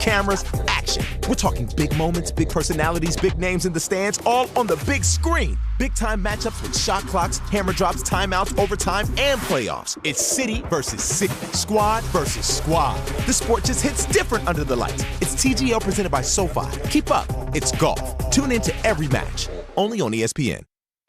cameras, action. We're talking big moments, big personalities, big names in the stands, all on the big screen. Big-time matchups with shot clocks, hammer drops, timeouts, overtime, and playoffs. It's city versus city, squad versus squad. The sport just hits different under the lights. It's TGL presented by SoFi. Keep up. It's golf. Tune into every match. Only on ESPN.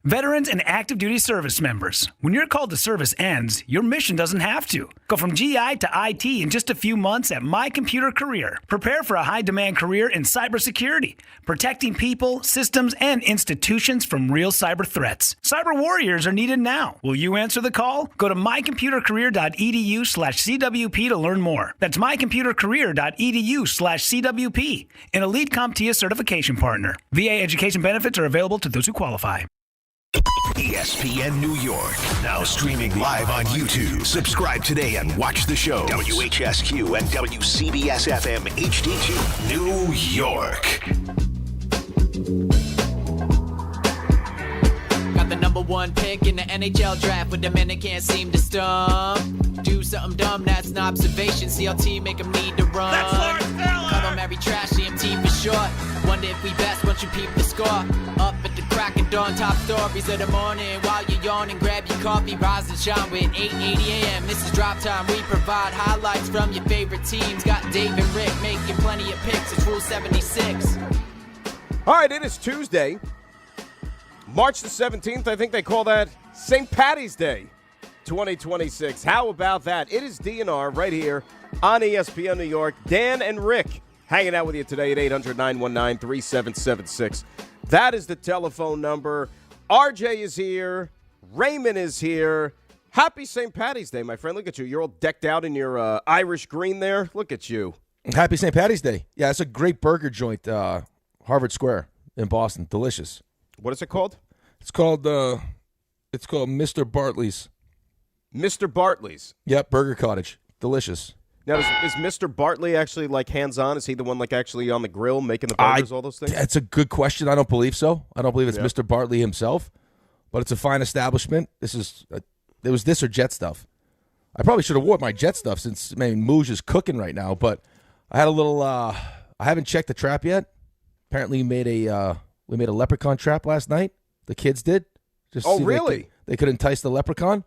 Veterans and active duty service members, when your call to service ends, your mission doesn't have to. Go from GI to IT in just a few months at My Computer Career. Prepare for a high-demand career in cybersecurity, protecting people, systems, and institutions from real cyber threats. Cyber warriors are needed now. Will you answer the call? Go to mycomputercareer.edu/CWP to learn more. That's mycomputercareer.edu/CWP, an elite CompTIA certification partner. VA education benefits are available to those who qualify. ESPN New York, now streaming live on YouTube. Subscribe today and watch the show. WHSQ and WCBS-FM HD2, New York. Got the number one pick in the NHL draft, but the men they can't seem to stump. Do something dumb, that's an observation. CLT make them need to run. That's Lawrence Taylor! Call them every trash, CMT for short. Wonder if we best once you peep the score. Up at the crack of dawn, top stories of the morning. While you're yawning, grab your coffee, rise and shine with 8:80 a.m. This is Drop Time. We provide highlights from your favorite teams. Got Dave and Rick making plenty of picks. It's Rule 76. All right, it is Tuesday, March the 17th. I think they call that St. Patty's Day 2026. How about that? It is DNR right here on ESPN New York. Dan and Rick hanging out with you today at 800-919-3776. That is the telephone number. RJ is here. Raymond is here. Happy St. Patty's Day, my friend. Look at you. You're all decked out in your Irish green there. Look at you. Happy St. Patty's Day. Yeah, it's a great burger joint, Harvard Square in Boston. Delicious. What is it called? It's called Mr. Bartley's. Mr. Bartley's. Yep, Burger Cottage. Delicious. Now, is Mr. Bartley actually, like, hands-on? Is he the one, like, actually on the grill making the burgers, all those things? That's a good question. I don't believe so. I don't believe it's Mr. Bartley himself, but it's a fine establishment. It was this or Jet stuff. I probably should have worn my Jet stuff since, Mougey is cooking right now, but I had a little, I haven't checked the trap yet. Apparently we made a leprechaun trap last night. The kids did. Just really? They could entice the leprechaun.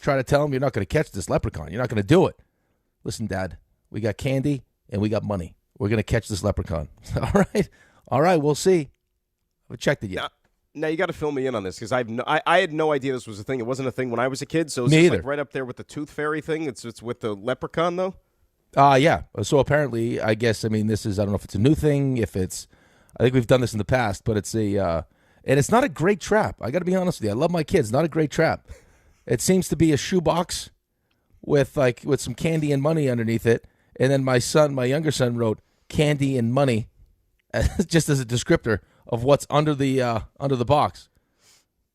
Try to tell him, you're not going to catch this leprechaun. You're not going to do it. Listen, Dad, we got candy and we got money. We're going to catch this leprechaun. All right, we'll see. I haven't checked it yet. Now you got to fill me in on this because I had no idea this was a thing. It wasn't a thing when I was a kid, so it's like right up there with the tooth fairy thing. It's with the leprechaun, though? Yeah. So apparently, I guess, this is, I don't know if it's a new thing, I think we've done this in the past, but it's and it's not a great trap. I got to be honest with you. I love my kids. Not a great trap. It seems to be a shoebox with some candy and money underneath it. And then my younger son wrote candy and money just as a descriptor of what's under the box.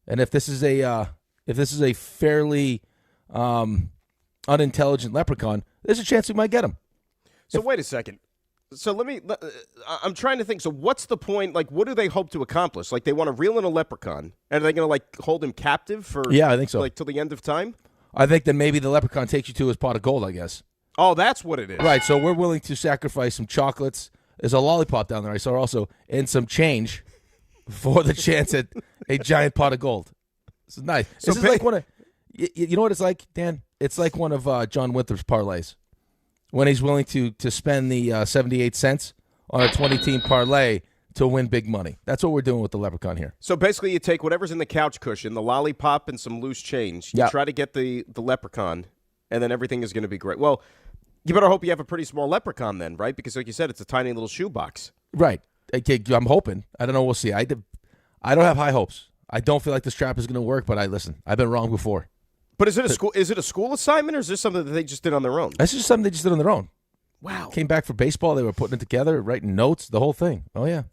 And if this is a fairly unintelligent leprechaun, there's a chance we might get him. So wait a second. So I'm trying to think. So what's the point? Like, what do they hope to accomplish? Like, they want to reel in a leprechaun, and are they going to, like, hold him captive for, I think so. Like, till the end of time? I think that maybe the leprechaun takes you to his pot of gold, I guess. Oh, that's what it is. Right, so we're willing to sacrifice some chocolates. There's a lollipop down there, I saw also, and some change for the chance at a giant pot of gold. It's nice. So this is like one of, you know what it's like, Dan? It's like one of John Winthrop's parlays. When he's willing to spend the 78 cents on a 20-team parlay to win big money. That's what we're doing with the leprechaun here. So basically you take whatever's in the couch cushion, the lollipop, and some loose change. You try to get the leprechaun, and then everything is going to be great. Well, you better hope you have a pretty small leprechaun then, right? Because like you said, it's a tiny little shoebox. Right. I'm hoping. I don't know. We'll see. I don't have high hopes. I don't feel like this trap is going to work, but I've been wrong before. But is it a school? Is it a school assignment, or is this something that they just did on their own? This is something they just did on their own. Wow! Came back for baseball. They were putting it together, writing notes, the whole thing. Oh yeah,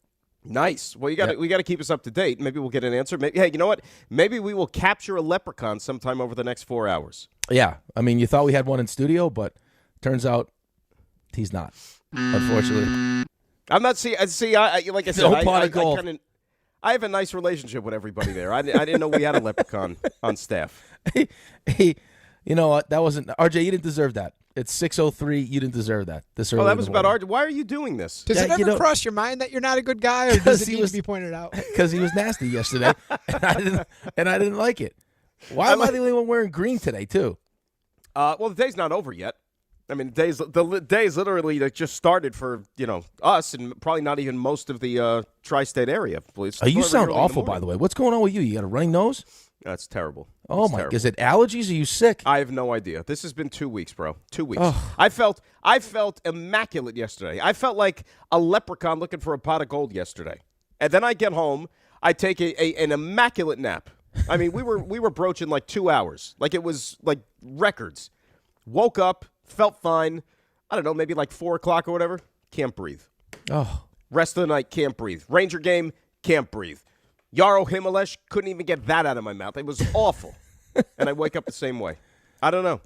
nice. Well, we got to keep us up to date. Maybe we'll get an answer. Hey, you know what? Maybe we will capture a leprechaun sometime over the next 4 hours. Yeah, you thought we had one in studio, but turns out he's not. Unfortunately, I'm not. Like I said, no pot of gold. I have a nice relationship with everybody there. I didn't know we had a leprechaun on staff. Hey, you know what? That wasn't RJ. You didn't deserve that. It's 6:03. You didn't deserve that. This early. Oh, that was about our. Why are you doing this? Does it ever cross your mind that you're not a good guy, or does it need to be pointed out? Because he was nasty yesterday, and I didn't like it. Why am I the only one wearing green today, too? Well, the day's not over yet. I mean, the day's literally just started for us, and probably not even most of the tri-state area. You sound awful, by the way. What's going on with you? You got a running nose? That's terrible. Oh, my. Is it allergies? Are you sick? I have no idea. This has been 2 weeks, bro. 2 weeks. Oh. I felt immaculate yesterday. I felt like a leprechaun looking for a pot of gold yesterday. And then I get home, I take an immaculate nap. I mean, we were broaching like 2 hours. Like it was like records. Woke up, felt fine. I don't know, maybe like 4 o'clock or whatever. Can't breathe. Oh. Rest of the night, can't breathe. Ranger game, can't breathe. Yarrow Himalesh, couldn't even get that out of my mouth. It was awful. And I wake up the same way. I don't know.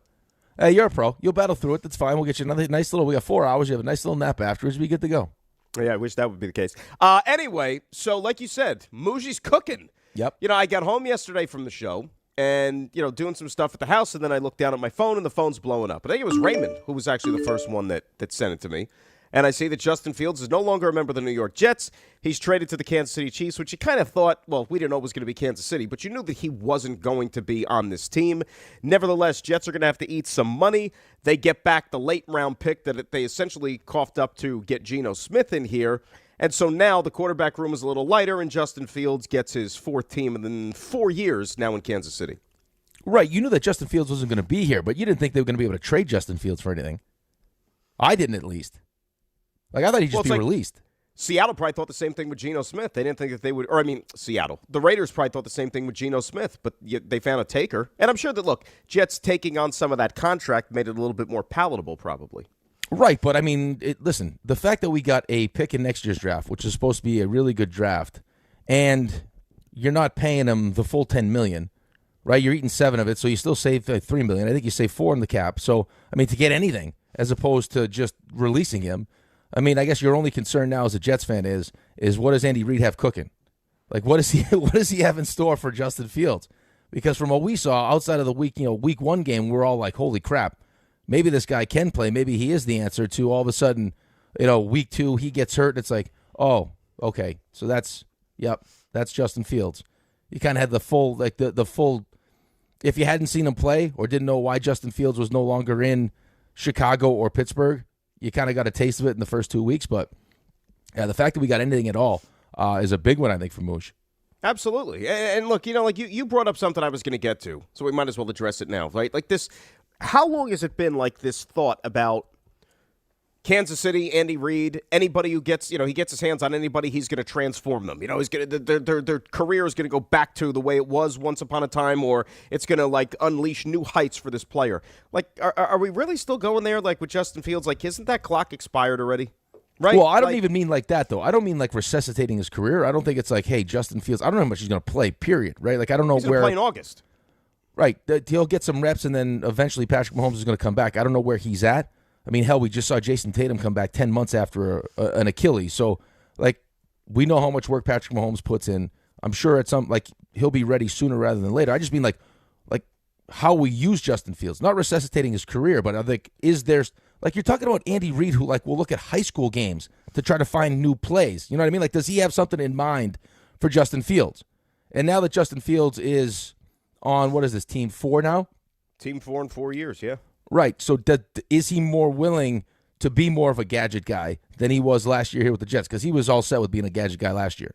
Hey, you're a pro. You'll battle through it. That's fine. We'll get you another nice little, we got 4 hours. You have a nice little nap afterwards. We'll be good to go. Yeah, I wish that would be the case. Anyway, so like you said, Mougey's cooking. Yep. I got home yesterday from the show and, doing some stuff at the house, and then I looked down at my phone, and the phone's blowing up. I think it was Raymond who was actually the first one that sent it to me. And I see that Justin Fields is no longer a member of the New York Jets. He's traded to the Kansas City Chiefs, which you kind of thought, well, we didn't know it was going to be Kansas City, but you knew that he wasn't going to be on this team. Nevertheless, Jets are going to have to eat some money. They get back the late-round pick that they essentially coughed up to get Geno Smith in here. And so now the quarterback room is a little lighter, and Justin Fields gets his fourth team in 4 years now in Kansas City. Right. You knew that Justin Fields wasn't going to be here, but you didn't think they were going to be able to trade Justin Fields for anything. I didn't, at least. Like, I thought he'd just be released. Seattle probably thought the same thing with Geno Smith. They didn't think that they would, Seattle. The Raiders probably thought the same thing with Geno Smith, but they found a taker. And I'm sure that, look, Jets taking on some of that contract made it a little bit more palatable, probably. Right, but, listen, the fact that we got a pick in next year's draft, which is supposed to be a really good draft, and you're not paying him the full $10 million, right? You're eating 7 of it, so you still save $3 million. I think you save 4 in the cap. So, to get anything as opposed to just releasing him, I guess your only concern now as a Jets fan is what does Andy Reid have cooking? Like, what does he have in store for Justin Fields? Because from what we saw outside of the week 1 game, we're all like, holy crap, maybe this guy can play. Maybe he is the answer to all of a sudden, week 2, he gets hurt. And it's like, oh, okay. So that's Justin Fields. You kind of had the full, the full, if you hadn't seen him play or didn't know why Justin Fields was no longer in Chicago or Pittsburgh, you kind of got a taste of it in the first 2 weeks, but the fact that we got anything at all is a big one, I think, for Mougey. Absolutely. And look, you brought up something I was going to get to, so we might as well address it now, right? Like this, how long has it been like this thought about Kansas City, Andy Reid, anybody who gets, he gets his hands on anybody, he's going to transform them. He's going to their career is going to go back to the way it was once upon a time, or it's going to like unleash new heights for this player. Like, are we really still going there? Like with Justin Fields, like isn't that clock expired already? Right? Well, I don't even mean like that though. I don't mean like resuscitating his career. I don't think it's like, hey, Justin Fields. I don't know how much he's going to play. Period. Right? Like I don't know he's where. He's going to play in August. Right. He'll get some reps, and then eventually Patrick Mahomes is going to come back. I don't know where he's at. Hell, we just saw Jason Tatum come back 10 months after an Achilles. So, like, we know how much work Patrick Mahomes puts in. I'm sure at some, like, he'll be ready sooner rather than later. I just mean, like how we use Justin Fields. Not resuscitating his career, but I think, is there, like, you're talking about Andy Reid, who, like, will look at high school games to try to find new plays. You know what I mean? Like, does he have something in mind for Justin Fields? And now that Justin Fields is on, what is this, Team 4 now? Team 4 in 4 years, yeah. Right, so is he more willing to be more of a gadget guy than he was last year here with the Jets? Because he was all set with being a gadget guy last year,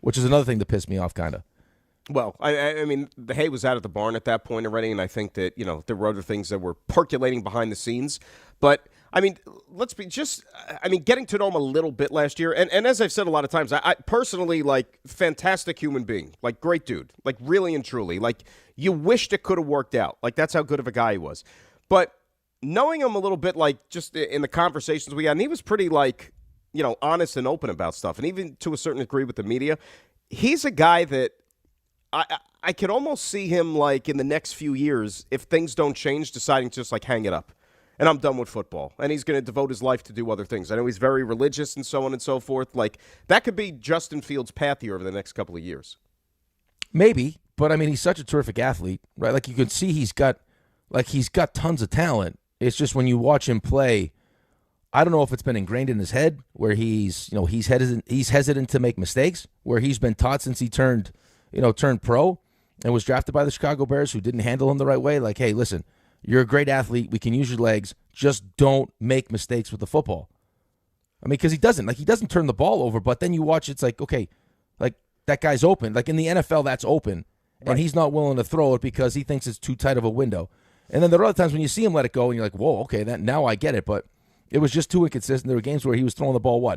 which is another thing that pissed me off kind of. Well, the hay was out at the barn at that point already, and I think that, there were other things that were percolating behind the scenes. But, let's be getting to know him a little bit last year, and as I've said a lot of times, I personally, like, fantastic human being, like, great dude, like, really and truly. Like, you wished it could have worked out. Like, that's how good of a guy he was. But knowing him a little bit, like, just in the conversations we had, and he was pretty, like, honest and open about stuff, and even to a certain degree with the media, he's a guy that I could almost see him, like, in the next few years, if things don't change, deciding to just, like, hang it up. And I'm done with football. And he's going to devote his life to do other things. I know he's very religious and so on and so forth. Like, that could be Justin Fields' path here over the next couple of years. Maybe, but, he's such a terrific athlete, right? Like, you can see he's got tons of talent. It's just when you watch him play, I don't know if it's been ingrained in his head where he's hesitant to make mistakes, where he's been taught since he turned pro and was drafted by the Chicago Bears, who didn't handle him the right way. Like, hey, listen, you're a great athlete. We can use your legs. Just don't make mistakes with the football. I mean, because he doesn't turn the ball over, but then you watch, it's like, okay, like that guy's open. Like in the NFL, that's open, and he's not willing to throw it because he thinks it's too tight of a window. And then there are other times when you see him let it go, and you're like, whoa, okay, now I get it. But it was just too inconsistent. There were games where he was throwing the ball,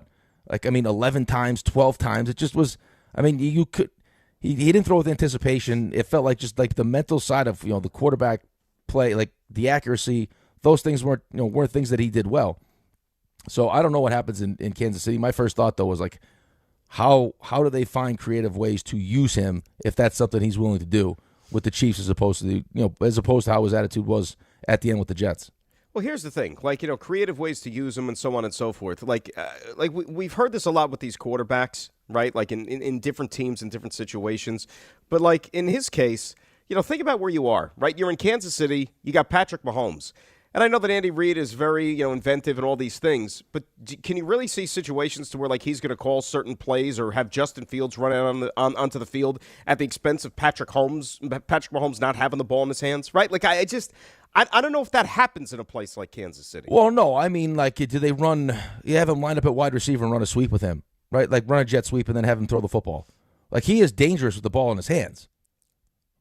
11 times, 12 times. It just was, he didn't throw with anticipation. It felt like just like the mental side of, the quarterback play, like the accuracy, those things weren't things that he did well. So I don't know what happens in Kansas City. My first thought, though, was like, how do they find creative ways to use him if that's something he's willing to do with the Chiefs as opposed to how his attitude was at the end with the Jets? Well, here's the thing, creative ways to use them and so on and so forth. We've heard this a lot with these quarterbacks, right? Like in different teams and different situations. But like in his case, think about where you are, right? You're in Kansas City. You got Patrick Mahomes. And I know that Andy Reid is very, inventive and all these things, but can you really see situations to where like he's going to call certain plays or have Justin Fields run out onto the field at the expense of Patrick Mahomes not having the ball in his hands, right? Like I don't know if that happens in a place like Kansas City. Well, no, I mean, like, do they you have him line up at wide receiver and run a sweep with him, right? Like run a jet sweep and then have him throw the football. Like he is dangerous with the ball in his hands,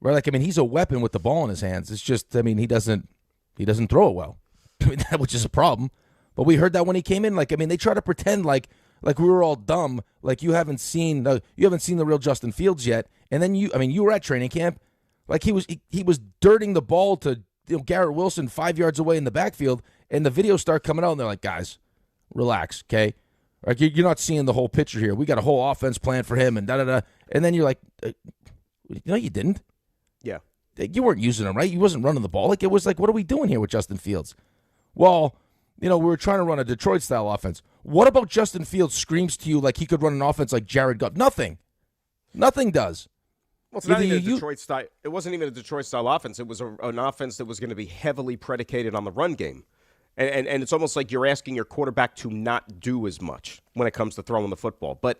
right? Like, he's a weapon with the ball in his hands. It's just, he doesn't throw it well, which is a problem. But we heard that when he came in. Like, they try to pretend like we were all dumb. Like you haven't seen the real Justin Fields yet. And then you were at training camp. Like he was dirting the ball to Garrett Wilson 5 yards away in the backfield, and the videos start coming out, and they're like, guys, relax, okay? Like you're not seeing the whole picture here. We got a whole offense plan for him, and da-da-da. And then you're like, no, you didn't. Yeah. You weren't using him, right? You wasn't running the ball. Like, it was like, what are we doing here with Justin Fields? Well, we were trying to run a Detroit-style offense. What about Justin Fields screams to you like he could run an offense like Jared Goff? Nothing. Nothing does. Well, it's not even a Detroit style. It wasn't even a Detroit-style offense. It was an offense that was going to be heavily predicated on the run game. And it's almost like you're asking your quarterback to not do as much when it comes to throwing the football. But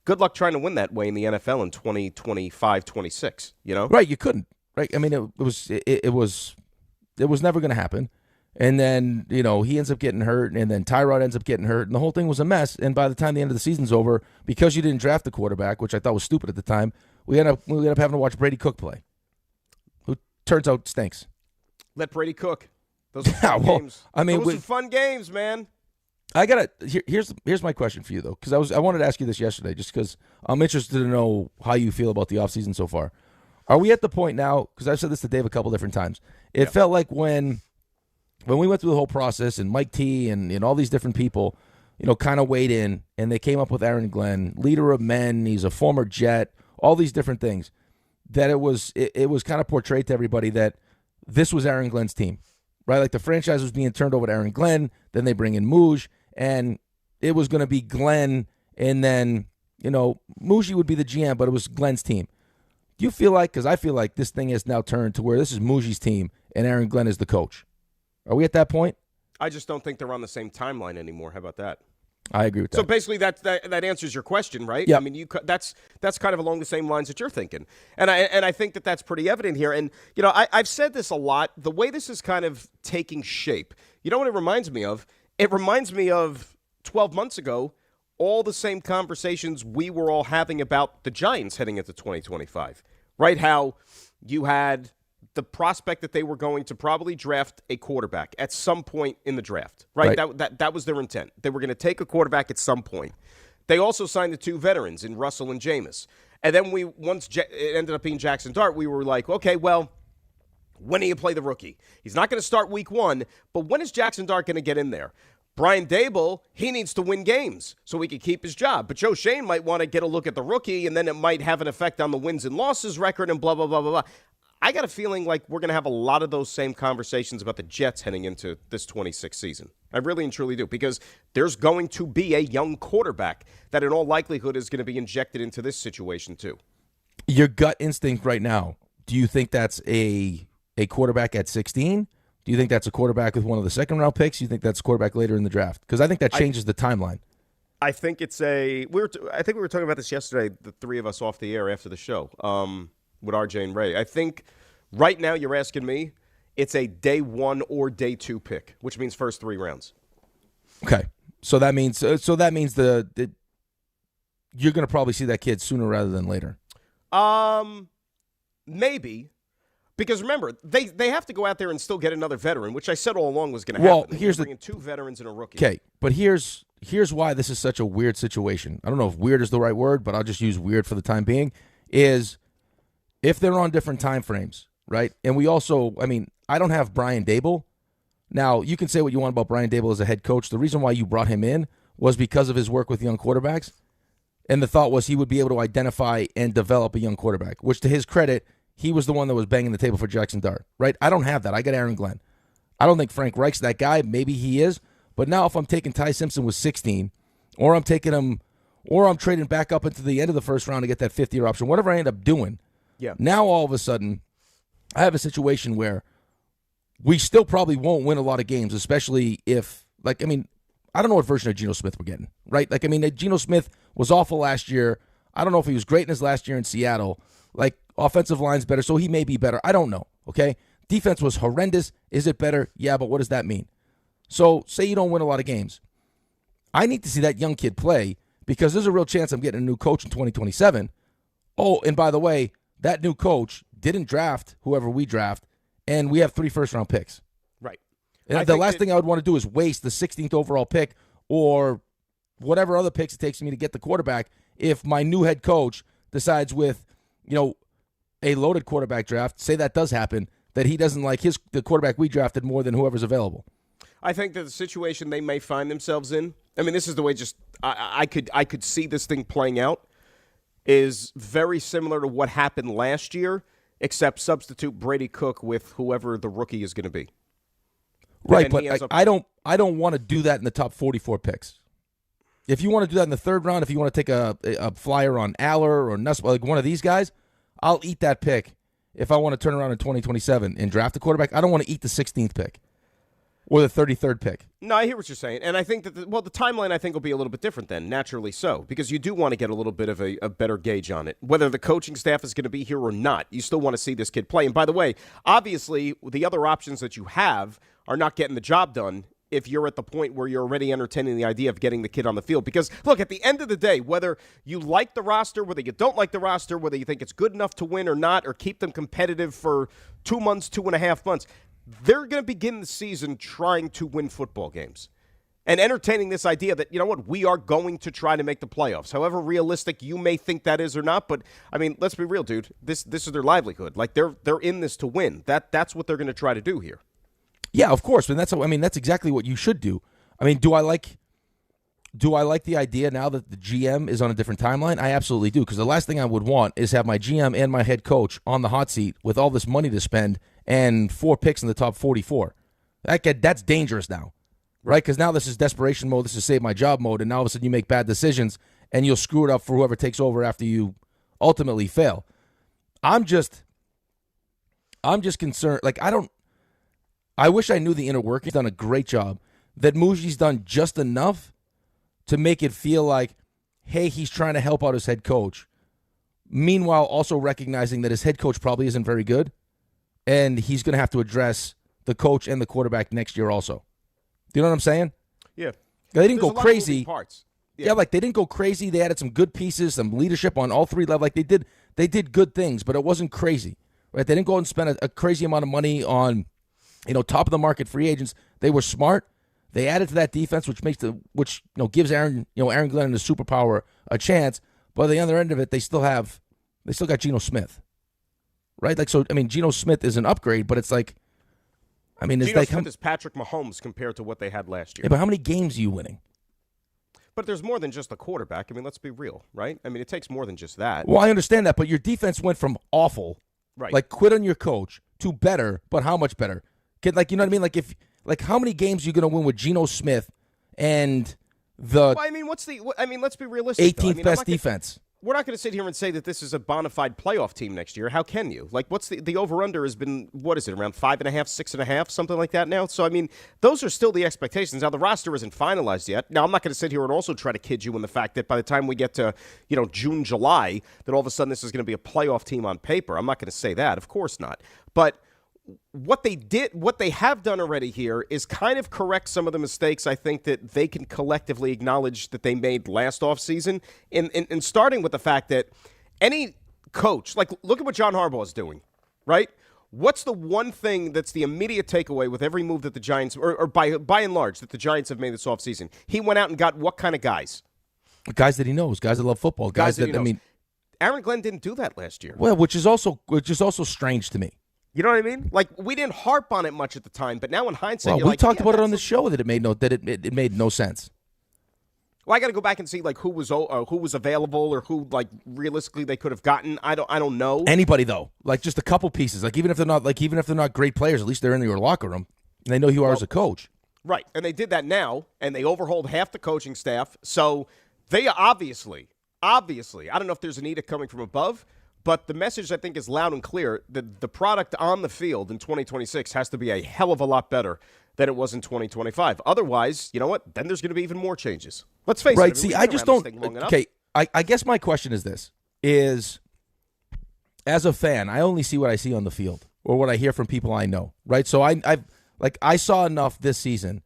good luck trying to win that way in the NFL in 2025, 26, Right, you couldn't. Right, it was never going to happen, and then he ends up getting hurt, and then Tyrod ends up getting hurt, and the whole thing was a mess. And by the time the end of the season's over, because you didn't draft the quarterback, which I thought was stupid at the time, we end up having to watch Brady Cook play, who turns out stinks. Let Brady cook. Those are fun games. Those are fun games, man. Here's my question for you though, because I wanted to ask you this yesterday, just because I'm interested to know how you feel about the offseason so far. Are we at the point now, because I've said this to Dave a couple different times, it felt like when we went through the whole process and Mike T and all these different people, kind of weighed in, and they came up with Aaron Glenn, leader of men, he's a former Jet, all these different things, that it was kind of portrayed to everybody that this was Aaron Glenn's team, right? Like the franchise was being turned over to Aaron Glenn, then they bring in Mougey, and it was going to be Glenn, and then, Mougey would be the GM, but it was Glenn's team. Do you feel like, because I feel like this thing has now turned to where this is Mougey's team and Aaron Glenn is the coach. Are we at that point? I just don't think they're on the same timeline anymore. How about that? I agree with that. So basically that answers your question, right? Yeah. That's kind of along the same lines that you're thinking. And I think that that's pretty evident here. And, I've said this a lot. The way this is kind of taking shape, you know what it reminds me of? It reminds me of 12 months ago, all the same conversations we were all having about the Giants heading into 2025, right? How you had the prospect that they were going to probably draft a quarterback at some point in the draft, right? That was their intent. They were going to take a quarterback at some point. They also signed the two veterans in Russell and Jameis. And then once it ended up being Jackson Dart, we were like, okay, well, when do you play the rookie? He's not going to start week 1, but when is Jackson Dart going to get in there? Brian Dable, he needs to win games so he can keep his job. But Joe Shane might want to get a look at the rookie, and then it might have an effect on the wins and losses record and blah, blah, blah, blah, blah. I got a feeling like we're going to have a lot of those same conversations about the Jets heading into this 26th season. I really and truly do, because there's going to be a young quarterback that in all likelihood is going to be injected into this situation too. Your gut instinct right now, do you think that's a quarterback at 16? Do you think that's a quarterback with one of the second-round picks? Do you think that's a quarterback later in the draft? Because I think that changes the timeline. I think it's I think we were talking about this yesterday, the three of us off the air after the show, with RJ and Ray. I think right now you're asking me, it's a day 1 or day 2 pick, which means first 3 rounds. Okay, so that means the you're going to probably see that kid sooner rather than later. Maybe. Because remember, they have to go out there and still get another veteran, which I said all along was going to happen. Well, here's bringing 2 veterans and a rookie. Okay, but here's why this is such a weird situation. I don't know if weird is the right word, but I'll just use weird for the time being, is if they're on different time frames, right? And we also, I don't have Brian Daboll. Now, you can say what you want about Brian Daboll as a head coach. The reason why you brought him in was because of his work with young quarterbacks, and the thought was he would be able to identify and develop a young quarterback, which to his credit, he was the one that was banging the table for Jackson Dart, right? I don't have that. I got Aaron Glenn. I don't think Frank Reich's that guy. Maybe he is. But now if I'm taking Ty Simpson with 16, or I'm taking him, or I'm trading back up into the end of the first round to get that 50-year option, whatever I end up doing, now all of a sudden I have a situation where we still probably won't win a lot of games, especially if, I don't know what version of Geno Smith we're getting, right? Geno Smith was awful last year. I don't know if he was great in his last year in Seattle. Offensive line's better, so he may be better. I don't know, okay? Defense was horrendous. Is it better? Yeah, but what does that mean? So say you don't win a lot of games. I need to see that young kid play because there's a real chance I'm getting a new coach in 2027. Oh, and by the way, that new coach didn't draft whoever we draft, and we have 3 first-round picks. Right. And the last thing I would want to do is waste the 16th overall pick or whatever other picks it takes me to get the quarterback if my new head coach decides with, a loaded quarterback draft, say that does happen, that he doesn't like the quarterback we drafted more than whoever's available. I think that the situation they may find themselves in, this is the way I could see this thing playing out, is very similar to what happened last year, except substitute Brady Cook with whoever the rookie is going to be. Right, but I don't want to do that in the top 44 picks. If you want to do that in the 3rd round, if you want to take a flyer on Aller or Nuss, one of these guys, I'll eat that pick if I want to turn around in 2027 and draft a quarterback. I don't want to eat the 16th pick or the 33rd pick. No, I hear what you're saying. And I think that, the timeline I think will be a little bit different then, naturally so, because you do want to get a little bit of a better gauge on it. Whether the coaching staff is going to be here or not, you still want to see this kid play. And by the way, obviously, the other options that you have are not getting the job done if you're at the point where you're already entertaining the idea of getting the kid on the field. Because, look, at the end of the day, whether you like the roster, whether you don't like the roster, whether you think it's good enough to win or not, or keep them competitive for 2 months, 2.5 months, they're going to begin the season trying to win football games and entertaining this idea that, we are going to try to make the playoffs. However realistic you may think that is or not, but, let's be real, dude. This is their livelihood. They're in this to win. That's what they're going to try to do here. Yeah, of course, and that's exactly what you should do. Do I like the idea now that the GM is on a different timeline? I absolutely do, because the last thing I would want is have my GM and my head coach on the hot seat with all this money to spend and 4 picks in the top 44. That's dangerous now, right? Because now this is desperation mode, this is save my job mode, and now all of a sudden you make bad decisions and you'll screw it up for whoever takes over after you ultimately fail. I'm just concerned. I wish I knew the inner workings. He's done a great job. That Mougey's done just enough to make it feel like, hey, he's trying to help out his head coach. Meanwhile, also recognizing that his head coach probably isn't very good, and he's going to have to address the coach and the quarterback next year also. Do you know what I'm saying? Yeah. They didn't go crazy. Parts. Yeah, they didn't go crazy. They added some good pieces, some leadership on all 3 levels. They did good things, but it wasn't crazy. Right? They didn't go and spend a crazy amount of money on top of the market free agents. They were smart. They added to that defense, which gives Aaron Glenn and the superpower a chance. But at the other end of it, they still got Geno Smith, right? Geno Smith is an upgrade, but it's Geno Smith is Patrick Mahomes compared to what they had last year. Yeah, but how many games are you winning? But there's more than just a quarterback. Let's be real, right? It takes more than just that. Well, I understand that, but your defense went from awful, right? Quit on your coach, to better, but how much better? You know what I mean? How many games are you going to win with Geno Smith and the let's be realistic. 18th best defense? we're not going to sit here and say that this is a bona fide playoff team next year. How can you? Like, what's the over-under has been, what is it, around 5.5, 6.5, something like that now? So, I mean, those are still the expectations. Now, the roster isn't finalized yet. Now, I'm not going to sit here and also try to kid you in the fact that by the time we get to, June, July, that all of a sudden this is going to be a playoff team on paper. I'm not going to say that. Of course not. But what they have done already here is kind of correct some of the mistakes I think that they can collectively acknowledge that they made last offseason, in starting with the fact that any coach, like look at what John Harbaugh is doing, right? What's the one thing that's the immediate takeaway with every move that the Giants, or by and large, that the Giants have made this offseason? He went out and got what kind of guys? Guys that he knows, guys that love football, guys that I mean, Aaron Glenn didn't do that last year. Well, which is also strange to me. You know what I mean? Like, we didn't harp on it much at the time, but now in hindsight, we talked about it on the show that it made no sense. Well, I got to go back and see like who was available or who like realistically they could have gotten. I don't know anybody though. Like just a couple pieces. Like even if they're not great players, at least they're in your locker room and they know who you are as a coach. Right, and they did that now, and they overhauled half the coaching staff. So they obviously, I don't know if there's an edict coming from above. But the message, I think, is loud and clear that the product on the field in 2026 has to be a hell of a lot better than it was in 2025. Otherwise, you know what? Then there's going to be even more changes. Let's face it. Right. See, I just don't. Okay. I guess my question is this: is as a fan, I only see what I see on the field or what I hear from people I know. Right. So I saw enough this season,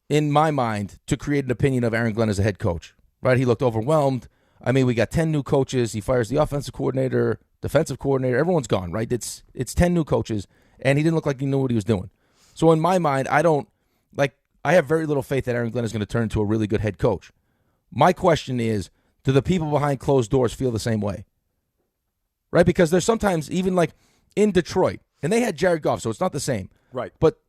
in my mind, to create an opinion of Aaron Glenn as a head coach. Right. He looked overwhelmed. I mean, we got 10 new coaches. He fires the offensive coordinator, defensive coordinator. Everyone's gone, right? It's 10 new coaches, and he didn't look like he knew what he was doing. So in my mind, I have very little faith that Aaron Glenn is going to turn into a really good head coach. My question is, do the people behind closed doors feel the same way? Right? Because there's sometimes, even like in Detroit, and they had Jared Goff, so it's not the same. Right. But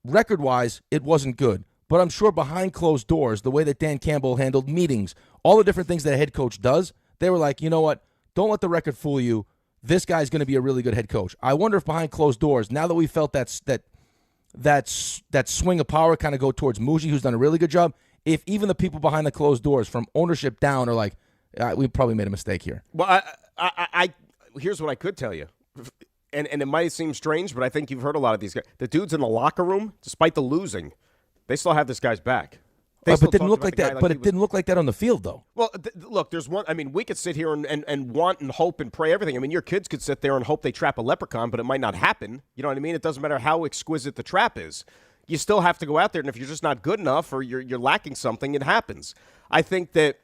record-wise, it wasn't good. But I'm sure behind closed doors, the way that Dan Campbell handled meetings, all the different things that a head coach does, they were like, you know what? Don't let the record fool you. This guy's going to be a really good head coach. I wonder if behind closed doors, now that we felt that swing of power kind of go towards Mougey, who's done a really good job, if even the people behind the closed doors from ownership down are like, we probably made a mistake here. Well, I here's what I could tell you. And it might seem strange, but I think you've heard a lot of these guys. The dudes in the locker room, despite the losing, they still have this guy's back. But it didn't look like that. But it didn't look like that on the field, though. Well, look, there's one. I mean, we could sit here and want and hope and pray everything. I mean, your kids could sit there and hope they trap a leprechaun, but it might not happen. You know what I mean? It doesn't matter how exquisite the trap is. You still have to go out there, and if you're just not good enough or you're lacking something, it happens. I think that,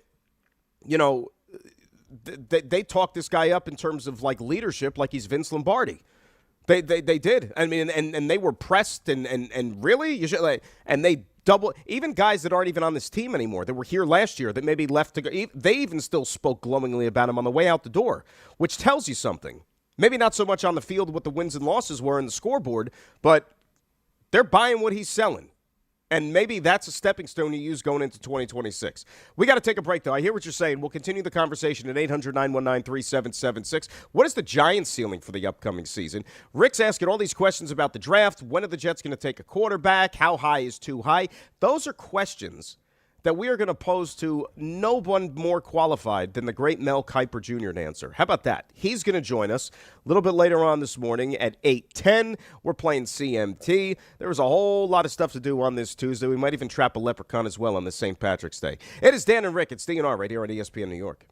they talk this guy up in terms of like leadership, like he's Vince Lombardi. They did. I mean, and they were pressed and really, you should and they. Even guys that aren't even on this team anymore, that were here last year, that maybe left to go, they even still spoke glowingly about him on the way out the door, which tells you something. Maybe not so much on the field what the wins and losses were in the scoreboard, but they're buying what he's selling. And maybe that's a stepping stone you use going into 2026. We got to take a break, though. I hear what you're saying. We'll continue the conversation at 800-919-3776. What is the Giants' ceiling for the upcoming season? Rick's asking all these questions about the draft. When are the Jets going to take a quarterback? How high is too high? Those are questions that we are going to pose to no one more qualified than the great Mel Kiper Jr. to answer. How about that? He's going to join us a little bit later on this morning at 8:10. We're playing CMT. There was a whole lot of stuff to do on this Tuesday. We might even trap a leprechaun as well on this St. Patrick's Day. It is Dan and Rick. It's DNR right here on ESPN New York.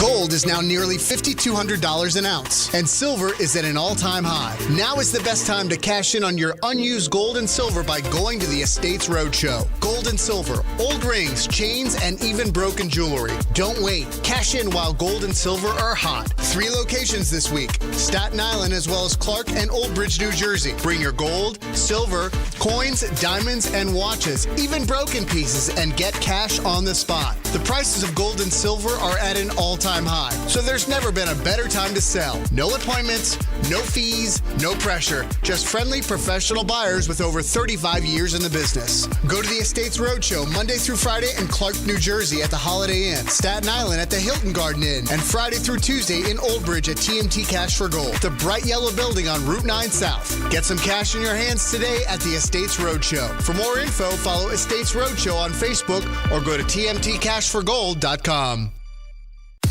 Gold is now nearly $5,200 an ounce, and silver is at an all-time high. Now is the best time to cash in on your unused gold and silver by going to the Estates Roadshow. Gold and silver, old rings, chains, and even broken jewelry. Don't wait. Cash in while gold and silver are hot. 3 locations this week: Staten Island as well as Clark and Old Bridge, New Jersey. Bring your gold, silver, coins, diamonds, and watches, even broken pieces, and get cash on the spot. The prices of gold and silver are at an all-time high, so there's never been a better time to sell. No appointments, no fees, no pressure. Just friendly professional buyers with over 35 years in the business. Go to the Estates Roadshow Monday through Friday in Clark, New Jersey at the Holiday Inn, Staten Island at the Hilton Garden Inn, and Friday through Tuesday in Old Bridge at TMT Cash for Gold, the bright yellow building on Route 9 South. Get some cash in your hands today at the Estates Roadshow. For more info, follow Estates Roadshow on Facebook or go to tmtcashforgold.com.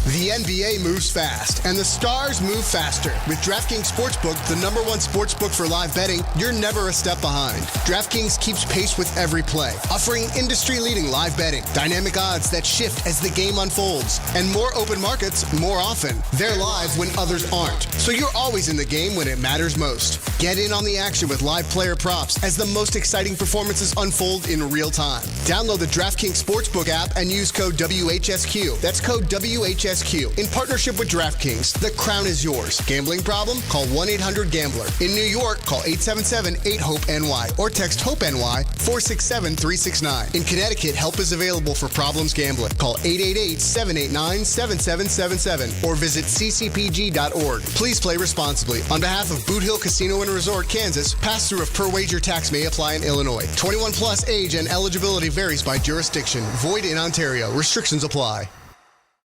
The NBA moves fast, and the stars move faster. With DraftKings Sportsbook, the #1 sportsbook for live betting, you're never a step behind. DraftKings keeps pace with every play, offering industry-leading live betting, dynamic odds that shift as the game unfolds, and more open markets more often. They're live when others aren't, so you're always in the game when it matters most. Get in on the action with live player props as the most exciting performances unfold in real time. Download the DraftKings Sportsbook app and use code WHSQ. That's code WHSQ. In partnership with DraftKings, the crown is yours. Gambling problem? Call 1-800-GAMBLER. In New York, call 877-8-HOPE-NY or text HOPE-NY 467-369. In Connecticut, help is available for problems gambling. Call 888-789-7777 or visit ccpg.org. Please play responsibly. On behalf of Boot Hill Casino and Resort, Kansas, pass-through of per-wager tax may apply in Illinois. 21 plus age and eligibility varies by jurisdiction. Void in Ontario. Restrictions apply.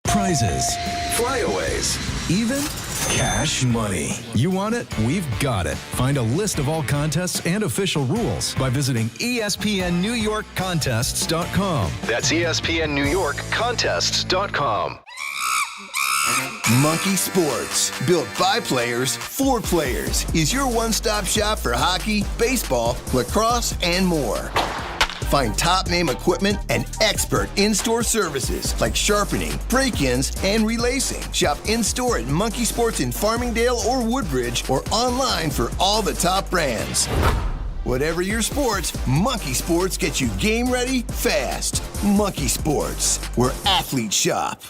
Prizes, flyaways, even cash money. You want it? We've got it. Find a list of all contests and official rules by visiting ESPNNewYorkContests.com. That's ESPNNewYorkContests.com. Monkey Sports, built by players for players, is your one-stop shop for hockey, baseball, lacrosse, and more. Find top-name equipment and expert in-store services like sharpening, break-ins, and relacing. Shop in-store at Monkey Sports in Farmingdale or Woodbridge or online for all the top brands. Whatever your sports, Monkey Sports gets you game ready fast. Monkey Sports, where athletes shop.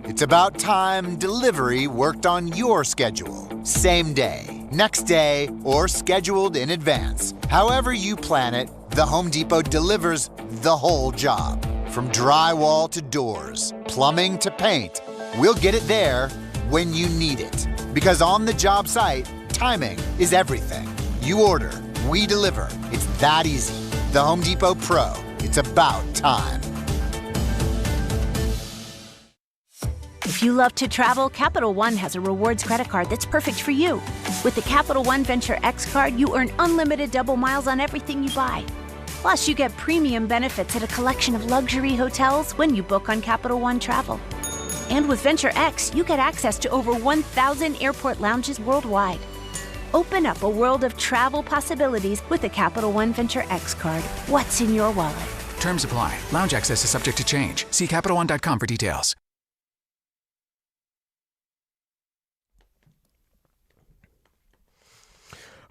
It's about time delivery worked on your schedule. Same day, next day, or scheduled in advance. However you plan it, the Home Depot delivers the whole job. From drywall to doors, plumbing to paint, we'll get it there when you need it. Because on the job site, timing is everything. You order, we deliver. It's that easy. The Home Depot Pro. It's about time. If you love to travel, Capital One has a rewards credit card that's perfect for you. With the Capital One Venture X card, you earn unlimited double miles on everything you buy. Plus, you get premium benefits at a collection of luxury hotels when you book on Capital One Travel. And with Venture X, you get access to over 1,000 airport lounges worldwide. Open up a world of travel possibilities with the Capital One Venture X card. What's in your wallet? Terms apply. Lounge access is subject to change. See CapitalOne.com for details.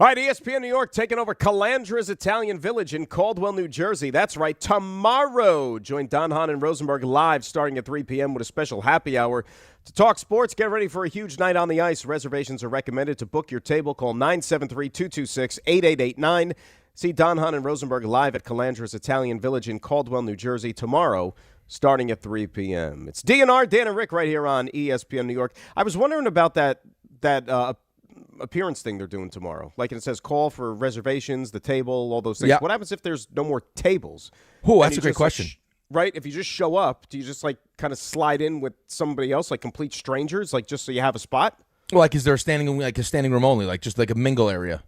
All right, ESPN New York taking over Calandra's Italian Village in Caldwell, New Jersey. That's right, tomorrow. Join Don Hahn and Rosenberg live starting at 3 p.m. with a special happy hour to talk sports. Get ready for a huge night on the ice. Reservations are recommended. To book your table, call 973-226-8889. See Don Hahn and Rosenberg live at Calandra's Italian Village in Caldwell, New Jersey tomorrow starting at 3 p.m. It's DNR, Dan and Rick right here on ESPN New York. I was wondering about that appearance thing they're doing tomorrow. Like it says call for reservations, the table, all those things. What happens if there's no more tables? Oh, that's a great question. Right? If you just show up, do you just like kind of slide in with somebody else, like complete strangers, like just so you have a spot? Well, like is there a standing room only, like just like a mingle area,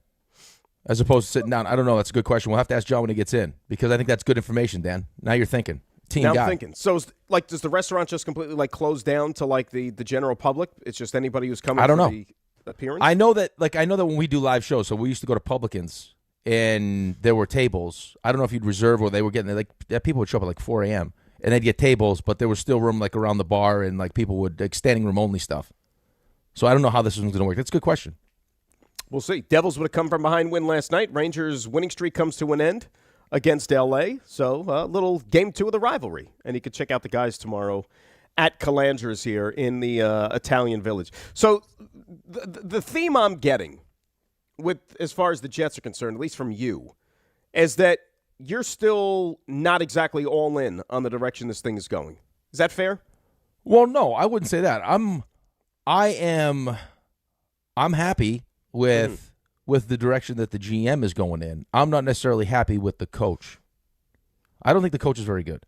as opposed to sitting down? I don't know. That's a good question. We'll have to ask John when he gets in because I think that's good information, Dan. Now you're thinking. I'm thinking. So, does the restaurant just completely like close down to like the general public? It's just anybody who's coming. I don't know. The appearance? I know that when we do live shows, so we used to go to Publicans and there were tables. I don't know if you'd reserve or they were getting like people would show up at like 4 a.m. and they'd get tables, but there was still room like around the bar and like people would like standing room only stuff. So I don't know how this is going to work. That's a good question. We'll see. Devils would have come from behind win last night. Rangers' winning streak comes to an end against L.A. So a little game 2 of the rivalry, and you can check out the guys tomorrow at Calandra's here in the Italian Village. So the theme I'm getting with as far as the Jets are concerned, at least from you, is that you're still not exactly all in on the direction this thing is going. Is that fair? Well, no, I wouldn't say that. I'm happy with the direction that the GM is going in. I'm not necessarily happy with the coach. I don't think the coach is very good.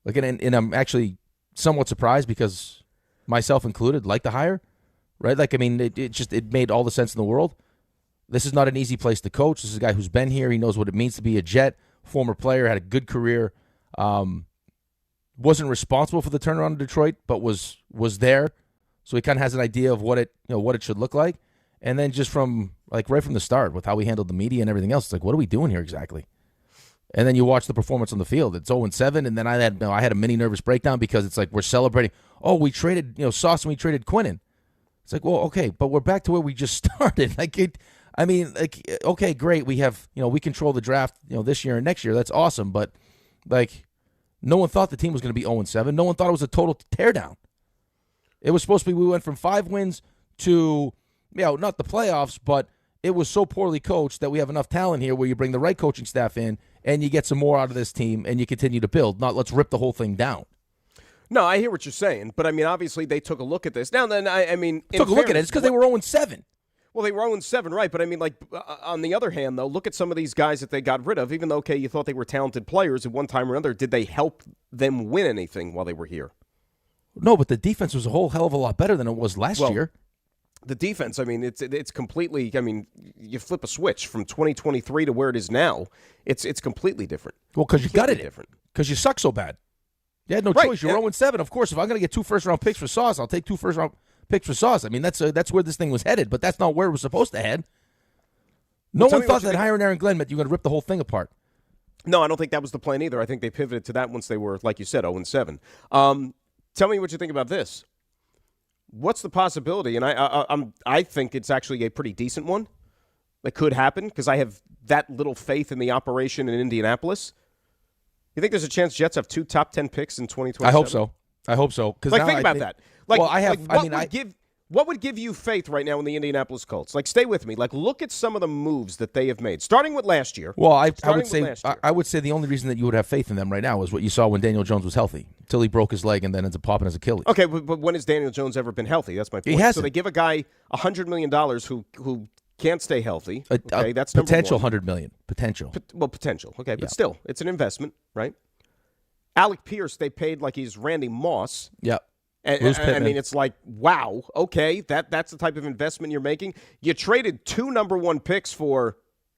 Like, and I'm actually somewhat surprised because myself included like the hire, right? Like, I mean, it made all the sense in the world. This is not an easy place to coach. This is a guy who's been here. He knows what it means to be a Jet, former player, had a good career. wasn't responsible for the turnaround in Detroit, but was there. So he kind of has an idea of what it should look like. And then just from right from the start with how we handled the media and everything else, it's like, what are we doing here exactly? And then you watch the performance on the field. It's 0-7, and then I had a mini nervous breakdown because it's like we're celebrating. Oh, we traded Sauce and we traded Quinnen. It's like, well, okay, but we're back to where we just started. Okay, great. We have we control the draft this year and next year. That's awesome, but no one thought the team was going to be 0-7. No one thought it was a total teardown. It was supposed to be we went from 5 wins to not the playoffs, but it was so poorly coached that we have enough talent here where you bring the right coaching staff in and you get some more out of this team and you continue to build. Not let's rip the whole thing down. No, I hear what you're saying, but obviously they took a look at this. Now then, took a look at it. It's because they were 0-7. Well, they were 0-7, right? But on the other hand, though, look at some of these guys that they got rid of. Even though, you thought they were talented players at one time or another, did they help them win anything while they were here? No, but the defense was a whole hell of a lot better than it was last year. The defense, it's completely. You flip a switch from 2023 to where it is now. It's completely different. Well, because you got it different. Because you suck so bad. You had no choice. You're 0-7. Of course, if I'm going to get 2 first-round picks for Sauce, I'll take 2 first-round picks for Sauce. That's where this thing was headed, but that's not where it was supposed to head. No one thought that hiring Aaron Glenn meant you were going to rip the whole thing apart. No, I don't think that was the plan either. I think they pivoted to that once they were, like you said, 0-7. Tell me what you think about this. What's the possibility? And I think it's actually a pretty decent one that could happen because I have that little faith in the operation in Indianapolis. You think there's a chance Jets have 2 top 10 picks in 2027? I hope so. Think about that. What would give you faith right now in the Indianapolis Colts? Stay with me. Look at some of the moves that they have made, starting with last year. Well, I would say the only reason that you would have faith in them right now is what you saw when Daniel Jones was healthy, until he broke his leg and then ends up popping his Achilles. Okay, but when has Daniel Jones ever been healthy? That's my point. He hasn't. So they give a guy $100 million who can't stay healthy. Okay, that's potential number one. $100 million. Potential. Potential. Okay, but still, it's an investment, right? Alec Pierce, they paid like he's Randy Moss. Yep. And it's like, wow, okay, that's the type of investment you're making. You traded 2 number 1 picks for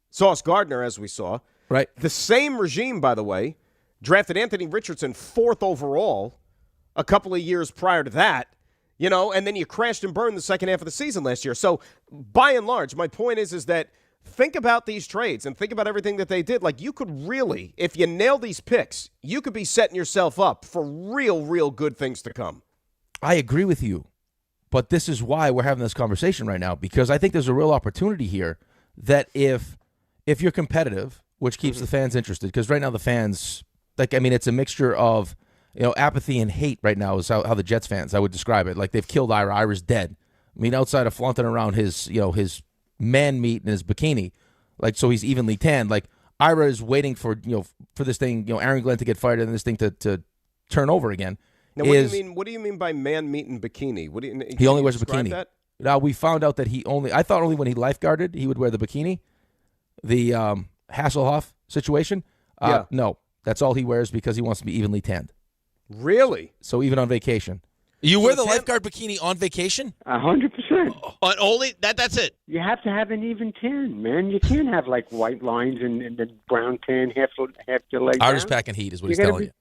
Sauce Gardner, as we saw. Right. The same regime, by the way, drafted Anthony Richardson 4th overall a couple of years prior to that, and then you crashed and burned the second half of the season last year. So, by and large, my point is that think about these trades and think about everything that they did. You could really, if you nail these picks, you could be setting yourself up for real good things to come. I agree with you, but this is why we're having this conversation right now, because I think there's a real opportunity here that if you're competitive, which keeps the fans interested, because right now the fans, it's a mixture of apathy and hate right now is how the Jets fans, I would describe it. They've killed Ira. Ira's dead. Outside of flaunting around his man meat and his bikini, so he's evenly tanned. Ira is waiting for this thing, Aaron Glenn to get fired and this thing to turn over again. Now, what do you mean by man meat and bikini? He only wears a bikini. That? Now, we found out that I thought only when he lifeguarded he would wear the bikini. The Hasselhoff situation. No, that's all he wears because he wants to be evenly tanned. Really? So even on vacation. You wear the lifeguard bikini on vacation? 100%. Only that's it. You have to have an even tan, man. You can't have white lines and the brown tan half your leg. Ira's packing heat is what he's telling you.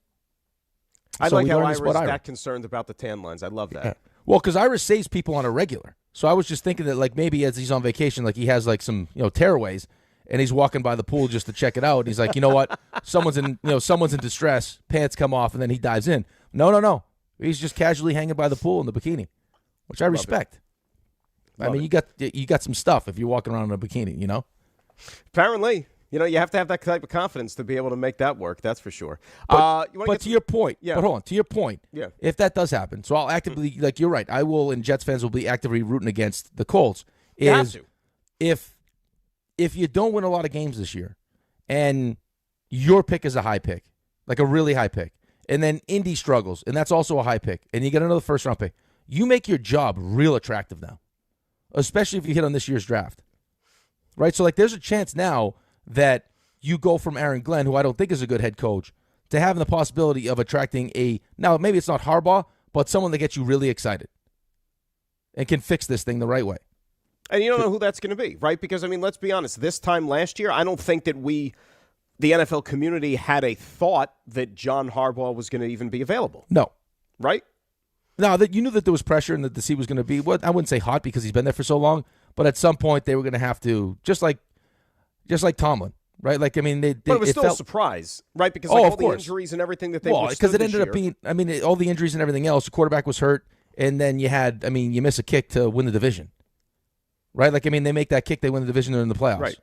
I like how Ira's that concerned about the tan lines. I love that. Yeah. Well, because Ira saves people on a regular. So I was just thinking that maybe as he's on vacation, he has some tearaways, and he's walking by the pool just to check it out. And he's like, you know what? Someone's in distress. Pants come off, and then he dives in. No. He's just casually hanging by the pool in the bikini, which I respect. You got some stuff if you're walking around in a bikini, Apparently. You have to have that type of confidence to be able to make that work. That's for sure. But to your point, yeah. But hold on, to your point, yeah. If that does happen, so I'll actively, you're right, I will, and Jets fans will be actively rooting against the Colts. You have to. If you don't win a lot of games this year, and your pick is a high pick, a really high pick, and then Indy struggles, and that's also a high pick, and you get another first-round pick, you make your job real attractive now, especially if you hit on this year's draft. Right? So, there's a chance now that you go from Aaron Glenn, who I don't think is a good head coach, to having the possibility of attracting now maybe it's not Harbaugh, but someone that gets you really excited and can fix this thing the right way. And you don't know who that's going to be, right? Because, let's be honest. This time last year, I don't think that we the NFL community had a thought that John Harbaugh was going to even be available. No. Right? No, that you knew that there was pressure and that the seat was going to be, I wouldn't say hot because he's been there for so long, but at some point they were going to have to, just like Tomlin, right? Like, I mean, but it was still a surprise, right? Because all the injuries and everything that they because it ended up being, I mean, all the injuries and everything else, the quarterback was hurt, and then you miss a kick to win the division, right? Like, I mean, they make that kick, they win the division, they're in the playoffs. Right.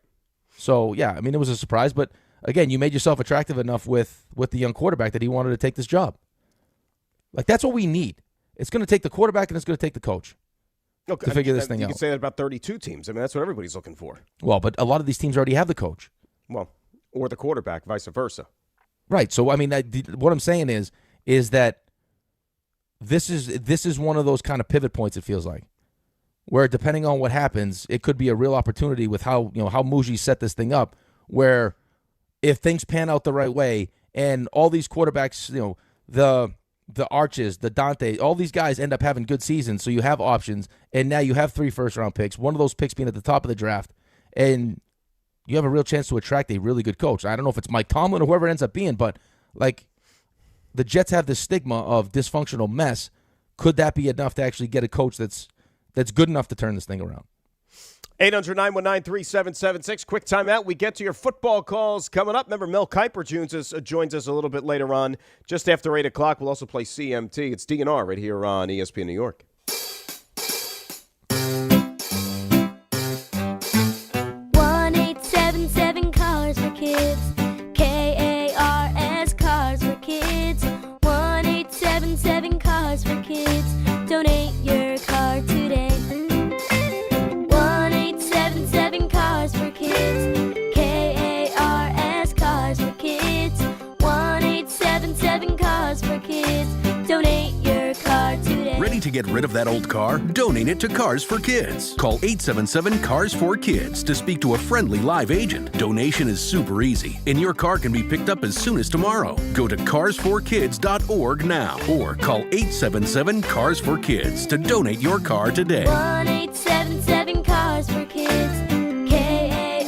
So, yeah, I mean, it was a surprise, but again, you made yourself attractive enough with the young quarterback that he wanted to take this job. Like, that's what we need. It's going to take the quarterback and it's going to take the coach to figure this thing out. You can say that about 32 teams. I mean, that's what everybody's looking for. Well, but a lot of these teams already have the coach. Well, or the quarterback, vice versa. Right. So, I mean, what I'm saying is that this is one of those kind of pivot points, it feels like, where depending on what happens, it could be a real opportunity with how Mougey set this thing up, where if things pan out the right way and all these quarterbacks, the Arches, the Dante, all these guys end up having good seasons, so you have options, and now you have 3 first-round picks, one of those picks being at the top of the draft, and you have a real chance to attract a really good coach. I don't know if it's Mike Tomlin or whoever it ends up being, but, like, the Jets have this stigma of dysfunctional mess. Could that be enough to actually get a coach that's good enough to turn this thing around? 800-919-3776. Quick timeout. We get to your football calls coming up. Remember, Mel Kiper joins us a little bit later on, just after 8 o'clock. We'll also play CMT. It's DNR right here on ESPN New York. Cars for Kids. KARS Cars for Kids. 1-877 Cars for Kids. Donate your car today. 1-877 Cars for Kids. KARS Cars for Kids. 1-877 Cars for Kids. Donate your car today. Ready to get rid of that old car? Donate it to Cars for Kids. Call 877-CARS4KIDS to speak to a friendly live agent. Donation is super easy, and your car can be picked up as soon as tomorrow. Go to cars4kids.org now or call 877-CARS4KIDS to donate your car today. 1-877 Cars for Kids.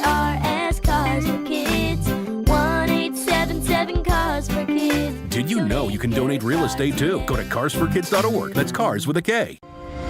KARS Cars for Kids. 1-877 Cars for Kids. Did you know you can donate real estate too? Go to carsforkids.org. That's cars with a K.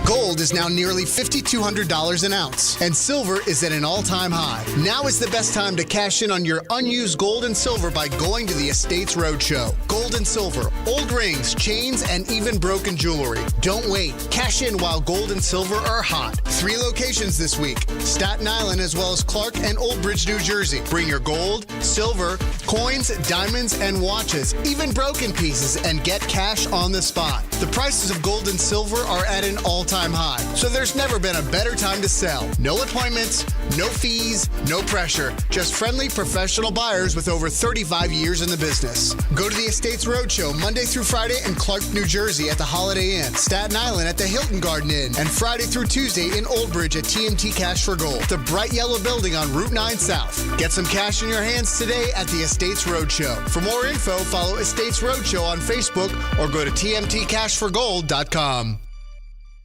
Gold is now nearly $5,200 an ounce, and silver is at an all-time high. Now is the best time to cash in on your unused gold and silver by going to the Estates Roadshow. Gold and silver, old rings, chains, and even broken jewelry. Don't wait. Cash in while gold and silver are hot. 3 locations this week: Staten Island as well as Clark and Old Bridge, New Jersey. Bring your gold, silver, coins, diamonds, and watches, even broken pieces, and get cash on the spot. The prices of gold and silver are at an all-time high, so there's never been a better time to sell. No appointments, no fees, no pressure. Just friendly professional buyers with over 35 years in the business. Go to the Estates Roadshow Monday through Friday in Clark, New Jersey at the Holiday Inn, Staten Island at the Hilton Garden Inn, and Friday through Tuesday in Old Bridge at TMT Cash for Gold, the bright yellow building on Route 9 South. Get some cash in your hands today at the Estates Roadshow. For more info, follow Estates Roadshow on Facebook or go to tmtcashforgold.com.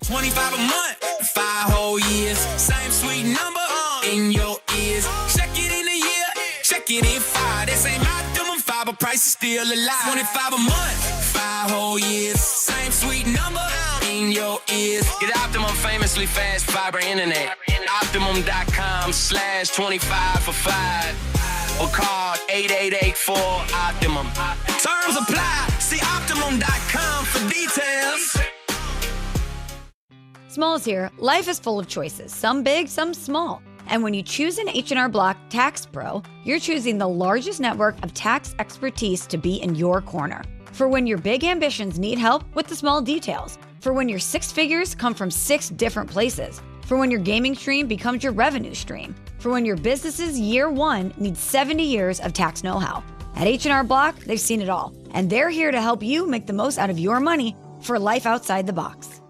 25 a month, 5 whole years, same sweet number in your ears. Check it in a year, check it in 5. This ain't optimum 5, but price is still alive. 25 a month, 5 whole years, same sweet number in your ears. Get Optimum famously fast fiber internet. Optimum.com/25 for 5. Or call 8884-OPTIMUM. Terms apply. See Optimum.com for details. Smalls here. Life is full of choices, some big, some small. And when you choose an H&R Block Tax Pro, you're choosing the largest network of tax expertise to be in your corner. For when your big ambitions need help with the small details. For when your 6 figures come from 6 different places. For when your gaming stream becomes your revenue stream. For when your business's year 1 needs 70 years of tax know-how. At H&R Block, they've seen it all. And they're here to help you make the most out of your money for life outside the box.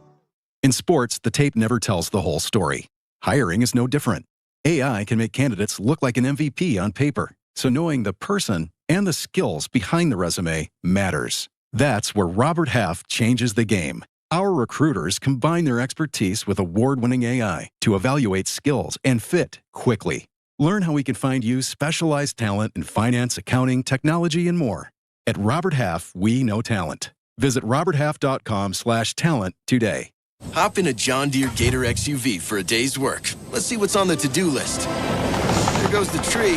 In sports, the tape never tells the whole story. Hiring is no different. AI can make candidates look like an MVP on paper, so knowing the person and the skills behind the resume matters. That's where Robert Half changes the game. Our recruiters combine their expertise with award-winning AI to evaluate skills and fit quickly. Learn how we can find you specialized talent in finance, accounting, technology, and more. At Robert Half, we know talent. Visit roberthalf.com/talent today. Hop in a John Deere Gator XUV for a day's work. Let's see what's on the to-do list. There goes the tree.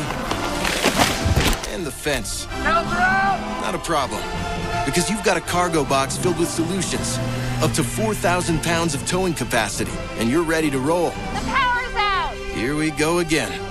And the fence. Not a problem. Because you've got a cargo box filled with solutions. Up to 4,000 pounds of towing capacity. And you're ready to roll. The power's out! Here we go again.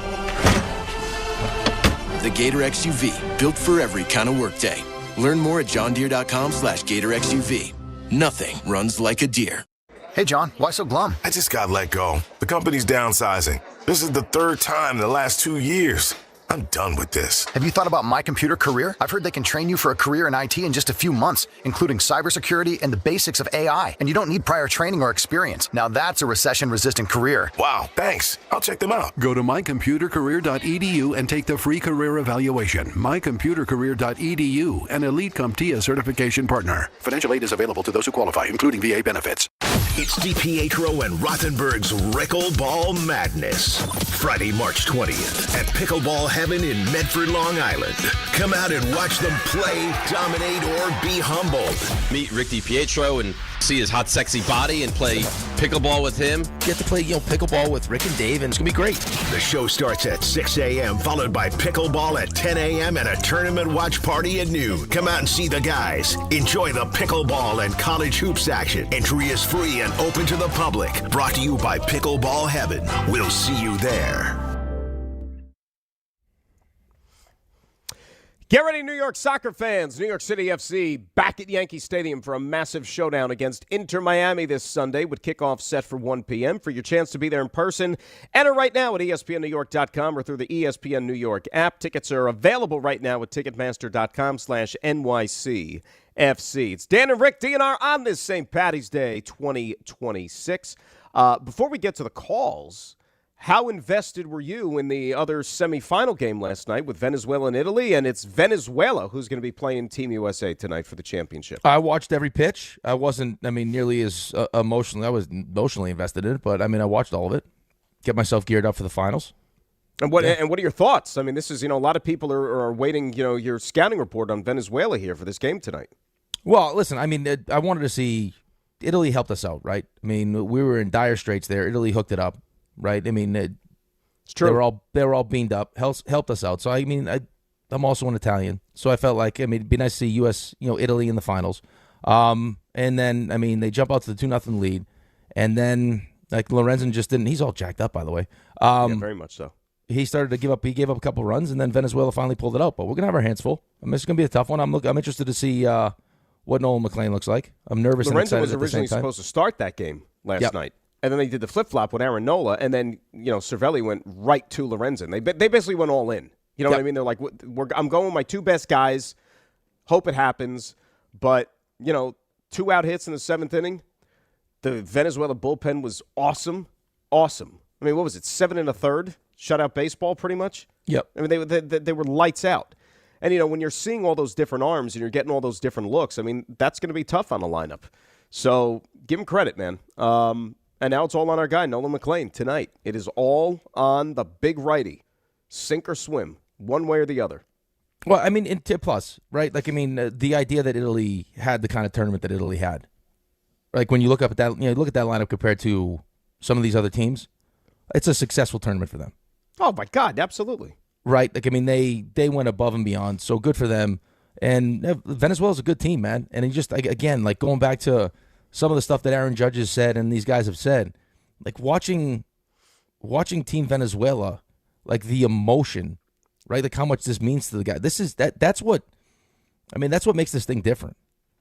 The Gator XUV, built for every kind of workday. Learn more at johndeere.com/Gator XUV. Nothing runs like a deer. Hey, John, why so glum? I just got let go. The company's downsizing. This is the third time in the last 2 years. I'm done with this. Have you thought about My Computer Career? I've heard they can train you for a career in IT in just a few months, including cybersecurity and the basics of AI. And you don't need prior training or experience. Now that's a recession-resistant career. Wow, thanks. I'll check them out. Go to mycomputercareer.edu and take the free career evaluation. mycomputercareer.edu, an Elite CompTIA certification partner. Financial aid is available to those who qualify, including VA benefits. It's DiPietro and Rothenberg's Pickleball Madness. Friday, March 20th at Pickleball Heaven in Medford, Long Island. Come out and watch them play, dominate, or be humbled. Meet Rick DiPietro and see his hot, sexy body and play pickleball with him. Get to play, pickleball with Rick and Dave, and it's going to be great. The show starts at 6 a.m., followed by pickleball at 10 a.m. and a tournament watch party at noon. Come out and see the guys. Enjoy the pickleball and college hoops action. Entry is free and open to the public. Brought to you by Pickleball Heaven. We'll see you there. Get ready, New York soccer fans. New York City FC back at Yankee Stadium for a massive showdown against Inter Miami this Sunday with kickoff set for 1 p.m. For your chance to be there in person, enter right now at ESPNNewYork.com or through the ESPN New York app. Tickets are available right now at Ticketmaster.com/NYCFC. It's Dan and Rick, DNR, on this St. Paddy's Day 2026. Before we get to the calls, how invested were you in the other semifinal game last night with Venezuela and Italy? And it's Venezuela who's going to be playing Team USA tonight for the championship. I watched every pitch. I wasn't, nearly as emotionally. I was emotionally invested in it, but, I watched all of it. Get myself geared up for the finals. And what are your thoughts? This is, a lot of people are waiting, your scouting report on Venezuela here for this game tonight. Well, listen, I wanted to see Italy helped us out, right? We were in dire straits there. Italy hooked it up. Right, it's true. They were all beamed up, helped us out. So I'm also an Italian, so I felt like it'd be nice to see U.S. Italy in the finals. And then they jump out to the 2-0 lead, and then Lorenzen just didn't. He's all jacked up, by the way. Yeah, very much so. He started to give up. He gave up a couple runs, and then Venezuela finally pulled it out. But we're gonna have our hands full. It's gonna be a tough one. I'm interested to see what Nolan McLean looks like. I'm nervous. Lorenzen and excited was originally supposed to start that game last night. And then they did the flip-flop with Aaron Nola, and then, Cervelli went right to Lorenzen. They basically went all in. You know what I mean? They're like, I'm going with my two best guys, hope it happens. But, 2 out hits in the 7th inning. The Venezuela bullpen was awesome. Awesome. What was it, 7 1/3? Shutout baseball, pretty much? Yep. They were lights out. And, when you're seeing all those different arms and you're getting all those different looks, that's going to be tough on the lineup. So give him credit, man. And now it's all on our guy, Nolan McLean, tonight. It is all on the big righty. Sink or swim, one way or the other. Well, plus, right? The idea that Italy had the kind of tournament that Italy had. When you look up at that, look at that lineup compared to some of these other teams, it's a successful tournament for them. Oh, my God, absolutely. Right? They went above and beyond, so good for them. And Venezuela's a good team, man. And he just, again, going back to some of the stuff that Aaron Judge has said and these guys have said, watching Team Venezuela, the emotion, right? How much this means to the guy. That's what makes this thing different.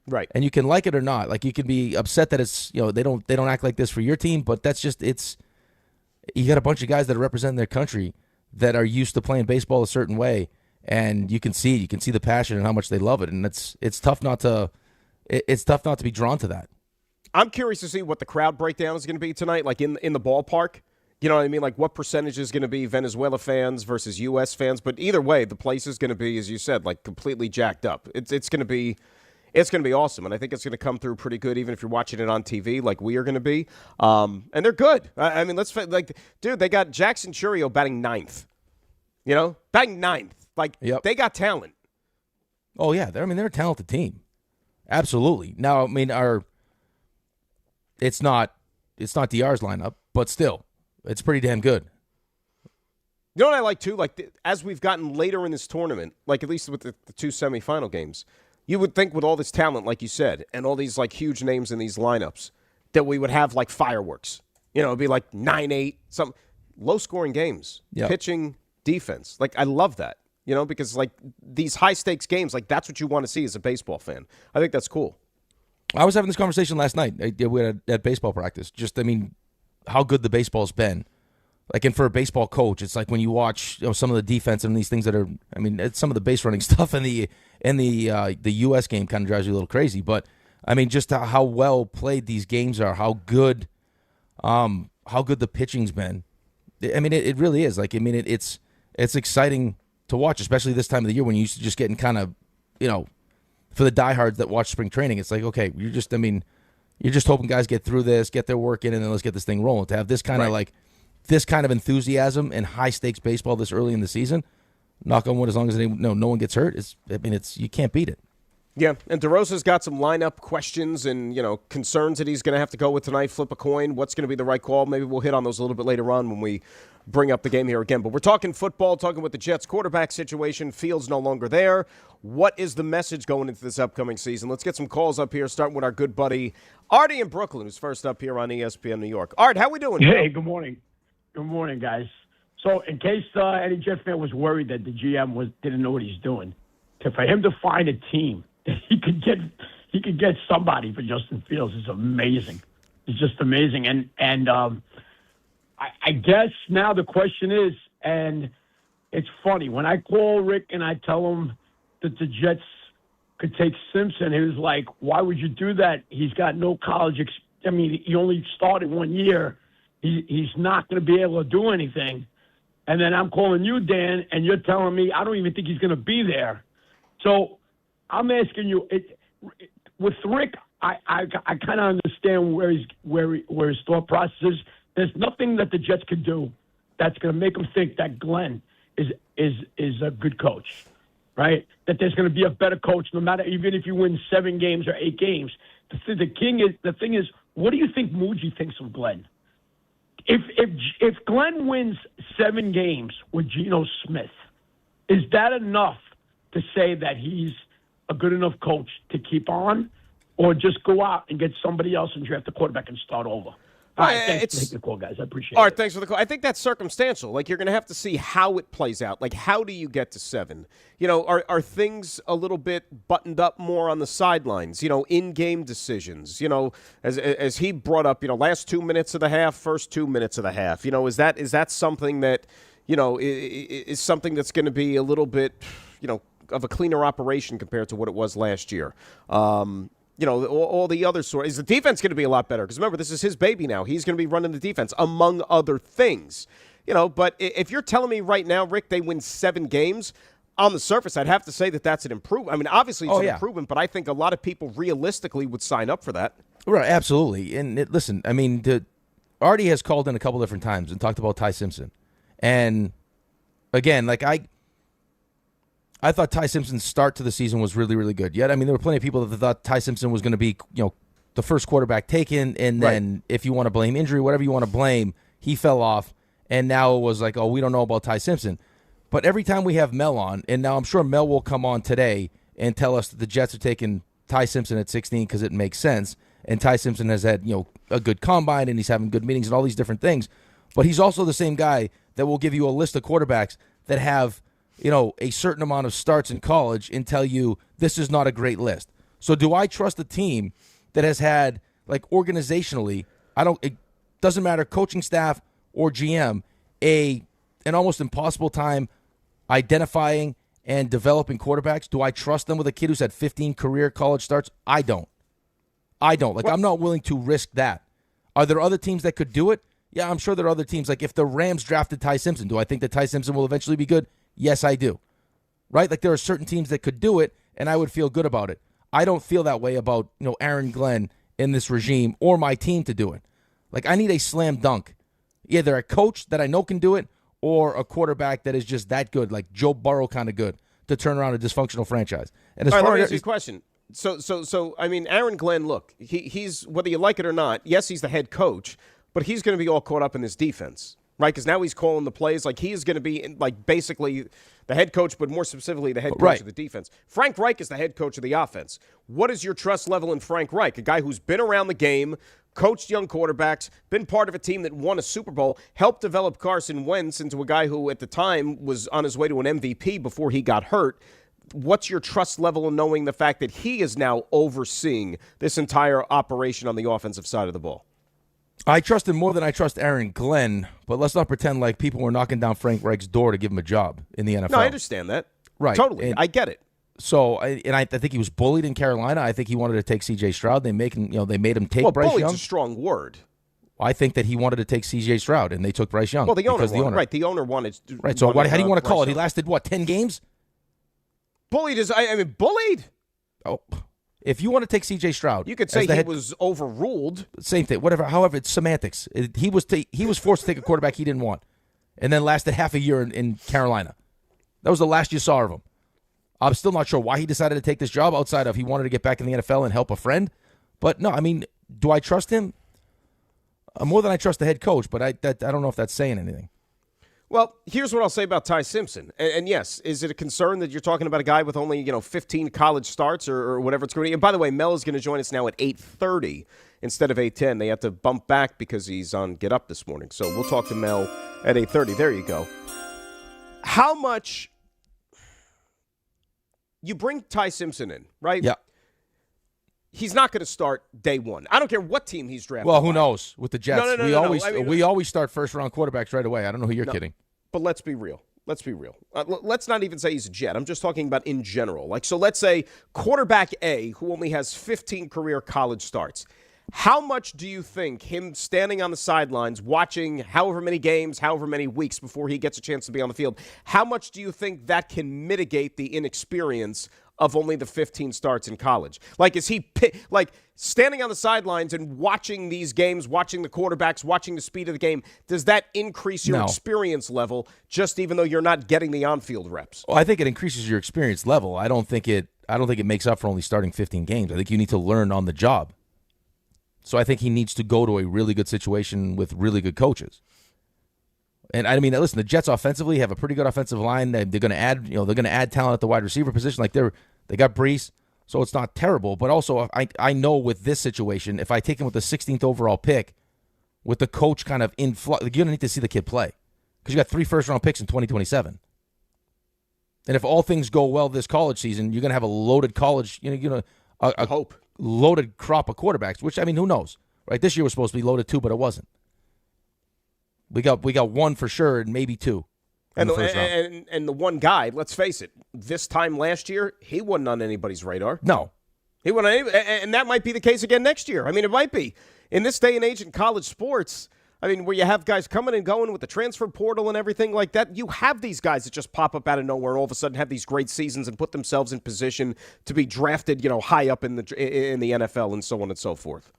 Right. And you can like it or not. You can be upset that it's, they don't act like this for your team, but that's just, you got a bunch of guys that are representing their country that are used to playing baseball a certain way, and you can see the passion and how much they love it. And it's tough not to be drawn to that. I'm curious to see what the crowd breakdown is going to be tonight, in the ballpark. You know what I mean? What percentage is going to be Venezuela fans versus U.S. fans? But either way, the place is going to be, as you said, completely jacked up. It's going to be awesome, and I think it's going to come through pretty good, even if you're watching it on TV, like we are going to be. And they're good. Dude, they got Jackson Churio batting 9th. Batting ninth. They got talent. Oh, yeah. They're a talented team. Absolutely. Now, it's not DR's lineup, but still, it's pretty damn good. You know what I like, too? As we've gotten later in this tournament, at least with the two semifinal games, you would think with all this talent, like you said, and all these, huge names in these lineups, that we would have, fireworks. It'd be 9-8, some low-scoring games. Yep. Pitching, defense. I love that, because, these high-stakes games, that's what you want to see as a baseball fan. I think that's cool. I was having this conversation last night at baseball practice. Just, how good the baseball's been. And for a baseball coach, it's when you watch some of the defense and these things that are, it's some of the base running stuff in the U.S. game kind of drives you a little crazy. But, just how well played these games are, how good the pitching's been. It really is. It's exciting to watch, especially this time of the year when you're used to just getting kind of, for the diehards that watch spring training, it's okay, you're just hoping guys get through this, get their work in, and then let's get this thing rolling. To have this kind of this kind of enthusiasm and high stakes baseball this early in the season, knock on wood, as long as no one gets hurt, you can't beat it. Yeah, and DeRosa's got some lineup questions and, concerns that he's going to have to go with tonight, flip a coin. What's going to be the right call? Maybe we'll hit on those a little bit later on when we bring up the game here again. But we're talking football, talking with the Jets quarterback situation. Fields no longer there. What is the message going into this upcoming season? Let's get some calls up here, starting with our good buddy Artie in Brooklyn, who's first up here on ESPN New York. Art, how we doing? Hey, good morning. Good morning, guys. So in case any Jet fan was worried that the GM didn't know what he's doing, for him to find a team that he could get somebody for Justin Fields is amazing. It's just amazing. And I guess now the question is, and it's funny, when I call Rick and I tell him that the Jets could take Simpson, he was like, why would you do that? He's got no college he only started 1 year. He's not going to be able to do anything. And then I'm calling you, Dan, and you're telling me I don't even think he's going to be there. So I'm asking you, with Rick, I kind of understand where his thought process is. There's nothing that the Jets could do that's going to make him think that Glenn is a good coach, right? That there's going to be a better coach, no matter, even if you win 7 games or 8 games. The thing is, what do you think Mougey thinks of Glenn? If Glenn wins 7 games with Geno Smith, is that enough to say that he's a good enough coach to keep on, or just go out and get somebody else and draft a quarterback and start over? All right, thanks for taking the call, guys. I appreciate it. All right, thanks for the call. I think that's circumstantial. You're going to have to see how it plays out. How do you get to 7? Are things a little bit buttoned up more on the sidelines? In-game decisions. As he brought up, last 2 minutes of the half, first 2 minutes of the half. Is that something that, is something that's going to be a little bit, of a cleaner operation compared to what it was last year? All the other sort. Is the defense going to be a lot better? Because remember, this is his baby now. He's going to be running the defense, among other things. But if you're telling me right now, Rick, they win 7 games, on the surface, I'd have to say that that's an improvement. Obviously it's an improvement, but I think a lot of people realistically would sign up for that. Right, absolutely. And listen, Artie has called in a couple different times and talked about Ty Simpson. And again, I thought Ty Simpson's start to the season was really, really good. Yet, there were plenty of people that thought Ty Simpson was going to be, the first quarterback taken, and then if you want to blame injury, whatever you want to blame, he fell off, and now it was we don't know about Ty Simpson. But every time we have Mel on, and now I'm sure Mel will come on today and tell us that the Jets are taking Ty Simpson at 16 because it makes sense, and Ty Simpson has had, a good combine, and he's having good meetings and all these different things. But he's also the same guy that will give you a list of quarterbacks that have a certain amount of starts in college and tell you this is not a great list. So do I trust a team that has had, organizationally, it doesn't matter, coaching staff or GM, an almost impossible time identifying and developing quarterbacks? Do I trust them with a kid who's had 15 career college starts? I don't. I'm not willing to risk that. Are there other teams that could do it? Yeah, I'm sure there are other teams. If the Rams drafted Ty Simpson, do I think that Ty Simpson will eventually be good? Yes, I do. Right? There are certain teams that could do it, and I would feel good about it. I don't feel that way about, Aaron Glenn in this regime or my team to do it. I need a slam dunk. Either a coach that I know can do it or a quarterback that is just that good, like Joe Burrow kind of good, to turn around a dysfunctional franchise. And as All right, far let me as ask you a question. So I mean, Aaron Glenn, look, he's whether you like it or not, yes, he's the head coach, but he's going to be all caught up in this defense, right? Because now he's calling the plays. Like, he is going to be, like, basically the head coach, but more specifically the head coach of the defense. Frank Reich is the head coach of the offense. What is your trust level in Frank Reich, a guy who's been around the game, coached young quarterbacks, been part of a team that won a Super Bowl, helped develop Carson Wentz into a guy who at the time was on his way to an MVP before he got hurt? What's your trust level in knowing the fact that he is now overseeing this entire operation on the offensive side of the ball? I trust him more than I trust Aaron Glenn, but let's not pretend like people were knocking down Frank Reich's door to give him a job in the NFL. No, I understand that. Right. Totally. I get it. So, I think he was bullied in Carolina. I think he wanted to take C.J. Stroud. They made him take Bryce Young. Bullied's a strong word. I think that he wanted to take C.J. Stroud, and they took Bryce Young. Well, the owner wanted. Right, the owner wanted. Right, so how do you want to call it? He lasted, 10 games? Bullied is, I mean, bullied? Oh, if you want to take C.J. Stroud. You could say he was overruled. Same thing, whatever. However, it's semantics. He was forced to take a quarterback he didn't want, and then lasted half a year in Carolina. That was the last you saw of him. I'm still not sure why he decided to take this job outside of he wanted to get back in the NFL and help a friend. But no, I mean, do I trust him? More than I trust the head coach, but I don't know if that's saying anything. Well, here's what I'll say about Ty Simpson. And yes, is it a concern that you're talking about a guy with only 15 college starts or whatever it's going to be? And by the way, Mel is going to join us now at 8:30 instead of 8:10. They have to bump back because he's on Get Up this morning. So we'll talk to Mel at 8:30. There you go. How much you bring Ty Simpson in, right? Yeah. He's not going to start day one. I don't care what team he's drafted. Well, who knows with the Jets? No. We always start first-round quarterbacks right away. I don't know who you're kidding. But let's be real. Let's not even say he's a Jet. I'm just talking about in general. So let's say quarterback A, who only has 15 career college starts. How much do you think him standing on the sidelines, watching however many games, however many weeks before he gets a chance to be on the field, how much do you think that can mitigate the inexperience of only the 15 starts in college? Like, is he standing on the sidelines and watching these games, watching the quarterbacks, watching the speed of the game? Does that increase your experience level, just even though you're not getting the on-field reps? Well, I think it increases your experience level. I don't think it makes up for only starting 15 games. I think you need to learn on the job. So I think he needs to go to a really good situation with really good coaches. And I mean, listen, the Jets offensively have a pretty good offensive line. They're going to add, talent at the wide receiver position. Like they got Brees, so it's not terrible. But also, I know with this situation, if I take him with the 16th overall pick, with the coach kind of in flux, you're going to need to see the kid play because you got 3 first-round picks in 2027. And if all things go well this college season, you're going to have a loaded college, a hope. Loaded crop of quarterbacks, which, I mean, who knows, right? This year was supposed to be loaded 2, but it wasn't. We got one for sure and maybe 2 in the first round. And the one guy, let's face it, this time last year, he wasn't on anybody's radar. No. He wasn't and that might be the case again next year. I mean, it might be. In this day and age in college sports, I mean, where you have guys coming and going with the transfer portal and everything like that, you have these guys that just pop up out of nowhere and all of a sudden have these great seasons and put themselves in position to be drafted, high up in the NFL and so on and so forth.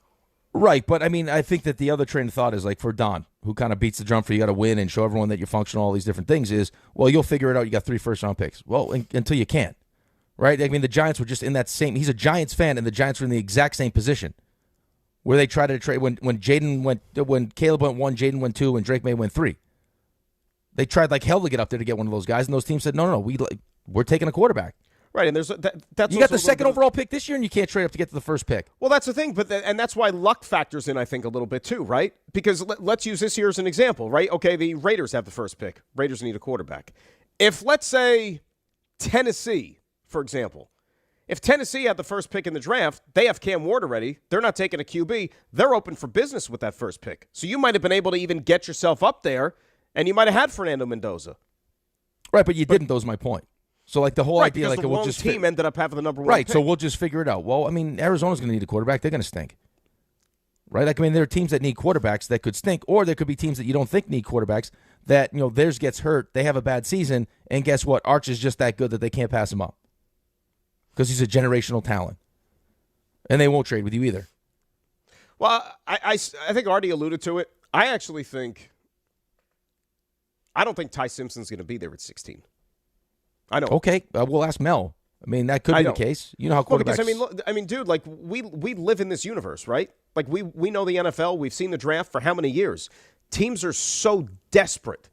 Right, but I mean, I think that the other train of thought is like for Don, who kind of beats the drum for you got to win and show everyone that you're functional, all these different things is, well, you'll figure it out. You got 3 first-round picks. Well, until you can't, right? I mean, the Giants were just in that same – he's a Giants fan, and the Giants were in the exact same position. Where they tried to trade when Caleb went 1, Jaden went 2, and Drake May went 3. They tried like hell to get up there to get one of those guys, and those teams said, no, we're taking a quarterback. Right, and that's you got the second overall pick this year, and you can't trade up to get to the first pick. Well, that's the thing, and that's why luck factors in, I think, a little bit too, right? Because let's use this year as an example, right? Okay, the Raiders have the first pick. Raiders need a quarterback. If, let's say, Tennessee, for example, if Tennessee had the first pick in the draft, they have Cam Ward already. They're not taking a QB. They're open for business with that first pick. So you might have been able to even get yourself up there, and you might have had Fernando Mendoza. Right, but you didn't. That was my point. So, like, the whole idea, like, the we'll wrong just team ended up having the number 1 right, pick. so we'll just figure it out. Well, I mean, Arizona's going to need a quarterback. They're going to stink. Right? Like, I mean, there are teams that need quarterbacks that could stink, or there could be teams that you don't think need quarterbacks that, theirs gets hurt, they have a bad season, and guess what? Arch is just that good that they can't pass him up. Because he's a generational talent. And they won't trade with you either. Well, I think Artie alluded to it. I actually think I don't think Ty Simpson's going to be there at 16. I don't. Okay, we'll ask Mel. I mean, that could be the case. You know how quarterbacks... Because, dude, like, we live in this universe, right? Like, we know the NFL. We've seen the draft for how many years? Teams are so desperate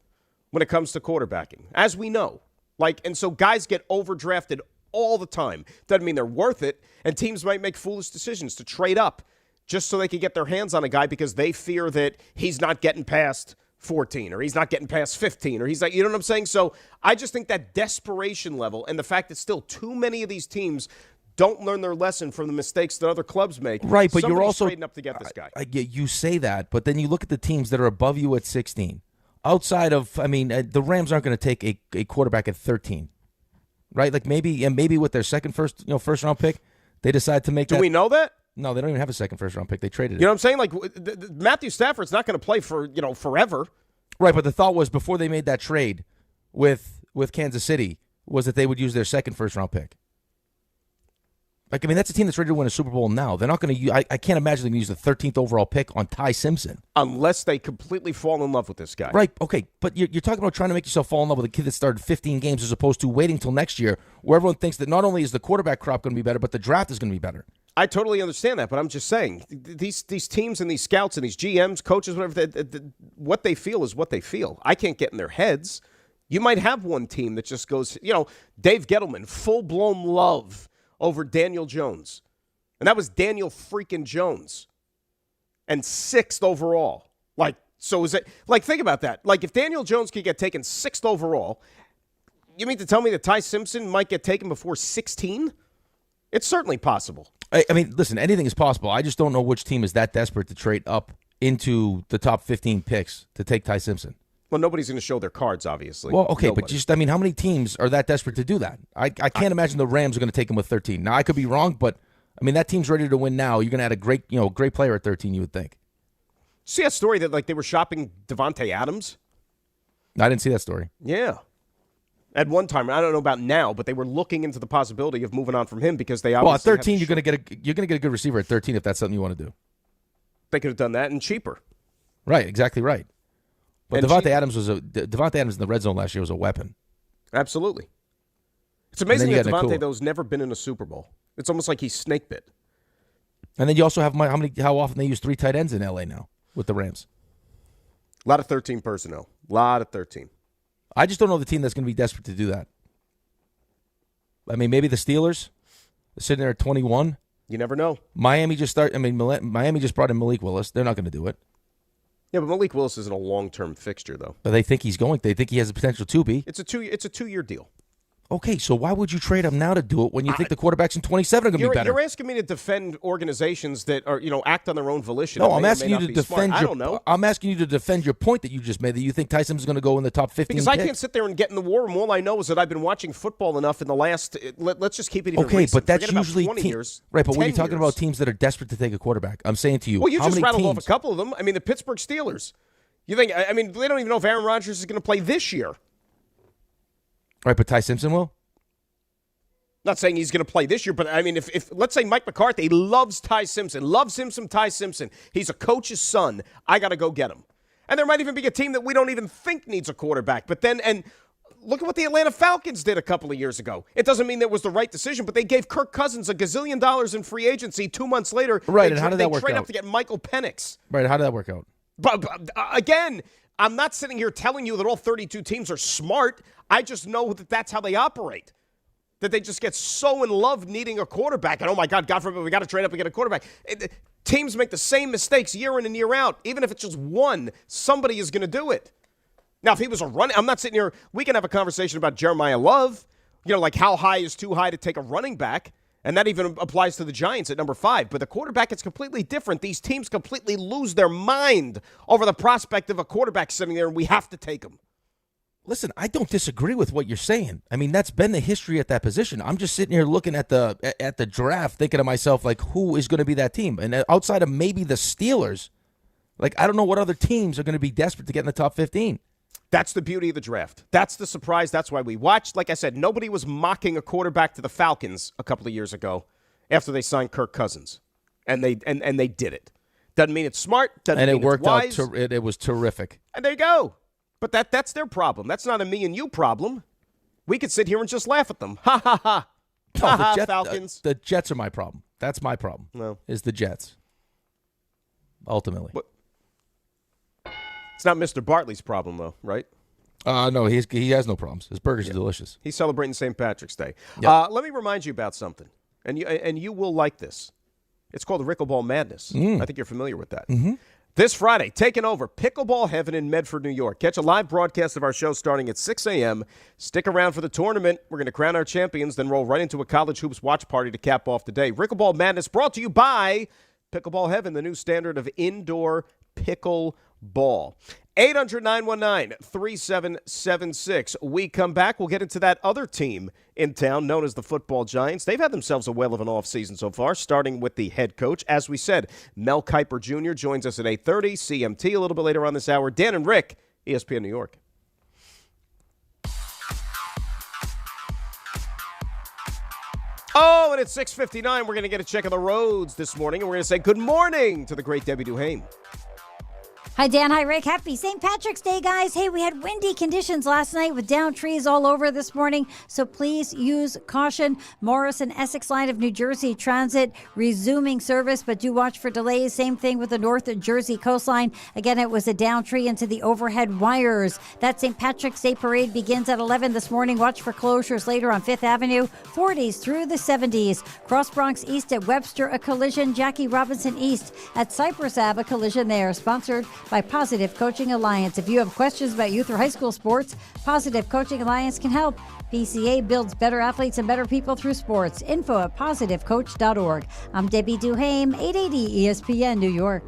when it comes to quarterbacking, as we know. Like, and so guys get overdrafted all the time. Doesn't mean they're worth it, and teams might make foolish decisions to trade up just so they can get their hands on a guy because they fear that he's not getting past 14 or he's not getting past 15 or he's like, you know what I'm saying? So I just think that desperation level and the fact that still too many of these teams don't learn their lesson from the mistakes that other clubs make. Right, but you're also trading up to get this guy. You say that, but then you look at the teams that are above you at 16. Outside of, the Rams aren't going to take a quarterback at 13, right? Like maybe with their first round pick, they decide to make. Do we know that? No, they don't even have a first round pick. They traded it. You know what I'm saying? Like Matthew Stafford's not going to play for forever. Right, but the thought was before they made that trade with Kansas City was that they would use their first round pick. Like, that's a team that's ready to win a Super Bowl now. They're not going to. I can't imagine they're going to use the 13th overall pick on Ty Simpson unless they completely fall in love with this guy. Right? Okay, but you're talking about trying to make yourself fall in love with a kid that started 15 games as opposed to waiting till next year, where everyone thinks that not only is the quarterback crop going to be better, but the draft is going to be better. I totally understand that, but I'm just saying these teams and these scouts and these GMs, coaches, whatever, what they feel is what they feel. I can't get in their heads. You might have one team that just goes, Dave Gettleman, full-blown love over Daniel Jones. And that was Daniel freaking Jones. And 6th overall. So is it, think about that. Like, if Daniel Jones could get taken 6th overall, you mean to tell me that Ty Simpson might get taken before 16? It's certainly possible. Listen, anything is possible. I just don't know which team is that desperate to trade up into the top 15 picks to take Ty Simpson. Well, nobody's going to show their cards, obviously. Well, okay, Nobody. But just, how many teams are that desperate to do that? I can't imagine the Rams are going to take him with 13. Now, I could be wrong, but, that team's ready to win now. You're going to add a great player at 13, you would think. See that story that, they were shopping Devontae Adams? I didn't see that story. Yeah. At one time, I don't know about now, but they were looking into the possibility of moving on from him because they obviously. Well, at 13, you're going to get a good receiver at 13 if that's something you want to do. They could have done that and cheaper. Right, exactly right. But Devontae Adams in the red zone last year was a weapon. Absolutely. It's amazing that Devontae though has never been in a Super Bowl. It's almost like he's snake bit. And then you also have how often they use 3 tight ends in LA now with the Rams. A lot of 13 personnel. A lot of 13. I just don't know the team that's going to be desperate to do that. Maybe the Steelers sitting there at 21. You never know. Miami just brought in Malik Willis. They're not going to do it. Yeah, but Malik Willis isn't a long-term fixture, though. But they think he's going. They think he has the potential to be. It's a 2-year deal. Okay, so why would you trade him now to do it when you think the quarterbacks in 27 are going to be better? You're asking me to defend organizations that are, act on their own volition. No, I'm asking you to defend. I don't know. I'm asking you to defend your point that you just made that you think Tyson's going to go in the top 15. Because I can't sit there and get in the war room. All I know is that I've been watching football enough in the last. Let's just keep it even. Okay, recent. but that's Forget usually 20 years, right. But when you're talking years. about teams that are desperate to take a quarterback, I'm saying to you, well, you how just many rattled teams? off a couple of them. The Pittsburgh Steelers. You think? They don't even know if Aaron Rodgers is going to play this year. Right, but Ty Simpson will. Not saying he's going to play this year, but if let's say Mike McCarthy loves Ty Simpson, Ty Simpson, he's a coach's son, I got to go get him. And there might even be a team that we don't even think needs a quarterback. But then, and look at what the Atlanta Falcons did a couple of years ago. It doesn't mean that was the right decision, but they gave Kirk Cousins $1 gazillion in free agency 2 months later. Right, and how did that work out? They trade up to get Michael Penix. Right, how did that work out? But again, I'm not sitting here telling you that all 32 teams are smart. I just know that that's how they operate. That they just get so in love needing a quarterback. And, oh, my God forbid, we got to trade up and get a quarterback. Teams make the same mistakes year in and year out. Even if it's just one, somebody is going to do it. Now, if he was a running, I'm not sitting here. We can have a conversation about Jeremiah Love. Like how high is too high to take a running back. And that even applies to the Giants at number 5. But the quarterback is completely different. These teams completely lose their mind over the prospect of a quarterback sitting there, and we have to take him. Listen, I don't disagree with what you're saying. That's been the history at that position. I'm just sitting here looking at the draft, thinking to myself, who is going to be that team? And outside of maybe the Steelers, I don't know what other teams are going to be desperate to get in the top 15. That's the beauty of the draft. That's the surprise. That's why we watched. Like I said, nobody was mocking a quarterback to the Falcons a couple of years ago after they signed Kirk Cousins, and they did it. Doesn't mean it's smart. Doesn't mean it worked it's wise. out. It was terrific. And there you go. But that's their problem. That's not a me and you problem. We could sit here and just laugh at them. Ha, ha, ha. No, Ha, ha, Falcons. The Jets are my problem. That's my problem. No. Is the Jets. Ultimately. What? It's not Mr. Bartley's problem, though, right? No, he has no problems. His burgers are delicious. He's celebrating St. Patrick's Day. Yep. Let me remind you about something, and you will like this. It's called Rickleball Madness. I think you're familiar with that. Mm-hmm. This Friday, taking over Pickleball Heaven in Medford, New York. Catch a live broadcast of our show starting at 6 a.m. Stick around for the tournament. We're going to crown our champions, then roll right into a college hoops watch party to cap off the day. Rickleball Madness brought to you by Pickleball Heaven, the new standard of indoor pickleball. 800-919-3776. We come back. We'll get into that other team in town known as the Football Giants. They've had themselves a whale of an offseason so far, starting with the head coach. As we said, Mel Kiper Jr. joins us at 8:30, CMT a little bit later on this hour. Dan and Rick, ESPN New York. Oh, and at 6:59, we're going to get a check of the roads this morning, and we're going to say good morning to the great Debbie Duhame. Hi, Dan. Hi, Rick. Happy St. Patrick's Day, guys. Hey, we had windy conditions last night with downed trees all over this morning, so please use caution. Morris and Essex line of New Jersey Transit resuming service, but do watch for delays. Same thing with the North Jersey coastline. Again, it was a downed tree into the overhead wires. That St. Patrick's Day parade begins at 11 this morning. Watch for closures later on 5th Avenue, 40s through the 70s. Cross Bronx East at Webster, a collision. Jackie Robinson East at Cypress Ave, a collision there. Sponsored by Positive Coaching Alliance. If you have questions about youth or high school sports, Positive Coaching Alliance can help. PCA builds better athletes and better people through sports. Info at positivecoach.org. I'm Debbie Duhame, 880 ESPN New York.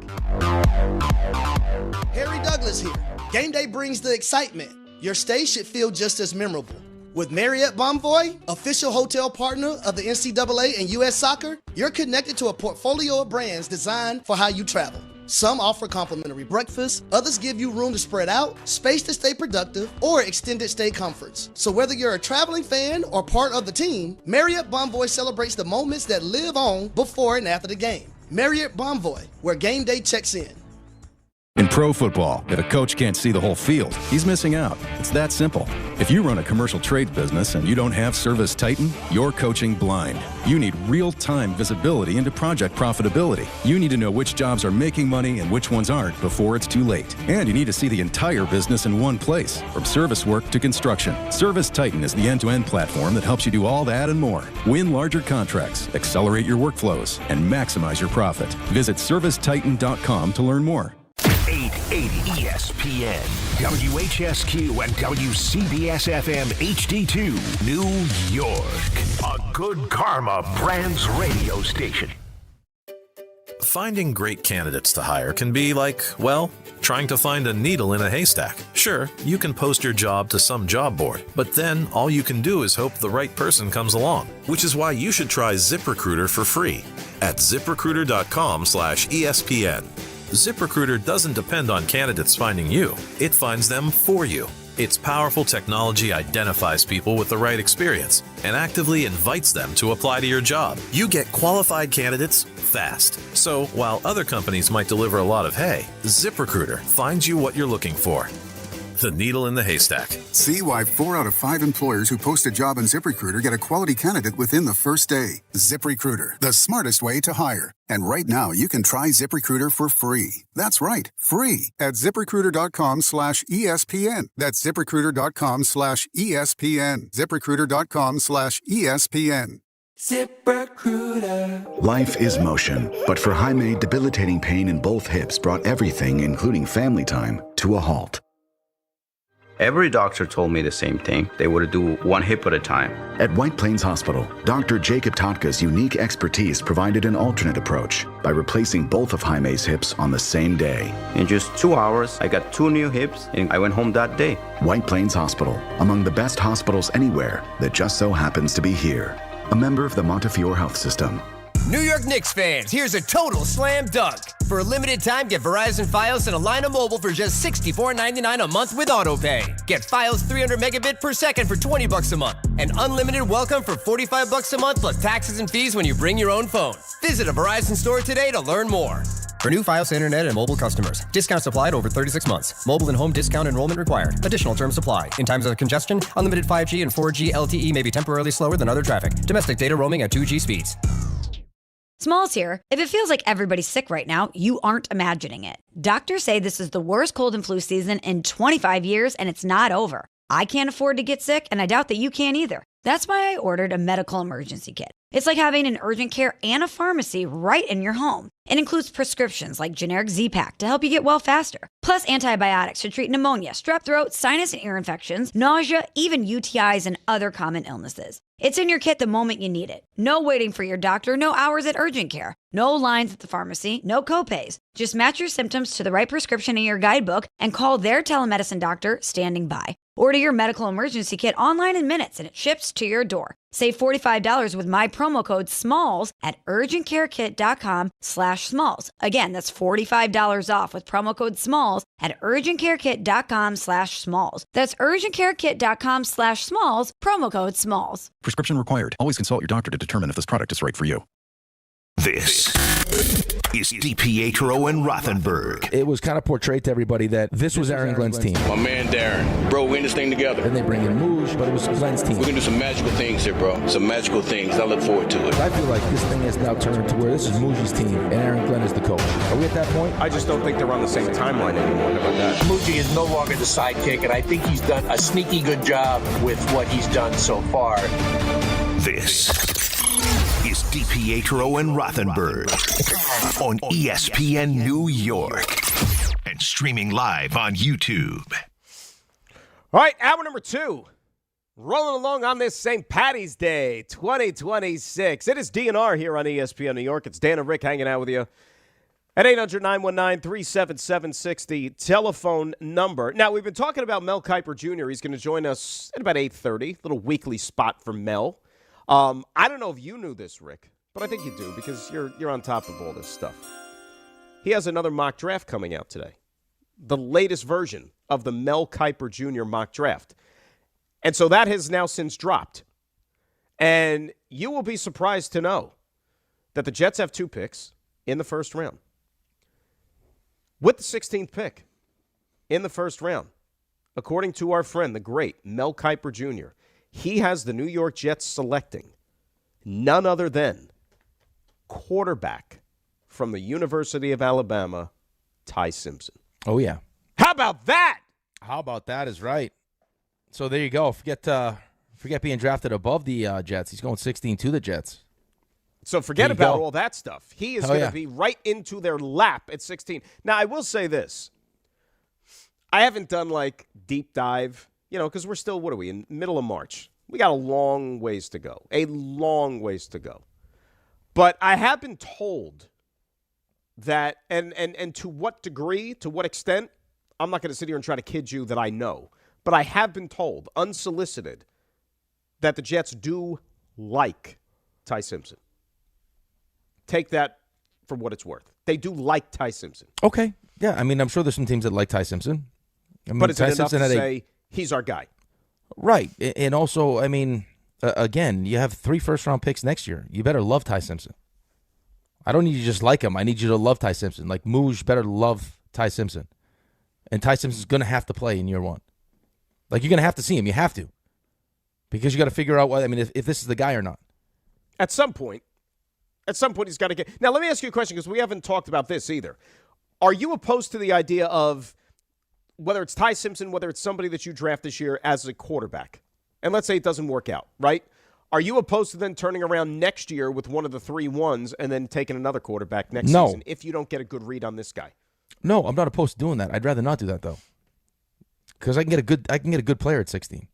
Harry Douglas here. Game day brings the excitement. Your stay should feel just as memorable. With Marriott Bonvoy, official hotel partner of the NCAA and U.S. Soccer, you're connected to a portfolio of brands designed for how you travel. Some offer complimentary breakfast, others give you room to spread out, space to stay productive, or extended stay comforts. So whether you're a traveling fan or part of the team, Marriott Bonvoy celebrates the moments that live on before and after the game. Marriott Bonvoy, where game day checks in. In pro football, if a coach can't see the whole field, he's missing out. It's that simple. If you run a commercial trade business and you don't have Service Titan, you're coaching blind. You need real-time visibility into project profitability. You need to know which jobs are making money and which ones aren't before it's too late. And you need to see the entire business in one place, from service work to construction. Service Titan is the end-to-end platform that helps you do all that and more. Win larger contracts, accelerate your workflows, and maximize your profit. Visit servicetitan.com to learn more. 880 ESPN, WHSQ, and WCBS-FM HD2, New York. A Good Karma Brands radio station. Finding great candidates to hire can be like, well, trying to find a needle in a haystack. Sure, you can post your job to some job board, but then all you can do is hope the right person comes along, which is why you should try ZipRecruiter for free at ZipRecruiter.com/ESPN. ZipRecruiter doesn't depend on candidates finding you. It finds them for you. Its powerful technology identifies people with the right experience and actively invites them to apply to your job. You get qualified candidates fast. So while other companies might deliver a lot of hay, ZipRecruiter finds you what you're looking for. The needle in the haystack. See why 4 out of 5 employers who post a job on ZipRecruiter get a quality candidate within the first day. ZipRecruiter, the smartest way to hire. And right now, you can try ZipRecruiter for free. That's right, free at ZipRecruiter.com/ESPN. That's ZipRecruiter.com/ESPN. ZipRecruiter.com/ESPN. ZipRecruiter. Life is motion, but for Jaime, debilitating pain in both hips brought everything, including family time, to a halt. Every doctor told me the same thing. They would do one hip at a time. At White Plains Hospital, Dr. Jacob Totka's unique expertise provided an alternate approach by replacing both of Jaime's hips on the same day. In just 2 hours, I got 2 new hips, and I went home that day. White Plains Hospital, among the best hospitals anywhere that just so happens to be here. A member of the Montefiore Health System. New York Knicks fans, here's a total slam dunk. For a limited time, get Verizon Fios and a line of mobile for just $64.99 a month with AutoPay. Get Fios 300 megabit per second for $20 a month. And unlimited welcome for $45 a month plus taxes and fees when you bring your own phone. Visit a Verizon store today to learn more. For new Fios Internet and mobile customers. Discounts applied over 36 months. Mobile and home discount enrollment required. Additional terms apply. In times of congestion, unlimited 5G and 4G LTE may be temporarily slower than other traffic. Domestic data roaming at 2G speeds. Smalls here. If it feels like everybody's sick right now, you aren't imagining it. Doctors say this is the worst cold and flu season in 25 years, and it's not over. I can't afford to get sick, and I doubt that you can either. That's why I ordered a medical emergency kit. It's like having an urgent care and a pharmacy right in your home. It includes prescriptions like generic Z-Pak to help you get well faster, plus antibiotics to treat pneumonia, strep throat, sinus and ear infections, nausea, even UTIs and other common illnesses. It's in your kit the moment you need it. No waiting for your doctor, no hours at urgent care, no lines at the pharmacy, no copays. Just match your symptoms to the right prescription in your guidebook and call their telemedicine doctor standing by. Order your medical emergency kit online in minutes and it ships to your door. Save $45 with my promo code SMALLS at urgentcarekit.com/smalls. Again, that's $45 off with promo code SMALLS at urgentcarekit.com/smalls. That's urgentcarekit.com/smalls, promo code SMALLS. Prescription required. Always consult your doctor to determine if this product is right for you. This is DiPietro and Rothenberg. It was kind of portrayed to everybody that this was Aaron Glenn's team. My man Darren. Bro, we in this thing together. Then they bring in Mougey, but it was Glenn's team. We're going to do some magical things here, bro. Some magical things. I look forward to it. I feel like this thing has now turned to where this is Mougey's team and Aaron Glenn is the coach. Are we at that point? I just don't think they're on the same timeline anymore. How about that? Mougey is no longer the sidekick, and I think he's done a sneaky good job with what he's done so far. This is DiPietro and Rothenberg on ESPN New York and streaming live on YouTube. All right, hour number 2. Rolling along on this St. Paddy's Day 2026. It is DNR here on ESPN New York. It's Dan and Rick hanging out with you at 800-919-3776, the telephone number. Now, we've been talking about Mel Kiper Jr. He's going to join us at about 8:30, little weekly spot for Mel. I don't know if you knew this, Rick, but I think you do because you're on top of all this stuff. He has another mock draft coming out today, the latest version of the Mel Kiper Jr. mock draft. And so that has now since dropped. And you will be surprised to know that the Jets have 2 picks in the first round. With the 16th pick in the first round, according to our friend, the great Mel Kiper Jr., he has the New York Jets selecting none other than quarterback from the University of Alabama, Ty Simpson. Oh, yeah. How about that? How about that is right. So there you go. Forget being drafted above the Jets. He's going 16 to the Jets. So forget about all that stuff. He is going to be right into their lap at 16. Now, I will say this. I haven't done like deep dive, because we're still, what are we, in middle of March? We got a long ways to go. A long ways to go. But I have been told that, and to what degree, to what extent, I'm not going to sit here and try to kid you that I know. But I have been told, unsolicited, that the Jets do like Ty Simpson. Take that for what it's worth. They do like Ty Simpson. Okay. Yeah, I mean, I'm sure there's some teams that like Ty Simpson. But it's enough to say he's our guy. Right. And also, I mean, again, you have 3 first-round picks next year. You better love Ty Simpson. I don't need you to just like him. I need you to love Ty Simpson. Like, Mougey better love Ty Simpson. And Ty Simpson's going to have to play in year 1. Like, you're going to have to see him. You have to. Because you got to figure out, if this is the guy or not. At some point, he's got to get. Now, let me ask you a question because we haven't talked about this either. Are you opposed to the idea of whether it's Ty Simpson, whether it's somebody that you draft this year as a quarterback, and let's say it doesn't work out, right? Are you opposed to then turning around next year with one of the 3 ones and then taking another quarterback next season if you don't get a good read on this guy? No, I'm not opposed to doing that. I'd rather not do that though, because I can get a good player at 16,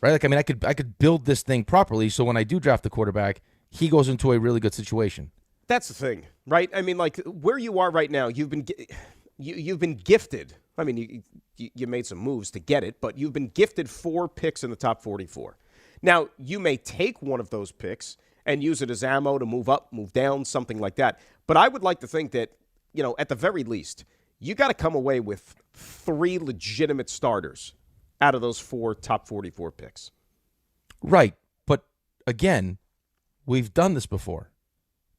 right? Like, I could build this thing properly so when I do draft the quarterback, he goes into a really good situation. That's the thing, right? I mean, like where you are right now, you've been gifted. I mean, you made some moves to get it, but you've been gifted 4 picks in the top 44. Now, you may take one of those picks and use it as ammo to move up, move down, something like that. But I would like to think that, at the very least, you got to come away with 3 legitimate starters out of those 4 top 44 picks. Right. But again, we've done this before.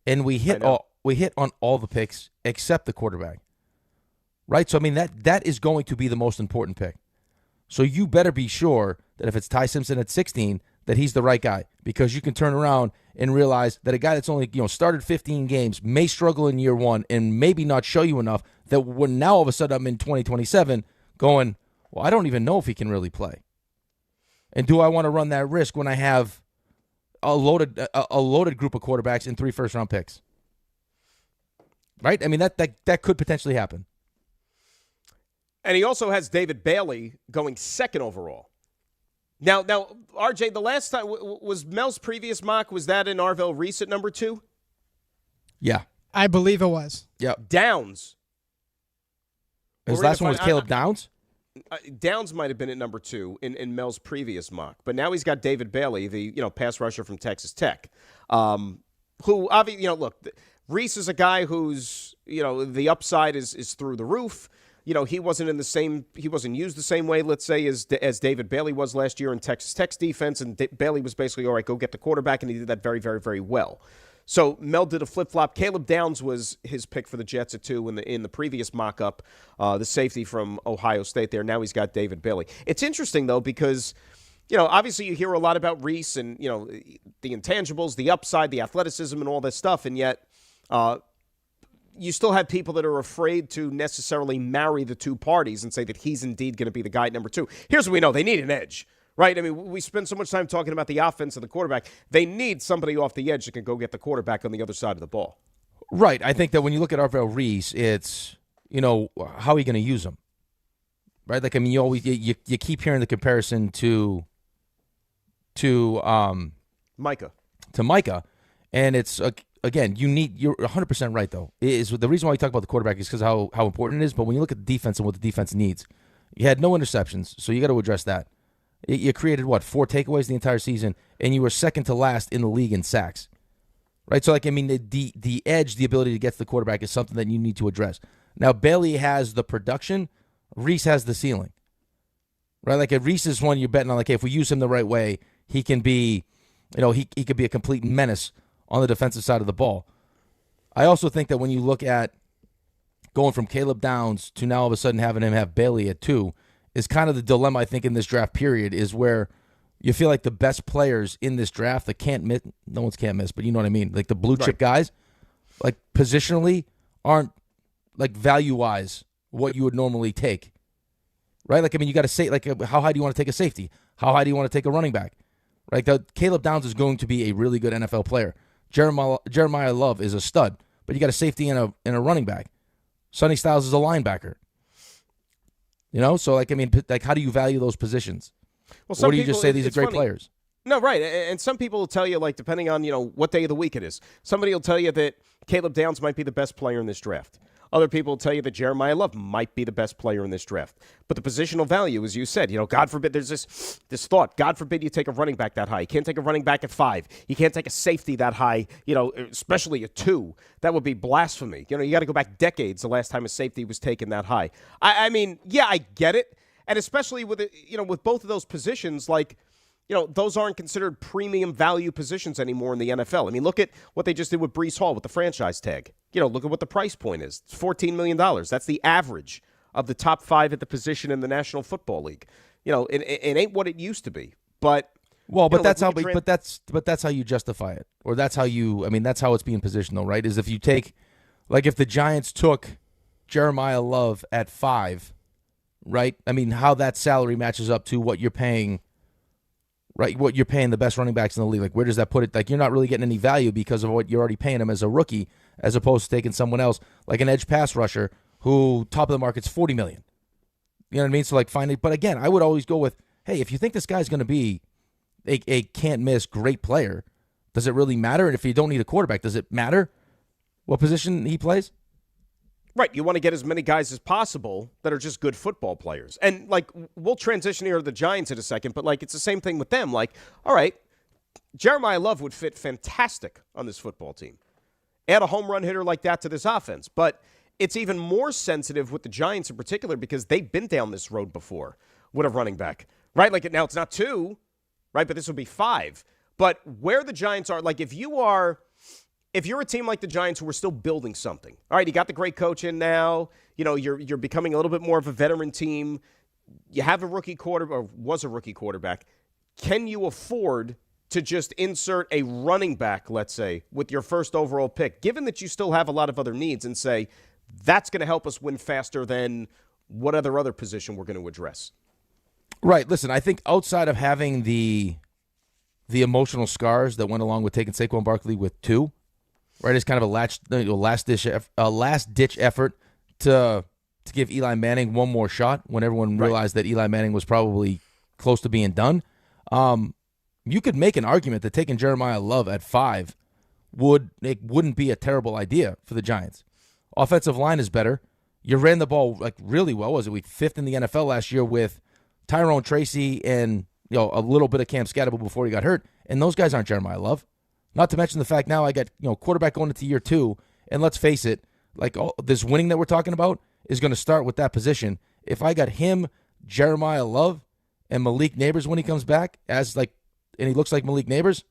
And we hit all on all the picks except the quarterback. Right? So, I mean, that is going to be the most important pick. So you better be sure that if it's Ty Simpson at 16, that he's the right guy, because you can turn around and realize that a guy that's only started 15 games may struggle in year one and maybe not show you enough that when now all of a sudden I'm in 2027 going, well, I don't even know if he can really play. And do I want to run that risk when I have a loaded group of quarterbacks and 3 first-round picks? Right? I mean, that could potentially happen. And he also has David Bailey going 2nd overall. Now, RJ, the last time was Mel's previous mock, was that in Arvell Reese at number 2? Yeah. I believe it was. Yeah. Downs. His last one was Caleb Downs? Downs might have been at number 2 in Mel's previous mock, but now he's got David Bailey, the pass rusher from Texas Tech, who obviously, look, Reese is a guy who's, the upside is through the roof. He wasn't used the same way, let's say, as David Bailey was last year in Texas Tech's defense, and Bailey was basically, all right, go get the quarterback, and he did that very, very, very well. So Mel did a flip-flop. Caleb Downs was his pick for the Jets at 2 in the previous mock-up, the safety from Ohio State there. Now he's got David Bailey. It's interesting, though, because, obviously you hear a lot about Reese and, the intangibles, the upside, the athleticism, and all this stuff, and yet you still have people that are afraid to necessarily marry the two parties and say that he's indeed going to be the guy at number 2. Here's what we know. They need an edge, right? I mean, we spend so much time talking about the offense and the quarterback. They need somebody off the edge that can go get the quarterback on the other side of the ball. Right. I think that when you look at Arvell Reese, it's, how are you going to use him? Right? Like, I mean, you keep hearing the comparison to Micah. To Micah, and it's again, you're 100% right, though. Is the reason why we talk about the quarterback is because how important it is. But when you look at the defense and what the defense needs, you had no interceptions, so you got to address that. You created, 4 takeaways the entire season, and you were second to last in the league in sacks. Right? So, the edge, the ability to get to the quarterback is something that you need to address. Now, Bailey has the production. Reese has the ceiling. Right? Like, Reese is one you're betting on, if we use him the right way, he can be, he could be a complete menace on the defensive side of the ball. I also think that when you look at going from Caleb Downs to now all of a sudden having him have Bailey at 2 is kind of the dilemma, I think, in this draft period, is where you feel like the best players in this draft that can't miss, no one's can't miss, but you know what I mean, like the blue chip guys, like positionally aren't, like value-wise, what you would normally take. Right? Like, I mean, you got to say, like, how high do you want to take a safety? How high do you want to take a running back? Right? Caleb Downs is going to be a really good NFL player. Jeremiah Love is a stud, but you got a safety and a running back. Sonny Styles is a linebacker. So how do you value those positions? Well, or do you just say these are great players? No, right. And some people will tell you, like, depending on, what day of the week it is, somebody will tell you that Caleb Downs might be the best player in this draft. Other people will tell you that Jeremiah Love might be the best player in this draft. But the positional value, as you said, God forbid, there's this thought, God forbid you take a running back that high. You can't take a running back at 5. You can't take a safety that high, especially at 2. That would be blasphemy. You got to go back decades the last time a safety was taken that high. I mean, yeah, I get it. And especially with with both of those positions, like, those aren't considered premium value positions anymore in the NFL. I mean, look at what they just did with Breece Hall with the franchise tag. Look at what the price point is. It's $14 million. That's the average of the top 5 at the position in the National Football League. It ain't what it used to be. But that's how you justify it, or that's how it's being positioned, though, right? Is if you take, like, if the Giants took Jeremiah Love at 5, right? I mean, how that salary matches up to what you're paying. Right, what you're paying the best running backs in the league. Like, where does that put it? Like, you're not really getting any value because of what you're already paying him as a rookie, as opposed to taking someone else, like an edge pass rusher, who top of the market's $40 million. You know what I mean? So, like, finding. But again, I would always go with, hey, if you think this guy's going to be a can't-miss great player, does it really matter? And if you don't need a quarterback, does it matter what position he plays? Right. You want to get as many guys as possible that are just good football players. And, like, we'll transition here to the Giants in a second, but, like, it's the same thing with them. Like, all right, Jeremiah Love would fit fantastic on this football team. Add a home run hitter like that to this offense. But it's even more sensitive with the Giants in particular because they've been down this road before with a running back. Right? Like, now it's not 2, right? But this will be 5. But where the Giants are, like, if if you're a team like the Giants who are still building something, all right, you got the great coach in now. You're becoming a little bit more of a veteran team. You have a rookie quarterback. Can you afford to just insert a running back, let's say, with your first overall pick, given that you still have a lot of other needs, and say, that's going to help us win faster than what other position we're going to address? Right. Listen, I think outside of having the emotional scars that went along with taking Saquon Barkley with 2, right, it's kind of a last ditch effort to give Eli Manning one more shot when everyone realized that Eli Manning was probably close to being done. You could make an argument that taking Jeremiah Love at 5 wouldn't be a terrible idea for the Giants. Offensive line is better. You ran the ball really well. Was it 5th in the NFL last year with Tyrone Tracy and a little bit of Cam Scatterable before he got hurt, and those guys aren't Jeremiah Love. Not to mention the fact now I got quarterback going into year 2, and let's face it, this winning that we're talking about is going to start with that position. If I got him, Jeremiah Love, and Malik Neighbors when he comes back and he looks like Malik Neighbors,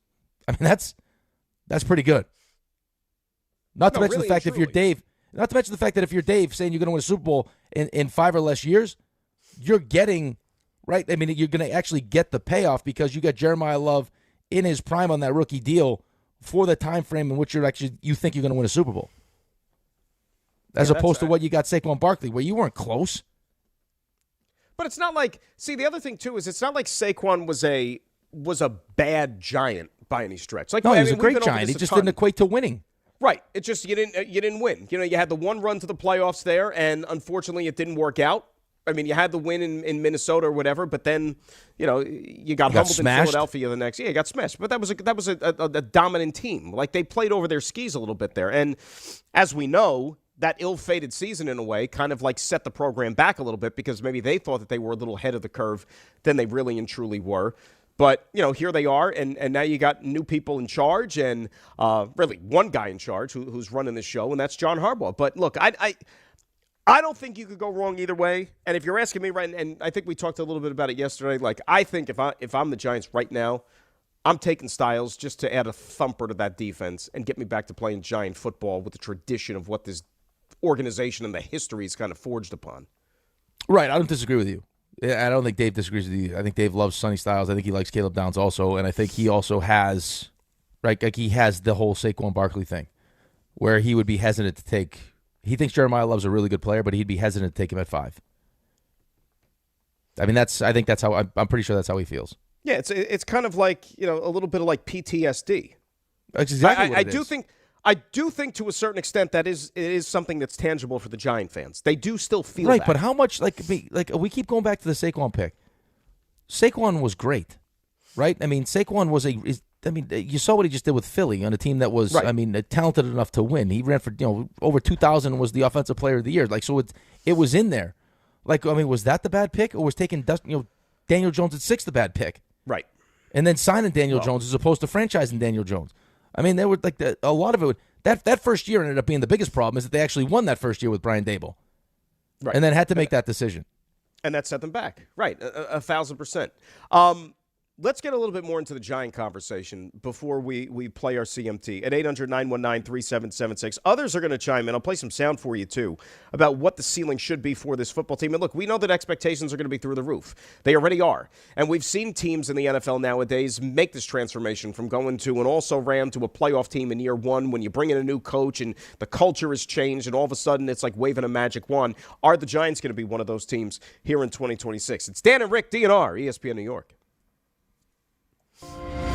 I mean that's pretty good. Not to mention the fact that if you're Dave saying you're going to win a Super Bowl in 5 or less years, you're getting right. I mean, you're going to actually get the payoff because you got Jeremiah Love in his prime on that rookie deal for the time frame in which you think you're going to win a Super Bowl. As opposed to what you got Saquon Barkley, where you weren't close. But it's not like, the other thing too is it's not like Saquon was a bad Giant by any stretch. He was a great Giant. He just didn't equate to winning. Right. It just you didn't win. You had the one run to the playoffs there, and unfortunately it didn't work out. I mean, you had the win in Minnesota or whatever, but then you got humbled smashed in Philadelphia the next. Yeah, you got smashed. But that was a dominant team. They played over their skis a little bit there, and as we know, that ill-fated season in a way kind of set the program back a little bit because maybe they thought that they were a little ahead of the curve than they really and truly were. But, here they are, and now you got new people in charge and really one guy in charge who's running the show, and that's John Harbaugh. But, look, I don't think you could go wrong either way. And if you're asking me right, and I think we talked a little bit about it yesterday, I think if I'm the Giants right now, I'm taking Styles just to add a thumper to that defense and get me back to playing Giant football with the tradition of what this organization and the history is kind of forged upon. Right. I don't disagree with you. I don't think Dave disagrees with you. I think Dave loves Sonny Styles. I think he likes Caleb Downs also, and I think he also has, he has the whole Saquon Barkley thing, where he would be hesitant to take. He thinks Jeremiah Love's a really good player, but he'd be hesitant to take him at 5. I mean, I think that's how I'm pretty sure that's how he feels. Yeah, it's kind of a little bit of PTSD. That's exactly what it is. I do think to a certain extent that it is something that's tangible for the Giant fans. They do still feel right, that. But how much we keep going back to the Saquon pick. Saquon was great, right? I mean, Saquon was you saw what he just did with Philly on a team that was talented enough to win. He ran for over 2,000 and was the offensive player of the year. So it was in there. Was that the bad pick, or was taking Daniel Jones at 6 the bad pick? Right. And then signing Daniel Jones as opposed to franchising Daniel Jones. I mean, there were a lot of it. That first year ended up being the biggest problem is that they actually won that first year with Brian Daboll. Right. And then had to make that decision. And that set them back. Right. 1,000%. Let's get a little bit more into the Giant conversation before we play our CMT at 800-919-3776. Others are going to chime in. I'll play some sound for you, too, about what the ceiling should be for this football team. And look, we know that expectations are going to be through the roof. They already are. And we've seen teams in the NFL nowadays make this transformation from going to an also-ran to a playoff team in year 1 when you bring in a new coach and the culture has changed and all of a sudden it's like waving a magic wand. Are the Giants going to be one of those teams here in 2026? It's Dan and Rick, DNR, ESPN New York.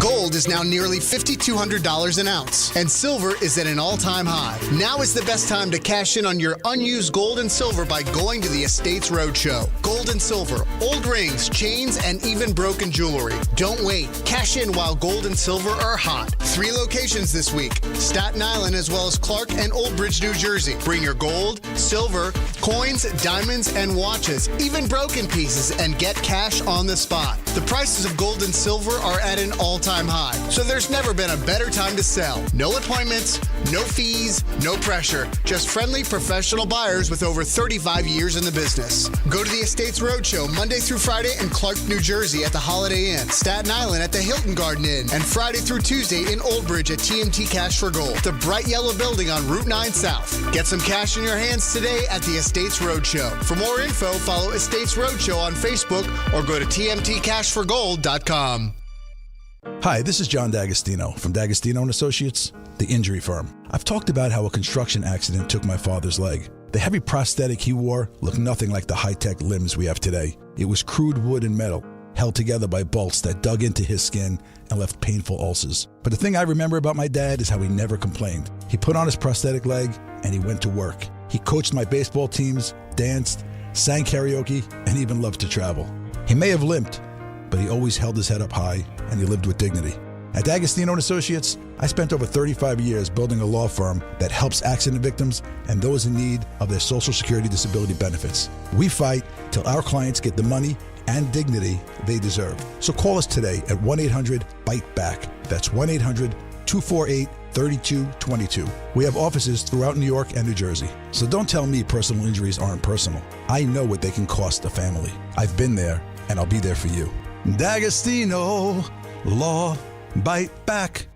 Gold is now nearly $5,200 an ounce, and silver is at an all-time high. Now is the best time to cash in on your unused gold and silver by going to the Estates Roadshow. Gold and silver, old rings, chains, and even broken jewelry. Don't wait. Cash in while gold and silver are hot. 3 locations this week: Staten Island as well as Clark and Old Bridge, New Jersey. Bring your gold, silver, coins, diamonds, and watches, even broken pieces, and get cash on the spot. The prices of gold and silver are at an all-time high. high, so there's never been a better time to sell. No appointments, no fees, no pressure. Just friendly, professional buyers with over 35 years in the business. Go to the Estates Roadshow Monday through Friday in Clark, New Jersey at the Holiday Inn, Staten Island at the Hilton Garden Inn, and Friday through Tuesday in Old Bridge at TMT Cash for Gold, the bright yellow building on Route 9 South. Get some cash in your hands today at the Estates Roadshow. For more info, follow Estates Roadshow on Facebook or go to tmtcashforgold.com. Hi, this is John D'Agostino from D'Agostino & Associates, the injury firm. I've talked about how a construction accident took my father's leg. The heavy prosthetic he wore looked nothing like the high-tech limbs we have today. It was crude wood and metal, held together by bolts that dug into his skin and left painful ulcers. But the thing I remember about my dad is how he never complained. He put on his prosthetic leg and he went to work. He coached my baseball teams, danced, sang karaoke, and even loved to travel. He may have limped, but he always held his head up high and he lived with dignity. At D'Agostino & Associates, I spent over 35 years building a law firm that helps accident victims and those in need of their Social Security disability benefits. We fight till our clients get the money and dignity they deserve. So call us today at 1-800-BITE-BACK. That's 1-800-248-3222. We have offices throughout New York and New Jersey. So don't tell me personal injuries aren't personal. I know what they can cost a family. I've been there, and I'll be there for you. D'Agostino Law. Bite back.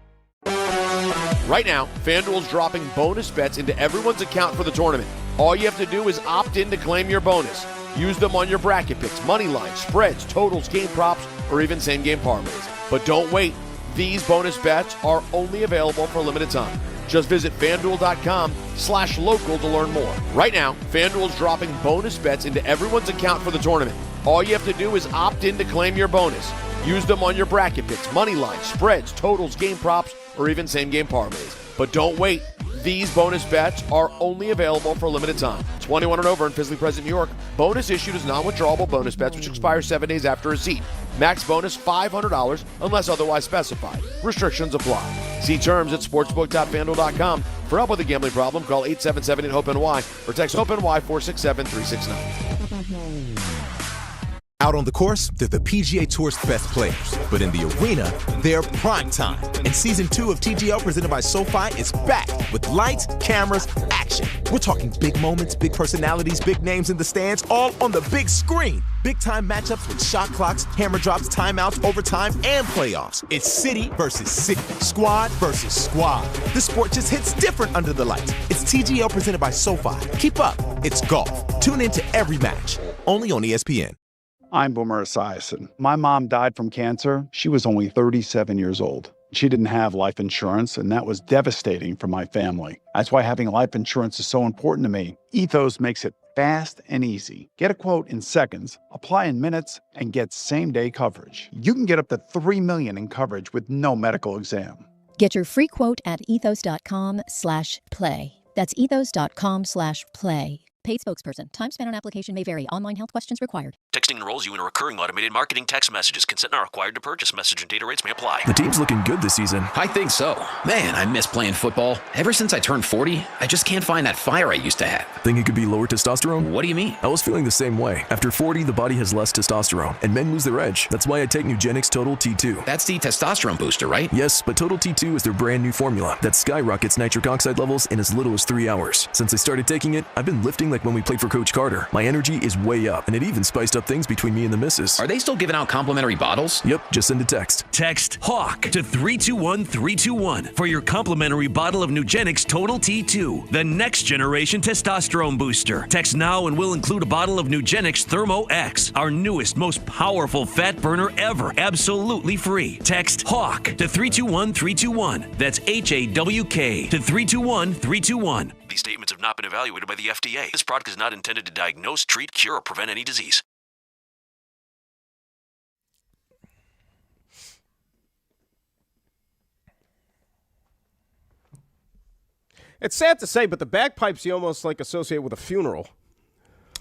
Right now, FanDuel's dropping bonus bets into everyone's account for the tournament. All you have to do is opt in to claim your bonus. Use them on your bracket picks, money lines, spreads, totals, game props, or even same-game parlays. But don't wait. These bonus bets are only available for a limited time. Just visit FanDuel.com/local to learn more. Right now, FanDuel's dropping bonus bets into everyone's account for the tournament. All you have to do is opt in to claim your bonus. Use them on your bracket picks, money lines, spreads, totals, game props, or even same-game parlays. But don't wait. These bonus bets are only available for a limited time. 21 and over in physically present New York. Bonus issued as non-withdrawable bonus bets, which expire 7 days after receipt. Max bonus $500 unless otherwise specified. Restrictions apply. See terms at sportsbook.fanduel.com. For help with a gambling problem, call 877-HOPE-NY or text HOPE-NY 467-369. Out on the course, they're the PGA Tour's best players. But in the arena, they're prime time. And Season 2 of TGL presented by SoFi is back with lights, cameras, action. We're talking big moments, big personalities, big names in the stands, all on the big screen. Big-time matchups with shot clocks, hammer drops, timeouts, overtime, and playoffs. It's city versus city, squad versus squad. The sport just hits different under the lights. It's TGL presented by SoFi. Keep up. It's golf. Tune into every match. Only on ESPN. I'm Boomer Esiason. My mom died from cancer. She was only 37 years old. She didn't have life insurance, and that was devastating for my family. That's why having life insurance is so important to me. Ethos makes it fast and easy. Get a quote in seconds, apply in minutes, and get same-day coverage. You can get up to $3 million in coverage with no medical exam. Get your free quote at ethos.com/play. That's ethos.com/play. Paid spokesperson. Time spent on application may vary. Online health questions required. Texting enrolls you in a recurring automated marketing text messages. Consent not required to purchase. Message and data rates may apply. The team's looking good this season. I think so. Man, I miss playing football. Ever since I turned 40, I just can't find that fire I used to have. Think it could be lower testosterone? What do you mean? I was feeling the same way. After 40, the body has less testosterone, and men lose their edge. That's why I take Nugenix Total T2. That's the testosterone booster, right? Yes, but Total T2 is their brand new formula that skyrockets nitric oxide levels in as little as 3 hours. Since I started taking it, I've been lifting like when we played for Coach Carter. My energy is way up, and it even spiced up things between me and the missus. Are they still giving out complimentary bottles? Yep, just send a text. Text HAWK to 321-321 for your complimentary bottle of Nugenix Total T2, the next generation testosterone booster. Text now and we'll include a bottle of Nugenix Thermo X, our newest, most powerful fat burner ever, absolutely free. Text HAWK to 321-321. That's HAWK to 321-321. These statements have not been evaluated by the FDA. This product is not intended to diagnose, treat, cure, or prevent any disease. It's sad to say, but the bagpipes you almost like associate with a funeral.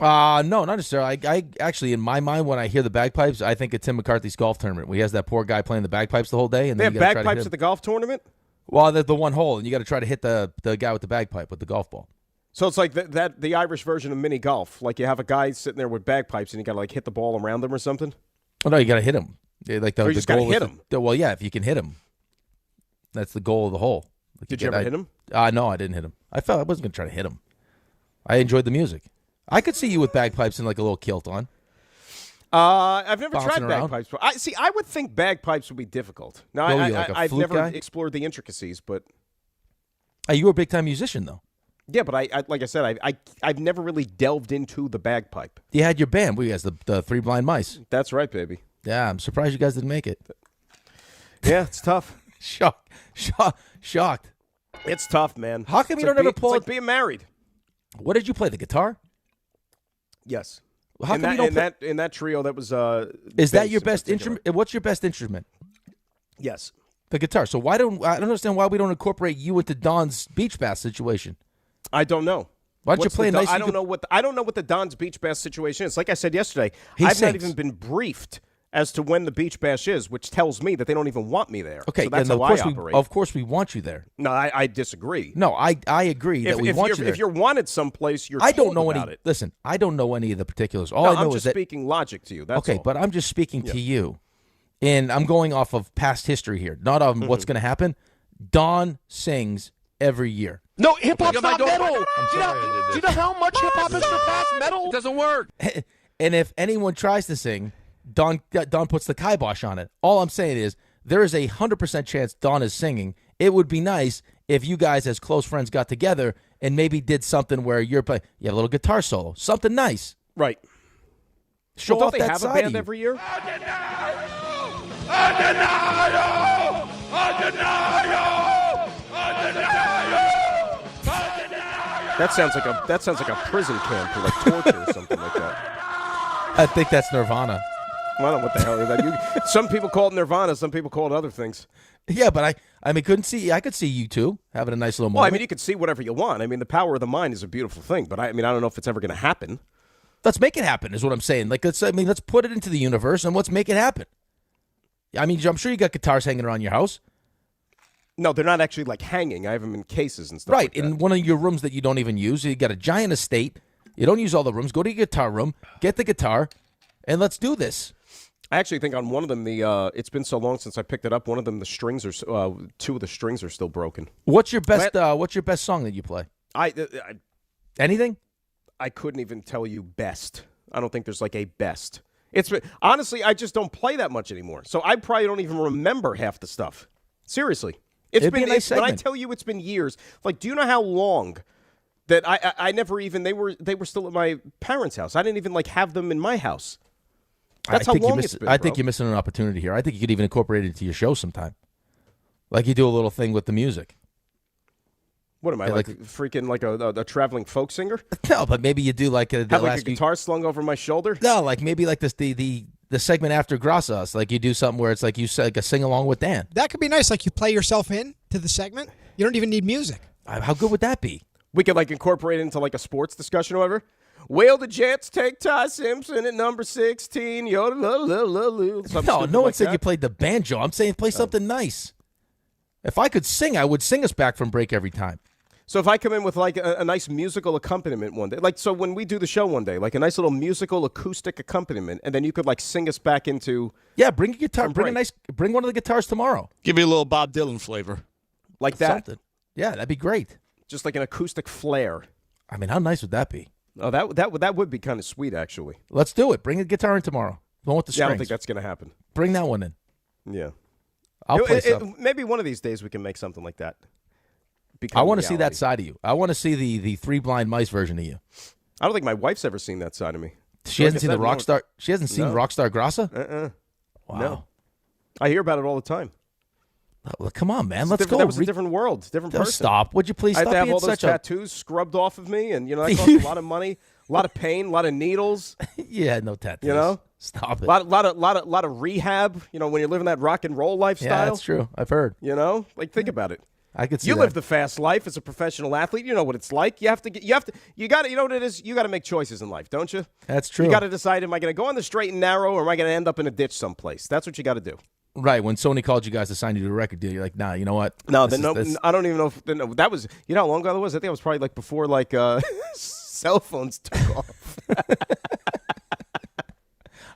No, not necessarily. I actually, in my mind, when I hear the bagpipes, I think of Tim McCarthy's golf tournament where he has that poor guy playing the bagpipes the whole day. And they then have bagpipes at the golf tournament? Well, the one hole, and you got to try to hit the guy with the bagpipe with the golf ball. So it's like the Irish version of mini golf. Like you have a guy sitting there with bagpipes, and you got to like hit the ball around them or something. Oh no, you got to hit him. Like you just got to hit him. Well, yeah, if you can hit him. That's the goal of the hole. Like Did you ever hit him? No, I didn't hit him. I wasn't going to try to hit him. I enjoyed the music. I could see you with bagpipes and like a little kilt on. I've never Bouncing tried around. bagpipes. I would think bagpipes would be difficult. Now, What were you, like a I've flute never guy? explored the intricacies, but You were a big-time musician, though. yeah, but I like I said, I've never really delved into the bagpipe. You had your band. We guys, the Three Blind Mice. That's right, baby. Yeah, I'm surprised you guys didn't make it. Yeah, it's tough. Shocked. It's tough, man. How come you don't ever pull It's like being married. What did you play? The guitar? Yes. How come you don't play? In that trio, that was. Is that bass your in best particular. instrument? What's your best instrument? Yes. The guitar. So I don't understand why we don't incorporate you into Don's beach bass situation. I don't know. Why don't you play a nice? I don't know what the Don's Beach Bass situation is. Like I said yesterday, I've not even been briefed as to when the beach bash is, which tells me that they don't even want me there. Okay, so that's and how I operate. Of course, we want you there. No, I disagree. No, I agree that we want you there. If you're wanted someplace, you're I don't told know about any. it. Listen, I don't know any of the particulars. All No, I know I'm is just that speaking logic to you. That's okay, all. but I'm just speaking to you, and I'm going off of past history here, not of what's going to happen. Don sings every year. No, hip hop's not metal. Do you know how much hip hop has surpassed metal? It doesn't work. And if anyone tries to sing, Don puts the kibosh on it. All I'm saying is there is 100% chance Don is singing. It would be nice if you guys as close friends got together and maybe did something where you have a little guitar solo, something nice. Right. Show Well, off don't they that have side a of band you. every year? That sounds like a prison camp or like torture or something like that. I think that's Nirvana. I don't know what the hell is that. Some people call it Nirvana. Some people call it other things. Yeah, but I could see you two having a nice little moment. Well, I mean, you could see whatever you want. I mean, the power of the mind is a beautiful thing, but I don't know if it's ever going to happen. Let's make it happen is what I'm saying. Like let's put it into the universe and let's make it happen. I mean, I'm sure you got guitars hanging around your house. No, they're not actually like hanging. I have them in cases and stuff. Right, like that. in one of your rooms that you don't even use. You got a giant estate. You don't of the rooms. Go to your guitar room, get the guitar, and let's do this. I actually think on one of them, it's been so long since I picked it up. One of them, the strings are two of the strings are still broken. What's your best? What's your best song that you play? Anything? I couldn't even tell you best. I don't think there's like a best. Honestly, I just don't play that much anymore. So I probably don't even remember half the stuff. Seriously. It'd be a nice when I segment. tell you it's been years, like, do you know how long that I never even, they were still at my parents' house. I didn't even like have them in my house. That's how long it's been, I think you're missing an opportunity here. I think you could even incorporate it into your show sometime. Like you do a little thing with the music. What am I, like freaking like a traveling folk singer? No, but maybe you do like have like a guitar slung over my shoulder? No, like maybe like this the segment after Grassas, like you do something where it's like you like a sing along with Dan. That could be nice. Like you play yourself in to the segment. You don't even need music. How good would that be? We could like incorporate it into like a sports discussion or whatever. Will the Jets take Ty Simpson at number 16? No one said you played the banjo. I'm saying play something nice. If I could sing, I would sing us back from break every time. So if I come in with like a nice musical accompaniment one day, like so when we do the show one day, like a nice little musical acoustic accompaniment, and then you could like sing us back into bring a guitar, bring one of the guitars tomorrow. Give me a little Bob Dylan flavor, like that. Something. Yeah, that'd be great. Just like an acoustic flair. I mean, how nice would that be? Oh, that would be kind of sweet, actually. Let's do it. Bring a guitar in tomorrow. The one with the strings. Yeah, I don't think that's going to happen. Bring that one in. Yeah, I'll play something. Maybe one of these days we can make something like that. I want to see that side of you. I want to see the Three Blind Mice version of you. I don't think my wife's ever seen that side of me. She hasn't seen the Rockstar. She hasn't seen Rockstar Grassa. Wow. No. I hear about it all the time. Well, come on, man. Let's go. That was a different world, different person. Stop. Would you please stop? I have to have all those tattoos scrubbed off of me, and that costs a lot of money, a lot of pain, a lot of needles. Yeah, no tattoos. Stop it. A lot of rehab. When you're living that rock and roll lifestyle. Yeah, that's true. I've heard. Think about it. I could see you that. live the fast life as a professional athlete. You know what it's like. You got to, you know what it is? You got to make choices in life, don't you? That's true. You got to decide, am I going to go on the straight and narrow, or am I going to end up in a ditch someplace? That's what you got to do. Right. When Sony called you guys to sign you to a record deal, you're like, nah, you know what? No, I don't even know if that was, how long ago that was? I think it was probably like before cell phones took off.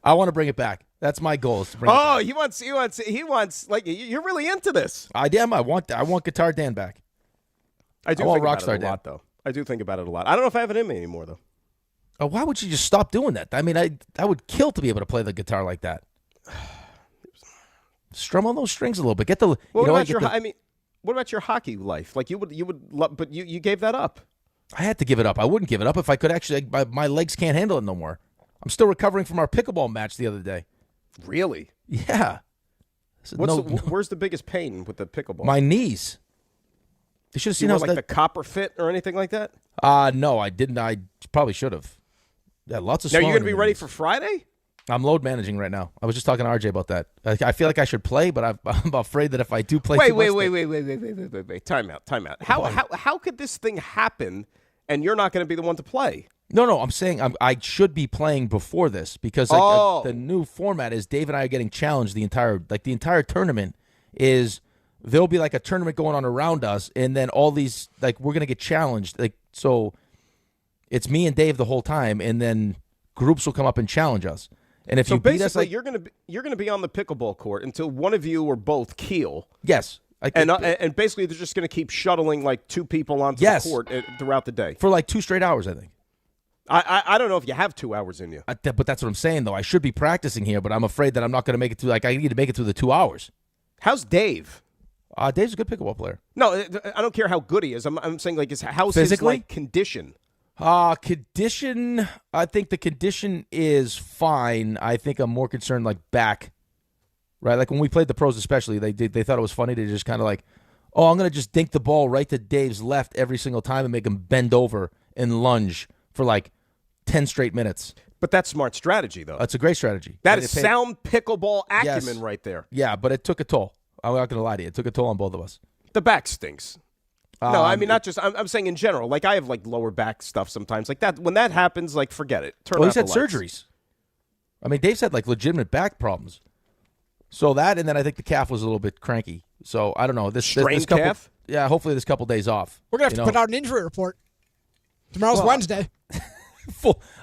I want to bring it back. That's my goal. Is to bring it back. He wants. Like you're really into this. I am. I want Guitar Dan back. I do think about it a lot, though. I do think about it a lot. I don't know if I have it in me anymore, though. Why would you just stop doing that? I mean, I would kill to be able to play the guitar like that. Strum on those strings a little bit. What about your hockey life? Like you would, but you gave that up. I had to give it up. I wouldn't give it up if I could actually. My legs can't handle it no more. I'm still recovering from our pickleball match the other day. Really? Yeah. Where's the biggest pain with the pickleball? My knees. You should have seen the copper fit or anything like that. No, I didn't. I probably should have. Yeah, lots of. Now you're going to be ready for Friday? I'm load managing right now. I was just talking to RJ about that. I feel like I should play, but I'm afraid that if I do play, wait. Time out. How could this thing happen and you're not going to be the one to play? No. I'm saying I should be playing before this because the new format is Dave and I are getting challenged the entire tournament is. There'll be like a tournament going on around us, and then all these we're gonna get challenged. So, it's me and Dave the whole time, and then groups will come up and challenge us. And if you beat us, you're gonna be on the pickleball court until one of you or both keel. Yes, and basically they're just gonna keep shuttling like two people onto the court throughout the day for like 2 straight hours. I think. I don't know if you have 2 hours in you, but that's what I'm saying though. I should be practicing here, but I'm afraid that I'm not gonna make it through. I need to make it through the 2 hours. How's Dave? Dave's a good pickleball player. No, I don't care how good he is. I'm saying how's physically? His condition? Condition. I think the condition is fine. I think I'm more concerned back, right? Like when we played the pros, especially they thought it was funny to just kind of I'm gonna just dink the ball right to Dave's left every single time and make him bend over and lunge for 10 straight minutes. But that's smart strategy, though. That's a great strategy. That is sound pickleball acumen right there. Yeah, but it took a toll. I'm not going to lie to you. It took a toll on both of us. The back stinks. No, I mean, not just – I'm saying in general. I have, lower back stuff sometimes. That when that happens, forget it. Turn he's had surgeries. I mean, Dave's had, legitimate back problems. So that, and then I think the calf was a little bit cranky. So, I don't know. This couple, calf? Yeah, hopefully this couple days off. We're going to have to put out an injury report. Tomorrow's Wednesday.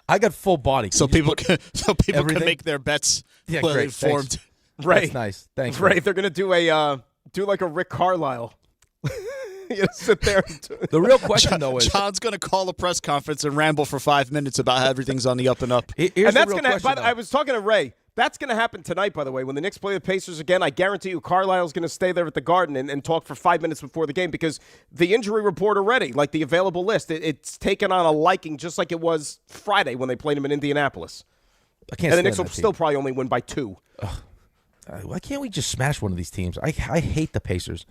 I got full body. So people can make their bets well informed. Thanks. Right. That's nice. Thanks. Right. They're going to do a Rick Carlisle. You sit there. The real question, though, is John's going to call a press conference and ramble for 5 minutes about how everything's on the up and up. And that's going to. I was talking to Ray. That's going to happen tonight, by the way. When the Knicks play the Pacers again, I guarantee you Carlisle's going to stay there at the Garden and talk for 5 minutes before the game because the injury report already, the available list, it's taken on a liking just like it was Friday when they played him in Indianapolis. I can't. And the Knicks will still probably only win by 2. Why can't we just smash one of these teams? I hate the Pacers.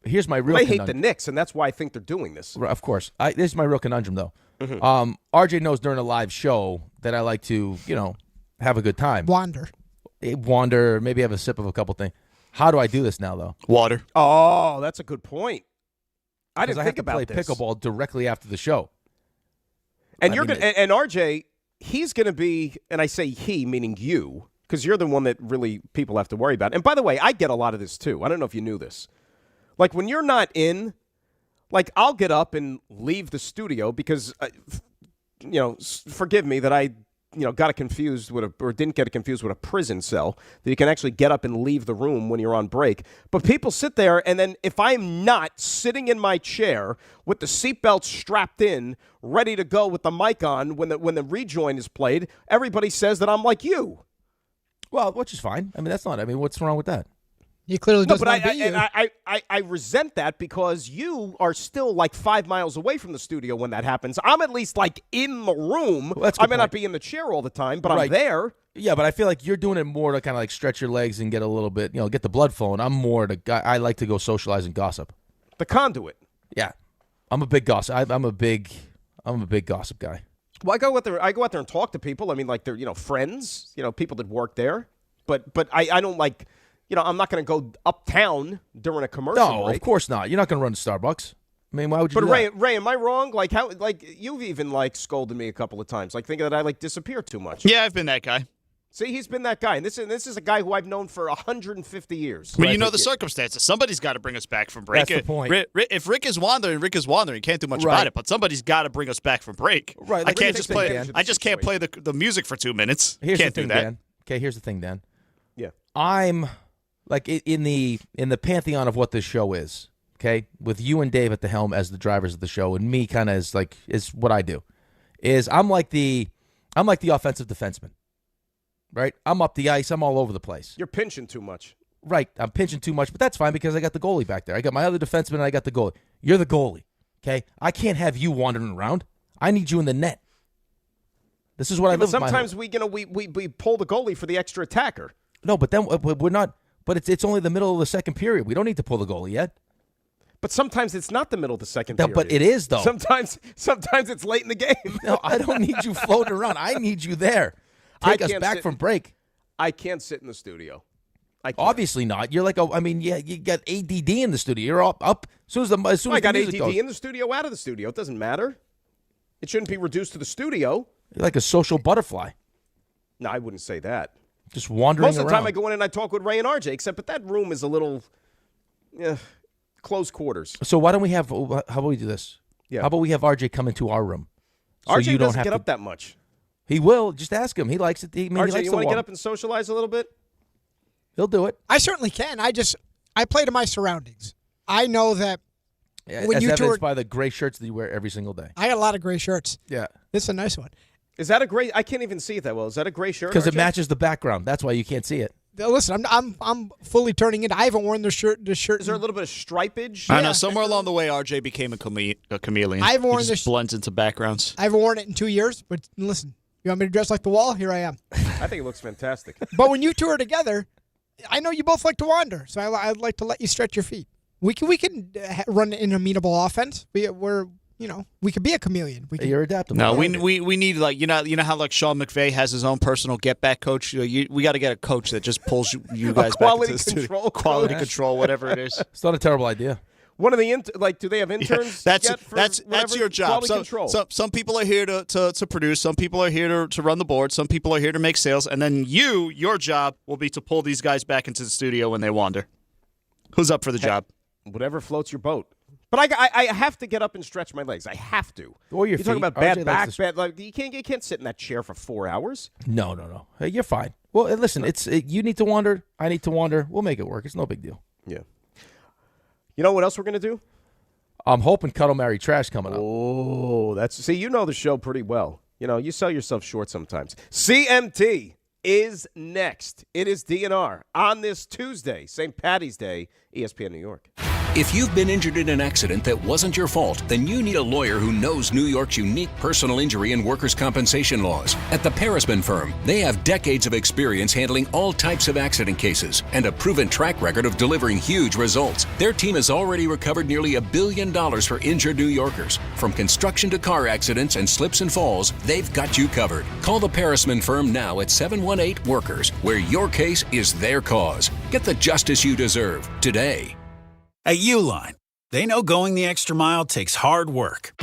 Here's my real. They hate the Knicks, and that's why I think they're doing this. Of course. This is my real conundrum, though. Mm-hmm. RJ knows during a live show that I like to, have a good time. Wander, maybe have a sip of a couple things. How do I do this now, though? Water. Oh, that's a good point. I didn't think think about this. Pickleball directly after the show. And and RJ, he's going to be, and I say he, meaning you, because you're the one that really people have to worry about. And by the way, I get a lot of this too. I don't know if you knew this. When you're not in, I'll get up and leave the studio because, forgive me that I, got confused or didn't get confused with a prison cell, that you can actually get up and leave the room when you're on break. But people sit there, and then if I'm not sitting in my chair with the seatbelt strapped in, ready to go with the mic on when the rejoin is played, everybody says that I'm like you. Well, which is fine. What's wrong with that? You clearly doesn't want to be you. I resent that because you are still 5 miles away from the studio when that happens. I'm at least in the room. Well, I may not be in the chair all the time, but right. I'm there. Yeah, but I feel like you're doing it more to kind of stretch your legs and get a little bit, get the blood flowing. I'm more I like to go socialize and gossip. The conduit. Yeah, I'm a big gossip. I'm a big gossip guy. Well, I go out there and talk to people. They're friends. People that work there. But I don't I'm not going to go uptown during a commercial No, break. Of course not. You're not going to run to Starbucks. Why would you? But do that? Ray, am I wrong? You've even scolded me a couple of times, thinking that I disappear too much. Yeah, I've been that guy. See, he's been that guy. And this is a guy who I've known for 150 years. I mean, you know the circumstances. Somebody's got to bring us back from break. That's the point. If Rick is wandering, Rick is wandering. You can't do much about it, but somebody's got to bring us back from break. Right. I can't just play. I just can't play the music for 2 minutes. Can't do that. Dan. Okay, here's the thing, Dan. Yeah. I'm like in the pantheon of what this show is, okay? With you and Dave at the helm as the drivers of the show, and me kind of is what I do. Is I'm like the offensive defenseman. Right? I'm up the ice. I'm all over the place. You're pinching too much. Right. I'm pinching too much, but that's fine because I got the goalie back there. I got my other defenseman and I got the goalie. You're the goalie, okay? I can't have you wandering around. I need you in the net. This is what I live with. Sometimes we pull the goalie for the extra attacker. No, but then we're not. But it's only the middle of the second period. We don't need to pull the goalie yet. But sometimes it's not the middle of the second period. But it is, though. Sometimes it's late in the game. No, I don't need you floating around. I need you there. Take us back from break. I can't sit in the studio. Obviously not. You're like, you got ADD in the studio. You're up as soon as I got the music ADD goes. in the studio, out of the studio. It doesn't matter. It shouldn't be reduced to the studio. You're like a social butterfly. No, I wouldn't say that. Just wandering around. Most of the time I go in and I talk with Ray and RJ, except but that room is a little close quarters. So why don't we have, how about we do this? Yeah. How about we have RJ come into our room? So RJ you don't doesn't have get to, up that much. He will. Just ask him. He likes it. RJ, you want to get up and socialize a little bit? He'll do it. I certainly can. I play to my surroundings. I know that when as you evidenced toured, by the gray shirts that you wear every single day. I got a lot of gray shirts. Yeah. This is a nice one. Is that a gray? I can't even see it that well. Is that a gray shirt? Because it RJ? matches the background. That's why you can't see it. Listen, I'm fully turning into. I haven't worn the shirt. Is there a little bit of stripage? I know. Somewhere along the way, RJ became a chameleon. I haven't worn he just blends into backgrounds. I haven't worn it in 2 years, but listen, you want me to dress like the wall? Here I am. I think it looks fantastic. But when you tour together, I know you both like to wander, so I'd like to let you stretch your feet. We can run an amenable offense. We could be a chameleon. You're adaptable. No, we need you know how like Sean McVay has his own personal get back coach. We got to get a coach that just pulls you guys back into the studio. Quality control, whatever it is. It's not a terrible idea. One of the do they have interns? That's that's your job. Some people are here to produce. Some people are here to run the board. Some people are here to make sales. And then your job will be to pull these guys back into the studio when they wander. Who's up for the job? Whatever floats your boat. But I have to get up and stretch my legs. I have to. Or your You're talking feet. about bad RJ back, bad. Like you can't sit in that chair for 4 hours. No. Hey, you're fine. Well, listen, you need to wander. I need to wander. We'll make it work. It's no big deal. Yeah. You know what else we're gonna do? I'm hoping Cuddle Marry Trash coming up. Oh, you know the show pretty well. You know, you sell yourself short sometimes. CMT is next. It is DNR on this Tuesday, St. Patty's Day, ESPN New York. If you've been injured in an accident that wasn't your fault, then you need a lawyer who knows New York's unique personal injury and workers' compensation laws. At the Parisman Firm, they have decades of experience handling all types of accident cases and a proven track record of delivering huge results. Their team has already recovered nearly $1 billion for injured New Yorkers. From construction to car accidents and slips and falls, they've got you covered. Call the Parisman Firm now at 718-WORKERS, where your case is their cause. Get the justice you deserve today. At Uline, they know going the extra mile takes hard work.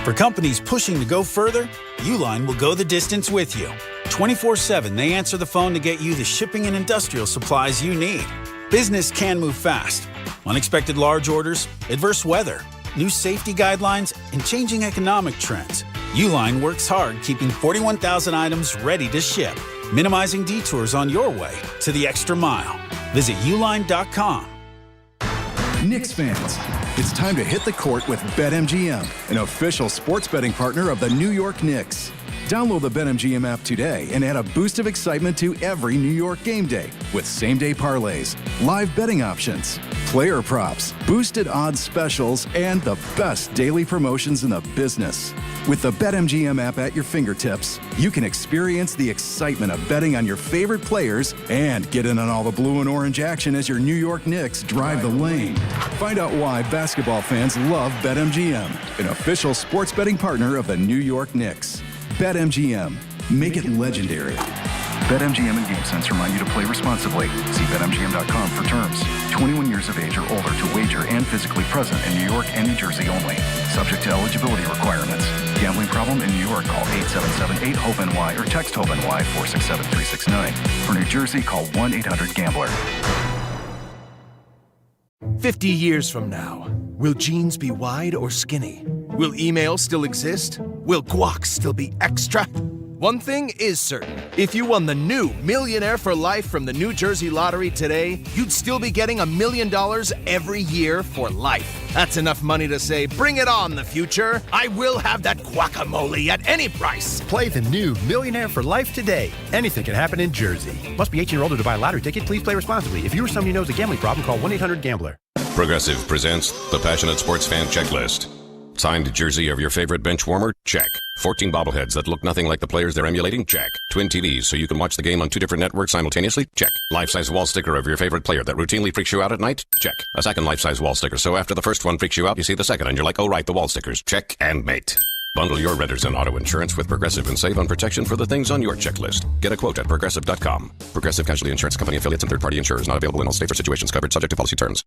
For companies pushing to go further, Uline will go the distance with you. 24/7, they answer the phone to get you the shipping and industrial supplies you need. Business can move fast. Unexpected large orders, adverse weather, new safety guidelines, and changing economic trends. Uline works hard keeping 41,000 items ready to ship, minimizing detours on your way to the extra mile. Visit uline.com. Knicks fans, it's time to hit the court with BetMGM, an official sports betting partner of the New York Knicks. Download the BetMGM app today and add a boost of excitement to every New York game day with same-day parlays, live betting options, player props, boosted odds specials, and the best daily promotions in the business. With the BetMGM app at your fingertips, you can experience the excitement of betting on your favorite players and get in on all the blue and orange action as your New York Knicks drive the lane. Find out why basketball fans love BetMGM, an official sports betting partner of the New York Knicks. BetMGM. Make it legendary. BetMGM and GameSense remind you to play responsibly. See BetMGM.com for terms. 21 years of age or older to wager and physically present in New York and New Jersey only. Subject to eligibility requirements. Gambling problem in New York? Call 877-8-HOPE-NY or text HOPE-NY 467-369. For New Jersey, call 1-800-GAMBLER. 50 years from now, will jeans be wide or skinny? Will email still exist? Will guac still be extra? One thing is certain. If you won the new Millionaire for Life from the New Jersey Lottery today, you'd still be getting $1 million every year for life. That's enough money to say, bring it on, the future. I will have that guacamole at any price. Play the new Millionaire for Life today. Anything can happen in Jersey. Must be 18 or older to buy a lottery ticket. Please play responsibly. If you or someone you know has a gambling problem, call 1-800-GAMBLER. Progressive presents the Passionate Sports Fan Checklist. Signed jersey of your favorite bench warmer? Check. 14 bobbleheads that look nothing like the players they're emulating? Check. Twin TVs so you can watch the game on 2 different networks simultaneously? Check. Life-size wall sticker of your favorite player that routinely freaks you out at night? Check. A second life-size wall sticker so after the first one freaks you out, you see the second and you're like, oh right, the wall stickers. Check and mate. Bundle your renters and auto insurance with Progressive and save on protection for the things on your checklist. Get a quote at Progressive.com. Progressive Casualty Insurance Company affiliates and third-party insurers not available in all states or situations covered subject to policy terms.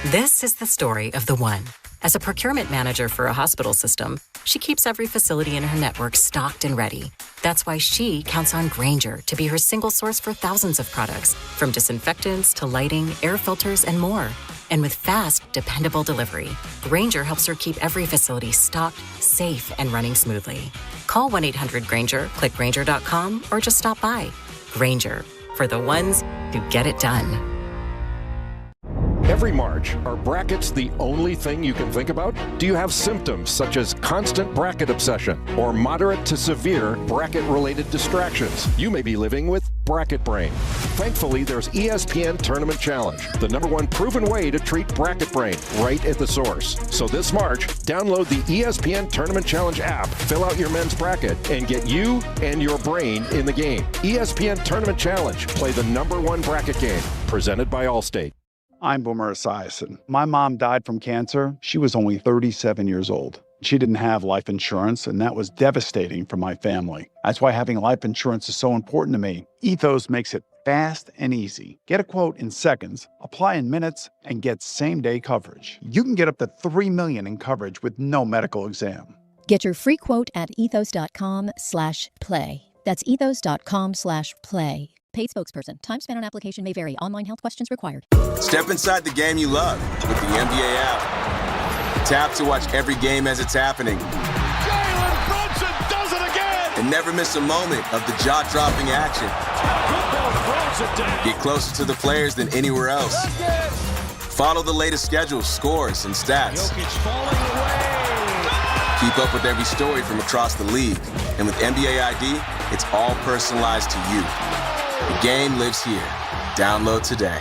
This is the story of the one. As a procurement manager for a hospital system, she keeps every facility in her network stocked and ready. That's why she counts on Grainger to be her single source for thousands of products, from disinfectants to lighting, air filters, and more. And with fast, dependable delivery, Grainger helps her keep every facility stocked, safe, and running smoothly. Call 1-800-GRAINGER, click Grainger.com, or just stop by. Grainger, for the ones who get it done. Every March, are brackets the only thing you can think about? Do you have symptoms such as constant bracket obsession or moderate to severe bracket-related distractions? You may be living with bracket brain. Thankfully, there's ESPN Tournament Challenge, the #1 proven way to treat bracket brain right at the source. So this March, download the ESPN Tournament Challenge app, fill out your men's bracket, and get you and your brain in the game. ESPN Tournament Challenge. Play the #1 bracket game. Presented by Allstate. I'm Boomer Esiason. My mom died from cancer. She was only 37 years old. She didn't have life insurance, and that was devastating for my family. That's why having life insurance is so important to me. Ethos makes it fast and easy. Get a quote in seconds, apply in minutes, and get same-day coverage. You can get up to $3 million in coverage with no medical exam. Get your free quote at ethos.com/play. That's ethos.com/play. Paid spokesperson. Time spent on application may vary. Online health questions required. Step inside the game you love with the NBA app. Tap to watch every game as it's happening. Jalen Brunson does it again! And never miss a moment of the jaw-dropping action. Get closer to the players than anywhere else. Follow the latest schedules, scores, and stats. Keep up with every story from across the league. And with NBA ID, it's all personalized to you. The game lives here. Download today.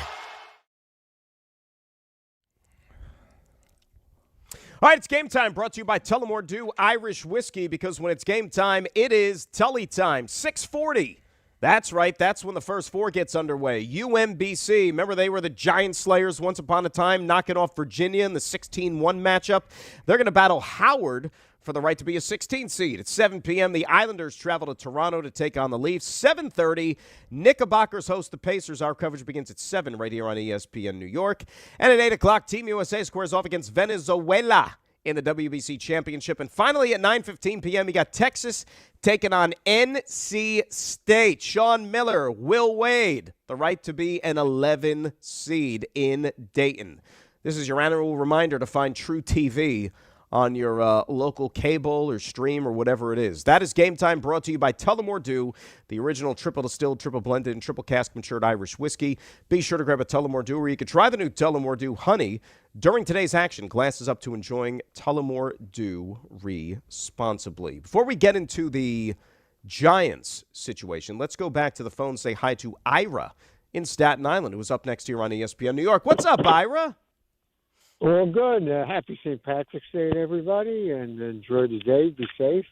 All right, it's game time, brought to you by Tullamore Dew Irish Whiskey, because when it's game time, it is Tully time. 6:40. That's right. That's when the first 4 gets underway. UMBC. Remember, they were the Giant Slayers once upon a time, knocking off Virginia in the 16-1 matchup. They're going to battle Howard for the right to be a 16 seed. At 7 p.m., the Islanders travel to Toronto to take on the Leafs. 7:30, Knickerbockers host the Pacers. Our coverage begins at 7 right here on ESPN New York. And at 8 o'clock, Team USA squares off against Venezuela in the WBC Championship. And finally, at 9:15 p.m., you got Texas taking on NC State. Sean Miller, Will Wade, the right to be an 11 seed in Dayton. This is your annual reminder to find True TV on your local cable or stream or whatever it is. That is Game Time, brought to you by Tullamore Dew, the original triple distilled, triple blended, and triple cask matured Irish whiskey. Be sure to grab a Tullamore Dew, or you can try the new Tullamore Dew Honey during today's action. Glasses up to enjoying Tullamore Dew responsibly. Before we get into the Giants situation, let's go back to the phone and say hi to Ira in Staten Island, who is up next here on ESPN New York. What's up, Ira? Well, good. Happy St. Patrick's Day to everybody, and enjoy the day. Be safe.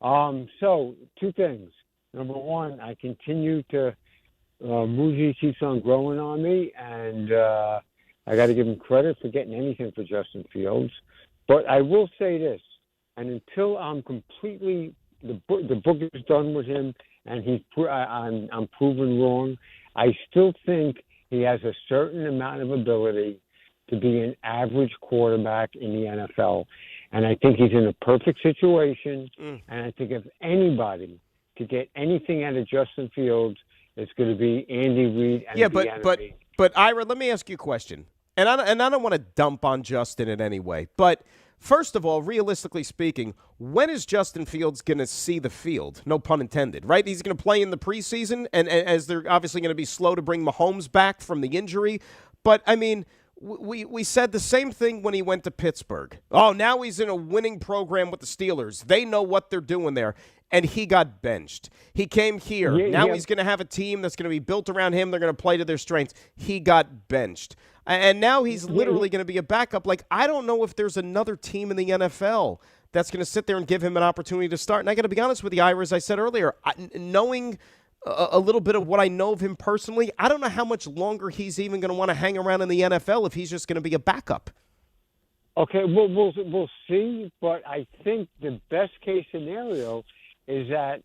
So, 2 things. Number 1, I continue to Mougey keeps on growing on me, and I got to give him credit for getting anything for Justin Fields. But I will say this, and until I'm completely the book is done with him, and I'm proven wrong. I still think he has a certain amount of ability to be an average quarterback in the NFL. And I think he's in a perfect situation. And I think if anybody could get anything out of Justin Fields, it's going to be Andy Reid and but Ira, let me ask you a question. And I don't want to dump on Justin in any way. But first of all, realistically speaking, when is Justin Fields going to see the field? No pun intended, right? He's going to play in the preseason, and as they're obviously going to be slow to bring Mahomes back from the injury. But, I mean, we said the same thing when he went to Pittsburgh. Oh, now he's in a winning program with the Steelers. They know what they're doing there. And he got benched. He came here. He's going to have a team that's going to be built around him. They're going to play to their strengths. He got benched. And now he's literally going to be a backup. Like, I don't know if there's another team in the NFL that's going to sit there and give him an opportunity to start. And I got to be honest with you, Ira, as I said earlier, knowing a little bit of what I know of him personally, I don't know how much longer he's even going to want to hang around in the NFL if he's just going to be a backup. Okay, we'll see. But I think the best case scenario is that,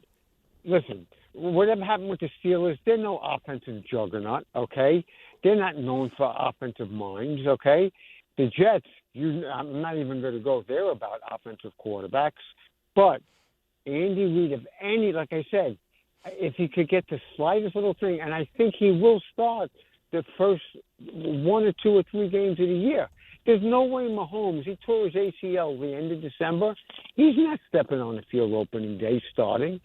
listen, whatever happened with the Steelers, they're no offensive juggernaut, okay? They're not known for offensive minds, okay? The Jets, I'm not even going to go there about offensive quarterbacks, but Andy Reid, if any, like I said, if he could get the slightest little thing, and I think he will start the first 1 or 2 or 3 games of the year. There's no way Mahomes, he tore his ACL the end of December. He's not stepping on the field opening day starting.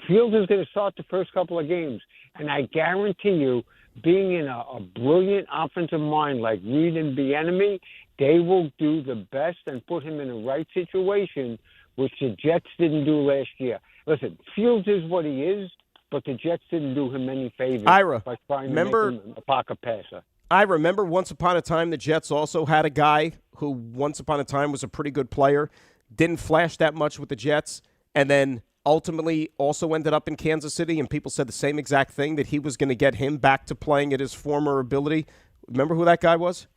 Fields is going to start the first couple of games. And I guarantee you, being in a brilliant offensive mind like Reid and Bieniemy, they will do the best and put him in the right situation, which the Jets didn't do last year. Listen, Fields is what he is, but the Jets didn't do him any favors by trying to make him a pocket passer. I remember once upon a time the Jets also had a guy who once upon a time was a pretty good player, didn't flash that much with the Jets, and then ultimately also ended up in Kansas City, and people said the same exact thing, that he was going to get him back to playing at his former ability. Remember who that guy was?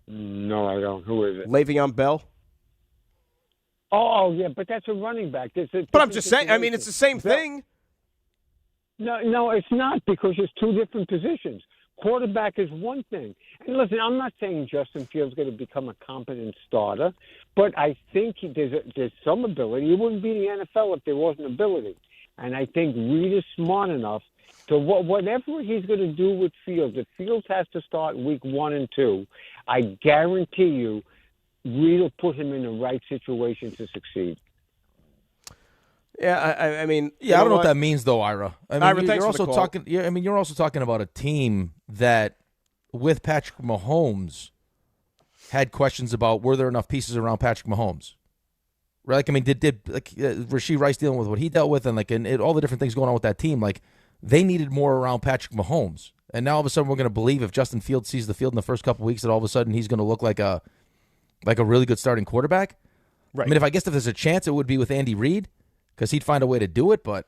No, I don't. Who is it? Le'Veon Bell. Oh, yeah, but that's a running back. But I'm just saying, I mean, it's the same thing. No, it's not, because it's 2 different positions. Quarterback is one thing. And listen, I'm not saying Justin Fields is going to become a competent starter, but I think there's some ability. It wouldn't be the NFL if there wasn't ability. And I think Reid is smart enough to whatever he's going to do with Fields, if Fields has to start week 1 and 2, I guarantee you Reid will put him in the right situation to succeed. Yeah, I mean, I don't know what that means, though, Ira. I mean, Ira, you're also talking. Yeah, I mean, you're also talking about a team that, with Patrick Mahomes, had questions about were there enough pieces around Patrick Mahomes, right? Like, I mean, did Rashee Rice dealing with what he dealt with, and all the different things going on with that team? Like, they needed more around Patrick Mahomes, and now all of a sudden we're going to believe if Justin Fields sees the field in the first couple of weeks that all of a sudden he's going to look like a really good starting quarterback. Right. I mean, if there's a chance, it would be with Andy Reid, because he'd find a way to do it, but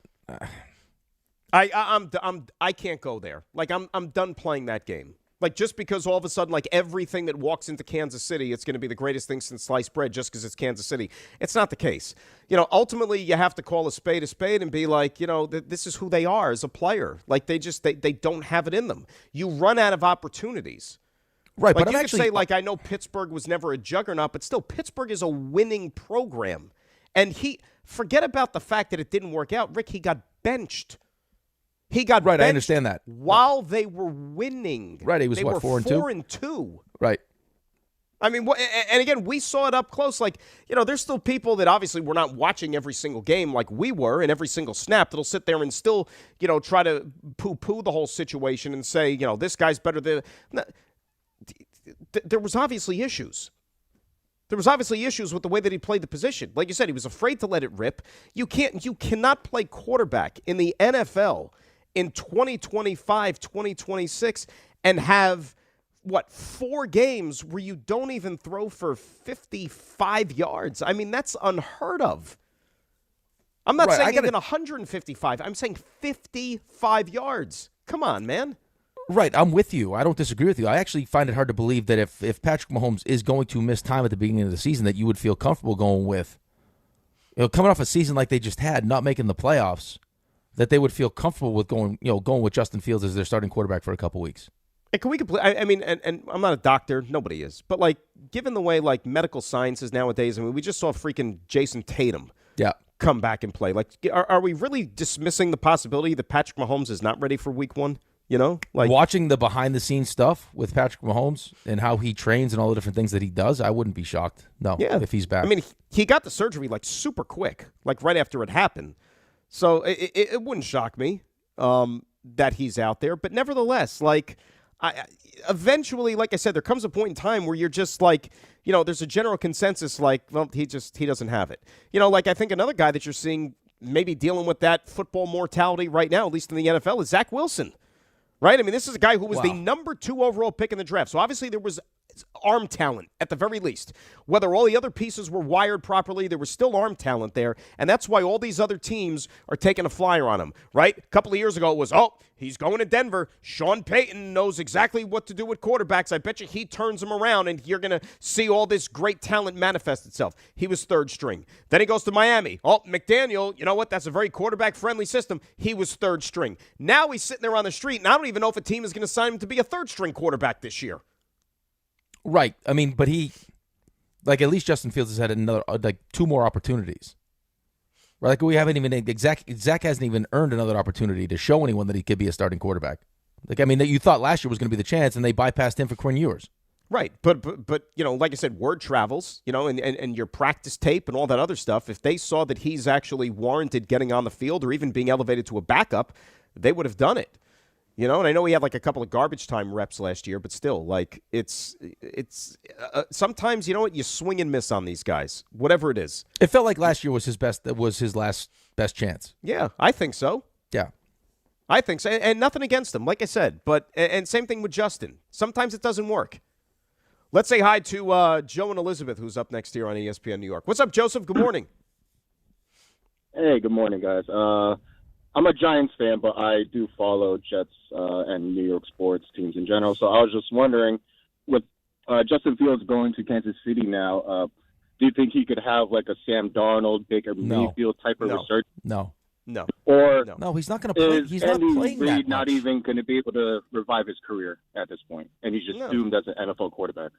I can't go there. Like, I'm done playing that game. Like, just because all of a sudden, like, everything that walks into Kansas City, it's going to be the greatest thing since sliced bread just because it's Kansas City. It's not the case. You know, ultimately, you have to call a spade and be like, you know, this is who they are as a player. Like, they don't have it in them. You run out of opportunities. Right, like, but you could say, like, I know Pittsburgh was never a juggernaut, but still, Pittsburgh is a winning program. And forget about the fact that it didn't work out. Rick, he got benched. He got right. benched I understand that while they were winning. Right, he was 4-2. Right. I mean, and again, we saw it up close. Like, you know, there's still people that obviously were not watching every single game like we were, and every single snap that'll sit there and still, you know, try to poo-poo the whole situation and say, you know, this guy's better than. There was obviously issues. There was obviously issues with the way that he played the position. Like you said, he was afraid to let it rip. You cannot play quarterback in the NFL in 2025, 2026 and have, 4 games where you don't even throw for 55 yards. I mean, that's unheard of. I'm not saying even 155. I'm saying 55 yards. Come on, man. Right, I'm with you. I don't disagree with you. I actually find it hard to believe that if Patrick Mahomes is going to miss time at the beginning of the season, that you would feel comfortable going with coming off a season like they just had, not making the playoffs, that they would feel comfortable with going with Justin Fields as their starting quarterback for a couple weeks. And can we I mean, and I'm not a doctor, nobody is, but like, given the way like medical science is nowadays, I mean, we just saw freaking Jason Tatum come back and play. Like, are we really dismissing the possibility that Patrick Mahomes is not ready for Week 1? You know, like watching the behind the scenes stuff with Patrick Mahomes and how he trains and all the different things that he does, I wouldn't be shocked. No, if he's back. I mean, he got the surgery like super quick, like right after it happened. So it wouldn't shock me that he's out there. But nevertheless, like, eventually, like I said, there comes a point in time where you're just like, there's a general consensus like, well, he doesn't have it. Like I think another guy that you're seeing maybe dealing with that football mortality right now, at least in the NFL, is Zach Wilson. Right? I mean, this is a guy who was the number 2 overall pick in the draft. So obviously there was arm talent at the very least. Whether all the other pieces were wired properly, there was still arm talent there. And that's why all these other teams are taking a flyer on him. Right? A couple of years ago it was, he's going to Denver. Sean Payton knows exactly what to do with quarterbacks. I bet you he turns them around and you're going to see all this great talent manifest itself. He was 3rd string. Then he goes to Miami. McDaniel, you know what? That's a very quarterback-friendly system. He was 3rd string. Now he's sitting there on the street, and I don't even know if a team is going to sign him to be a 3rd string quarterback this year. Right. I mean, but at least Justin Fields has had another 2 more opportunities. Right? Like we haven't even Zach hasn't even earned another opportunity to show anyone that he could be a starting quarterback. Like I mean, that you thought last year was going to be the chance, and they bypassed him for Quinn Ewers. Right, but like I said, word travels, and your practice tape and all that other stuff. If they saw that he's actually warranted getting on the field or even being elevated to a backup, they would have done it. And I know he had like a couple of garbage time reps last year, but still, like it's sometimes you swing and miss on these guys, whatever it is. It felt like last year was his last best chance. Yeah, I think so. Yeah, I think so, and nothing against him, like I said, but and same thing with Justin. Sometimes it doesn't work. Let's say hi to Joe and Elizabeth, who's up next here on ESPN New York. What's up, Joseph? Good morning. Hey, good morning, guys. I'm a Giants fan, but I do follow Jets and New York sports teams in general. So I was just wondering, with Justin Fields going to Kansas City now, do you think he could have like a Sam Darnold, Baker Mayfield type of research? No. Or no, he's not going to play. He's not playing that much. Not even going to be able to revive his career at this point, and he's just doomed as an NFL quarterback.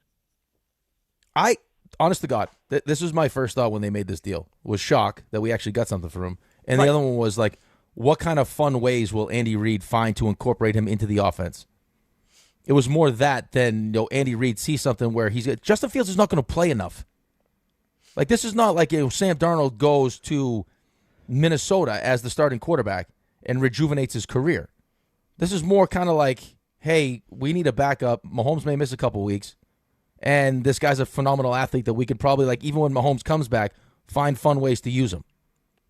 Honest to God, this was my first thought when they made this deal. Was shock that we actually got something for him, and the other one was like, what kind of fun ways will Andy Reid find to incorporate him into the offense? It was more that than Andy Reid sees something where Justin Fields is not going to play enough. Like this is not like Sam Darnold goes to Minnesota as the starting quarterback and rejuvenates his career. This is more kind of like, hey, we need a backup. Mahomes may miss a couple weeks, and this guy's a phenomenal athlete that we could probably, like, even when Mahomes comes back, find fun ways to use him.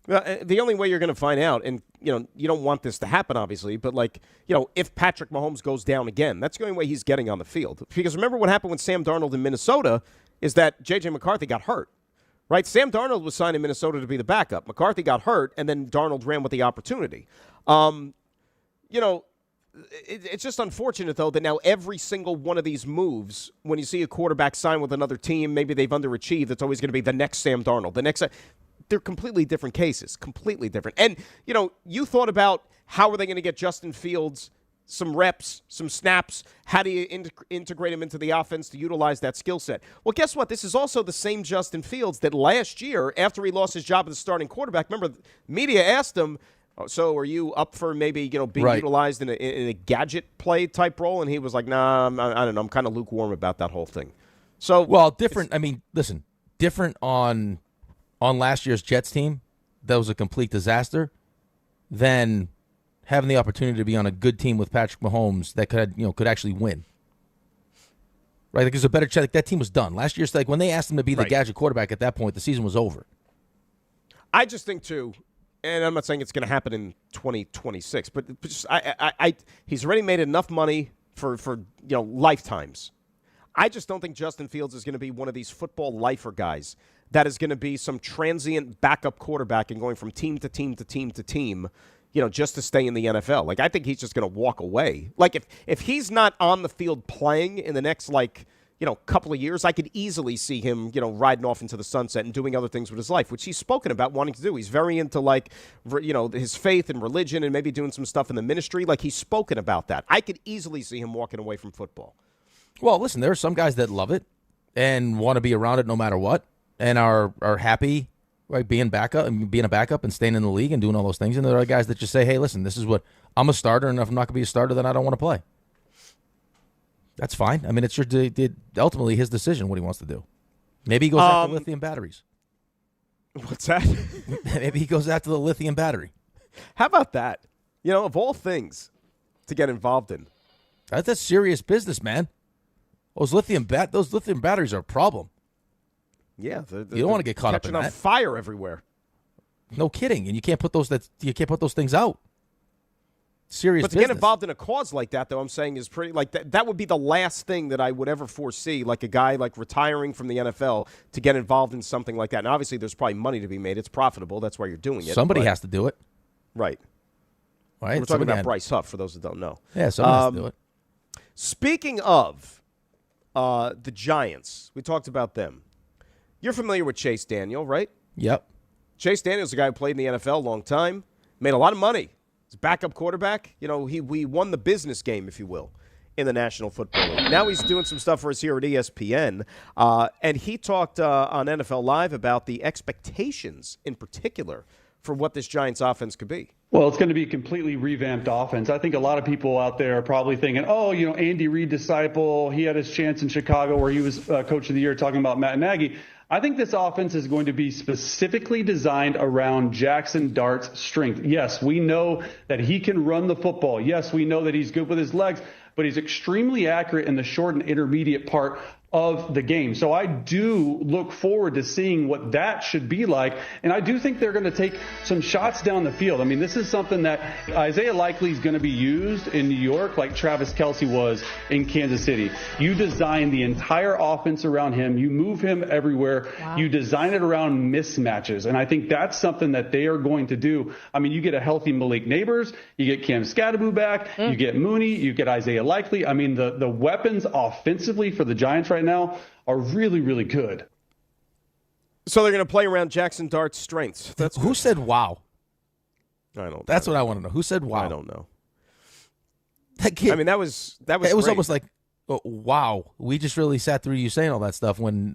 Well, the only way you're going to find out, and you don't want this to happen, obviously, but if Patrick Mahomes goes down again, that's the only way he's getting on the field. Because remember what happened with Sam Darnold in Minnesota is that J.J. McCarthy got hurt, right? Sam Darnold was signed in Minnesota to be the backup. McCarthy got hurt, and then Darnold ran with the opportunity. It's just unfortunate, though, that now every single one of these moves, when you see a quarterback sign with another team, maybe they've underachieved, it's always going to be the next Sam Darnold, the next. They're completely different cases, completely different. And, you thought about how are they going to get Justin Fields some reps, some snaps? How do you integrate him into the offense to utilize that skill set? Well, guess what? This is also the same Justin Fields that last year, after he lost his job as a starting quarterback, remember, media asked him, so are you up for maybe, being utilized in a gadget play type role? And he was like, nah, I don't know. I'm kind of lukewarm about that whole thing. So, well, different. I mean, listen, different on last year's Jets team, that was a complete disaster, than having the opportunity to be on a good team with Patrick Mahomes that could actually win. Right? Like, there's a better chance. Like, that team was done. Last year's, like, when they asked him to be the gadget quarterback at that point, the season was over. I just think, too, and I'm not saying it's going to happen in 2026, but just, he's already made enough money for lifetimes. I just don't think Justin Fields is going to be one of these football lifer guys that is going to be some transient backup quarterback and going from team to team to team to team, just to stay in the NFL. Like, I think he's just going to walk away. Like, if he's not on the field playing in the next, couple of years, I could easily see him, riding off into the sunset and doing other things with his life, which he's spoken about wanting to do. He's very into, his faith and religion and maybe doing some stuff in the ministry. Like, he's spoken about that. I could easily see him walking away from football. Well, listen, there are some guys that love it and want to be around it no matter what and are happy being a backup and staying in the league and doing all those things. And there are guys that just say, hey, listen, this is what I'm a starter, and if I'm not going to be a starter, then I don't want to play. That's fine. I mean, it's ultimately his decision what he wants to do. Maybe he goes after lithium batteries. What's that? Maybe he goes after the lithium battery. How about that? Of all things to get involved in. That's serious business, man. Those lithium batteries are a problem. Yeah, you don't want to get caught up in that. Catching on fire everywhere. No kidding, and you can't put those things out. Serious but to business. get involved in a cause like that, though, I'm saying is pretty that would be the last thing that I would ever foresee, like a guy retiring from the NFL to get involved in something like that. And obviously, there's probably money to be made. It's profitable. That's why you're doing it. Somebody has to do it, right? Right. We're talking about Bryce Huff, for those that don't know. Yeah, somebody has to do it. Speaking of the Giants, we talked about them. You're familiar with Chase Daniel, right? Yep. Chase Daniel's a guy who played in the NFL a long time, made a lot of money. He's a backup quarterback. We won the business game, if you will, in the National Football League. Now he's doing some stuff for us here at ESPN, and he talked on NFL Live about the expectations in particular for what this Giants offense could be. Well, it's going to be a completely revamped offense. I think a lot of people out there are probably thinking, Andy Reid disciple, he had his chance in Chicago where he was coach of the year, talking about Matt Nagy. I think this offense is going to be specifically designed around Jackson Dart's strength. Yes, we know that he can run the football. Yes, we know that he's good with his legs, but he's extremely accurate in the short and intermediate part of the game. So I do look forward to seeing what that should be like. And I do think they're going to take some shots down the field. I mean, this is something that Isaiah Likely is going to be used in New York like Travis Kelce was in Kansas City. You design the entire offense around him. You move him everywhere. Wow. You design it around mismatches. And I think that's something that they are going to do. I mean, you get a healthy Malik Neighbors. You get Cam Scatteraboo back. You get Mooney. You get Isaiah Likely. I mean, the weapons offensively for the Giants right now are really, really good. So they're going to play around Jackson Dart's strengths. That's Who said wow? I don't. That's what I want to know. Who said wow? I don't know. That kid. I mean, that was. It was great. almost like, wow. We just really sat through you saying all that stuff. When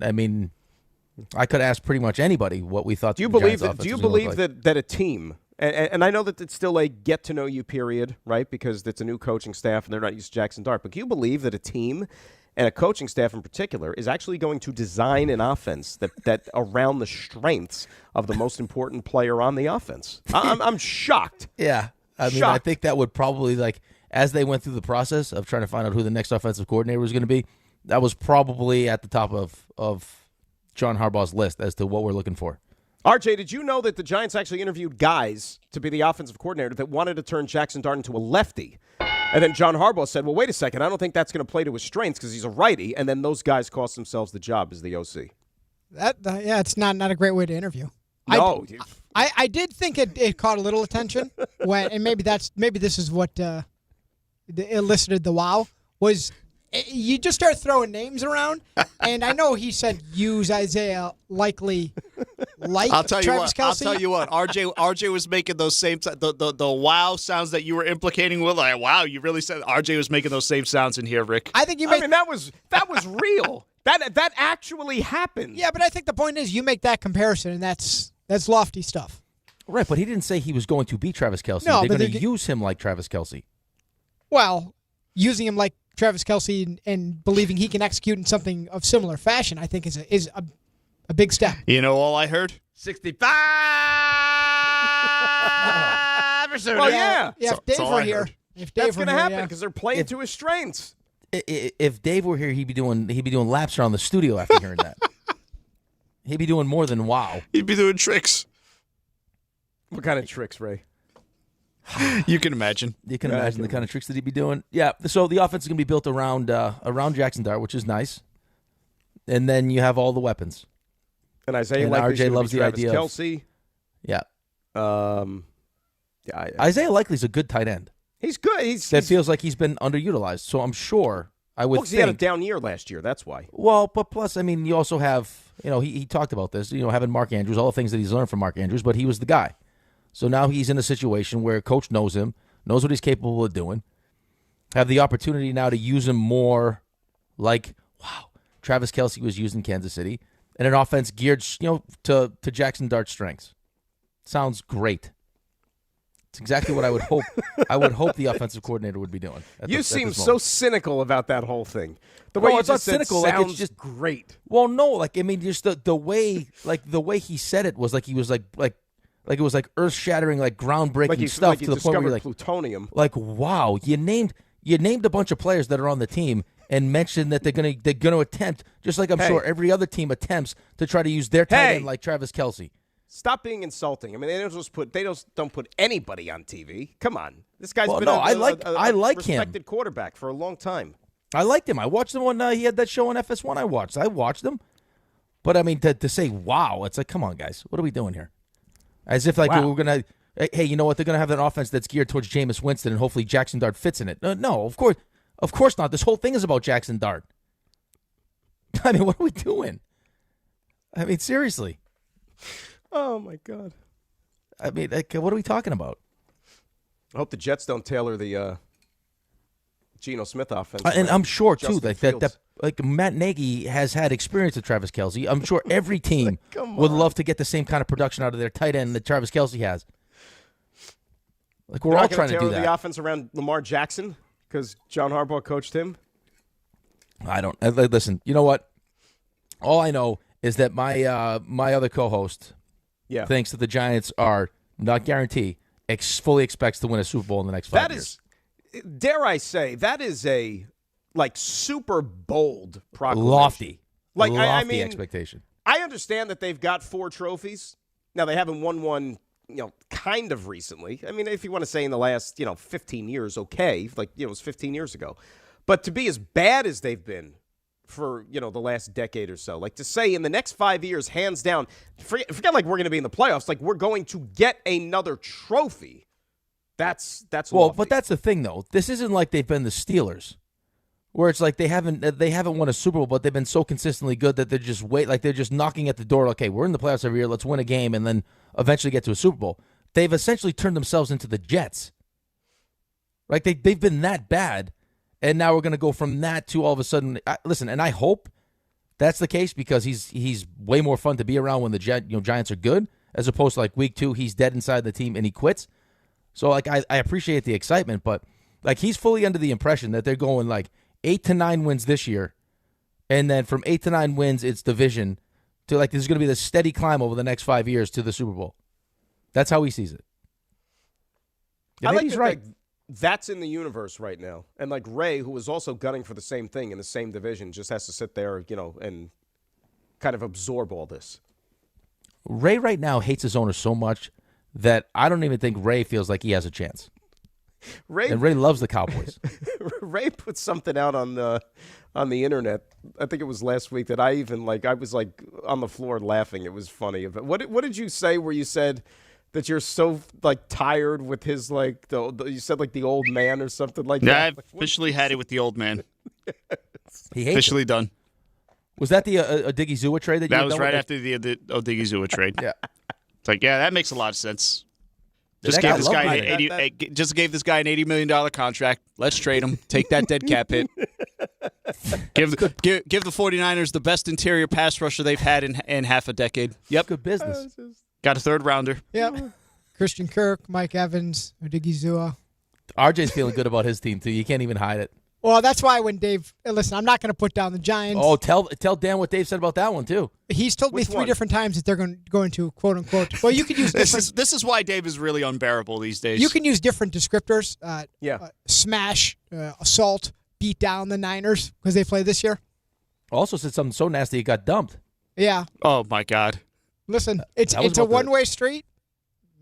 I could ask pretty much anybody what we thought. Do you believe that a team? And I know that it's still a get-to-know-you period, right? Because it's a new coaching staff and they're not used to Jackson Dart. But do you believe that a team and a coaching staff in particular is actually going to design an offense that around the strengths of the most important player on the offense? I'm shocked. Yeah. I think that would probably, as they went through the process of trying to find out who the next offensive coordinator was going to be, that was probably at the top of John Harbaugh's list as to what we're looking for. RJ, did you know that the Giants actually interviewed guys to be the offensive coordinator that wanted to turn Jackson Dart into a lefty? And then John Harbaugh said, well, wait a second, I don't think that's going to play to his strengths because he's a righty. And then those guys cost themselves the job as the OC. It's not a great way to interview. No. I did think it caught a little attention and maybe this is what elicited the wow was. You just start throwing names around, and I know he said use Isaiah Likely like Travis Kelce. I'll tell you what. RJ was making those same the wow sounds that you were implicating with. Like, wow, you really said RJ was making those same sounds in here, Rick. I think that was real. That actually happened. Yeah, but I think the point is you make that comparison, and that's lofty stuff. Right, but he didn't say he was going to be Travis Kelce. No, they're going to use him like Travis Kelce. Well, using him like Travis Kelce and believing he can execute in something of similar fashion, I think is a big step. You know all I heard? 65%. Well, yeah. If Dave were here, that's going to happen because they're playing to his strengths. If Dave were here, he'd be doing laps around the studio after hearing that. He'd be doing more than wow. He'd be doing tricks. What kind of tricks, Ray? You can imagine. You can imagine the kind of tricks that he'd be doing. Yeah, so the offense is going to be built around Jackson Dart, which is nice. And then you have all the weapons. And Isaiah Likely's RJ loves the idea of Kelce. Yeah. Yeah. Isaiah Likely's a good tight end. He's good. That feels like he's been underutilized. So I'm sure I would He had a down year last year. That's why. Well, but plus, I mean, you also have, he talked about this, having Mark Andrews, all the things that he's learned from Mark Andrews, but he was the guy. So now he's in a situation where coach knows him, knows what he's capable of doing, have the opportunity now to use him more like, Travis Kelce was used in Kansas City, and an offense geared, to Jackson Dart's strengths. Sounds great. It's exactly what I would hope. I would hope the offensive coordinator would be doing. You seem so cynical about that whole thing. The way you just said cynical, sounds it's just great. Well, no, just the way, he said it was like he was like it was like earth shattering, like groundbreaking stuff to the point where you're like plutonium. Like, wow, you named a bunch of players that are on the team and mentioned that they're gonna attempt, just like I'm sure every other team attempts to try to use their tight end like Travis Kelce. Stop being insulting. I mean, they don't put anybody on TV. Come on, this guy's been I a like respected him. quarterback for a long time. I liked him. I watched him when he had that show on FS1. I watched him, but I mean to say wow, it's like, come on, guys, what are we doing here? As if like we're gonna, hey, you know what? They're gonna have an offense that's geared towards Jameis Winston, and hopefully Jackson Dart fits in it. No, of course not. This whole thing is about Jackson Dart. I mean, what are we doing? I mean, seriously. Oh, my God. I mean, what are we talking about? I hope the Jets don't tailor the Geno Smith offense. And I'm sure, too, that like Matt Nagy has had experience with Travis Kelce. I'm sure every team would love to get the same kind of production out of their tight end that Travis Kelce has. Like, we're all trying to do that. The offense around Lamar Jackson because John Harbaugh coached him? I don't. Listen, you know what? All I know is that my my other co-host thinks that the Giants are, not guarantee, fully expects to win a Super Bowl in the next 5 years. Dare I say, that is a super bold proclamation. Lofty. I mean, expectation. I understand that they've got 4 trophies. Now, they haven't won one, kind of recently. I mean, if you want to say in the last, 15 years, okay. It was 15 years ago. But to be as bad as they've been for, the last decade or so, to say in the next 5 years, hands down, forget we're going to be in the playoffs, we're going to get another trophy. That's well, lofty. But that's the thing, though. This isn't like they've been the Steelers, where it's like they haven't won a Super Bowl, but they've been so consistently good that they're just they're just knocking at the door. Okay, we're in the playoffs every year. Let's win a game and then eventually get to a Super Bowl. They've essentially turned themselves into the Jets. They've been that bad, and now we're going to go from that to all of a sudden. Listen, and I hope that's the case because he's way more fun to be around when the Giants are good, as opposed to week 2 he's dead inside the team and he quits. So I appreciate the excitement, but he's fully under the impression that they're going 8 to 9 wins this year, and then from 8 to 9 wins it's division to there's going to be this steady climb over the next 5 years to the Super Bowl. That's how he sees it. Yeah, I like he's right. That's in the universe right now, and Ray, who was also gunning for the same thing in the same division, just has to sit there, and kind of absorb all this. Ray right now hates his owner so much that I don't even think Ray feels like he has a chance. Ray loves the Cowboys. Ray put something out on the internet. I think it was last week that I even I was on the floor laughing. It was funny. What did you say where you said that you're so tired with his you said the old man or something like that? Yeah, I've officially had it with the old man. He hates officially it. done. Was that the Odigizua trade that you That were was done right with? after the Odigizua trade. Yeah. It's that makes a lot of sense. Just Just gave this guy an $80 million contract. Let's trade him. Take that dead cap hit. Give the 49ers the best interior pass rusher they've had in half a decade. Yep. Good business. Got a 3rd rounder. Yep. Christian Kirk, Mike Evans, Odigizua. RJ's feeling good about his team, too. You can't even hide it. Well, that's why when Dave, listen, I'm not going to put down the Giants. Oh, tell Dan what Dave said about that one, too. He's told me 3 different times that they're going to, quote, unquote. Well, you could use different. This is why Dave is really unbearable these days. You can use different descriptors. Smash, assault, beat down the Niners because they play this year. Also said something so nasty it got dumped. Yeah. Oh, my God. Listen, it's a one-way street.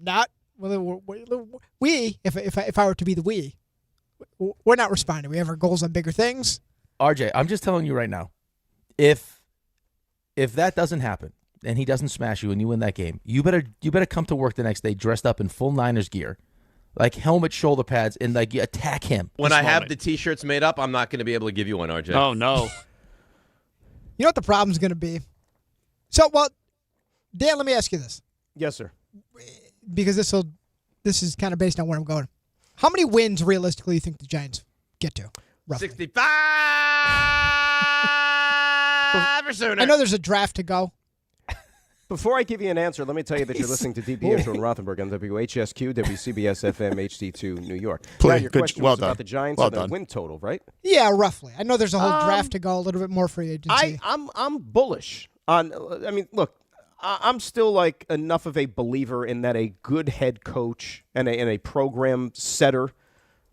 Not we. If I were to be the we, we're not responding. We have our goals on bigger things. RJ, I'm just telling you right now, if that doesn't happen and he doesn't smash you and you win that game, you better come to work the next day dressed up in full Niners gear, like helmet, shoulder pads, and like you attack him. When I have the T-shirts made up, I'm not going to be able to give you one, RJ. Oh, no. You know what the problem's going to be? So, well, Dan, let me ask you this. Yes, sir. Because this is kind of based on where I'm going. How many wins realistically do you think the Giants get to? Roughly? 65 or sooner. I know there's a draft to go. Before I give you an answer, let me tell you that you're listening to DiPietro Rothenberg on WHSQ, WCBS FM, HD2, New York. Now, your question was about the Giants and the win total, right? Yeah, roughly. I know there's a whole draft to go, a little bit more free agency. I'm bullish on. I mean, look, I'm still like enough of a believer in that a good head coach and a program setter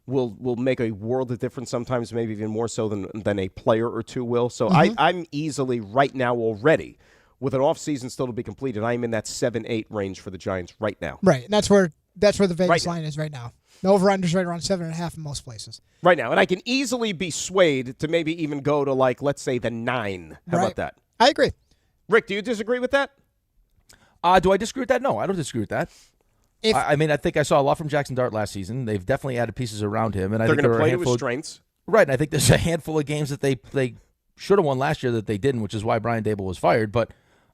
will make a world of difference. Sometimes, maybe even more so than a player or two will. So I'm easily right now already. With an offseason still to be completed, I am in that 7-8 range for the Giants right now. Right, and that's where the Vegas line is right now. The over-under is right around 7.5 in most places. Right now, and I can easily be swayed to maybe even go to, like, let's say the 9. How about that? I agree. Rick, do you disagree with that? Do I disagree with that? No, I don't disagree with that. I mean, I think I saw a lot from Jackson Dart last season. They've definitely added pieces around him, and I think they're going to play to his of strengths. Right, and I think there's a handful of games that they should have won last year that they didn't, which is why Brian Dable was fired. But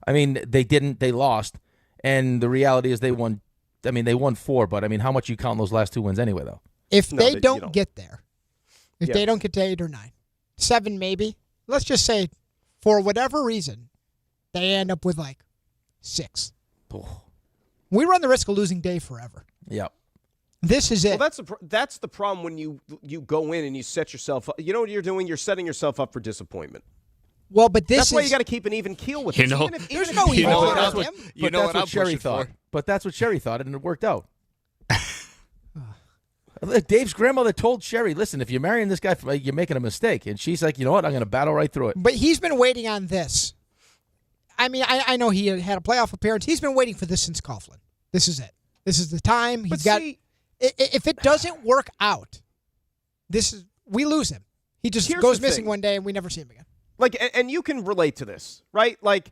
I mean, they didn't. They lost, and the reality is they won. I mean, they won 4, but I mean, how much you count those last 2 wins anyway, though? If they don't get there, if they don't get to 8 or 9, 7 maybe. Let's just say, for whatever reason, they end up with like 6. Oh. We run the risk of losing Dave forever. Yep. This is it. Well, that's the problem when you go in and you set yourself up. You know what you're doing? You're setting yourself up for disappointment. Well, but that's why you got to keep an even keel with you him. know, there's no even keel with him. You know what I'm Sherry pushing thought. for. But that's what Sherry thought, and it worked out. Dave's grandmother told Sherry, listen, if you're marrying this guy, you're making a mistake. And she's like, you know what? I'm going to battle right through it. But he's been waiting on this. I mean, I know he had a playoff appearance. He's been waiting for this since Coughlin. This is it. This is the time. If it doesn't work out, we lose him. He just goes missing one day, and we never see him again. Like, and you can relate to this, right? Like,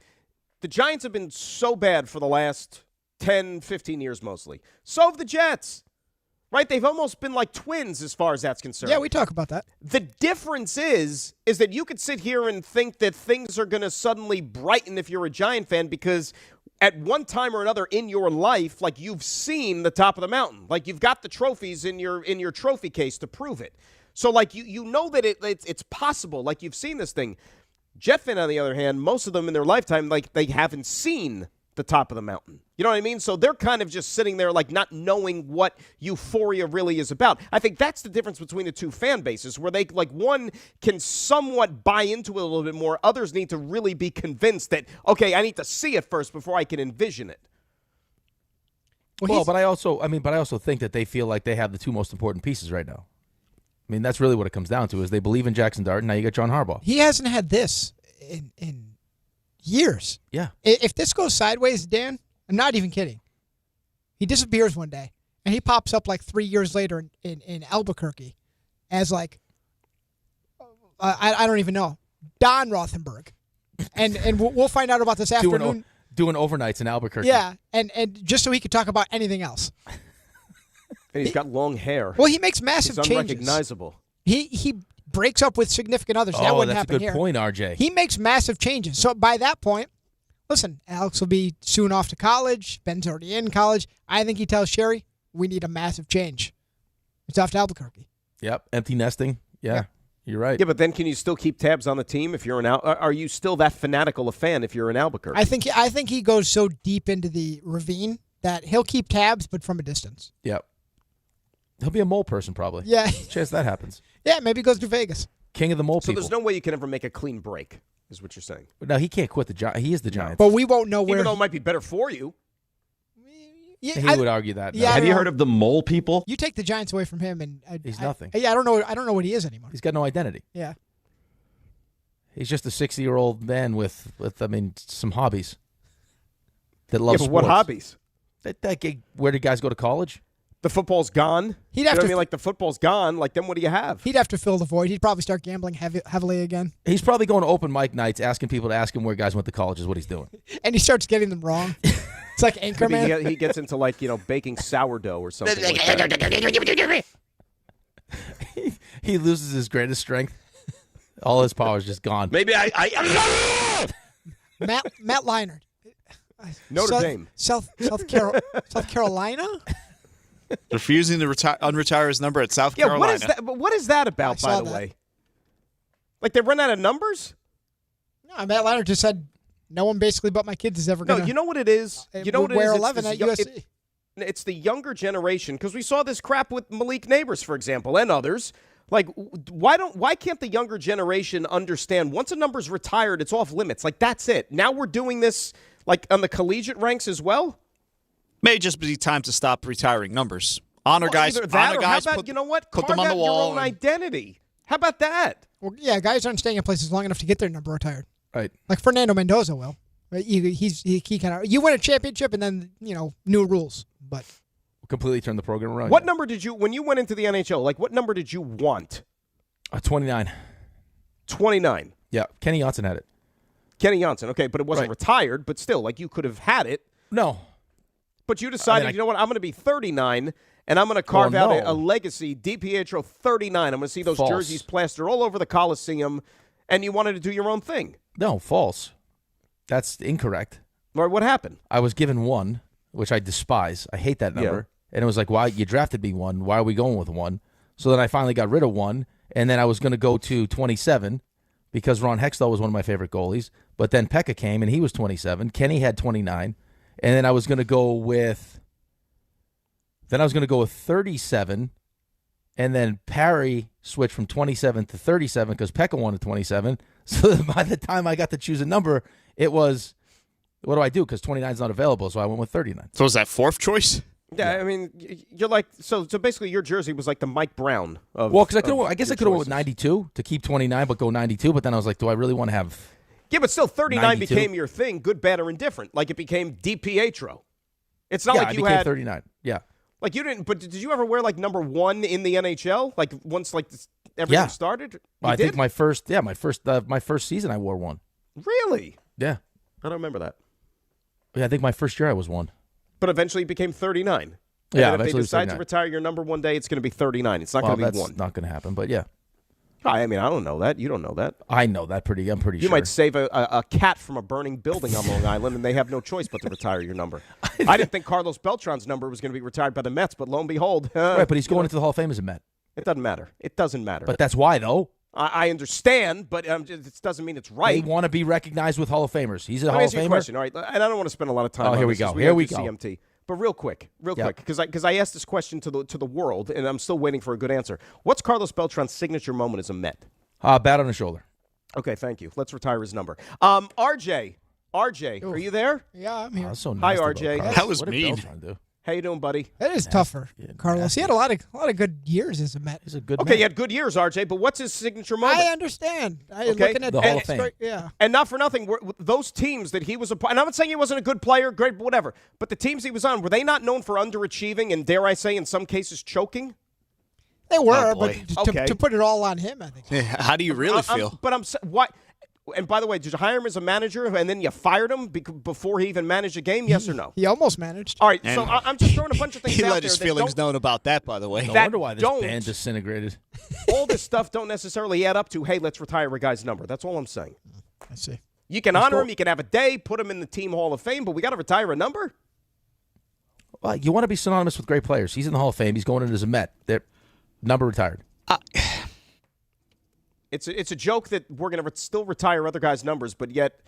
the Giants have been so bad for the last 10, 15 years mostly. So have the Jets, right? They've almost been like twins as far as that's concerned. Yeah, we talk about that. The difference is that you could sit here and think that things are going to suddenly brighten if you're a Giant fan because at one time or another in your life, like, you've seen the top of the mountain. Like, you've got the trophies in your trophy case to prove it. So, like, you know that it's possible. Like, you've seen this thing. Jet fan, on the other hand, most of them in their lifetime, like, they haven't seen the top of the mountain. You know what I mean? So they're kind of just sitting there, like, not knowing what euphoria really is about. I think that's the difference between the two fan bases, where they, like, one can somewhat buy into it a little bit more. Others need to really be convinced that, okay, I need to see it first before I can envision it. Well, but I also think that they feel like they have the 2 most important pieces right now. I mean, that's really what it comes down to, is they believe in Jackson Dart, and now you got John Harbaugh. He hasn't had this in years. Yeah. If this goes sideways, Dan, I'm not even kidding. He disappears one day, and he pops up like 3 years later in Albuquerque as like, I don't even know, Don Rothenberg. And we'll find out about this afternoon. Doing overnights in Albuquerque. Yeah, and just so he could talk about anything else. And he's got long hair. Well, he makes massive He's changes. unrecognizable. He breaks up with significant others. That wouldn't happen here. That's a good point, RJ. He makes massive changes. So by that point, listen, Alex will be soon off to college. Ben's already in college. I think he tells Sherry, we need a massive change. It's off to Albuquerque. Yep, empty nesting. Yeah, you're right. Yeah, but then can you still keep tabs on the team if you're are you still that fanatical a fan if you're in Albuquerque? I think he goes so deep into the ravine that he'll keep tabs, but from a distance. Yep. He'll be a mole person, probably. Yeah. Chance that happens. Yeah, maybe he goes to Vegas. King of the mole so people. there's no way you can ever make a clean break, is what you're saying. No, he can't quit the Giants. He is the Giants. But we won't know where. Even though it might be better for you. Yeah, he would argue that. Yeah, Have you heard of the mole people? You take the Giants away from him, and he's nothing. I don't know. I don't know what he is anymore. He's got no identity. Yeah. He's just a 60-year-old man with some hobbies. That loves sports. What hobbies? Where did guys go to college? The football's gone. He'd have to. I mean, like, the football's gone. Like, then what do you have? He'd have to fill the void. He'd probably start gambling heavily again. He's probably going to open mic nights, asking people to ask him where guys went to college. Is what he's doing. And he starts getting them wrong. It's like Anchorman. He gets into baking sourdough or something like that. He loses his greatest strength. All his power is just gone. Maybe Matt Leinart. Notre Dame. South Carolina? Refusing to unretire his number at South Carolina. What is that? But what is that about, by the way? Like they run out of numbers? No, Matt Leinart just said no one basically but my kids is ever going to. No, you know what it is? You know what it is? Wear It's 11 this at USC. It's the younger generation, because we saw this crap with Malik Neighbors, for example, and others. Like, why can't the younger generation understand once a number's retired, it's off limits? Like, that's it. Now we're doing this, like, on the collegiate ranks as well? May just be time to stop retiring numbers. Honor guys. Either that, honor or guys. how about, you know what? Put Carve them on the out wall. your own identity. How about that? Well, yeah, guys aren't staying in places long enough to get their number retired. Right. Like Fernando Mendoza will. Right? He kind of, you win a championship and then, new rules. But completely turned the program around. What number did you, when you went into the NHL, like what number did you want? 29. 29. Yeah, Kenny Johnson had it. Kenny Johnson, okay, but it wasn't retired, but still, like you could have had it. No. But you decided, you know what, I'm going to be 39, and I'm going to carve out a legacy, DiPietro 39. I'm going to see those jerseys plastered all over the Coliseum, and you wanted to do your own thing. No, false. That's incorrect. Or what happened? I was given 1, which I despise. I hate that number. Yeah. And it was like, why you drafted me 1? Why are we going with 1? So then I finally got rid of 1, and then I was going to go to 27 because Ron Hextall was one of my favorite goalies. But then Pekka came, and he was 27. Kenny had 29. And then I was going to go with 37, and then Parry switched from 27 to 37 because Pekka wanted 27. So by the time I got to choose a number, it was, what do I do? Because 29 is not available, so I went with 39. So was that fourth choice? Yeah, I mean, you're like, so basically your jersey was like the Mike Brown of. Well, because I guess I could have went with 92 to keep 29, but go 92. But then I was like, do I really want to have? Yeah, but still, 39 92? became your thing, good, bad, or indifferent. Like it became DiPietro. It's not like you became had 39. Yeah. Like you didn't, but did you ever wear like number 1 in the NHL? Like once everything started? I think my first season I wore 1. Really? Yeah. I don't remember that. Yeah, I think my first year I was 1. But eventually it became 39. Yeah, and if they decide to retire your number one day, it's going to be 39. It's not going to be 1. That's not going to happen, but yeah. I mean, I don't know that. You don't know that. I know that I'm pretty sure. You might save a cat from a burning building on Long Island, and they have no choice but to retire your number. I didn't think Carlos Beltran's number was going to be retired by the Mets, but lo and behold. Right, but he's going into the Hall of Fame as a Met. It doesn't matter. It doesn't matter. But that's why, though. I understand, but it doesn't mean it's right. They want to be recognized with Hall of Famers. He's a Let Hall me of ask you a Famer. question, all right? And I don't want to spend a lot of time on here we this go. as Here we do go. CMT. But real quick, because I asked this question to the world, and I'm still waiting for a good answer. What's Carlos Beltran's signature moment as a Met? Bat on the shoulder. Okay, thank you. Let's retire his number. RJ, are you there? Yeah, I'm here. So Hi, nice RJ. That was mean. How you doing, buddy? That is tougher, Carlos. He had a lot of good years as a Met. He's a good Okay, he had good years, RJ, but what's his signature moment? I understand. Looking at the Hall of Fame. Yeah. And not for nothing, those teams that he was a part, and I'm not saying he wasn't a good player, great, whatever, but the teams he was on, were they not known for underachieving and, dare I say, in some cases, choking? They were, boy. but to put it all on him, I think. How do you really feel? Why? And by the way, did you hire him as a manager and then you fired him before he even managed a game? Yes or no? He almost managed. All right, so I'm just throwing a bunch of things He out let there. his feelings known about that, by the way. No wonder why this band disintegrated. All this stuff don't necessarily add up to, hey, let's retire a guy's number. That's all I'm saying. I see. You can honor him. You can have a day, put him in the Team Hall of Fame, but we got to retire a number? Well, you want to be synonymous with great players. He's in the Hall of Fame. He's going in as a Met. Their number retired. It's a joke that we're going to still retire other guys' numbers, but yet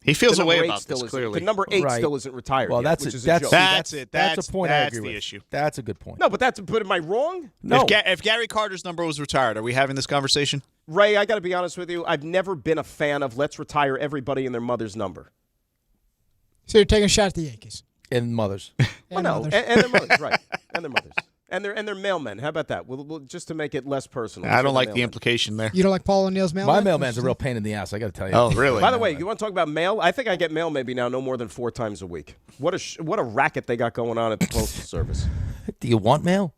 he feels a way about this, clearly. The number 8 still isn't retired well, yet, that's which is that's a joke. That's it. That's a point I agree the with. issue. That's a good point. No, but am I wrong? No. If Gary Carter's number was retired, are we having this conversation? Ray, I got to be honest with you. I've never been a fan of let's retire everybody and their mother's number. So you're taking a shot at the Yankees. And mothers. And their mothers, right. And their mothers. And their mailmen. How about that? We'll just to make it less personal. I don't like the implication there. You don't like Paul O'Neill's mailman? My mailman's a real pain in the ass, I got to tell you. Oh, really? By the way, you want to talk about mail? I think I get mail maybe now no more than 4 times a week. What a racket they got going on at the Postal Service. Do you want mail?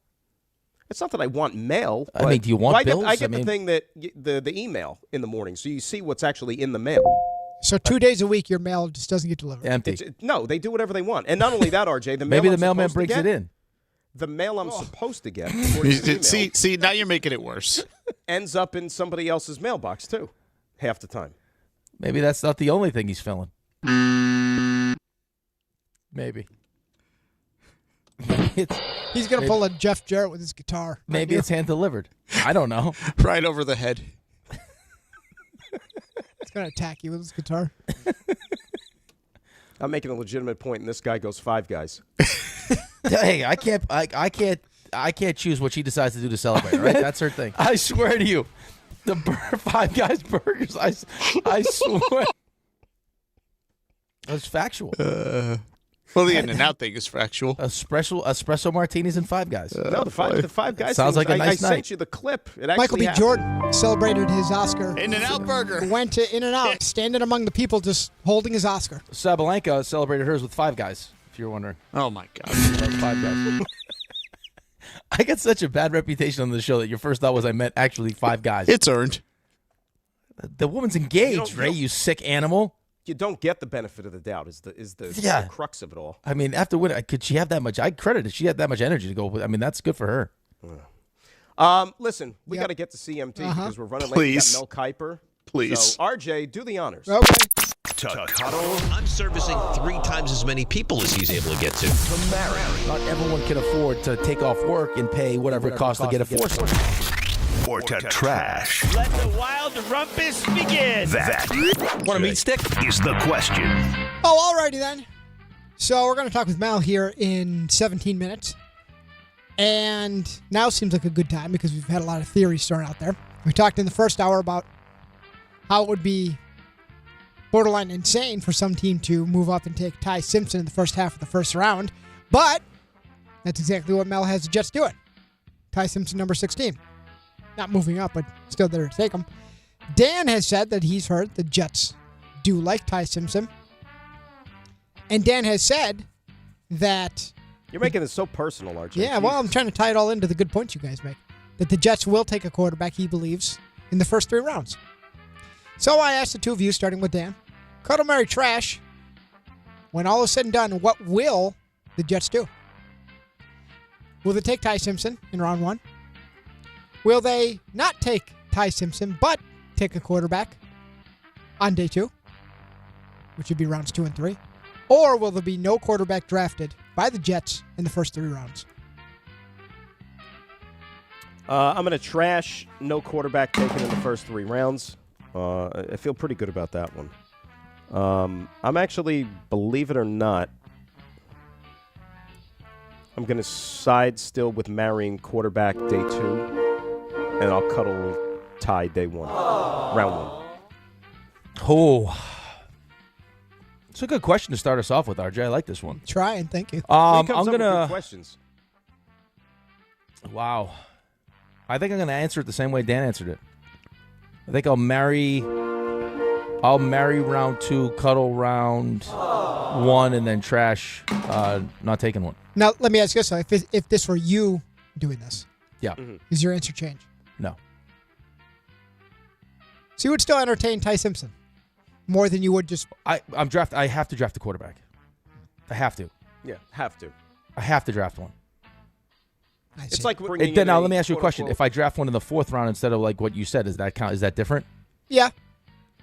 It's not that I want mail. I mean, do you want bills? I get the thing that the email in the morning, so you see what's actually in the mail. So 2 days a week, your mail just doesn't get delivered. Empty. No, they do whatever they want. And not only that, RJ, the mail Maybe the I'm mailman supposed to brings get- it in. The mail I'm supposed to get, according to email, See, now you're making it worse. ends up in somebody else's mailbox, too, half the time. Maybe that's not the only thing he's filling. Maybe. He's going to pull a Jeff Jarrett with his guitar. Maybe it's hand delivered. I don't know. Right over the head. He's going to attack you with his guitar. I'm making a legitimate point, and this guy goes Five Guys. Hey, I can't choose what she decides to do to celebrate. Right? That's her thing. I swear to you, the Five Guys burgers. I swear. That's factual. Well, the In-N-Out thing is factual. Espresso martinis and Five Guys. No, the Five Guys Sounds things, like a nice I night. sent you the clip. It actually Michael B. happened. Jordan celebrated his Oscar. In-N-Out burger. Went to In-N-Out, standing among the people, just holding his Oscar. Sabalenka celebrated hers with Five Guys, if you're wondering. Oh, my God. Five Guys. I got such a bad reputation on the show that your first thought was I meant actually Five Guys. It's earned. The woman's engaged, Ray, you sick animal. You don't get the benefit of the doubt is the Yeah. crux of it all. I mean, after winning, could she have that much? I credit it. She had that much energy to go. I mean, that's good for her. Listen, we got to get to CMT because we're running Please. late. We got Mel Kiper. Please. So, RJ, do the honors. Okay. To cuddle. I'm servicing 3 times as many people as he's able to get to. To marry. Not everyone can afford to take off work and pay whatever it costs to get a foursome. Or to trash. Let the wild rumpus begin. That. Want a meat stick? Is the question. Oh, alrighty then. So we're going to talk with Mal here in 17 minutes. And now seems like a good time because we've had a lot of theories thrown out there. We talked in the first hour about how it would be borderline insane for some team to move up and take Ty Simpson in the first half of the first round. But that's exactly what Mel has the Jets doing. Ty Simpson, number 16. Not moving up, but still there to take him. Dan has said that he's heard the Jets do like Ty Simpson. And Dan has said that... You're making this so personal, RJ. Yeah, well, I'm trying to tie it all into the good points you guys make. That the Jets will take a quarterback, he believes, in the first 3 rounds. So I asked the two of you, starting with Dan, cuddle, marry, trash. When all is said and done, what will the Jets do? Will they take Ty Simpson in round 1? Will they not take Ty Simpson, but take a quarterback on day 2, which would be rounds 2 and 3? Or will there be no quarterback drafted by the Jets in the first 3 rounds? I'm going to trash no quarterback taken in the first 3 rounds. I feel pretty good about that one. I'm actually, believe it or not, I'm going to side still with marrying quarterback day 2. And I'll cuddle Ty day 1, round 1. Oh, it's a good question to start us off with, RJ. I like this one. Try and thank you. I'm Up with gonna. good questions. Wow, I think I'm gonna answer it the same way Dan answered it. I think I'll marry round 2, cuddle round 1, and then trash. Not taking one. Now, let me ask you this. If this were you doing this, Yeah. is your answer change? No. So you would still entertain Ty Simpson more than you would just... I have to draft a quarterback. I have to. Yeah, have to. I have to draft one. It's like bringing Then in now a let me ask you a question. quote-unquote- If I draft one in the 4th round instead of like what you said, does that count? Is that different? Yeah.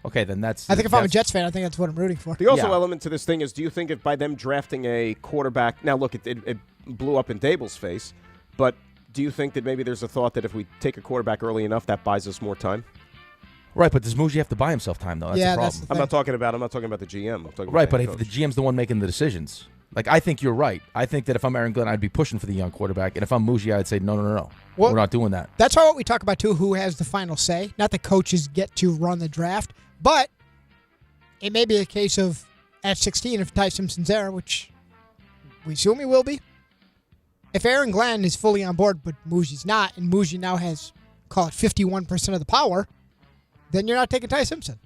Okay, then that's. I think if I'm a Jets fan, I think that's what I'm rooting for. The also element to this thing is, do you think if by them drafting a quarterback, now look, it blew up in Dable's face, but do you think that maybe there's a thought that if we take a quarterback early enough, that buys us more time? Right, but does Mougey have to buy himself time though? That's Yeah, the that's problem. the I'm not talking about the GM. I'm talking Right, about but the if head the coach. GM's the one making the decisions, like I think you're right. I think that if I'm Aaron Glenn, I'd be pushing for the young quarterback, and if I'm Mougey, I'd say no. Well, We're not doing that. That's what we talk about, too, who has the final say. Not the coaches get to run the draft, but it may be a case of at 16, if Ty Simpson's there, which we assume he will be. If Aaron Glenn is fully on board, but Mougey's not, and Mougey now has, call it 51% of the power, then you're not taking Ty Simpson.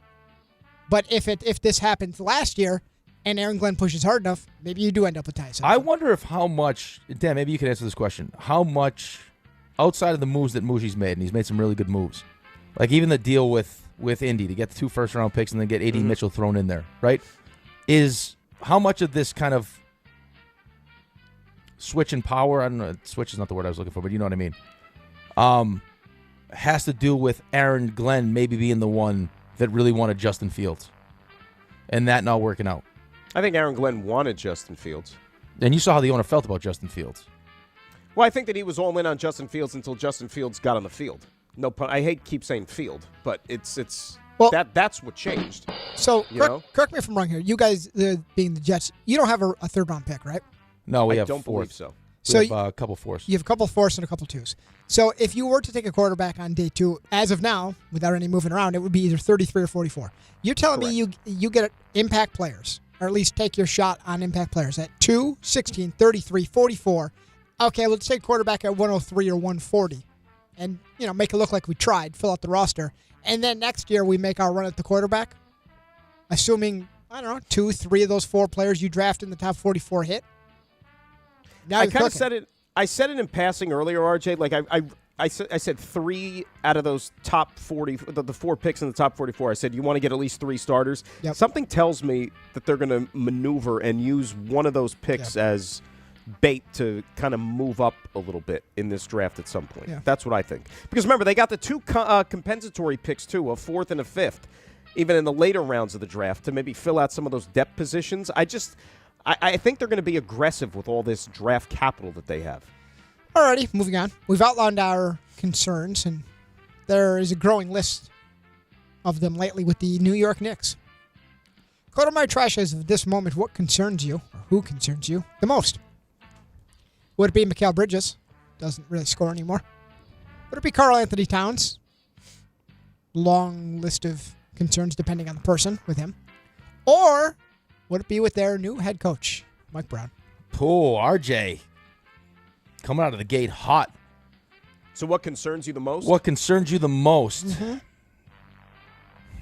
But if this happened last year and Aaron Glenn pushes hard enough, maybe you do end up with Ty Simpson. I wonder if how much, Dan, maybe you could answer this question. How much, outside of the moves that Mougey's made, and he's made some really good moves, Like even the deal with Indy to get the 2 first-round picks and then get A.D. Mitchell thrown in there, right? Is how much of this kind of switch in power, I don't know, switch is not the word I was looking for, but you know what I mean, has to do with Aaron Glenn maybe being the one that really wanted Justin Fields and that not working out. I think Aaron Glenn wanted Justin Fields. And you saw how the owner felt about Justin Fields. Well, I think that he was all in on Justin Fields until Justin Fields got on the field. No pun. I hate keep saying field, but that's what changed. So correct me if I'm wrong here. You guys, being the Jets, you don't have a 3rd-round pick, right? No, we I have don't 4th. believe so. We have a couple 4s. You have a couple 4s and a couple 2s. So if you were to take a quarterback on day 2, as of now, without any moving around, it would be either 33 or 44. You're telling me you get impact players, or at least take your shot on impact players at 2, 16, 33, 44. Okay, let's take quarterback at 103 or 140 and, make it look like we tried, fill out the roster. And then next year we make our run at the quarterback, assuming, 2, 3 of those 4 players you draft in the top 44 hit. Now I kind of said it. I said it in passing earlier, RJ. Like I said 3 out of those top 40, the 4 picks in the top 44. I said you want to get at least 3 starters. Yep. Something tells me that they're going to maneuver and use one of those picks as bait to kind of move up a little bit in this draft at some point. Yeah. That's what I think. Because remember, they got the 2 compensatory picks too, a 4th and a 5th, even in the later rounds of the draft to maybe fill out some of those depth positions. I think they're going to be aggressive with all this draft capital that they have. Alrighty, moving on. We've outlined our concerns, and there is a growing list of them lately with the New York Knicks. Go to my trash as of this moment. What concerns you, or who concerns you the most? Would it be Mikal Bridges? Doesn't really score anymore. Would it be Karl Anthony Towns? Long list of concerns depending on the person with him. Or would it be with their new head coach, Mike Brown? Oh, RJ. Coming out of the gate hot. So what concerns you the most? What concerns you the most?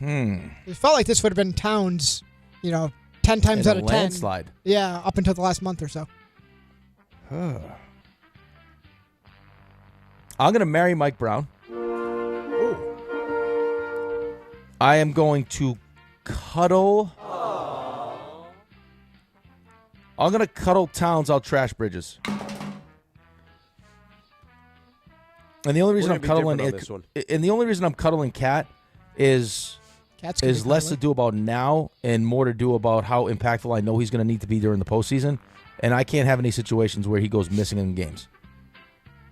It felt like this would have been Towns, 10 times out of 10. Landslide. Yeah, up until the last month or so. I'm going to marry Mike Brown. I am going to cuddle. I'm going to cuddle Towns. I'll trash Bridges. And the only reason I'm cuddling Cat is less to do about now and more to do about how impactful I know he's going to need to be during the postseason. And I can't have any situations where he goes missing in games.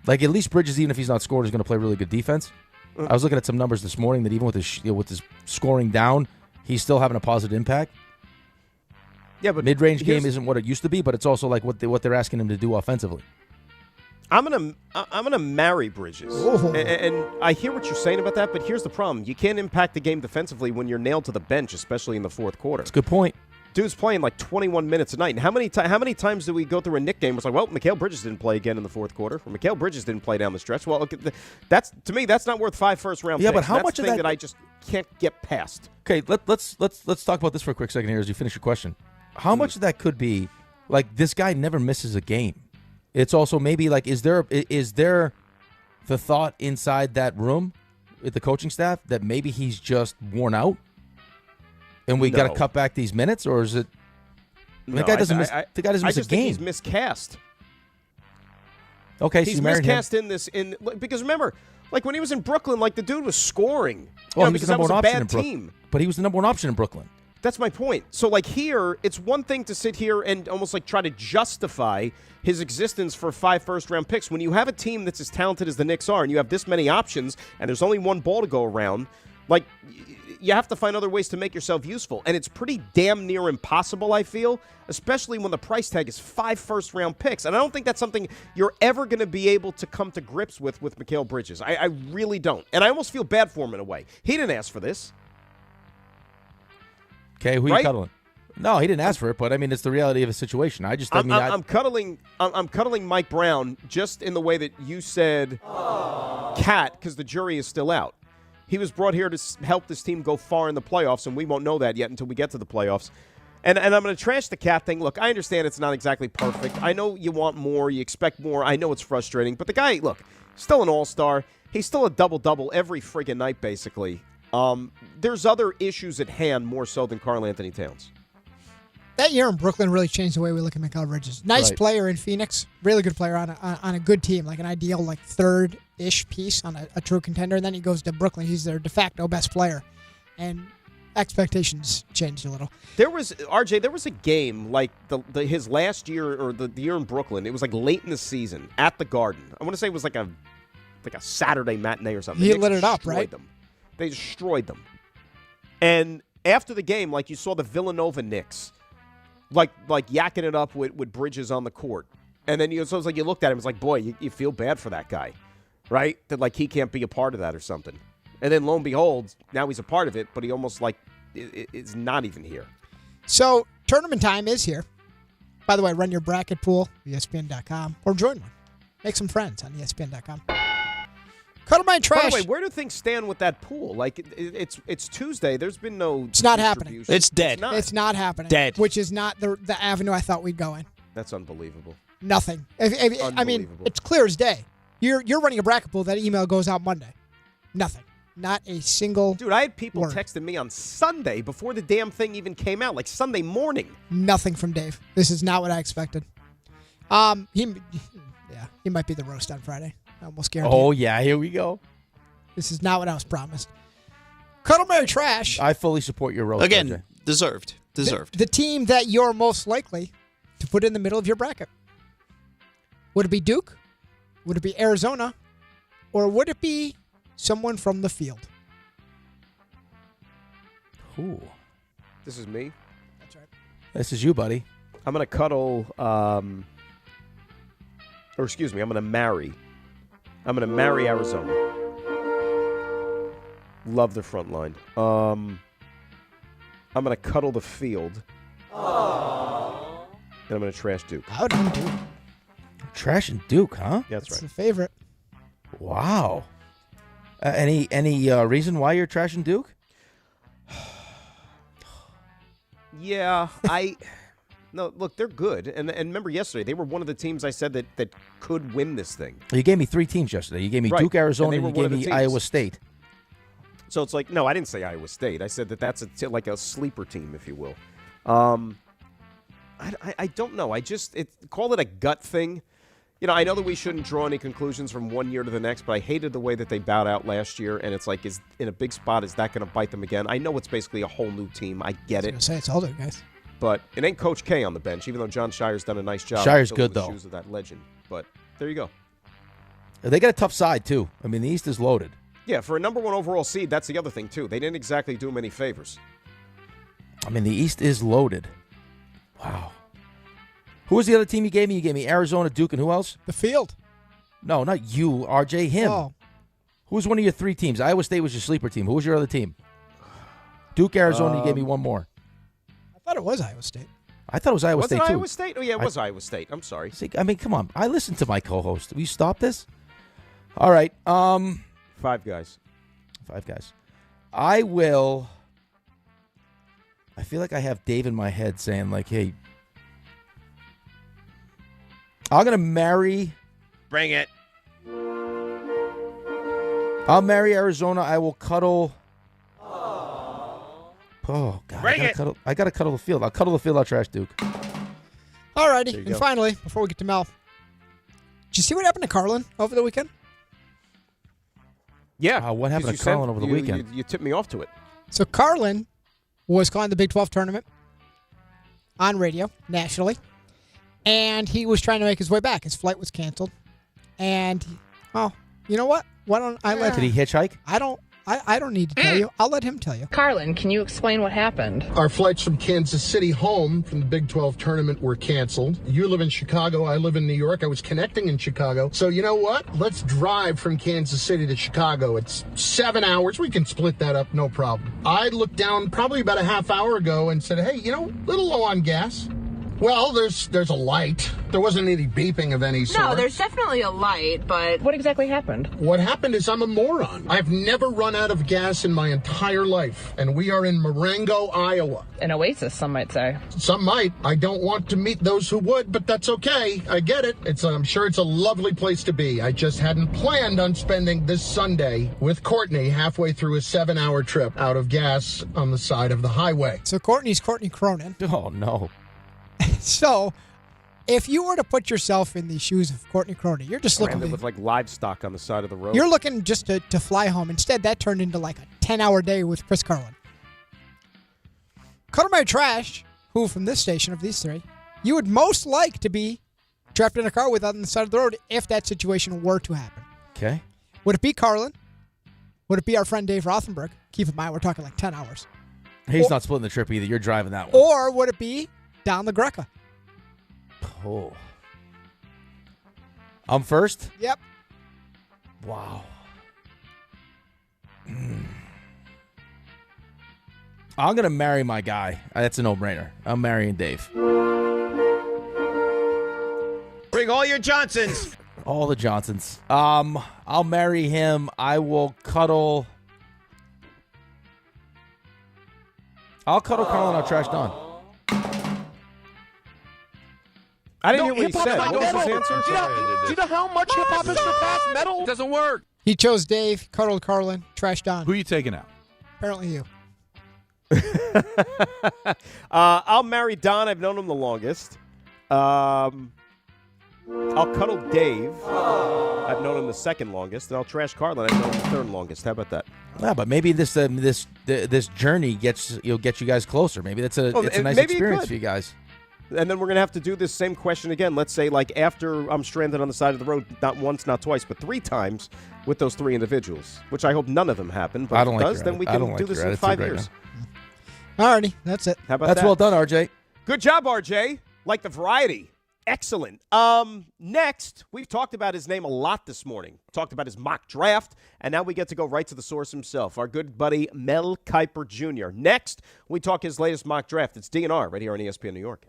Like at least Bridges, even if he's not scored, is going to play really good defense. I was looking at some numbers this morning that even with his scoring down, he's still having a positive impact. Yeah, but mid-range game isn't what it used to be, but it's also like what they're asking him to do offensively. I'm gonna marry Bridges, and I hear what you're saying about that. But here's the problem: you can't impact the game defensively when you're nailed to the bench, especially in the 4th quarter. That's a good point. Dude's playing like 21 minutes a night. And how many times do we go through a Knick game? It's like, well, Mikal Bridges didn't play again in the 4th quarter. Or Mikal Bridges didn't play down the stretch. Well, okay, that's to me, that's not worth 5 first-round picks. But how much of that I just can't get past? Okay, let's talk about this for a quick second here as you finish your question. How much of that could be like this guy never misses a game? It's also maybe like is there the thought inside that room with the coaching staff that maybe he's just worn out and we got to cut back these minutes, or is it the guy doesn't miss a game? I just think he's miscast. Okay, so he's miscast in because remember, like when he was in Brooklyn, like the dude was scoring. Well, he was because the that number was one a option bad in team. But he was the number one option in Brooklyn. That's my point. So, like here, it's one thing to sit here and almost like try to justify his existence for 5 first-round picks. When you have a team that's as talented as the Knicks are and you have this many options and there's only one ball to go around, like you have to find other ways to make yourself useful. And it's pretty damn near impossible, I feel, especially when the price tag is 5 first-round picks. And I don't think that's something you're ever going to be able to come to grips with Mikal Bridges. I really don't. And I almost feel bad for him in a way. He didn't ask for this. Okay, who are you cuddling? No, he didn't ask for it, but I mean, it's the reality of a situation. I'm cuddling Mike Brown just in the way that you said Cat, because the jury is still out. He was brought here to help this team go far in the playoffs, and we won't know that yet until we get to the playoffs. And I'm going to trash the Cat thing. Look, I understand it's not exactly perfect. I know you want more, you expect more. I know it's frustrating, but the guy, look, still an all-star. He's still a double-double every friggin' night, basically. There's other issues at hand more so than Karl Anthony Towns. That year in Brooklyn really changed the way we look at Mikal Bridges. Nice player in Phoenix, really good player on a good team, like an ideal like third-ish piece on a true contender. And then he goes to Brooklyn. He's their de facto best player, and expectations changed a little. There was a game like his last year or the year in Brooklyn. It was like late in the season at the Garden. I want to say it was like a Saturday matinee or something. He lit it up, right? They destroyed them. And after the game, like you saw the Villanova Knicks. Like yakking it up with Bridges on the court. And then so it was like you looked at him, it's like, boy, you feel bad for that guy, right? That like he can't be a part of that or something. And then lo and behold, now he's a part of it, but he almost like is not even here. So tournament time is here. By the way, run your bracket pool, ESPN.com, or join one. Make some friends on ESPN.com. Cuddle my trash. By the way, where do things stand with that pool? Like, it's Tuesday. There's been no. It's not happening. It's dead. It's not happening. Dead. Which is not the avenue I thought we'd go in. That's unbelievable. Nothing. I mean, it's clear as day. You're running a bracket pool. That email goes out Monday. Nothing. Not a single. Dude, I had people word. texting me on Sunday before the damn thing even came out, like Sunday morning. Nothing from Dave. This is not what I expected. He might be the roast on Friday. I almost guarantee. Oh, yeah, here we go. This is not what I was promised. Cuddle Mary Trash. I fully support your roast. Again, RJ. deserved. The team that you're most likely to put in the middle of your bracket. Would it be Duke? Would it be Arizona? Or would it be someone from the field? Ooh. This is me. That's right. This is you, buddy. I'm going to cuddle, I'm going to marry. I'm going to marry Arizona. Love their front line. I'm going to cuddle the field. Aww. And I'm going to trash Duke. How do you do? Trash and Duke, huh? Yeah, that's right. It's the favorite. Wow. Any reason why you're trashing Duke? Yeah, No, look, they're good. And remember yesterday, they were one of the teams I said that could win this thing. You gave me 3 teams yesterday. You gave me Duke, Arizona, and you gave me Iowa State. So it's like, no, I didn't say Iowa State. I said that's like a sleeper team, if you will. I don't know. Call it a gut thing. You know, I know that we shouldn't draw any conclusions from one year to the next, but I hated the way that they bowed out last year, and it's like, is in a big spot, is that going to bite them again? I know it's basically a whole new team. I get it. I was going to say, it's older, guys. But it ain't Coach K on the bench, even though John Shire's done a nice job. Shire's good, the though. Shoes of that legend. But there you go. They got a tough side, too. I mean, the East is loaded. Yeah, for a number 1 overall seed, that's the other thing, too. They didn't exactly do many favors. I mean, the East is loaded. Wow. Who was the other team you gave me? You gave me Arizona, Duke, and who else? The field. No, not you, RJ, him. Oh. Who was one of your 3 teams? Iowa State was your sleeper team. Who was your other team? Duke, Arizona, you gave me one more. I thought it was Iowa State. I thought it was Iowa State, too. Was it Iowa State? Oh, yeah, it was Iowa State. I'm sorry. See, I mean, come on. I listen to my co-host. Will you stop this? All right. 5 guys. 5 guys. I feel like I have Dave in my head saying, like, hey, I'm going to marry. Bring it. I'll marry Arizona. I will cuddle. Oh, God. I got to cuddle the field. I'll cuddle the field. I'll trash Duke. All righty. And finally, before we get to Mel, did you see what happened to Carlin over the weekend? Yeah. What happened to Carlin over the weekend? You tipped me off to it. So Carlin was calling the Big 12 tournament on radio nationally, and he was trying to make his way back. His flight was canceled. And, you know what? Why don't I let Did he hitchhike? I don't need to tell you. I'll let him tell you. Carlin, can you explain what happened? Our flights from Kansas City home from the Big 12 tournament were canceled. You live in Chicago. I live in New York. I was connecting in Chicago. So you know what? Let's drive from Kansas City to Chicago. It's 7 hours. We can split that up, no problem. I looked down probably about a half hour ago and said, hey, little low on gas. Well, there's a light. There wasn't any beeping of any sort. No, there's definitely a light, but what exactly happened? What happened is I'm a moron. I've never run out of gas in my entire life, and we are in Marengo, Iowa. An oasis, some might say. Some might. I don't want to meet those who would, but that's okay. I get it. I'm sure it's a lovely place to be. I just hadn't planned on spending this Sunday with Courtney halfway through a 7-hour trip out of gas on the side of the highway. So Courtney's Courtney Cronin. Oh, no. So, if you were to put yourself in the shoes of Courtney Cronin, you're just looking with like livestock on the side of the road. You're looking just to fly home. Instead, that turned into like a 10-hour day with Chris Carlin. Cutter My Trash, who from this station of these three, you would most like to be trapped in a car with on the side of the road if that situation were to happen. Okay. Would it be Carlin? Would it be our friend Dave Rothenberg? Keep in mind, we're talking like 10 hours. He's not splitting the trip either. You're driving that one. Or would it be Don LaGreca? Oh. I'm first? Yep. Wow. I'm going to marry my guy. That's a no-brainer. I'm marrying Dave. Bring all your Johnsons. All the Johnsons. I'll marry him. I will cuddle. I'll cuddle Carlin. I'll trash Don. I didn't hear what he said. What was his answer? Do you know how much hip-hop has surpassed metal? It doesn't work. He chose Dave, cuddled Carlin, trash Don. Who are you taking out? Apparently you. I'll marry Don. I've known him the longest. I'll cuddle Dave. I've known him the second longest, and I'll trash Carlin. I've known him the third longest. How about that? Yeah, but maybe this journey gets you guys closer. Maybe it's a nice experience for you guys. And then we're going to have to do this same question again. Let's say, like, after I'm stranded on the side of the road, not once, not twice, but 3 times with those 3 individuals, which I hope none of them happen. But if it does, then we can do this in 5 years. Alrighty, that's it. How about That's that? well done, RJ. Good job, RJ. Like the variety. Excellent. Next, we've talked about his name a lot this morning. Talked about his mock draft, and now we get to go right to the source himself, our good buddy Mel Kiper Jr. Next, we talk his latest mock draft. It's DNR right here on ESPN New York.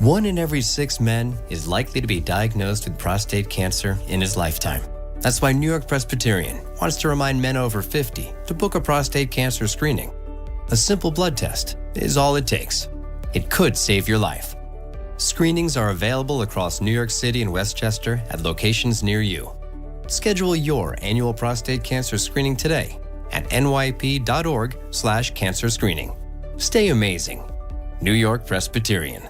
1 in every 6 men is likely to be diagnosed with prostate cancer in his lifetime. That's why New York Presbyterian wants to remind men over 50 to book a prostate cancer screening. A simple blood test is all it takes. It could save your life. Screenings are available across New York City and Westchester at locations near you. Schedule your annual prostate cancer screening today at nyp.org/cancer screening. Stay amazing. New York Presbyterian.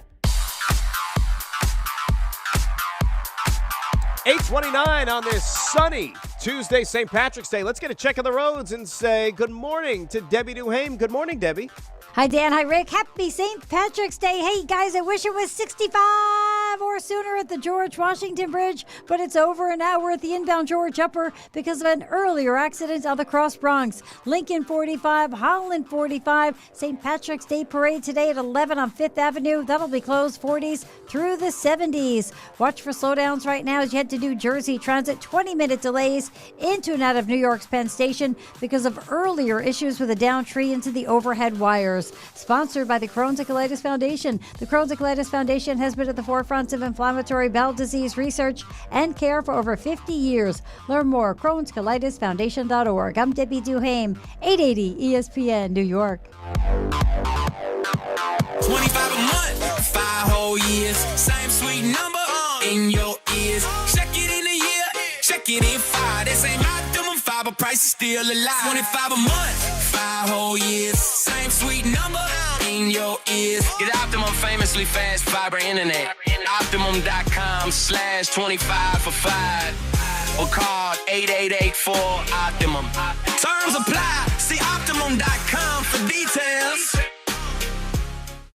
8:29 on this sunny Tuesday, St. Patrick's Day. Let's get a check of the roads and say good morning to Debbie Duhame. Good morning, Debbie. Hi, Dan. Hi, Rick. Happy St. Patrick's Day. Hey, guys, I wish it was 65 or sooner at the George Washington Bridge, but it's over, and now we're at the inbound George Upper because of an earlier accident on the Cross Bronx. Lincoln 45, Holland 45, St. Patrick's Day Parade today at 11 on 5th Avenue. That'll be closed 40s through the 70s. Watch for slowdowns right now as you head to New Jersey Transit. 20-minute delays into and out of New York's Penn Station because of earlier issues with a downed tree into the overhead wires. Sponsored by the Crohn's and Colitis Foundation. The Crohn's and Colitis Foundation has been at the forefront of inflammatory bowel disease research and care for over 50 years. Learn more at Crohn'sColitisFoundation.org. I'm Debbie Duhame, 880 ESPN, New York. 25 a month, 5 whole years. Same sweet number in your ears. Check it in a year, check it in 5. This ain't optimum 5, but price is still alive. 25 a month, 5 whole years. Same sweet number in your ears. Get Optimum famously fast fiber internet. Optimum.com/25 for 5. Or call 8884-OPTIMUM. Terms apply. See Optimum.com for details.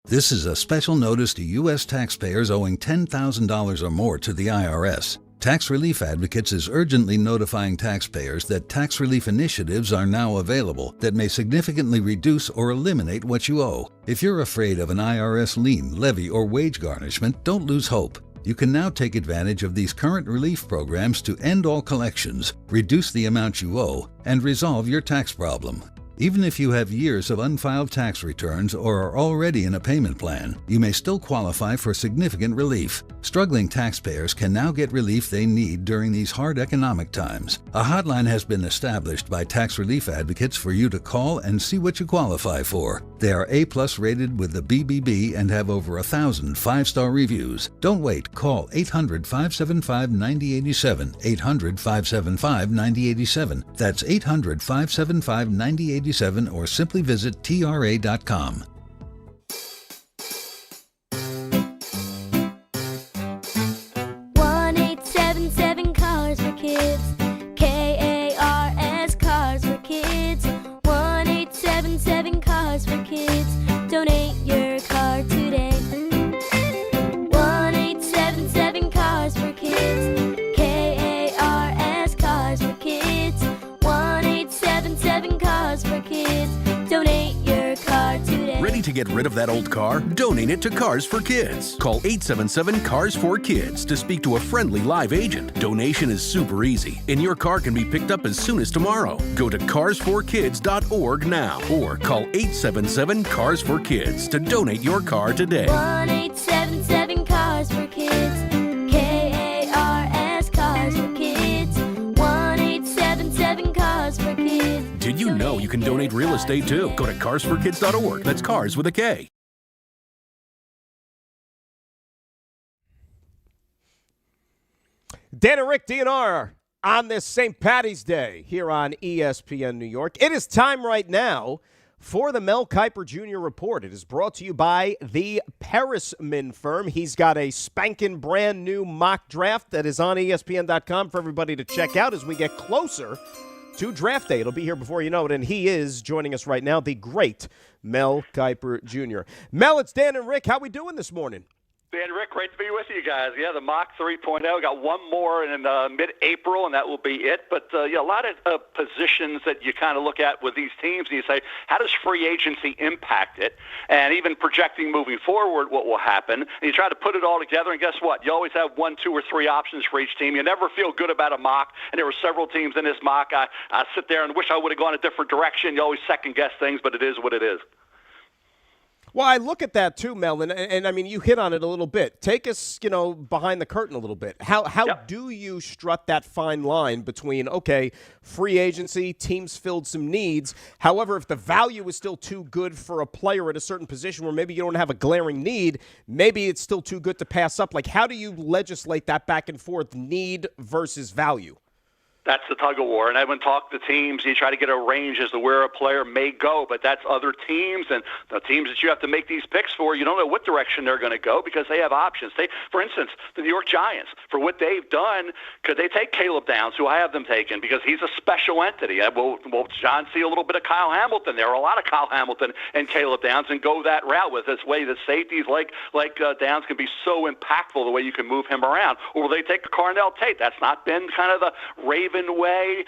This is a special notice to U.S. taxpayers owing $10,000 or more to the IRS. Tax Relief Advocates is urgently notifying taxpayers that tax relief initiatives are now available that may significantly reduce or eliminate what you owe. If you're afraid of an IRS lien, levy, or wage garnishment, don't lose hope. You can now take advantage of these current relief programs to end all collections, reduce the amount you owe, and resolve your tax problem. Even if you have years of unfiled tax returns or are already in a payment plan, you may still qualify for significant relief. Struggling taxpayers can now get relief they need during these hard economic times. A hotline has been established by tax relief advocates for you to call and see what you qualify for. They are A+ rated with the BBB and have over 1,000 5-star reviews. Don't wait. Call 800-575-9087. 800-575-9087. That's 800-575-9087 or simply visit tra.com. Cars for Kids. KARS Cars for Kids. 1-877 Cars for Kids. Donate your car today. 1-877 Cars for Kids. KARS Cars for Kids. 1-877 Cars for Kids. Donate your car today. Ready to get rid of that old car? Donate it to Cars for Kids. Call 877 Cars for Kids to speak to a friendly live agent. Donation is super easy, and your car can be picked up as soon as tomorrow. Go to carsforkids.org now or call 877 Cars for Kids to donate your car today. 1-877 Cars for Kids. KARS Cars for Kids. 1-877 Cars for Kids. Did you know you can donate real estate too? Go to carsforkids.org. That's cars with a K. Dan and Rick, DNR, on this St. Patty's Day here on ESPN New York. It is time right now for the Mel Kiper Jr. Report. It is brought to you by the Parisman firm. He's got a spanking brand new mock draft that is on ESPN.com for everybody to check out as we get closer to draft day. It'll be here before you know it, and he is joining us right now, the great Mel Kiper Jr. Mel, it's Dan and Rick. How we doing this morning? Dan, Rick, great to be with you guys. Yeah, the Mach 3.0. Got one more in mid-April, and that will be it. But, a lot of positions that you kind of look at with these teams, and you say, how does free agency impact it? And even projecting moving forward what will happen. And you try to put it all together, and guess what? You always have 1, 2, or 3 options for each team. You never feel good about a mock, and there were several teams in this mock. I sit there and wish I would have gone a different direction. You always second-guess things, but it is what it is. Well, I look at that too, Mel, and I mean, you hit on it a little bit. Take us, behind the curtain a little bit. How do you strut that fine line between, okay, free agency, teams filled some needs. However, if the value is still too good for a player at a certain position where maybe you don't have a glaring need, maybe it's still too good to pass up. Like, how do you legislate that back and forth, need versus value? That's the tug of war. And I would talk to teams. You try to get a range as to where a player may go, but that's other teams and the teams that you have to make these picks for. You don't know what direction they're going to go because they have options. For instance, the New York Giants, for what they've done, could they take Caleb Downs, who I have them taken, because he's a special entity? Will John see a little bit of Kyle Hamilton there, or a lot of Kyle Hamilton and Caleb Downs, and go that route with this way that safeties like Downs can be so impactful the way you can move him around? Or will they take a Carnell Tate? That's not been kind of the Raven way,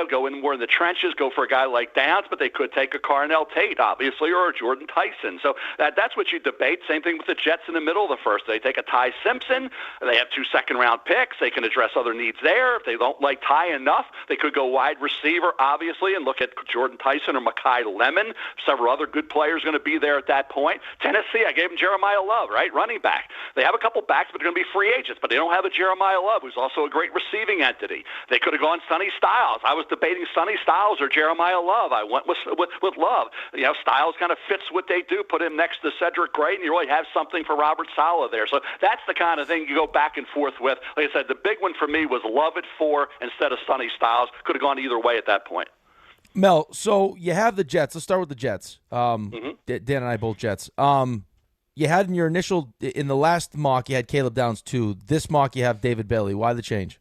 go in more in the trenches, go for a guy like Downs, but they could take a Carnell Tate, obviously, or a Jordan Tyson. So that's what you debate. Same thing with the Jets in the middle of the first. They take a Ty Simpson. They have 2 second-round picks. They can address other needs there. If they don't like Ty enough, they could go wide receiver, obviously, and look at Jordan Tyson or Mekhi Lemon. Several other good players going to be there at that point. Tennessee, I gave them Jeremiah Love, right, running back. They have a couple backs, but they're going to be free agents, but they don't have a Jeremiah Love, who's also a great receiving entity. They could have gone Sonny Styles. I was debating Sonny Styles or Jeremiah Love. I went with Love. Styles kind of fits what they do. Put him next to Cedric Gray, and you really have something for Robert Saleh there. So that's the kind of thing you go back and forth with. Like I said, the big one for me was Love at 4 instead of Sonny Styles. Could have gone either way at that point. Mel, so you have the Jets. Let's start with the Jets. Dan and I both Jets. You had in the last mock, you had Caleb Downs 2. This mock, you have David Bailey. Why the change?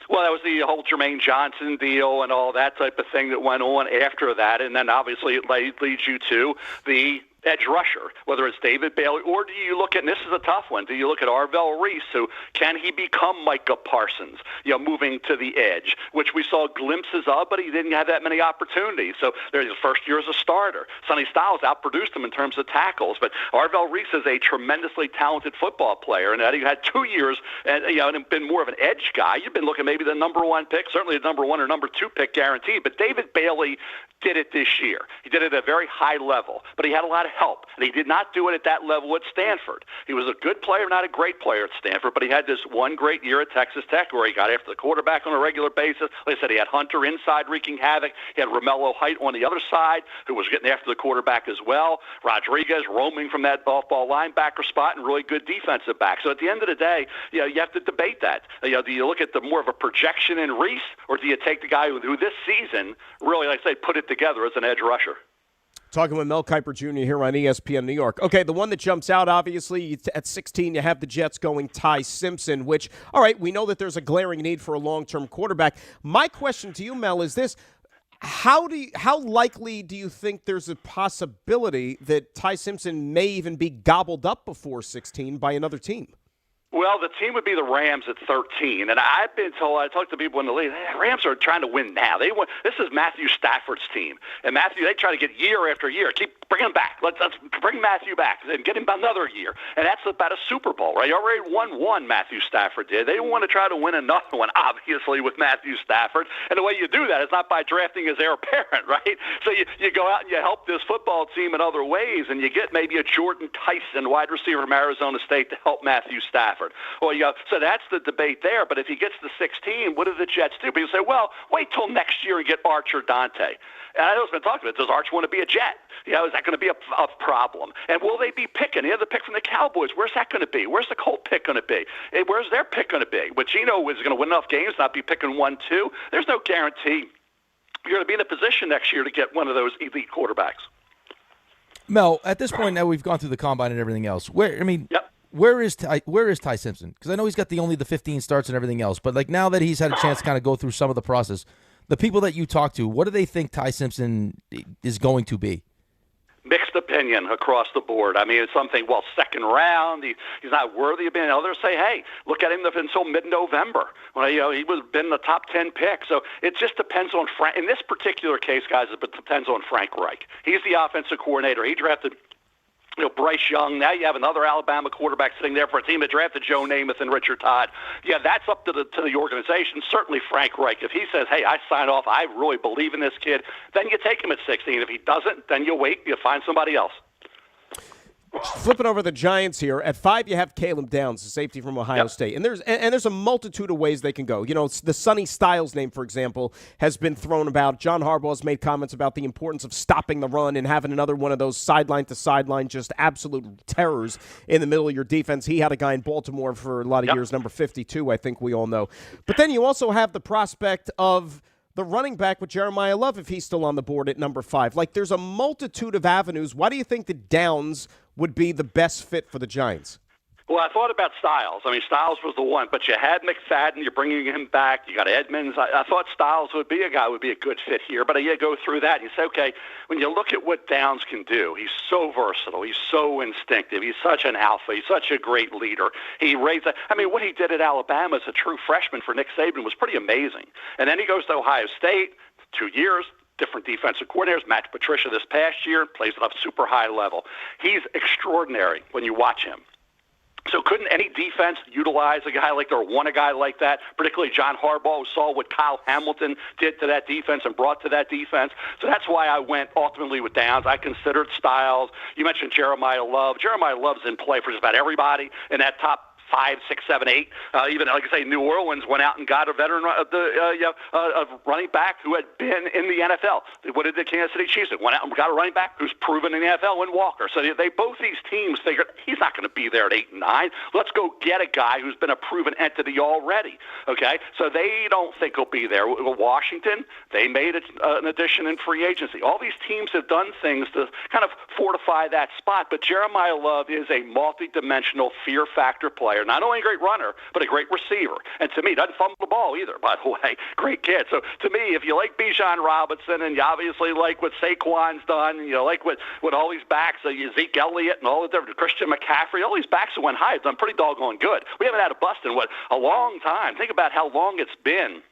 Well, that was the whole Jermaine Johnson deal and all that type of thing that went on after that. And then obviously it leads you to the edge rusher, whether it's David Bailey, or do you look at, and this is a tough one, do you look at Arvell Reese, who can he become Micah Parsons, moving to the edge, which we saw glimpses of, but he didn't have that many opportunities. So there's his first year as a starter. Sonny Styles outproduced him in terms of tackles, but Arvell Reese is a tremendously talented football player, and he had 2 years and been more of an edge guy. You've been looking maybe the number one pick, certainly the number one or number two pick guaranteed, but David Bailey did it this year. He did it at a very high level, but he had a lot of help, and he did not do it at that level at Stanford. He was a good player, not a great player at Stanford, but he had this one great year at Texas Tech where he got after the quarterback on a regular basis. Like I said, he had Hunter inside wreaking havoc. He had Romello Height on the other side who was getting after the quarterback as well. Rodriguez roaming from that off-ball linebacker spot and really good defensive back. So at the end of the day, you have to debate that. Do you look at the more of a projection in Reese, or do you take the guy who this season really, like I say, put it together as an edge rusher? Talking with Mel Kiper Jr. here on ESPN New York. Okay, the one that jumps out, obviously, at 16, you have the Jets going Ty Simpson, which, all right, we know that there's a glaring need for a long-term quarterback. My question to you, Mel, is this. How likely do you think there's a possibility that Ty Simpson may even be gobbled up before 16 by another team? Well, the team would be the Rams at 13, and I've been told, I talked to people in the league, Rams are trying to win now. This is Matthew Stafford's team, and Matthew, they try to get year after year, keep bringing him back. Let's bring Matthew back and get him another year, and that's about a Super Bowl, right? He already won one, Matthew Stafford did. They want to try to win another one, obviously, with Matthew Stafford, and the way you do that is not by drafting his heir apparent, right? So you go out and you help this football team in other ways, and you get maybe a Jordan Tyson, wide receiver from Arizona State, to help Matthew Stafford. Well, so that's the debate there. But if he gets to 16, what do the Jets do? People say, well, wait till next year and get Arch or Dante. And I know it's been talked about. Does Arch want to be a Jet? Is that going to be a problem? And will they be picking? The other pick from the Cowboys, where's that going to be? Where's the Colt pick going to be? Where's their pick going to be? But Gino is going to win enough games, not be picking 1-2. There's no guarantee you're going to be in a position next year to get one of those elite quarterbacks. Mel, at this point now we've gone through the combine and everything else. Yep. Where is Ty Simpson? Because I know he's got only the 15 starts and everything else, but now that he's had a chance to kind of go through some of the process, the people that you talk to, what do they think Ty Simpson is going to be? Mixed opinion across the board. I mean, it's something, second round, he's not worthy of being. Others say, hey, look at him until mid-November. When he was been the top 10 pick. So it just depends on Frank. In this particular case, guys, it depends on Frank Reich. He's the offensive coordinator. He drafted Bryce Young. Now you have another Alabama quarterback sitting there for a team that drafted Joe Namath and Richard Todd. Yeah, that's up to the organization. Certainly Frank Reich. If he says, hey, I sign off, I really believe in this kid, then you take him at 16. If he doesn't, then you wait, you find somebody else. Flipping over the Giants here. At 5, you have Caleb Downs, the safety from Ohio State. And there's a multitude of ways they can go. The Sonny Styles name, for example, has been thrown about. John Harbaugh has made comments about the importance of stopping the run and having another one of those sideline-to-sideline just absolute terrors in the middle of your defense. He had a guy in Baltimore for a lot of years, number 52, I think we all know. But then you also have the prospect of the running back with Jeremiah Love, if he's still on the board at number 5. There's a multitude of avenues. Why do you think that Downs would be the best fit for the Giants? Well, I thought about Styles. I mean, Styles was the one, but you had McFadden. You're bringing him back. You got Edmonds. I thought Styles would be a guy who would be a good fit here, but you go through that and you say, okay, when you look at what Downs can do, he's so versatile. He's so instinctive. He's such an alpha. He's such a great leader. What he did at Alabama as a true freshman for Nick Saban was pretty amazing. And then he goes to Ohio State, 2 years, different defensive coordinators. Matt Patricia this past year plays at a super high level. He's extraordinary when you watch him. So couldn't any defense utilize a guy like that or want a guy like that, particularly John Harbaugh, who saw what Kyle Hamilton did to that defense and brought to that defense? So that's why I went ultimately with Downs. I considered Styles. You mentioned Jeremiah Love. Jeremiah Love's in play for just about everybody in that top 5, 6, 7, 8. Even, like I say, New Orleans went out and got a veteran a running back who had been in the NFL. What did the Kansas City Chiefs do? Went out and got a running back who's proven in the NFL in Walker. So both these teams figured he's not going to be there at 8 and 9. Let's go get a guy who's been a proven entity already. Okay, so they don't think he'll be there. Washington, they made an addition in free agency. All these teams have done things to kind of fortify that spot. But Jeremiah Love is a multi-dimensional fear factor player player. Not only a great runner, but a great receiver. And to me, doesn't fumble the ball either, by the way. Great kid. So to me, if you like Bijan Robinson and you obviously like what Saquon's done, you like what all these backs, Zeke Elliott and all the different Christian McCaffrey, all these backs who went high have done pretty doggone good. We haven't had a bust in, a long time. Think about how long it's been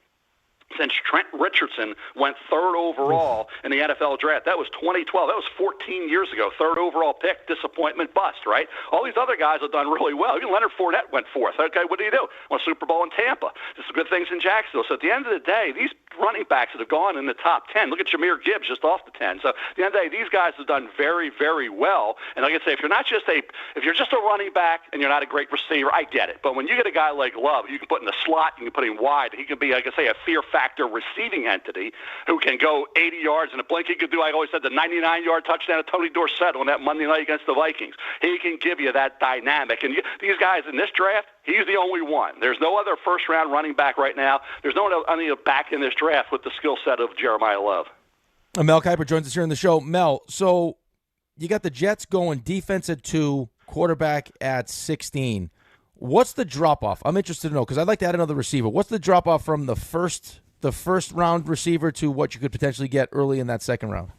since Trent Richardson went third overall in the NFL draft. That was 2012. That was 14 years ago. Third overall pick, disappointment, bust, right? All these other guys have done really well. Even Leonard Fournette went fourth. Okay, what did he do? Won a Super Bowl in Tampa. Did some good things in Jacksonville. So at the end of the day, these running backs that have gone in the top 10, look at Jahmyr Gibbs just off the 10. So at the end of the day, these guys have done very, very well. And like I say, if you're just a running back and you're not a great receiver, I get it. But when you get a guy like Love, you can put in the slot, you can put him wide. He can be, like I say, a fear factor receiving entity who can go 80 yards in a blink. He could do, like I always said, the 99-yard touchdown of Tony Dorsett on that Monday night against the Vikings. He can give you that dynamic. And these guys in this draft, he's the only one. There's no other first-round running back right now. There's no other back in this draft with the skill set of Jeremiah Love. Mel Kiper joins us here on the show. Mel, so you got the Jets going defense at 2, quarterback at 16. What's the drop-off? I'm interested to know because I'd like to add another receiver. What's the drop-off from the first round receiver to what you could potentially get early in that second round?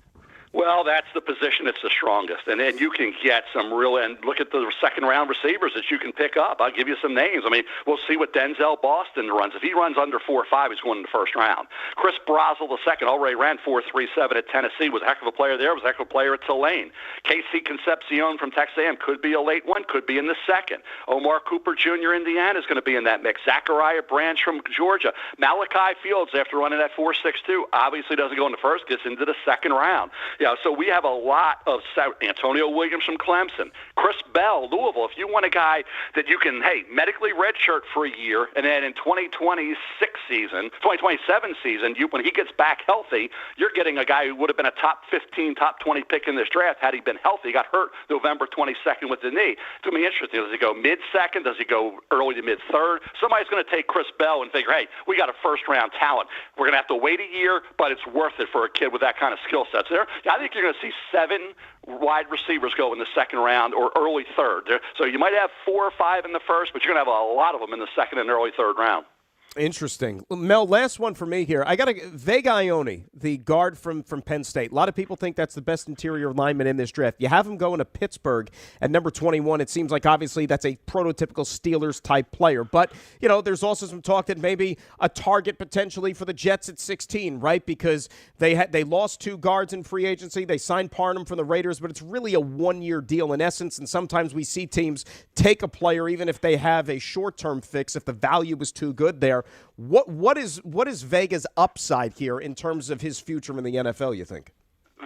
Well, that's the position that's the strongest. And then you can get some real, and look at the second-round receivers that you can pick up. I'll give you some names. I mean, we'll see what Denzel Boston runs. If he runs under 4.5, he's going in the first round. Chris Brazel II already ran 4.37 at Tennessee, was a heck of a player there, was a heck of a player at Tulane. Casey Concepcion from Texas A&M could be a late one, could be in the second. Omar Cooper Jr. Indiana is going to be in that mix. Zachariah Branch from Georgia. Malachi Fields, after running that 4.62, obviously doesn't go in the first, gets into the second round. Yeah, so we have a lot of Antonio Williams from Clemson, Chris Bell, Louisville. If you want a guy that you can, medically redshirt for a year, and then in 2027 season, when he gets back healthy, you're getting a guy who would have been a top 15, top 20 pick in this draft had he been healthy. He got hurt November 22nd with the knee. It's going to be interesting. Does he go mid-second? Does he go early to mid-third? Somebody's going to take Chris Bell and figure, hey, we got a first-round talent. We're going to have to wait a year, but it's worth it for a kid with that kind of skill set. So I think you're going to see 7 wide receivers go in the second round or early third. So you might have 4 or 5 in the first, but you're going to have a lot of them in the second and early third round. Interesting. Mel, last one for me here. I got Vega Ione, the guard from Penn State. A lot of people think that's the best interior lineman in this draft. You have him going to Pittsburgh at number 21. It seems like obviously that's a prototypical Steelers-type player. But, there's also some talk that maybe a target potentially for the Jets at 16, right? Because they lost 2 guards in free agency. They signed Parham from the Raiders, but it's really a one-year deal in essence. And sometimes we see teams take a player even if they have a short-term fix, if the value was too good there. What is Vega's upside here in terms of his future in the NFL, you think?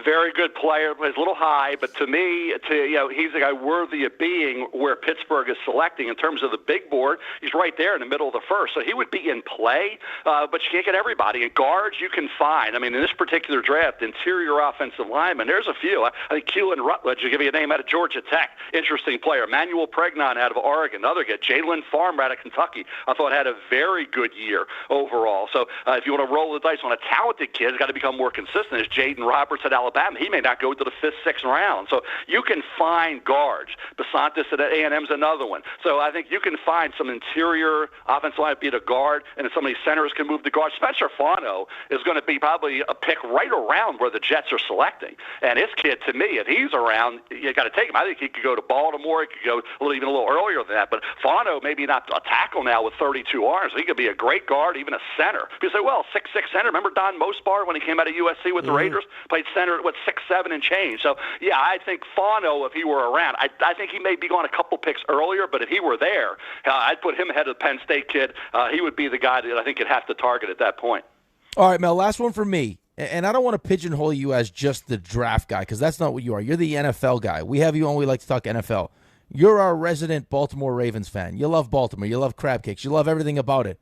Very good player. He's a little high, but to me, he's a guy worthy of being where Pittsburgh is selecting in terms of the big board. He's right there in the middle of the first, so he would be in play. But you can't get everybody. And guards you can find. I mean, in this particular draft, interior offensive linemen, there's a few. I think Keelan Rutledge, to give you a name, out of Georgia Tech, interesting player. Manuel Pregnon out of Oregon, another good. Jalen Farmer out of Kentucky, I thought had a very good year overall. So if you want to roll the dice on a talented kid, it's got to become more consistent. Is Jaden Roberts at Alabama? He may not go to the 5th, 6th round. So you can find guards. Basantis at A&M's another one. So I think you can find some interior offensive line, be it a guard, and then some of these centers can move the guard. Spencer Fano is going to be probably a pick right around where the Jets are selecting. And his kid, to me, if he's around, you got to take him. I think he could go to Baltimore. He could go even a little earlier than that. But Fano, maybe not a tackle now with 32 arms. He could be a great guard, even a center. You say, 6'6" center. Remember Don Mosbar when he came out of USC with the Raiders? Played center at 6'7" and change. So, yeah, I think Fano, if he were around, I think he may be going a couple picks earlier, but if he were there, I'd put him ahead of the Penn State kid. He would be the guy that I think you'd have to target at that point. All right, Mel, last one for me. And I don't want to pigeonhole you as just the draft guy because that's not what you are. You're the NFL guy. We have you on. We like to talk NFL. You're our resident Baltimore Ravens fan. You love Baltimore. You love crab cakes. You love everything about it.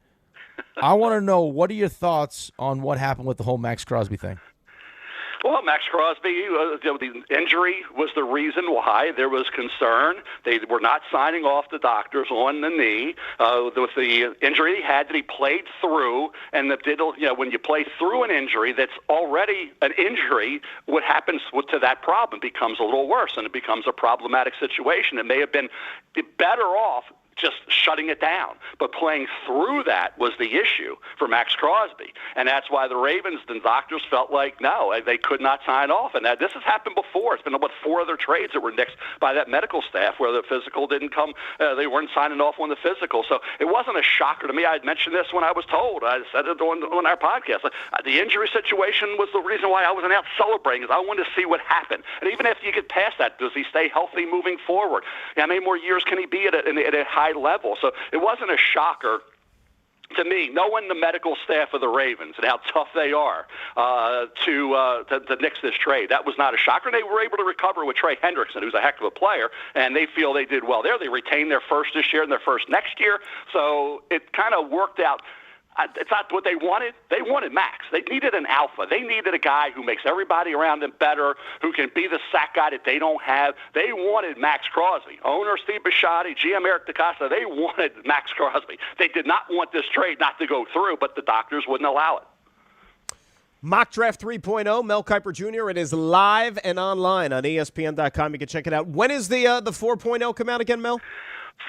I want to know, what are your thoughts on what happened with the whole Max Crosby thing? Well, Max Crosby, the injury was the reason why there was concern. They were not signing off the doctors on the knee. With the injury he had that he played through, and when you play through an injury that's already an injury, what happens to that problem becomes a little worse, and it becomes a problematic situation. It may have been better off just shutting it down. But playing through that was the issue for Max Crosby. And that's why the Ravens and doctors felt like, no, they could not sign off. And this has happened before. It's been about 4 other trades that were nixed by that medical staff where the physical didn't come. They weren't signing off on the physical. So it wasn't a shocker to me. I had mentioned this when I was told. I said it on our podcast. The injury situation was the reason why I wasn't out celebrating, because I wanted to see what happened. And even if you get past that, does he stay healthy moving forward? How many more years can he be at a high level? So it wasn't a shocker to me, knowing the medical staff of the Ravens and how tough they are to nix this trade. That was not a shocker. They were able to recover with Trey Hendrickson, who's a heck of a player, and they feel they did well there. They retained their first this year and their first next year, so it kind of worked out. It's not what they wanted. They wanted Max. They needed an alpha. They needed a guy who makes everybody around them better, who can be the sack guy that they don't have. They wanted Max Crosby. Owner Steve Bisciotti, GM Eric DeCosta, they wanted Max Crosby. They did not want this trade not to go through, but the doctors wouldn't allow it. Mock Draft 3.0, Mel Kiper Jr. It is live and online on ESPN.com. You can check it out. When is the 4.0 come out again, Mel?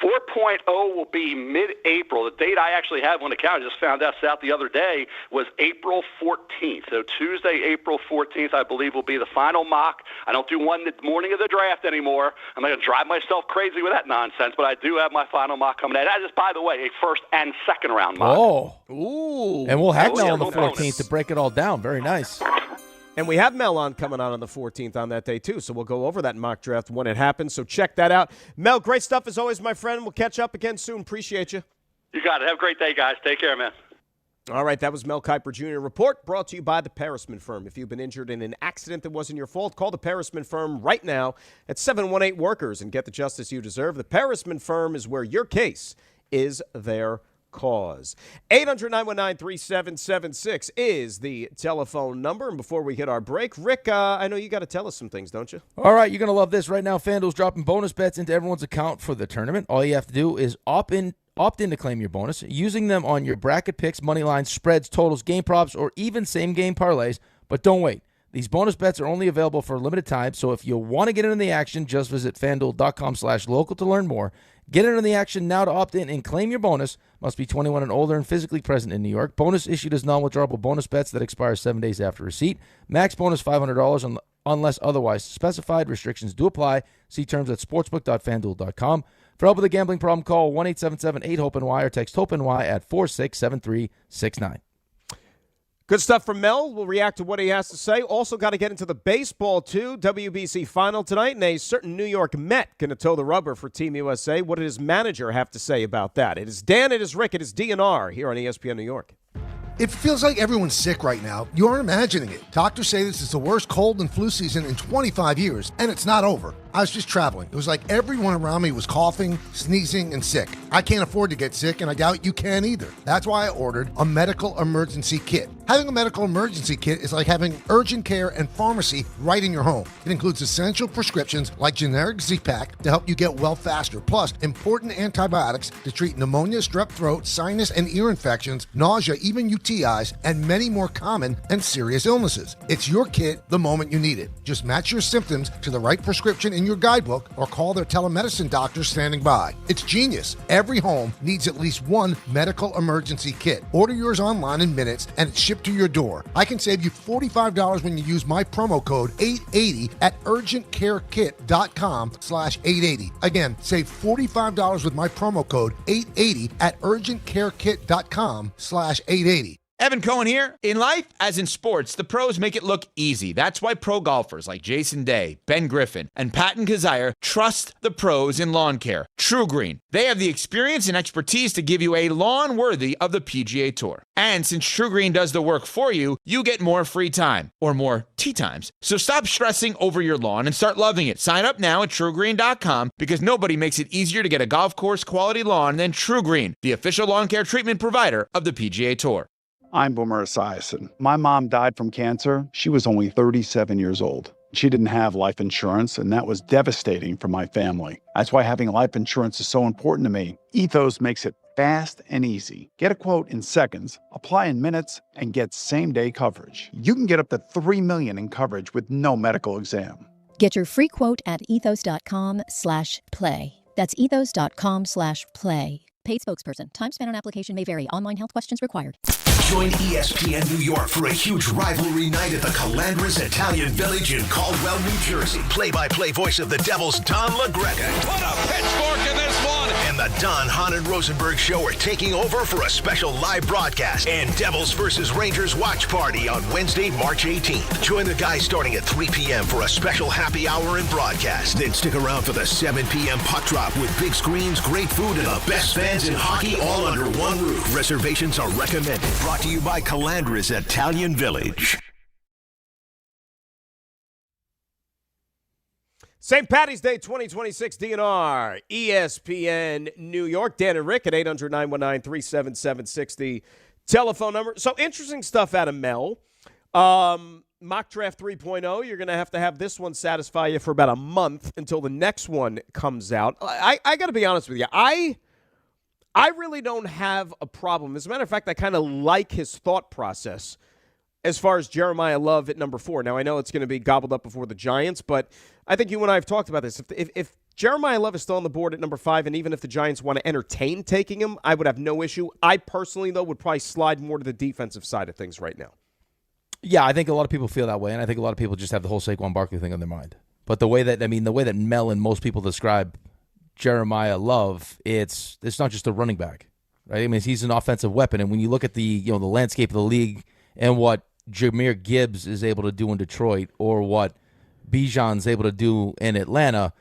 4.0 will be mid-April. The date I actually have on the calendar, just found this out the other day, was April 14th. So Tuesday, April 14th, I believe, will be the final mock. I don't do one the morning of the draft anymore. I'm not going to drive myself crazy with that nonsense, but I do have my final mock coming out. That is, by the way, a first and second round mock. Oh. Ooh. And we'll have Mel on the little 14th bonus to break it all down. Very nice. And we have Mel coming on the 14th on that day, too. So we'll go over that mock draft when it happens. So check that out. Mel, great stuff as always, my friend. We'll catch up again soon. Appreciate you. You got it. Have a great day, guys. Take care, man. All right, that was Mel Kiper Jr. Report brought to you by the Parisman Firm. If you've been injured in an accident that wasn't your fault, call the Parisman Firm right now at 718-WORKERS and get the justice you deserve. The Parisman Firm is where your case is their cause. 800-919-3776 is the telephone number. And before we hit our break, Rick, I know you got to tell us some things, don't you? All right, you're going to love this. Right now, FanDuel's dropping bonus bets into everyone's account for the tournament. All you have to do is opt in to claim your bonus, using them on your bracket picks, money lines, spreads, totals, game props, or even same-game parlays. But don't wait. These bonus bets are only available for a limited time, so if you want to get in the action, just visit FanDuel.com/local to learn more. Get in on the action now to opt in and claim your bonus. Must be 21 and older and physically present in New York. Bonus issued as non-withdrawable bonus bets that expire 7 days after receipt. Max bonus $500 unless otherwise specified. Restrictions do apply. See terms at sportsbook.fanduel.com. For help with a gambling problem, call 1-877-8-HOPE-NY or text HOPE-NY at 467369. Good stuff from Mel. We'll react to what he has to say. Also got to get into the baseball, too. WBC final tonight, and a certain New York Met going to toe the rubber for Team USA. What did his manager have to say about that? It is Dan, it is Rick, it is DNR here on ESPN New York. It feels like everyone's sick right now. You aren't imagining it. Doctors say this is the worst cold and flu season in 25 years, and it's not over. I was just traveling. It was like everyone around me was coughing, sneezing, and sick. I can't afford to get sick, and I doubt you can either. That's why I ordered a medical emergency kit. Having a medical emergency kit is like having urgent care and pharmacy right in your home. It includes essential prescriptions like generic Z-Pak to help you get well faster, plus important antibiotics to treat pneumonia, strep throat, sinus and ear infections, nausea, even UTIs, and many more common and serious illnesses. It's your kit the moment you need it. Just match your symptoms to the right prescription in your guidebook or call their telemedicine doctor standing by. It's genius. Every home needs at least one medical emergency kit. Order yours online in minutes and it's shipped to your door. I can save you $45 when you use my promo code 880 at urgentcarekit.com/880. Again, save $45 with my promo code 880 at urgentcarekit.com/880. Evan Cohen here. In life, as in sports, the pros make it look easy. That's why pro golfers like Jason Day, Ben Griffin, and Patton Kazire trust the pros in lawn care. True Green. They have the experience and expertise to give you a lawn worthy of the PGA Tour. And since True Green does the work for you, you get more free time, or more tee times. So stop stressing over your lawn and start loving it. Sign up now at TrueGreen.com because nobody makes it easier to get a golf course quality lawn than True Green, the official lawn care treatment provider of the PGA Tour. I'm Boomer Esiason. My mom died from cancer. She was only 37 years old. She didn't have life insurance, and that was devastating for my family. That's why having life insurance is so important to me. Ethos makes it fast and easy. Get a quote in seconds, apply in minutes, and get same-day coverage. You can get up to $3 million in coverage with no medical exam. Get your free quote at ethos.com/play. That's ethos.com/play. Paid spokesperson. Time spent on application may vary. Online health questions required. Join ESPN New York for a huge rivalry night at the Calandras Italian Village in Caldwell, New Jersey. Play-by-play voice of the Devils, Don LaGreca. Put a pitchfork in this one. And the Don Hahn and Rosenberg Show are taking over for a special live broadcast and Devils versus Rangers watch party on Wednesday, March 18th. Join the guys starting at 3 p.m. for a special happy hour and broadcast. Then stick around for the 7 p.m. puck drop with big screens, great food, and the best fans in hockey all under one roof. Reservations are recommended. Brought to you by Calandras Italian Village. St. Patty's Day 2026 DNR, ESPN New York. Dan and Rick at 800-919-3776, telephone number. So interesting stuff out of Mel. Mock Draft 3.0, you're going to have this one satisfy you for about a month until the next one comes out. I got to be honest with you. I really don't have a problem. As a matter of fact, I kind of like his thought process as far as Jeremiah Love at number 4. Now, I know it's going to be gobbled up before the Giants, but I think you and I have talked about this. If Jeremiah Love is still on the board at number 5, and even if the Giants want to entertain taking him, I would have no issue. I personally, though, would probably slide more to the defensive side of things right now. Yeah, I think a lot of people feel that way, and I think a lot of people just have the whole Saquon Barkley thing on their mind. But the way that Mel and most people describe Jeremiah Love, it's not just a running back, right? I mean, he's an offensive weapon, and when you look at the landscape of the league and what Jahmyr Gibbs is able to do in Detroit or what Bijan's able to do in Atlanta,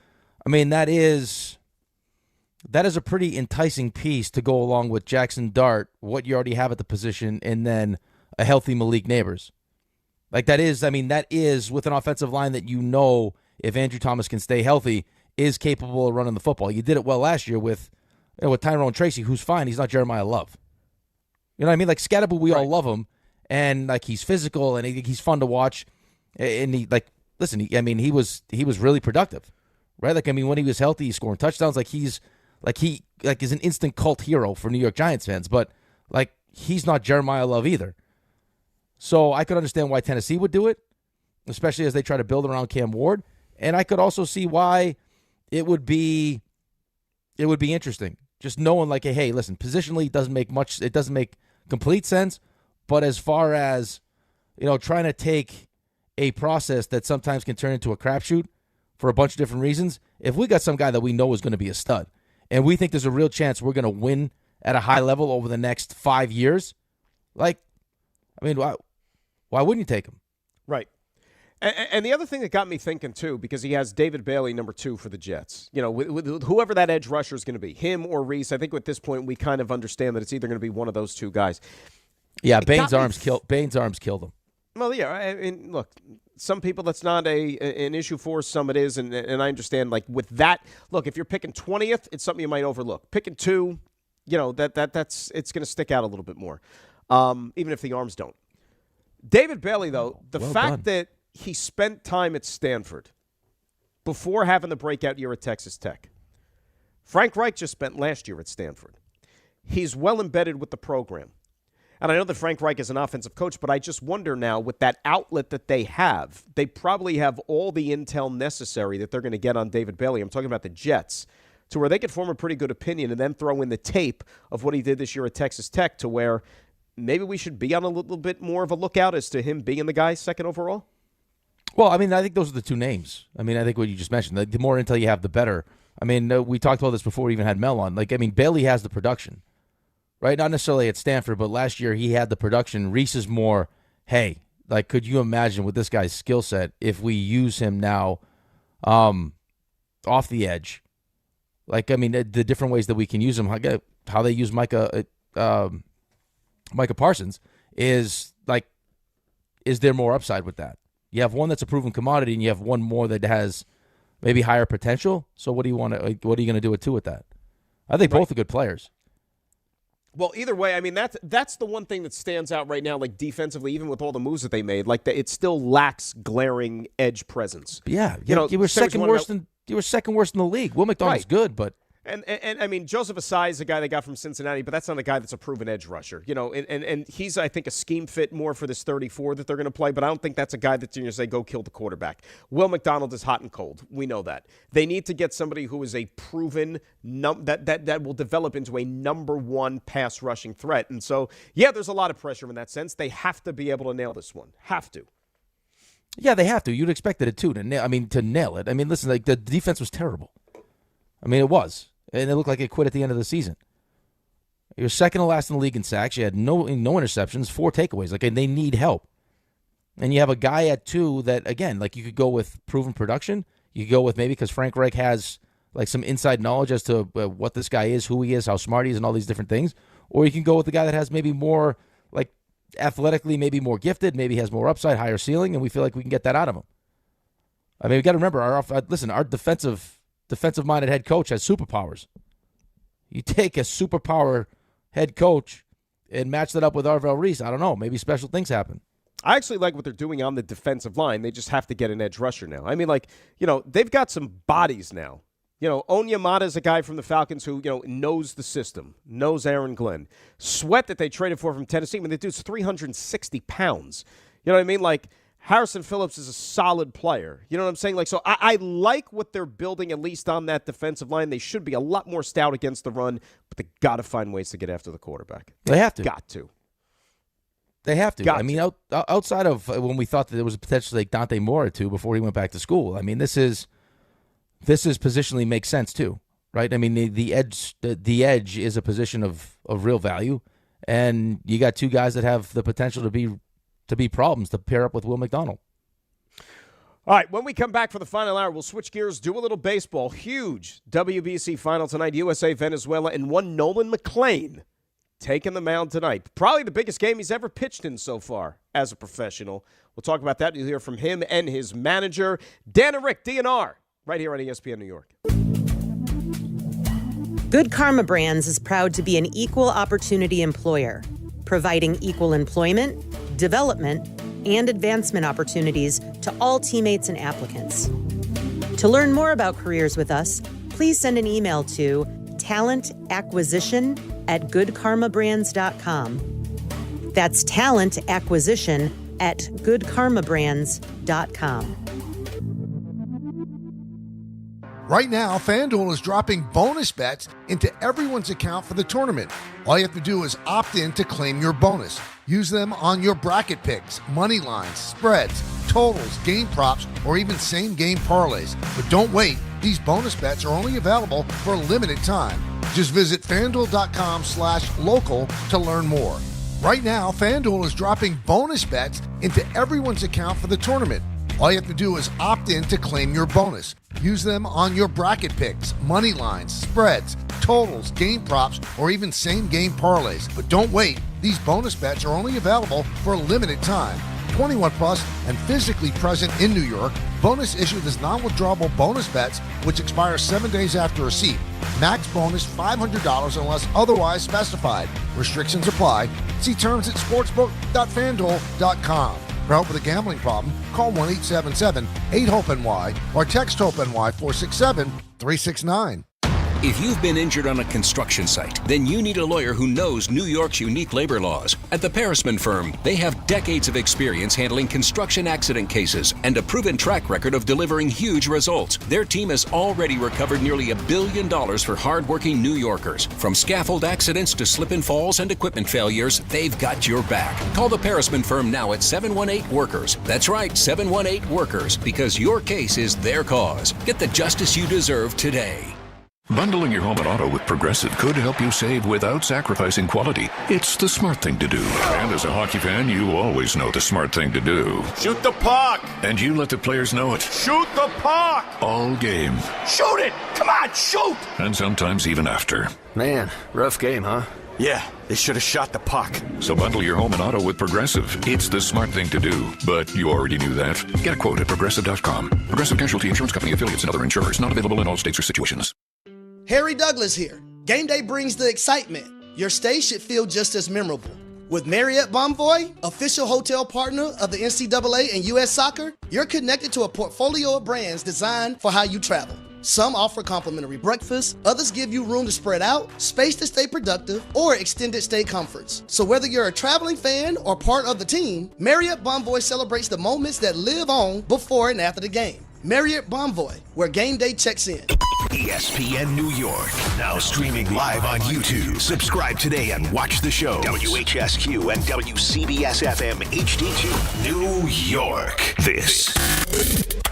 I mean, that is a pretty enticing piece to go along with Jackson Dart, what you already have at the position, and then a healthy Malik Neighbors. Like that is with an offensive line that if Andrew Thomas can stay healthy, is capable of running the football. You did it well last year with Tyrone Tracy, who's fine. He's not Jeremiah Love. You know what I mean? Like Scatterbo, we all love him, and like he's physical and he's fun to watch. And he he was really productive, right? Like I mean, when he was healthy, he's scoring touchdowns. He's an instant cult hero for New York Giants fans. But like he's not Jeremiah Love either. So I could understand why Tennessee would do it, especially as they try to build around Cam Ward. And I could also see why it would be interesting. Just knowing like, hey, listen, positionally it doesn't make complete sense. But as far as, trying to take a process that sometimes can turn into a crapshoot for a bunch of different reasons, if we got some guy that we know is going to be a stud and we think there's a real chance we're going to win at a high level over the next 5 years, why wouldn't you take him? Right. And the other thing that got me thinking, too, because he has David Bailey, number 2 for the Jets. With whoever that edge rusher is going to be, him or Reese, I think at this point we kind of understand that it's either going to be one of those two guys. Yeah, Bain's arms killed him. Well, yeah, I mean, look, some people that's not an issue for, some it is, and I understand, like, with that, look, if you're picking 20th, it's something you might overlook. Picking 2, that's it's going to stick out a little bit more, even if the arms don't. David Bailey, though, the fact that he spent time at Stanford before having the breakout year at Texas Tech. Frank Reich just spent last year at Stanford. He's well embedded with the program. And I know that Frank Reich is an offensive coach, but I just wonder now with that outlet that they probably have all the intel necessary that they're going to get on David Bailey. I'm talking about the Jets, to where they could form a pretty good opinion and then throw in the tape of what he did this year at Texas Tech to where maybe we should be on a little bit more of a lookout as to him being the guy second overall. Well, I mean, I think those are the two names. I mean, I think what you just mentioned, the more intel you have, the better. I mean, we talked about this before we even had Mel on. Bailey has the production, right? Not necessarily at Stanford, but last year he had the production. Reese is more, hey, could you imagine with this guy's skill set if we use him now off the edge? The different ways that we can use him, how they use Micah Parsons is there more upside with that? You have one that's a proven commodity, and you have one more that has maybe higher potential. So what are you going to do with two with that? I think both are good players. Well, either way, I mean that's the one thing that stands out right now, like defensively, even with all the moves that they made, it still lacks glaring edge presence. Yeah, you were second worst in the league. Will McDonald's good, but And I mean, Joseph Asai is a guy they got from Cincinnati, but that's not a guy that's a proven edge rusher. And he's, I think, a scheme fit more for this 34 that they're going to play, but I don't think that's a guy that's going to say, go kill the quarterback. Will McDonald is hot and cold. We know that. They need to get somebody who is a proven, that will develop into a number one pass rushing threat. And so, yeah, there's a lot of pressure in that sense. They have to be able to nail this one. Have to. Yeah, they have to. You'd expected it, too, to nail it. I mean, listen, the defense was terrible. I mean, it was. And it looked like it quit at the end of the season. You're second to last in the league in sacks. You had no interceptions, 4 takeaways. They need help. And you have a guy at 2 that, again, you could go with proven production. You could go with maybe because Frank Reich has, some inside knowledge as to what this guy is, who he is, how smart he is, and all these different things. Or you can go with the guy that has maybe more, athletically, maybe more gifted, maybe has more upside, higher ceiling, and we feel like we can get that out of him. I mean, we got to remember, our defensive-minded head coach has superpowers. You take a superpower head coach and match that up with Arvell Reese, I don't know, maybe special things happen. I actually like what they're doing on the defensive line. They just have to get an edge rusher now. I mean, they've got some bodies now. Onyemata is a guy from the Falcons who, knows the system, knows Aaron Glenn. Sweat that they traded for from Tennessee, the dude's 360 pounds. You know what I mean? Harrison Phillips is a solid player. You know what I'm saying? So I like what they're building, at least on that defensive line. They should be a lot more stout against the run, but they got to find ways to get after the quarterback. They have to. Got to. They have to. Outside of when we thought that there was potentially Dante Moore or 2 before he went back to school, this is positionally makes sense too, right? I mean, the edge is a position of real value, and you got 2 guys that have the potential to be problems to pair up with Will McDonald. All right, when we come back for the final hour, we'll switch gears, do a little baseball. Huge WBC final tonight, USA, Venezuela, and one Nolan McLean taking the mound tonight. Probably the biggest game he's ever pitched in so far as a professional. We'll talk about that. You'll hear from him and his manager, Dan and Rick, DNR, right here on ESPN New York. Good Karma Brands is proud to be an equal opportunity employer, providing equal employment, development, and advancement opportunities to all teammates and applicants. To learn more about careers with us, please send an email to talentacquisition@goodkarmabrands.com. That's talentacquisition@goodkarmabrands.com. Right now, FanDuel is dropping bonus bets into everyone's account for the tournament. All you have to do is opt in to claim your bonus. Use them on your bracket picks, money lines, spreads, totals, game props, or even same-game parlays. But don't wait. These bonus bets are only available for a limited time. Just visit FanDuel.com/local to learn more. Right now, FanDuel is dropping bonus bets into everyone's account for the tournament. All you have to do is opt in to claim your bonus. Use them on your bracket picks, money lines, spreads, totals, game props, or even same-game parlays. But don't wait. These bonus bets are only available for a limited time. 21 plus and physically present in New York. Bonus issued as non-withdrawable bonus bets, which expire 7 days after receipt. Max bonus $500 unless otherwise specified. Restrictions apply. See terms at sportsbook.fanduel.com. For help with a gambling problem, call 1-877-8-HOPE-NY or text HOPE-NY 467-369. If you've been injured on a construction site, then you need a lawyer who knows New York's unique labor laws. At the Parisman Firm, they have decades of experience handling construction accident cases and a proven track record of delivering huge results. Their team has already recovered nearly $1 billion for hardworking New Yorkers. From scaffold accidents to slip and falls and equipment failures, they've got your back. Call the Parisman Firm now at 718-WORKERS. That's right, 718-WORKERS, because your case is their cause. Get the justice you deserve today. Bundling your home and auto with Progressive could help you save without sacrificing quality. It's the smart thing to do. And as a hockey fan, you always know the smart thing to do. Shoot the puck! And you let the players know it. Shoot the puck! All game. Shoot it! Come on, shoot! And sometimes even after. Man, rough game, huh? Yeah, they should have shot the puck. So bundle your home and auto with Progressive. It's the smart thing to do. But you already knew that. Get a quote at Progressive.com. Progressive Casualty Insurance Company affiliates and other insurers. Not available in all states or situations. Harry Douglas here. Game day brings the excitement. Your stay should feel just as memorable. With Marriott Bonvoy, official hotel partner of the NCAA and U.S. Soccer, you're connected to a portfolio of brands designed for how you travel. Some offer complimentary breakfast, others give you room to spread out, space to stay productive, or extended stay comforts. So whether you're a traveling fan or part of the team, Marriott Bonvoy celebrates the moments that live on before and after the game. Marriott Bonvoy, where game day checks in. ESPN New York, now streaming live on YouTube. Subscribe today and watch the show. WHSQ and WCBS-FM HD2, New York. This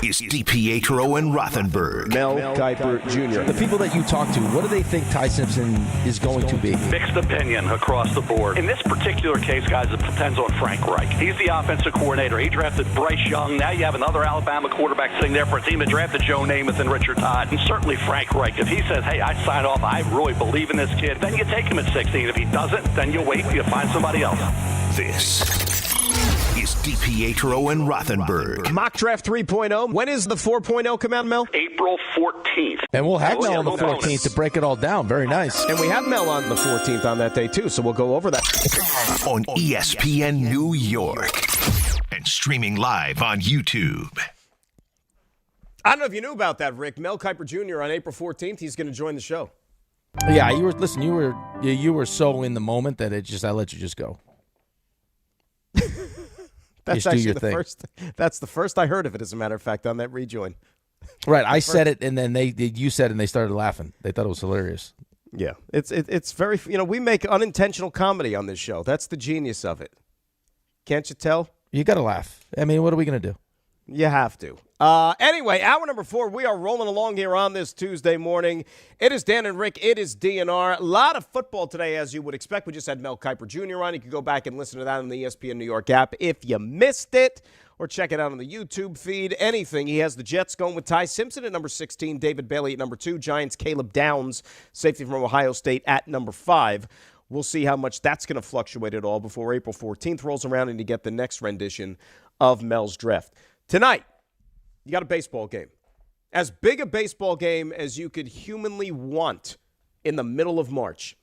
is DiPietro and Rothenberg. Mel Kiper Jr. The people that you talk to, what do they think Ty Simpson is going to be? Mixed opinion across the board. In this particular case, guys, it depends on Frank Reich. He's the offensive coordinator. He drafted Bryce Young. Now you have another Alabama quarterback sitting there for a team that drafted Joe Namath and Richard Todd. And certainly Frank Reich, if he says, hey, I sign off, I really believe in this kid, then you take him at 16. If he doesn't, then you wait, you find somebody else. This is DiPietro and Rothenberg. Mock Draft 3.0. When is the 4.0 come out, Mel? April 14th. And we'll have Mel on the 14th to break it all down. Very nice. And we have Mel on the 14th on that day, too, so we'll go over that. On ESPN New York. And streaming live on YouTube. I don't know if you knew about that, Rick. Mel Kiper Jr. on April 14th, he's going to join the show. Yeah, you were so in the moment that I let you just go. That's just actually that's the first I heard of it, as a matter of fact, on that rejoin. Right, I said it, and then you said it, and they started laughing. They thought it was hilarious. Yeah, it's very, we make unintentional comedy on this show. That's the genius of it. Can't you tell? You got to laugh. I mean, what are we going to do? You have to. Anyway, hour number 4, we are rolling along here on this Tuesday morning. It is Dan and Rick. It is DNR. A lot of football today, as you would expect. We just had Mel Kiper Jr. on. You can go back and listen to that on the ESPN New York app if you missed it, or check it out on the YouTube feed. Anything. He has the Jets going with Ty Simpson at number 16, David Bailey at number 2, Giants Caleb Downs, safety from Ohio State, at number 5. We'll see how much that's going to fluctuate at all before April 14th rolls around and you get the next rendition of Mel's draft. Tonight, you got a baseball game. As big a baseball game as you could humanly want in the middle of March.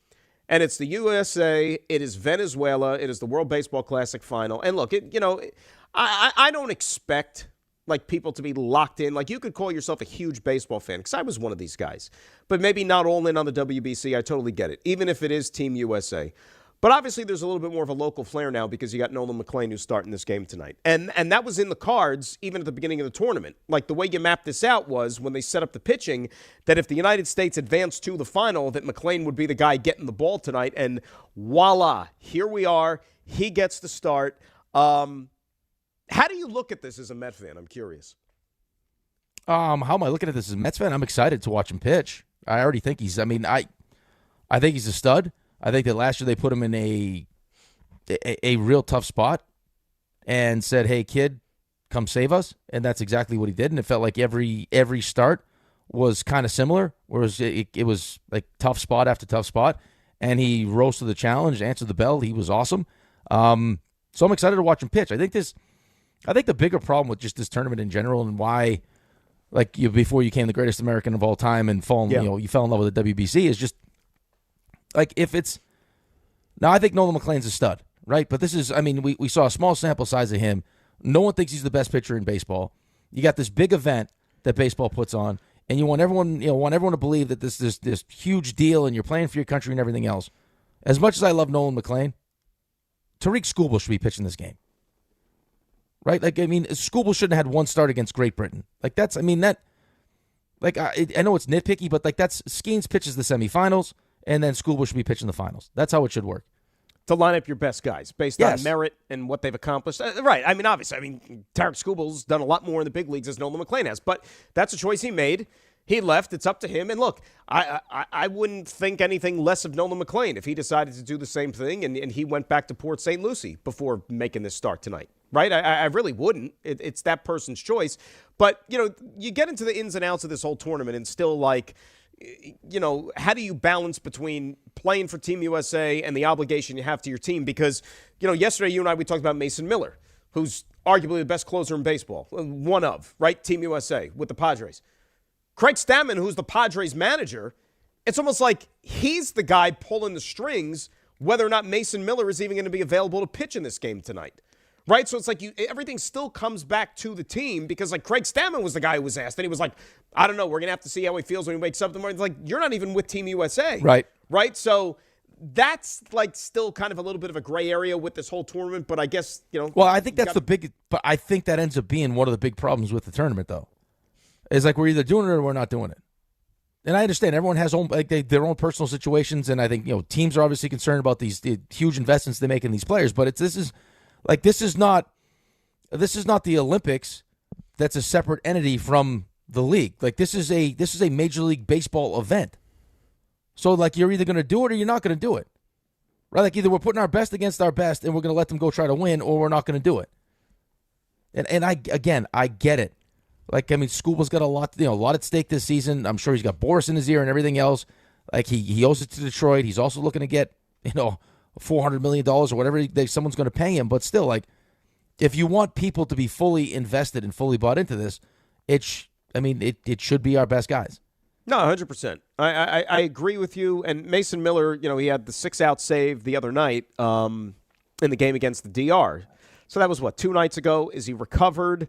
And it's the USA, it is Venezuela, it is the World Baseball Classic final. And look, I don't expect people to be locked in. You could call yourself a huge baseball fan, because I was one of these guys. But maybe not all in on the WBC. I totally get it, even if it is Team USA. But obviously there's a little bit more of a local flair now because you got Nolan McLean who's starting this game tonight. And that was in the cards even at the beginning of the tournament. The way you mapped this out was when they set up the pitching, that if the United States advanced to the final, that McLean would be the guy getting the ball tonight. And voila, here we are. He gets the start. How do you look at this as a Met fan? I'm curious. How am I looking at this as a Mets fan? I'm excited to watch him pitch. I already think I think he's a stud. I think that last year they put him in a real tough spot and said, hey, kid, come save us. And that's exactly what he did. And it felt like every start was kind of similar, whereas it was tough spot after tough spot. And he rose to the challenge, answered the bell. He was awesome. So I'm excited to watch him pitch. I think the bigger problem with just this tournament in general and why, before you became the greatest American of all time and you fell in love with the WBC is just, if it's now, I think Nolan McLean's a stud, right? But this is, we saw a small sample size of him. No one thinks he's the best pitcher in baseball. You got this big event that baseball puts on, and you want everyone to believe that this huge deal, and you're playing for your country and everything else. As much as I love Nolan McLean, Tariq Skubal should be pitching this game, right? Skubal shouldn't have had one start against Great Britain. I know it's nitpicky, but that's Skeens pitches the semifinals. And then Skubal should be pitching the finals. That's how it should work. To line up your best guys based on merit and what they've accomplished. Right. Obviously, Tarek Skubal's done a lot more in the big leagues as Nolan McLean has. But that's a choice he made. He left. It's up to him. And look, I wouldn't think anything less of Nolan McLean if he decided to do the same thing and he went back to Port St. Lucie before making this start tonight. Right? I really wouldn't. It's that person's choice. But, you get into the ins and outs of this whole tournament and still how do you balance between playing for Team USA and the obligation you have to your team? Because, yesterday you and we talked about Mason Miller, who's arguably the best closer in baseball. One of, right? Team USA with the Padres. Craig Stammen, who's the Padres manager, it's almost like he's the guy pulling the strings whether or not Mason Miller is even going to be available to pitch in this game tonight. Right? So it's like everything still comes back to the team because, like, Craig Stammen was the guy who was asked, and he was like, I don't know, we're going to have to see how he feels when he wakes up in the morning. It's like, you're not even with Team USA. Right. Right? So that's, like, still kind of a little bit of a gray area with this whole tournament, but I guess, Well, I think that's but I think that ends up being one of the big problems with the tournament, though. Is like we're either doing it or we're not doing it. And I understand everyone has their own personal situations, and I think teams are obviously concerned about the huge investments they make in these players. But this is not the Olympics. That's a separate entity from the league. Like this is a Major League Baseball event. So like you're either going to do it or you're not going to do it, right? Like either we're putting our best against our best and we're going to let them go try to win, or we're not going to do it. And I get it. Like, I mean, Scuba's got a lot at stake this season. I'm sure he's got Boris in his ear and everything else. Like, he owes it to Detroit. He's also looking to get, $400 million or whatever someone's going to pay him. But still, like, if you want people to be fully invested and fully bought into this, it should be our best guys. No, 100%. I agree with you. And Mason Miller, he had the 6-out save the other night in the game against the DR. So that was, 2 nights ago? Is he recovered?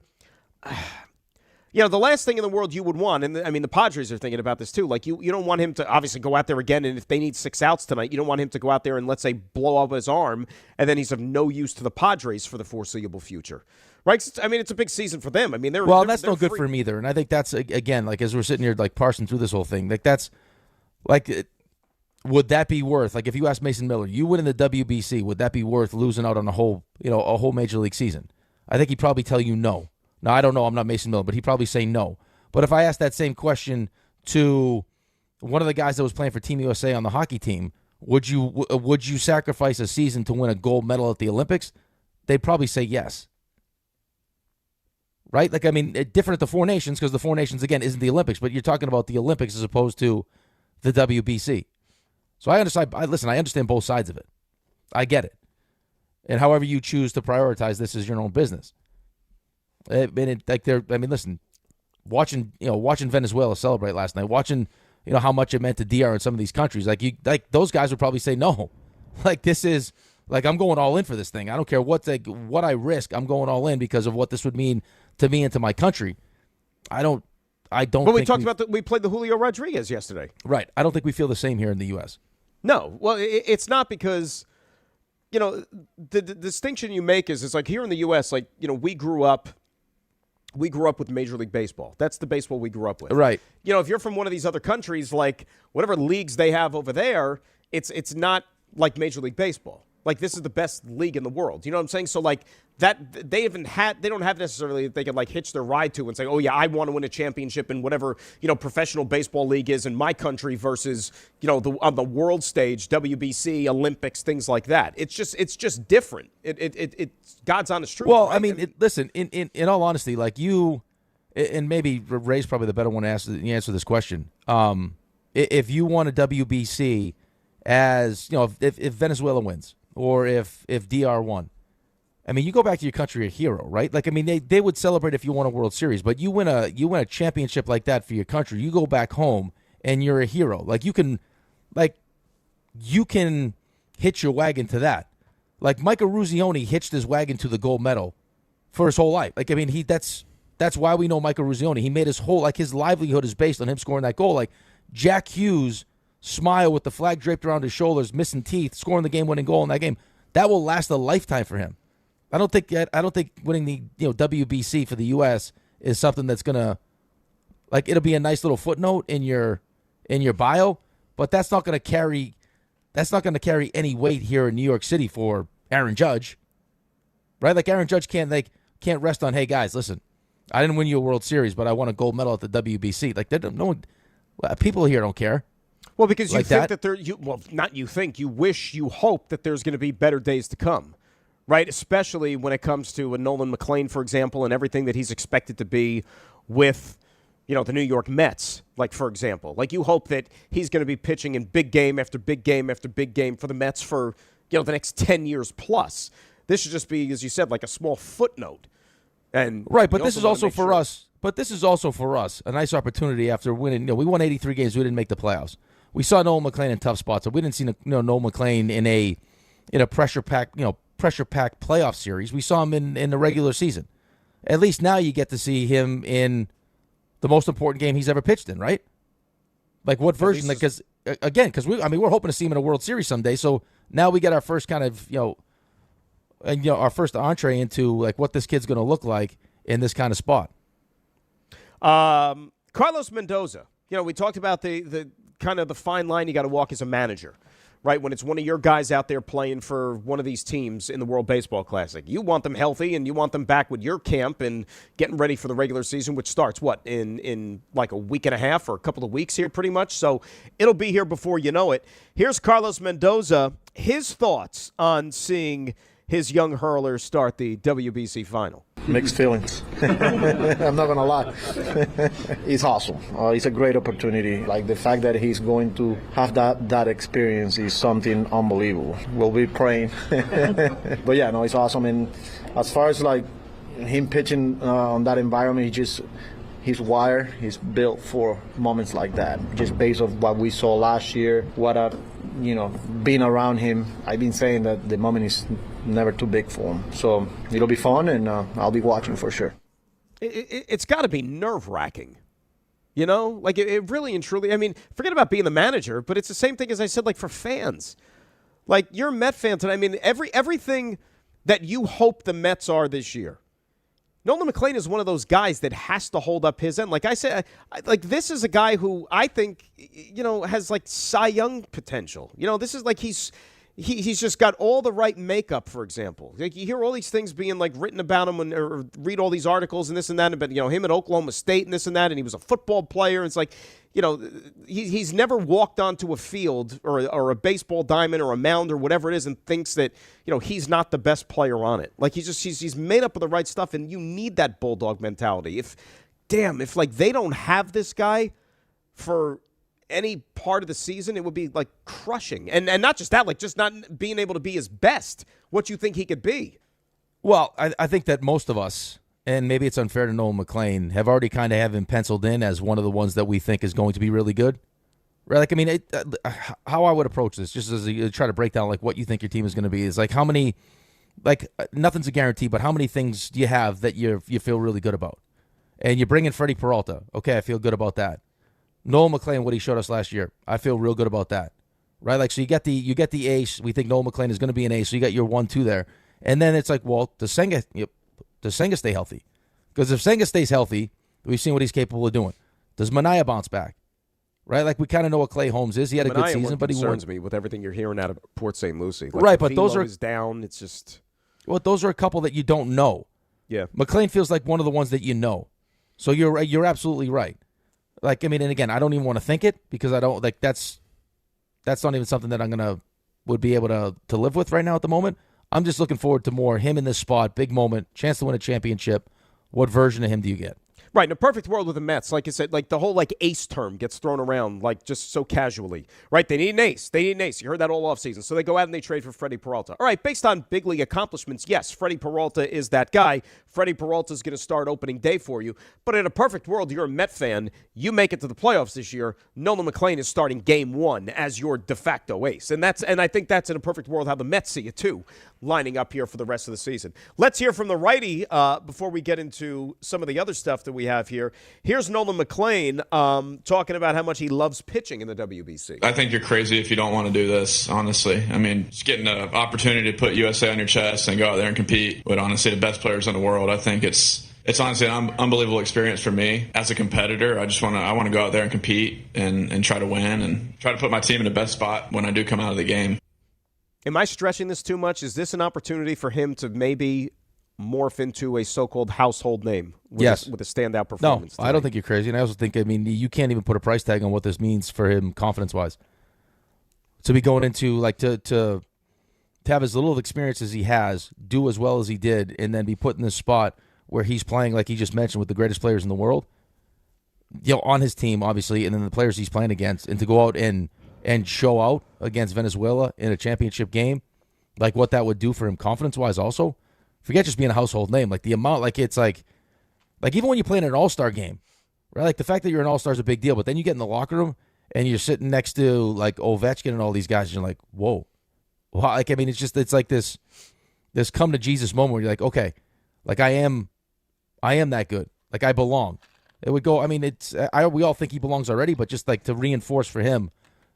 The last thing in the world you would want, and the Padres are thinking about this too, like you don't want him to obviously go out there again, and if they need 6 outs tonight, you don't want him to go out there and, let's say, blow up his arm, and then he's of no use to the Padres for the foreseeable future. Right? It's a big season for them. That's no good for him either, and I think that's, again, like as we're sitting here like parsing through this whole thing, like that's, like, would that be worth, like if you ask Mason Miller, you win in the WBC, would that be worth losing out on a whole Major League season? I think he'd probably tell you no. Now, I don't know. I'm not Mason Miller, but he'd probably say no. But if I asked that same question to one of the guys that was playing for Team USA on the hockey team, would you sacrifice a season to win a gold medal at the Olympics? They'd probably say yes. Right? Like, different at the Four Nations because the Four Nations, again, isn't the Olympics, but you're talking about the Olympics as opposed to the WBC. So I understand both sides of it. I get it. And however you choose to prioritize this is your own business. Listen, watching Venezuela celebrate last night, watching how much it meant to DR in some of these countries, like those guys would probably say no, like this is like I'm going all in for this thing. I don't care what I risk. I'm going all in because of what this would mean to me and to my country. I don't. But we played the Julio Rodriguez yesterday, right? I don't think we feel the same here in the U.S. No, well, it's not because. The distinction you make is like here in the U.S., like, we grew up with Major League Baseball. That's the baseball we grew up with. Right. If you're from one of these other countries, like whatever leagues they have over there, it's not like Major League Baseball. Like this is the best league in the world. You know what I'm saying? So like that they don't have necessarily that they can like hitch their ride to and say, oh yeah, I want to win a championship in whatever, professional baseball league is in my country versus, on the world stage, WBC, Olympics, things like that. It's just different. It's God's honest truth. Well, right? Listen, in all honesty, like you, and maybe Ray's probably the better one to answer this question. If you won a WBC as, if Venezuela wins, or if DR won, you go back to your country a hero, right? Like, they would celebrate if you won a World Series, but you win a championship like that for your country, you go back home and you're a hero. Like, you can hitch your wagon to that. Like, Mike Eruzione hitched his wagon to the gold medal for his whole life. Like, that's why we know Mike Eruzione. He made his livelihood is based on him scoring that goal. Like, Jack Hughes' smile with the flag draped around his shoulders, missing teeth, scoring the game-winning goal in that game, that will last a lifetime for him. I don't think winning the WBC for the U.S. is something that's gonna, like, it'll be a nice little footnote in your bio, but that's not gonna carry any weight here in New York City for Aaron Judge, right? Like, Aaron Judge can't rest on, hey guys, listen, I didn't win you a World Series, but I won a gold medal at the WBC. Like, people here don't care. Well, because you think that you wish, you hope that there's going to be better days to come, right? Especially when it comes to a Nolan McLean, for example, and everything that he's expected to be with, the New York Mets, like, for example. Like, you hope that he's going to be pitching in big game after big game after big game for the Mets for, the next 10 years plus. This should just be, as you said, like a small footnote. And right, but this is also for us. But this is also for us a nice opportunity after winning. We won 83 games. We didn't make the playoffs. We saw Nolan McLean in tough spots. So we didn't see Nolan McLean in a pressure pack, pressure-packed playoff series. We saw him in the regular season. At least now you get to see him in the most important game he's ever pitched in, right? Like what version? Because we're hoping to see him in a World Series someday. So now we get our first kind of our first entree into like what this kid's going to look like in this kind of spot. Carlos Mendoza. We talked about the kind of the fine line you got to walk as a manager, right? When it's one of your guys out there playing for one of these teams in the World Baseball Classic, you want them healthy and you want them back with your camp and getting ready for the regular season, which starts in like a week and a half or a couple of weeks here, pretty much. So it'll be here before you know it. Here's Carlos Mendoza. His thoughts on seeing his young hurler start the WBC final. Mixed feelings. I'm not going to lie. It's awesome. It's a great opportunity. Like the fact that he's going to have that experience is something unbelievable. We'll be praying. But yeah, no, it's awesome. And as far as like him pitching on that environment, he's wired. He's built for moments like that. Just based on what we saw last year, being around him, I've been saying that the moment is never too big for him. So it'll be fun, and I'll be watching for sure. It's got to be nerve-wracking, Like it really and truly. I mean, forget about being the manager, but it's the same thing as I said, like for fans. Like you're a Met fan tonight. I mean, everything that you hope the Mets are this year. Nolan McLean is one of those guys that has to hold up his end. Like I said, this is a guy who I think, has like Cy Young potential. This is like he's just got all the right makeup, for example. Like you hear all these things being like written about him or read all these articles and this and that, but him at Oklahoma State and this and that, and he was a football player. And it's like, he's never walked onto a field or a baseball diamond or a mound or whatever it is and thinks that, he's not the best player on it. Like he's made up of the right stuff, and you need that bulldog mentality. If like they don't have this guy for any part of the season, it would be like crushing. And not just that, like just not being able to be his best, what you think he could be. Well, I think that most of us, and maybe it's unfair to Nolan McLean, have already kind of have him penciled in as one of the ones that we think is going to be really good. Right? Like, I mean, how I would approach this, just as you try to break down like what you think your team is going to be, is like how many, like nothing's a guarantee, but how many things do you have that you feel really good about? And you bring in Freddie Peralta. Okay, I feel good about that. Nolan McLean, what he showed us last year, I feel real good about that. Right? Like, so you get the ace. We think Nolan McLean is going to be an ace, so you got your 1-2 there. And then it's like, well, does Senga stay healthy? Because if Senga stays healthy, we've seen what he's capable of doing. Does Manaea bounce back? Right? Like, we kind of know what Clay Holmes is. He had a good season, but he concerns me with everything you're hearing out of Port St. Lucie. Like, right, but those are down. It's just those are a couple that you don't know. Yeah, McLean feels like one of the ones that you know. So you're absolutely right. Like, I mean, and again, I don't even want to think it because I don't like that's not even something that would be able to live with right now at the moment. I'm just looking forward to more him in this spot, big moment, chance to win a championship. What version of him do you get? Right, in a perfect world with the Mets, like I said, like the whole like ace term gets thrown around like just so casually. Right, they need an ace. You heard that all offseason. So they go out and they trade for Freddie Peralta. All right, based on big league accomplishments, yes, Freddie Peralta is that guy. Freddie Peralta is going to start opening day for you. But in a perfect world, you're a Met fan. You make it to the playoffs this year. Nolan McLean is starting game 1 as your de facto ace. And I think that's in a perfect world how the Mets see it too, lining up here for the rest of the season. Let's hear from the righty before we get into some of the other stuff that we have here. Here's Nolan McLean talking about how much he loves pitching in the WBC. I think you're crazy if you don't want to do this, honestly. I mean, just getting an opportunity to put USA on your chest and go out there and compete with, honestly, the best players in the world. I think it's honestly an unbelievable experience for me as a competitor. I want to go out there and compete and try to win and try to put my team in the best spot when I do come out of the game. Am I stretching this too much? Is this an opportunity for him to maybe morph into a so-called household name with a standout performance? No, I don't think you're crazy. And I also think, I mean, you can't even put a price tag on what this means for him confidence-wise. To be going into, like, to have as little experience as he has, do as well as he did, and then be put in this spot where he's playing, like he just mentioned, with the greatest players in the world, on his team, obviously, and then the players he's playing against, and to go out and show out against Venezuela in a championship game, like what that would do for him confidence-wise also. Forget just being a household name. Like the amount, like it's like even when you play in an all-star game, right? Like the fact that you're an all-star is a big deal, but then you get in the locker room and you're sitting next to like Ovechkin and all these guys, and you're like, whoa. Like, I mean, it's like this, this come to Jesus moment where you're like, okay, like I am that good. Like I belong. It would go. I mean, we all think he belongs already, but just like to reinforce for him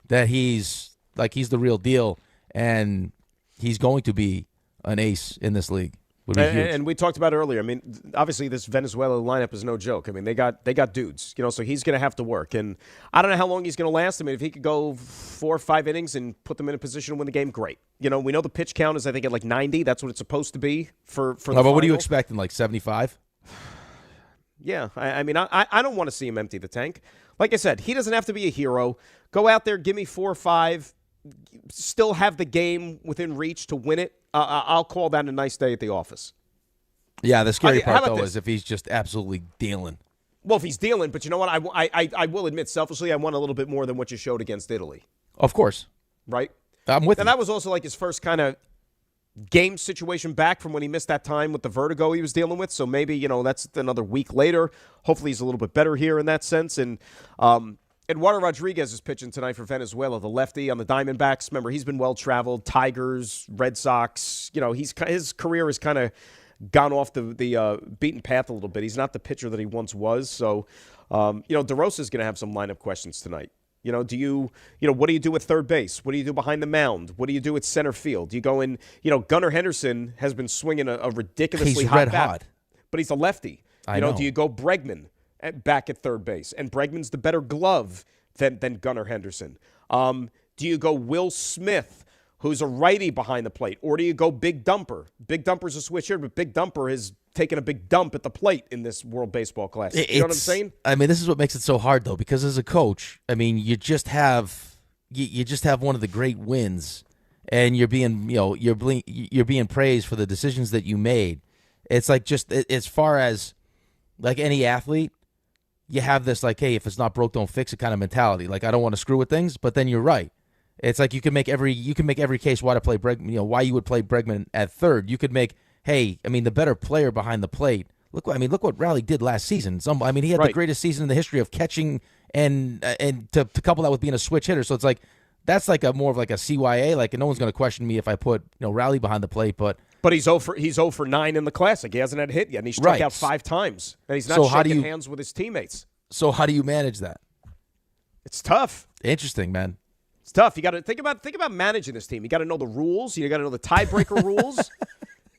that he's the real deal and he's going to be an ace in this league. And we talked about earlier. I mean, obviously this Venezuela lineup is no joke. I mean, they got dudes, so he's going to have to work. And I don't know how long he's going to last. I mean, if he could go 4 or 5 innings and put them in a position to win the game, great. We know the pitch count is, I think, at like 90. That's what it's supposed to be for the but what do you final. expect in like 75? Yeah, I mean, I don't want to see him empty the tank. Like I said, he doesn't have to be a hero. Go out there, give me 4 or 5, still have the game within reach to win it. I'll call that a nice day at the office. Yeah, the scary part, though, is if he's just absolutely dealing. Well, if he's dealing, but you know what? I will admit, selfishly, I want a little bit more than what you showed against Italy. Of course. Right? I'm with you. And that was also like his first kind of game situation back from when he missed that time with the vertigo he was dealing with. So maybe, that's another week later. Hopefully he's a little bit better here in that sense. And Eduardo Rodriguez is pitching tonight for Venezuela, the lefty on the Diamondbacks. Remember, he's been well-traveled. Tigers, Red Sox. His career has kind of gone off the beaten path a little bit. He's not the pitcher that he once was. So, DeRosa is going to have some lineup questions tonight. What do you do at third base? What do you do behind the mound? What do you do at center field? Do you go in, Gunnar Henderson has been swinging a ridiculously hot bat, but he's a lefty. I know. Do you go Bregman back at third base? And Bregman's the better glove than Gunnar Henderson. Do you go Will Smith, who's a righty behind the plate? Or do you go Big Dumper? Big Dumper's a switch hitter, but Big Dumper has taken a big dump at the plate in this World Baseball Classic. You know what I'm saying? I mean, this is what makes it so hard, though, because as a coach, I mean, you just have one of the great wins, and you're being praised for the decisions that you made. It's like just as far as like any athlete, you have this like, hey, if it's not broke, don't fix it kind of mentality. Like I don't want to screw with things, but then you're right. It's like you can make every case why to play Bregman, why you would play Bregman at third. You could make, hey, I mean, the better player behind the plate. Look what Raleigh did last season. He had the greatest season in the history of catching, and to couple that with being a switch hitter. So it's like that's like more of like a CYA. Like, and no one's going to question me if I put Raleigh behind the plate, but he's 0 for 9 in the Classic. He hasn't had a hit yet, and he struck out 5 times, and he's not shaking hands with his teammates. So how do you manage that? It's tough. Interesting, man. It's tough. You got to think about managing this team. You got to know the rules. You got to know the tiebreaker rules.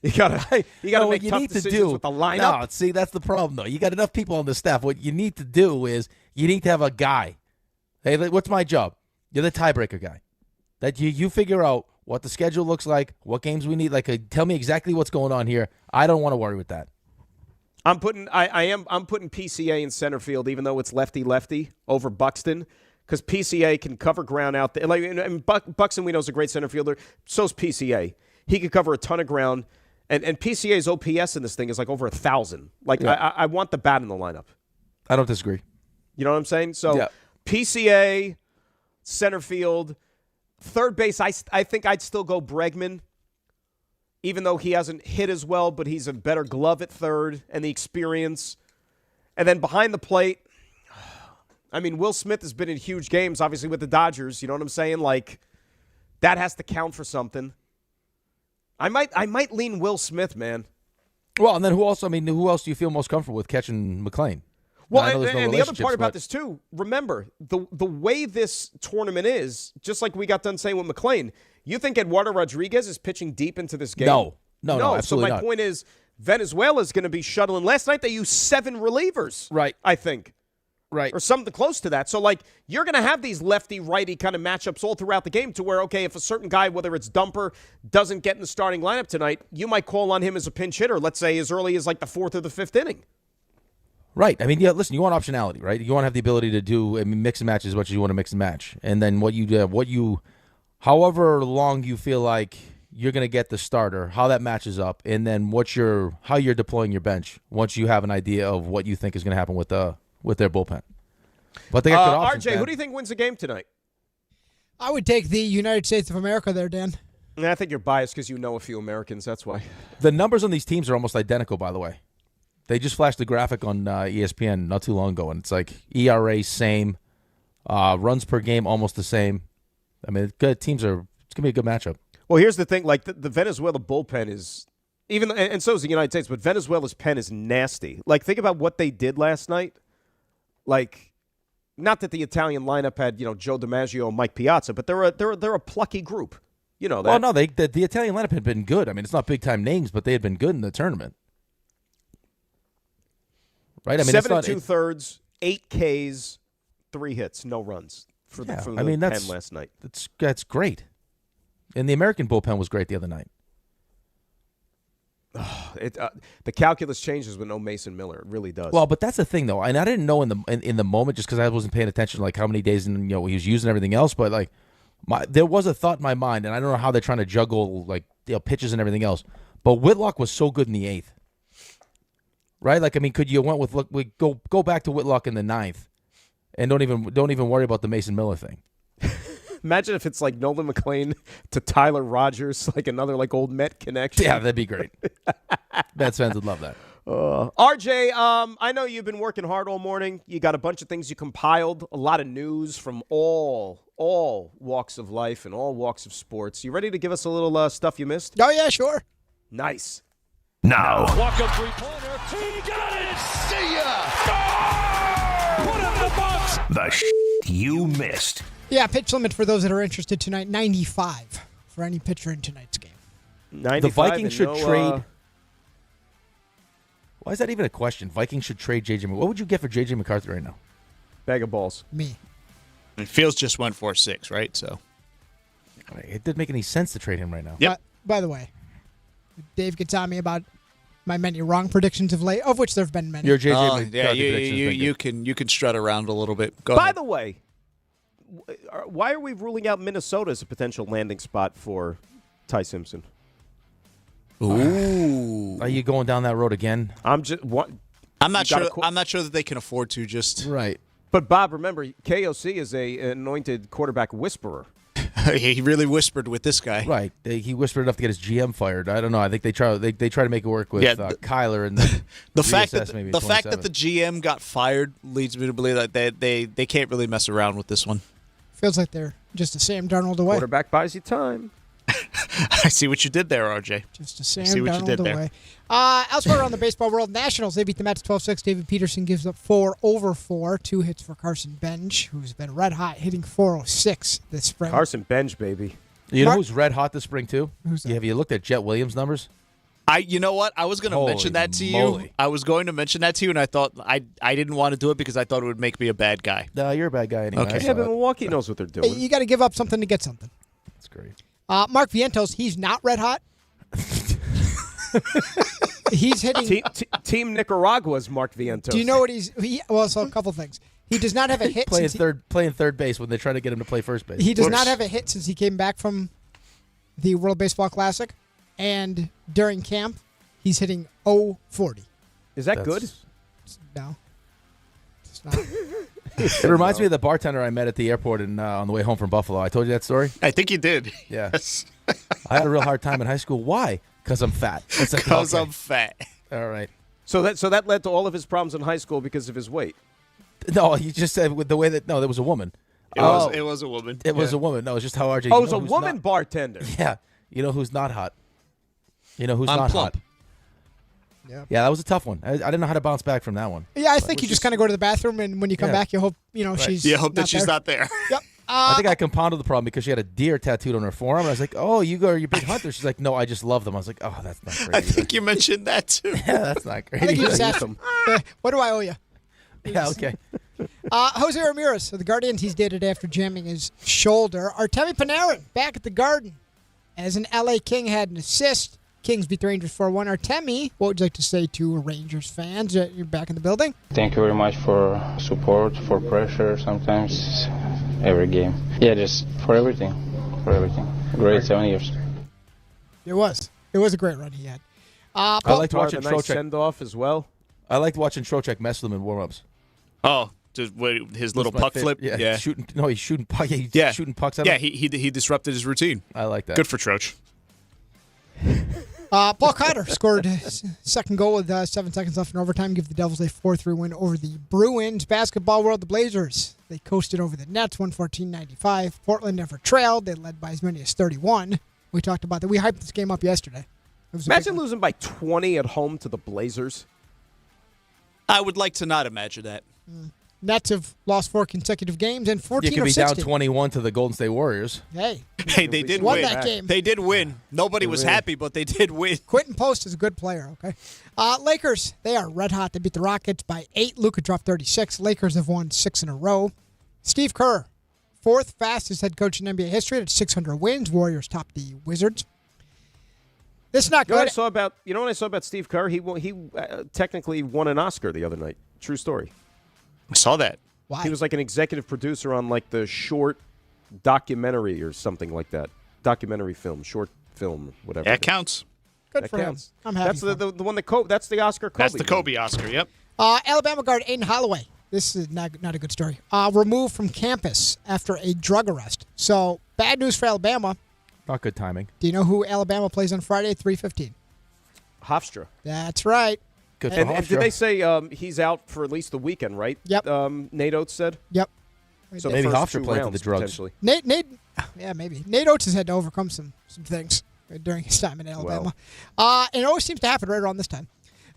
You got to make tough decisions with the lineup. No, see, that's the problem, though. You got enough people on the staff. What you need to do is you need to have a guy. Hey, what's my job? You're the tiebreaker guy. That you figure out what the schedule looks like, what games we need. Like, tell me exactly what's going on here. I don't want to worry with that. I'm putting PCA in center field, even though it's lefty over Buxton, because PCA can cover ground out there. And Buxton, we know, is a great center fielder. So's PCA. He can cover a ton of ground. And PCA's OPS in this thing is like over 1,000. Like, yeah. I want the bat in the lineup. I don't disagree. You know what I'm saying? So PCA, center field, third base, I think I'd still go Bregman, even though he hasn't hit as well, but he's a better glove at third and the experience. And then behind the plate, I mean, Will Smith has been in huge games, obviously, with the Dodgers. You know what I'm saying? Like, that has to count for something. I might lean Will Smith, man. Well, and then who else do you feel most comfortable with catching McLean? Well, and the other part about this, too, remember, the way this tournament is, just like we got done saying with McLean, you think Eduardo Rodriguez is pitching deep into this game? No, absolutely not. So my point is, Venezuela is going to be shuttling. Last night they used 7 relievers. Right. I think. Right. Or something close to that. So, like, you're going to have these lefty-righty kind of matchups all throughout the game to where, okay, if a certain guy, whether it's Dumper, doesn't get in the starting lineup tonight, you might call on him as a pinch hitter, let's say as early as, like, the 4th or the 5th inning. Right. I mean, listen, you want optionality, right? You want to have the ability to do mix and match as much as you want to mix and match. And then however long you feel like you're going to get the starter, how that matches up, and then how you're deploying your bench once you have an idea of what you think is going to happen with their bullpen. But they got good options, RJ, man. who do you think wins the game tonight? I would take the United States of America there, Dan. I think you're biased because you know a few Americans. That's why. The numbers on these teams are almost identical, by the way. They just flashed the graphic on ESPN not too long ago, and it's like ERA same, runs per game almost the same. I mean, good teams it's going to be a good matchup. Well, here's the thing. Like, the Venezuela bullpen is, and so is the United States, but Venezuela's pen is nasty. Like, think about what they did last night. Like, not that the Italian lineup had, Joe DiMaggio and Mike Piazza, but they're a plucky group. You know that. Well, no, the Italian lineup had been good. I mean, it's not big-time names, but they had been good in the tournament. Right? I mean, 7 2/3, 8 Ks, 3 hits, no runs from the pen last night. That's great. And the American bullpen was great the other night. The calculus changes with no Mason Miller. It really does. Well, but that's the thing, though. And I didn't know in the moment just because I wasn't paying attention, like how many days and he was using everything else. But like, there was a thought in my mind, and I don't know how they're trying to juggle like pitches and everything else. But Whitlock was so good in the 8th, right? Like, I mean, could you went with go back to Whitlock in the 9th, and don't even worry about the Mason Miller thing. Imagine if it's like Nolan McLean to Tyler Rogers, like another like old Met connection. Yeah, that'd be great. Mets fans would love that. RJ, I know you've been working hard all morning. You got a bunch of things you compiled, a lot of news from all walks of life and all walks of sports. You ready to give us a little stuff you missed? Oh, yeah, sure. Nice. Now. Walk-up three-pointer. He got it! See ya! Score! Put it in the box! The you missed. Yeah, pitch limit for those that are interested tonight, 95 for any pitcher in tonight's game. 95. The Vikings should trade. Why is that even a question? Vikings should trade J.J. What would you get for J.J. McCarthy right now? Bag of balls. Me. I mean, Fields just went 4-6, right? So it didn't make any sense to trade him right now. Yep. By the way, Dave gets on me about my many wrong predictions of late, of which there have been many. Your J.J. McCarthy predictions. You can strut around a little bit. Go By ahead. the way, why are we ruling out Minnesota as a potential landing spot for Ty Simpson? Ooh. Are you going down that road again? I'm not sure. I'm not sure that they can afford to just right. But Bob, remember, KOC is an anointed quarterback whisperer. He really whispered with this guy. Right. He whispered enough to get his GM fired. I don't know. I think they try to make it work with Kyler and the fact that the GM got fired leads me to believe that they can't really mess around with this one. Feels like they're just a Sam Darnold away. Quarterback buys you time. I see what you did there, RJ. Just a Sam Darnold away. Elsewhere around the baseball world, Nationals, they beat the Mets 12-6. David Peterson gives up 4 over 4. 2 hits for Carson Bench, who's been red hot, hitting 406 this spring. Carson Bench, baby. You know who's red hot this spring, too? Who's that? Have you looked at Jet Williams' numbers? You know what? I was going to mention that to you. I was going to mention that to you, and I thought I didn't want to do it because I thought it would make me a bad guy. No, you're a bad guy anyway. Okay. Yeah, but Milwaukee knows what they're doing. Hey, you got to give up something to get something. That's great. Mark Vientos, he's not red hot. He's hitting. Team Nicaragua's Mark Vientos. Do you know what so a couple things. He does not have a hit. Playing third base when they try to get him to play first base. He does not have a hit since he came back from the World Baseball Classic, and during camp, he's hitting 0-40. Is that good? No, it's not. It reminds me of the bartender I met at the airport on the way home from Buffalo. I told you that story? I think you did. Yeah. Yes. I had a real hard time in high school. Why? Because I'm fat. Because I'm fat. All right. So that led to all of his problems in high school because of his weight. No, you just said with the way that there was a woman. It was a woman. It was a woman. No, it's just how RJ. Oh, it was a woman bartender. Yeah. You know who's not hot? You know who's I'm not plump. hot? Yeah, that was a tough one. I didn't know how to bounce back from that one. Yeah, I think you just kind of go to the bathroom, and when you come back, you hope she's. You hope that she's not there. Yep. I think I compounded the problem because she had a deer tattooed on her forearm. And I was like, "Oh, you're a big hunter." She's like, "No, I just love them." I was like, "Oh, that's not great." I think you mentioned that too. Yeah, that's not great. I think you just asked him, "What do I owe you?" Yeah, okay. Jose Ramirez of the Guardians, he's dated after jamming his shoulder. Artemi Panarin back at the Garden as an LA King had an assist. Kings beat the Rangers 4-1. Artemi, what would you like to say to Rangers fans? You're back in the building. Thank you very much for support, for pressure sometimes, every game. Yeah, just for everything. Great 7 years. It was a great run he had. I liked watching Trocheck. Nice send-off as well. I liked watching Trocheck mess with them in warm-ups. Oh, just his little puck flip. Yeah, yeah. He's shooting puck. He's shooting pucks at him. Yeah, he disrupted his routine. I like that. Good for Troch. Paul Kreider scored his second goal with 7 seconds left in overtime. Give the Devils a 4-3 win over the Bruins. Basketball world, the Blazers. They coasted over the Nets, 114-95. Portland never trailed. They led by as many as 31 We talked about that. We hyped this game up yesterday. Imagine losing by 20 at home to the Blazers. I would like to not imagine that. Nets have lost 4 consecutive games and 14 You could of be 16. down 21 to the Golden State Warriors. Hey, they did won win. that game. They did win. Nobody was happy, but they did win. Quentin Post is a good player, okay? Lakers, they are red hot. They beat the Rockets by 8. Luka dropped 36. Lakers have won 6 in a row. Steve Kerr, 4th fastest head coach in NBA history at 600 wins. Warriors top the Wizards. This is not good. You know what I saw about Steve Kerr? He technically won an Oscar the other night. True story. I saw that. Why? He was like an executive producer on like the short documentary or something like that. Documentary film, short film, whatever. That counts. Good for him. I'm happy. That's the one that that's the Oscar Kobe. That's the Kobe Oscar, yep. Alabama guard Aiden Holloway. This is not a good story. Removed from campus after a drug arrest. So, bad news for Alabama. Not good timing. Do you know who Alabama plays on Friday at 3:15? Hofstra. That's right. Good for And Hofstra. did they say he's out for at least the weekend, right? Yep. Nate Oates said? Yep. So Maybe first Hofstra 2 played for rounds, the drugs. potentially. Nate, yeah, maybe. Nate Oates has had to overcome some things during his time in Alabama. And it always seems to happen right around this time.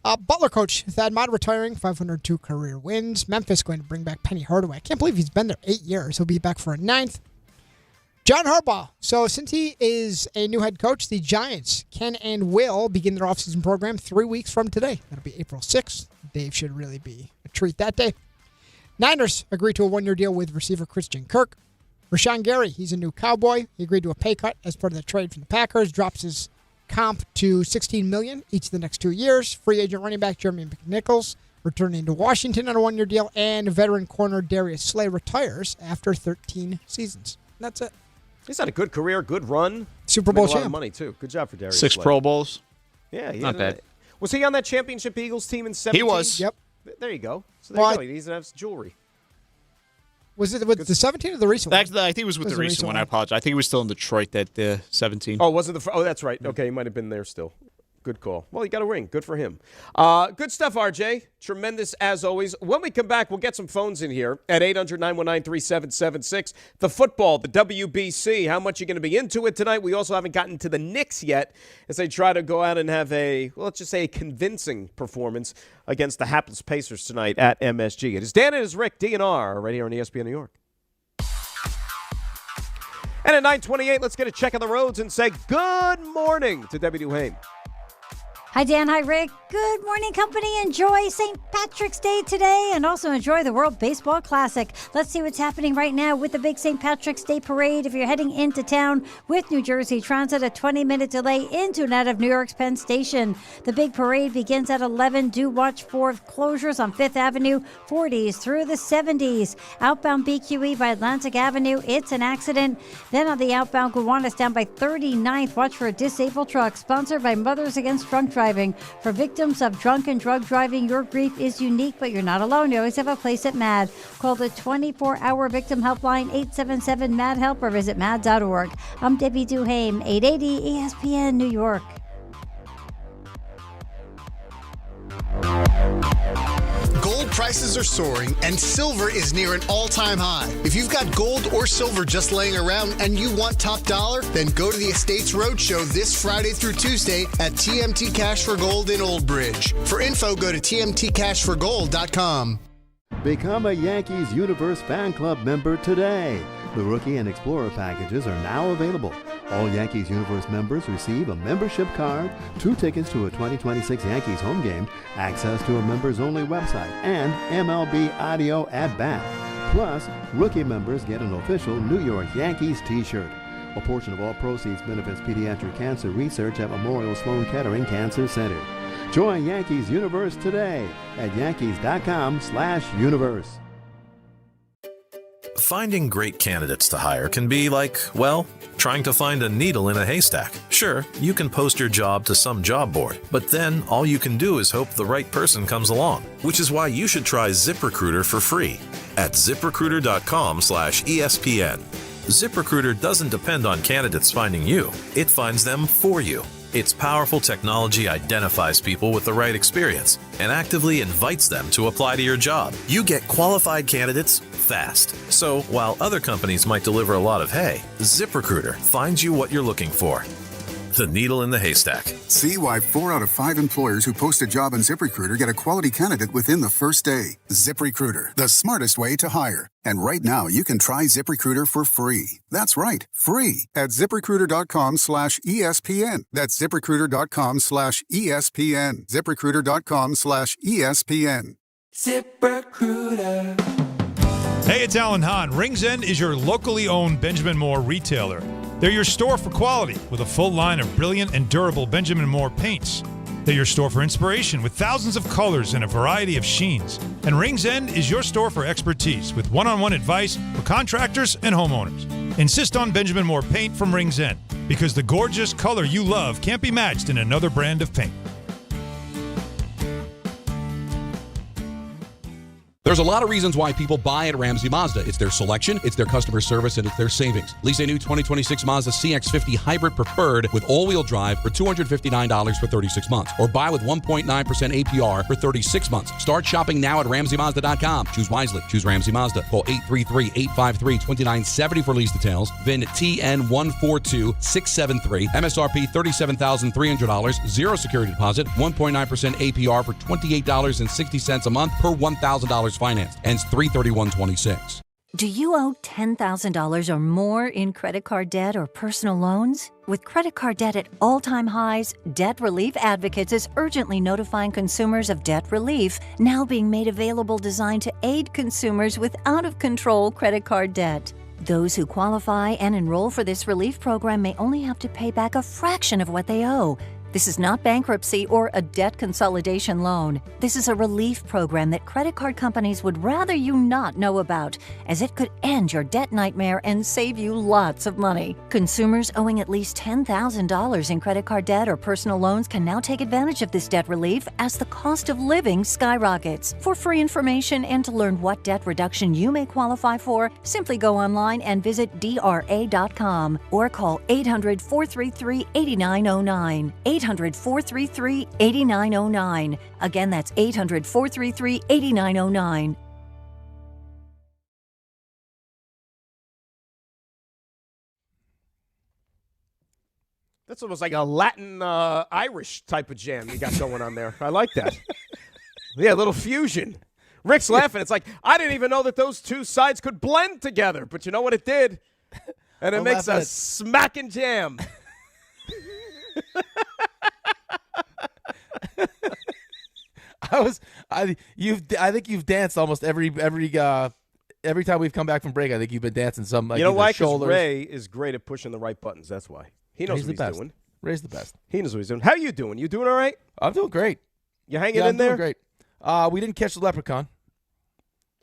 Butler coach Thad Matta retiring, 502 career wins. Memphis going to bring back Penny Hardaway. I can't believe he's been there 8 years. He'll be back for a 9th. John Harbaugh. So since he is a new head coach, the Giants can and will begin their offseason program 3 weeks from today. That'll be April 6th. Dave should really be a treat that day. Niners agreed to a 1-year deal with receiver Christian Kirk. Rashawn Gary, he's a new Cowboy. He agreed to a pay cut as part of the trade from the Packers. Drops his comp to $16 million each of the next 2 years. Free agent running back Jeremy McNichols returning to Washington on a 1-year deal. And veteran corner Darius Slay retires after 13 seasons. That's it. He's had a good career, good run. Super Bowl Made a lot of champ. money, too. Good job for Darius 6 Slay. Pro Bowls. Yeah. Not bad. Was he on that championship Eagles team in 17? He was. Yep. There you go. So there you go. He needs to have some jewelry. Was it with the 17 or the recent one? Actually, I think it was with the recent one. I apologize. I think he was still in Detroit at the 17. Oh, was it the? Oh, that's right. Okay, he might have been there still. Good call. Well, he got a ring. Good for him. Good stuff, RJ. Tremendous as always. When we come back, we'll get some phones in here at 800-919-3776. The football, the WBC. How much are you going to be into it tonight? We also haven't gotten to the Knicks yet as they try to go out and have a, well, let's just say a convincing performance against the hapless Pacers tonight at MSG. It is Dan and it is Rick, DNR, right here on ESPN New York. And at 9:28, let's get a check on the roads and say good morning to Debbie Duhane. Hi, Dan. Hi, Rick. Good morning, company. Enjoy St. Patrick's Day today and also enjoy the World Baseball Classic. Let's see what's happening right now with the big St. Patrick's Day parade. If you're heading into town with New Jersey Transit, a 20-minute delay into and out of New York's Penn Station. The big parade begins at 11. Do watch for closures on 5th Avenue, 40s through the 70s. Outbound BQE by Atlantic Avenue, it's an accident. Then on the outbound Gowanus down by 39th, watch for a disabled truck. Sponsored by Mothers Against Drunk Driving. For victims of drunk and drug driving, your grief is unique, but you're not alone. You always have a place at MAD. Call the 24-hour victim helpline, 877-MAD-HELP, or visit mad.org. I'm Debbie Duhame, 880 ESPN New York. Gold prices are soaring and silver is near an all-time high. If you've got gold or silver just laying around and you want top dollar, then go to the Estates Roadshow this Friday through Tuesday at TMT Cash for Gold in Old Bridge. For info, go to tmtcashforgold.com. Become a Yankees Universe Fan Club member today. The Rookie and Explorer packages are now available. All Yankees Universe members receive a membership card, 2 tickets to a 2026 Yankees home game, access to a members-only website, and MLB audio at bat. Plus, Rookie members get an official New York Yankees t-shirt. A portion of all proceeds benefits pediatric cancer research at Memorial Sloan Kettering Cancer Center. Join Yankees Universe today at yankees.com/universe. Finding great candidates to hire can be like, well, trying to find a needle in a haystack. Sure, you can post your job to some job board, but then all you can do is hope the right person comes along, which is why you should try ZipRecruiter for free at ZipRecruiter.com/ESPN. ZipRecruiter doesn't depend on candidates finding you. It finds them for you. Its powerful technology identifies people with the right experience and actively invites them to apply to your job. You get qualified candidates fast. So while other companies might deliver a lot of hay, ZipRecruiter finds you what you're looking for. the needle in the haystack. See why 4 out of 5 employers who post a job on ZipRecruiter get a quality candidate within the first day. ZipRecruiter, the smartest way to hire. And right now, you can try ZipRecruiter for free. That's right, free at ZipRecruiter.com/ESPN. That's ZipRecruiter.com/ESPN. ZipRecruiter.com/ESPN. ZipRecruiter. Hey, it's Alan Hahn. Rings End is your locally owned Benjamin Moore retailer. They're your store for quality with a full line of brilliant and durable Benjamin Moore paints. They're your store for inspiration with thousands of colors and a variety of sheens. And Rings End is your store for expertise with one-on-one advice for contractors and homeowners. Insist on Benjamin Moore paint from Rings End because the gorgeous color you love can't be matched in another brand of paint. There's a lot of reasons why people buy at Ramsey Mazda. It's their selection, it's their customer service, and it's their savings. Lease a new 2026 Mazda CX-50 Hybrid Preferred with all-wheel drive for $259 for 36 months. Or buy with 1.9% APR for 36 months. Start shopping now at RamseyMazda.com. Choose wisely. Choose Ramsey Mazda. Call 833-853-2970 for lease details. VIN TN142673. MSRP $37,300. Zero security deposit. 1.9% APR for $28.60 a month per $1,000 financed. Ends 3/31/26. Do you owe $10,000 or more in credit card debt or personal loans? With credit card debt at all-time highs, Debt Relief Advocates is urgently notifying consumers of debt relief now being made available designed to aid consumers with out-of-control credit card debt. Those who qualify and enroll for this relief program may only have to pay back a fraction of what they owe. This is not bankruptcy or a debt consolidation loan. This is a relief program that credit card companies would rather you not know about, as it could end your debt nightmare and save you lots of money. Consumers owing at least $10,000 in credit card debt or personal loans can now take advantage of this debt relief as the cost of living skyrockets. For free information and to learn what debt reduction you may qualify for, simply go online and visit DRA.com or call 800-433-8909. 800-433-8909. Again, that's 800-433-8909. That's almost like a Latin Irish type of jam you got going on there. I like that. Yeah, a little fusion. Rick's laughing. It's like, I didn't even know that those two sides could blend together. But you know what it did? And it makes a smacking jam. I think you've danced almost every time we've come back from break. I think you've been dancing some. Like, you know why? Because shoulders. Ray is great at pushing the right buttons. That's why. He knows what he's doing. Ray's the best. He knows what he's doing. How you doing? You doing all right? I'm doing great. You hanging in there? I'm doing great. We didn't catch the leprechaun.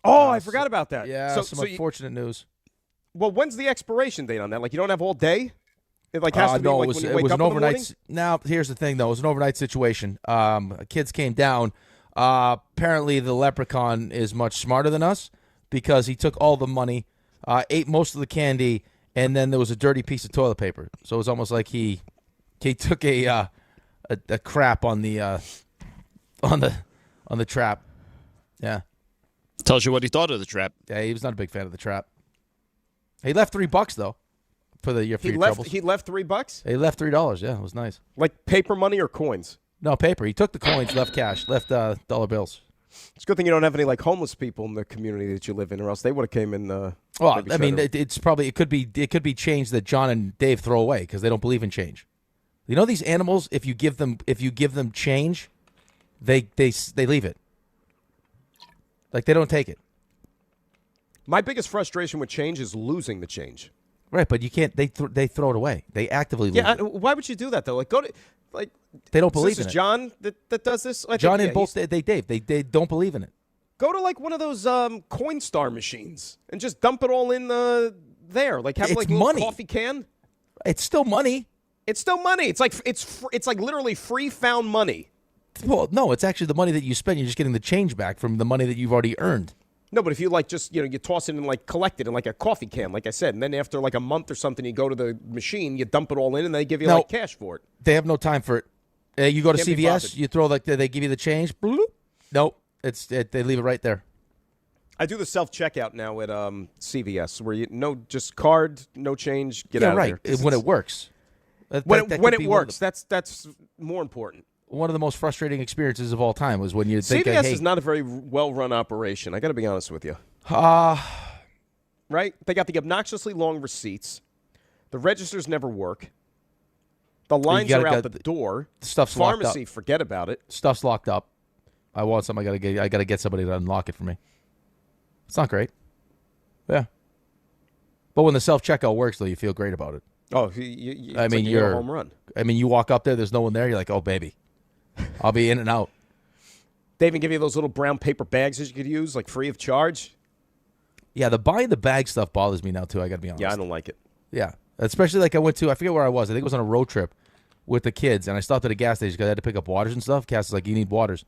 Oh, I forgot about that. Yeah, some unfortunate news. Well, when's the expiration date on that? Like, you don't have all day? It has to be no, like it when you wake was up an in the morning? overnight. Now, here's the thing, though. It was an overnight situation. Kids came down. Apparently, the leprechaun is much smarter than us because he took all the money, ate most of the candy, and then there was a dirty piece of toilet paper. So it was almost like he took a crap on the trap. Yeah. Tells you what he thought of the trap. Yeah, he was not a big fan of the trap. He left $3 though for your troubles. He left $3? He left $3. Yeah, it was nice. Like paper money or coins? No, paper. He took the coins, left cash, left dollar bills. It's a good thing you don't have any like homeless people in the community that you live in, or else they would have came in. Well, I mean, it could be change that John and Dave throw away because they don't believe in change. You know, these animals, if you give them change, they leave it. Like they don't take it. My biggest frustration with change is losing the change. Right, but you can't. They throw it away. They actively lose it. Why would you do that though? Like go to like. They don't believe in it. This is John that does this. John and both Dave. They don't believe in it. Go to like one of those Coinstar machines and just dump it all in there. Like have like a little coffee can. It's still money. It's still money. It's like literally free found money. Well, no, it's actually the money that you spend. You're just getting the change back from the money that you've already earned. No, but if you like just, you toss it and like collect it in like a coffee can, like I said, and then after like a month or something, you go to the machine, you dump it all in, and they give you like cash for it. They have no time for it. You go to CVS, you throw they give you the change. Bloop. Nope, they leave it right there. I do the self-checkout now at CVS where just card, no change, get out right. of there. When it works. When it works, that's more important. One of the most frustrating experiences of all time was when you think, CVS hey, is not a very well-run operation. I got to be honest with you. Right? They got the obnoxiously long receipts. The registers never work. The lines are out the door. Stuff's Pharmacy, locked up. forget about it. Stuff's locked up. I want some. I gotta get somebody to unlock it for me. It's not great. Yeah. But when the self-checkout works, though, you feel great about it. Oh, you're a home run. I mean, you walk up there, there's no one there. You're like, oh, baby. I'll be in and out. They even give you those little brown paper bags that you could use, like free of charge. Yeah, the buying the bag stuff bothers me now, too. I got to be honest. Yeah, I don't like it. Yeah. Especially like I forget where I was. I think it was on a road trip with the kids, and I stopped at a gas station because I had to pick up waters and stuff. Cass is like, you need waters.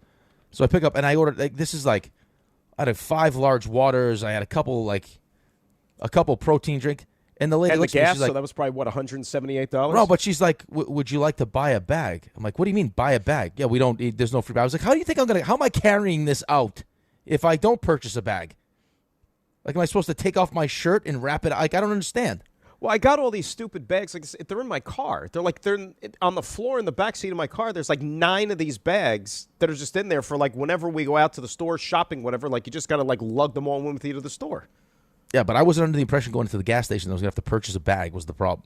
So I pick up, and I ordered, I had 5 large waters. I had a couple protein drink. And the lady and looks the at me, gas, she's like, so that was probably, $178? No, but she's like, would you like to buy a bag? I'm like, what do you mean buy a bag? Yeah, we don't, there's no free bag. I was like, how am I carrying this out if I don't purchase a bag? Like, am I supposed to take off my shirt and wrap it? Like, I don't understand. Well, I got all these stupid bags. Like, they're in my car. They're on the floor in the back seat of my car. There's like 9 of these bags that are just in there for like whenever we go out to the store, shopping, whatever. Like, you just got to like lug them all in with you to the store. Yeah, but I wasn't under the impression going to the gas station I was going to have to purchase a bag was the problem.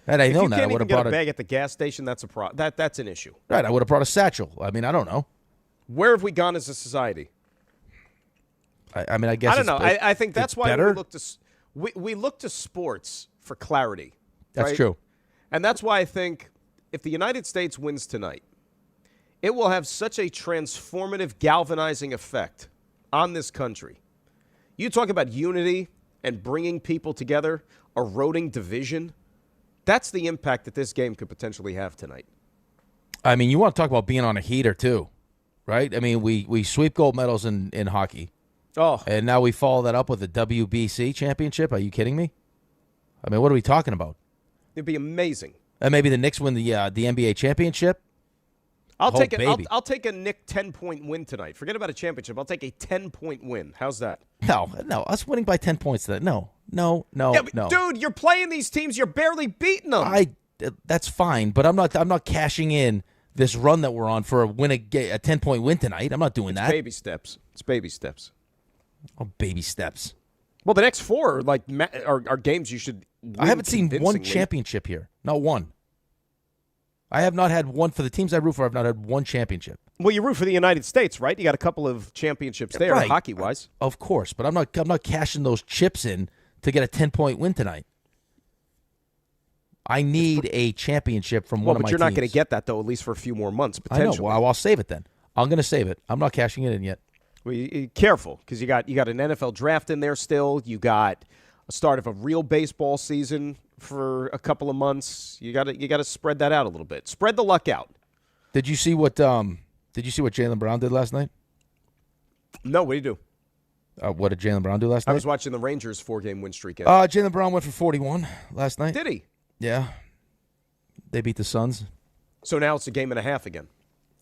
Had I known that, I would have brought a bag at the gas station. That's that's an issue. Right, I would have brought a satchel. I mean, I don't know. Where have we gone as a society? I mean, I guess I don't know. I think that's why better. we look to sports for clarity. That's right? true. And that's why I think if the United States wins tonight, it will have such a transformative, galvanizing effect on this country. You talk about unity and bringing people together, eroding division. That's the impact that this game could potentially have tonight. I mean, you want to talk about being on a heater, too, right? I mean, we sweep gold medals in hockey. Oh. And now we follow that up with a WBC championship. Are you kidding me? I mean, what are we talking about? It'd be amazing. And maybe the Knicks win the NBA championship. I'll take a Knick 10-point win tonight. Forget about a championship. I'll take a 10-point win. How's that? No. Us winning by 10 points. No. Yeah, but dude, you're playing these teams. You're barely beating them. That's fine, but I'm not cashing in this run that we're on for a 10-point win tonight. I'm not doing that. Baby steps. It's baby steps. Oh, baby steps. Well, the next 4 are games you should win. I haven't seen one championship here. Not one. I have not had one for the teams I root for. I've not had one championship. Well, you root for the United States, right? You got a couple of championships there, right. hockey-wise. Of course, but I'm not cashing those chips in to get a 10-point win tonight. I need a championship from one of my teams. But you're not going to get that, though, at least for a few more months, potentially. I know. Well, I'll save it then. I'm going to save it. I'm not cashing it in yet. Well, careful, because you got an NFL draft in there still. You got a start of a real baseball season for a couple of months. You got to spread that out a little bit. Spread the luck out. Did you see what Jaylen Brown did last night? No, what did he do? What did Jaylen Brown do last night? I was watching the Rangers 4-game win streak. Jaylen Brown went for 41 last night. Did he? Yeah. They beat the Suns. So now it's a game and a half again.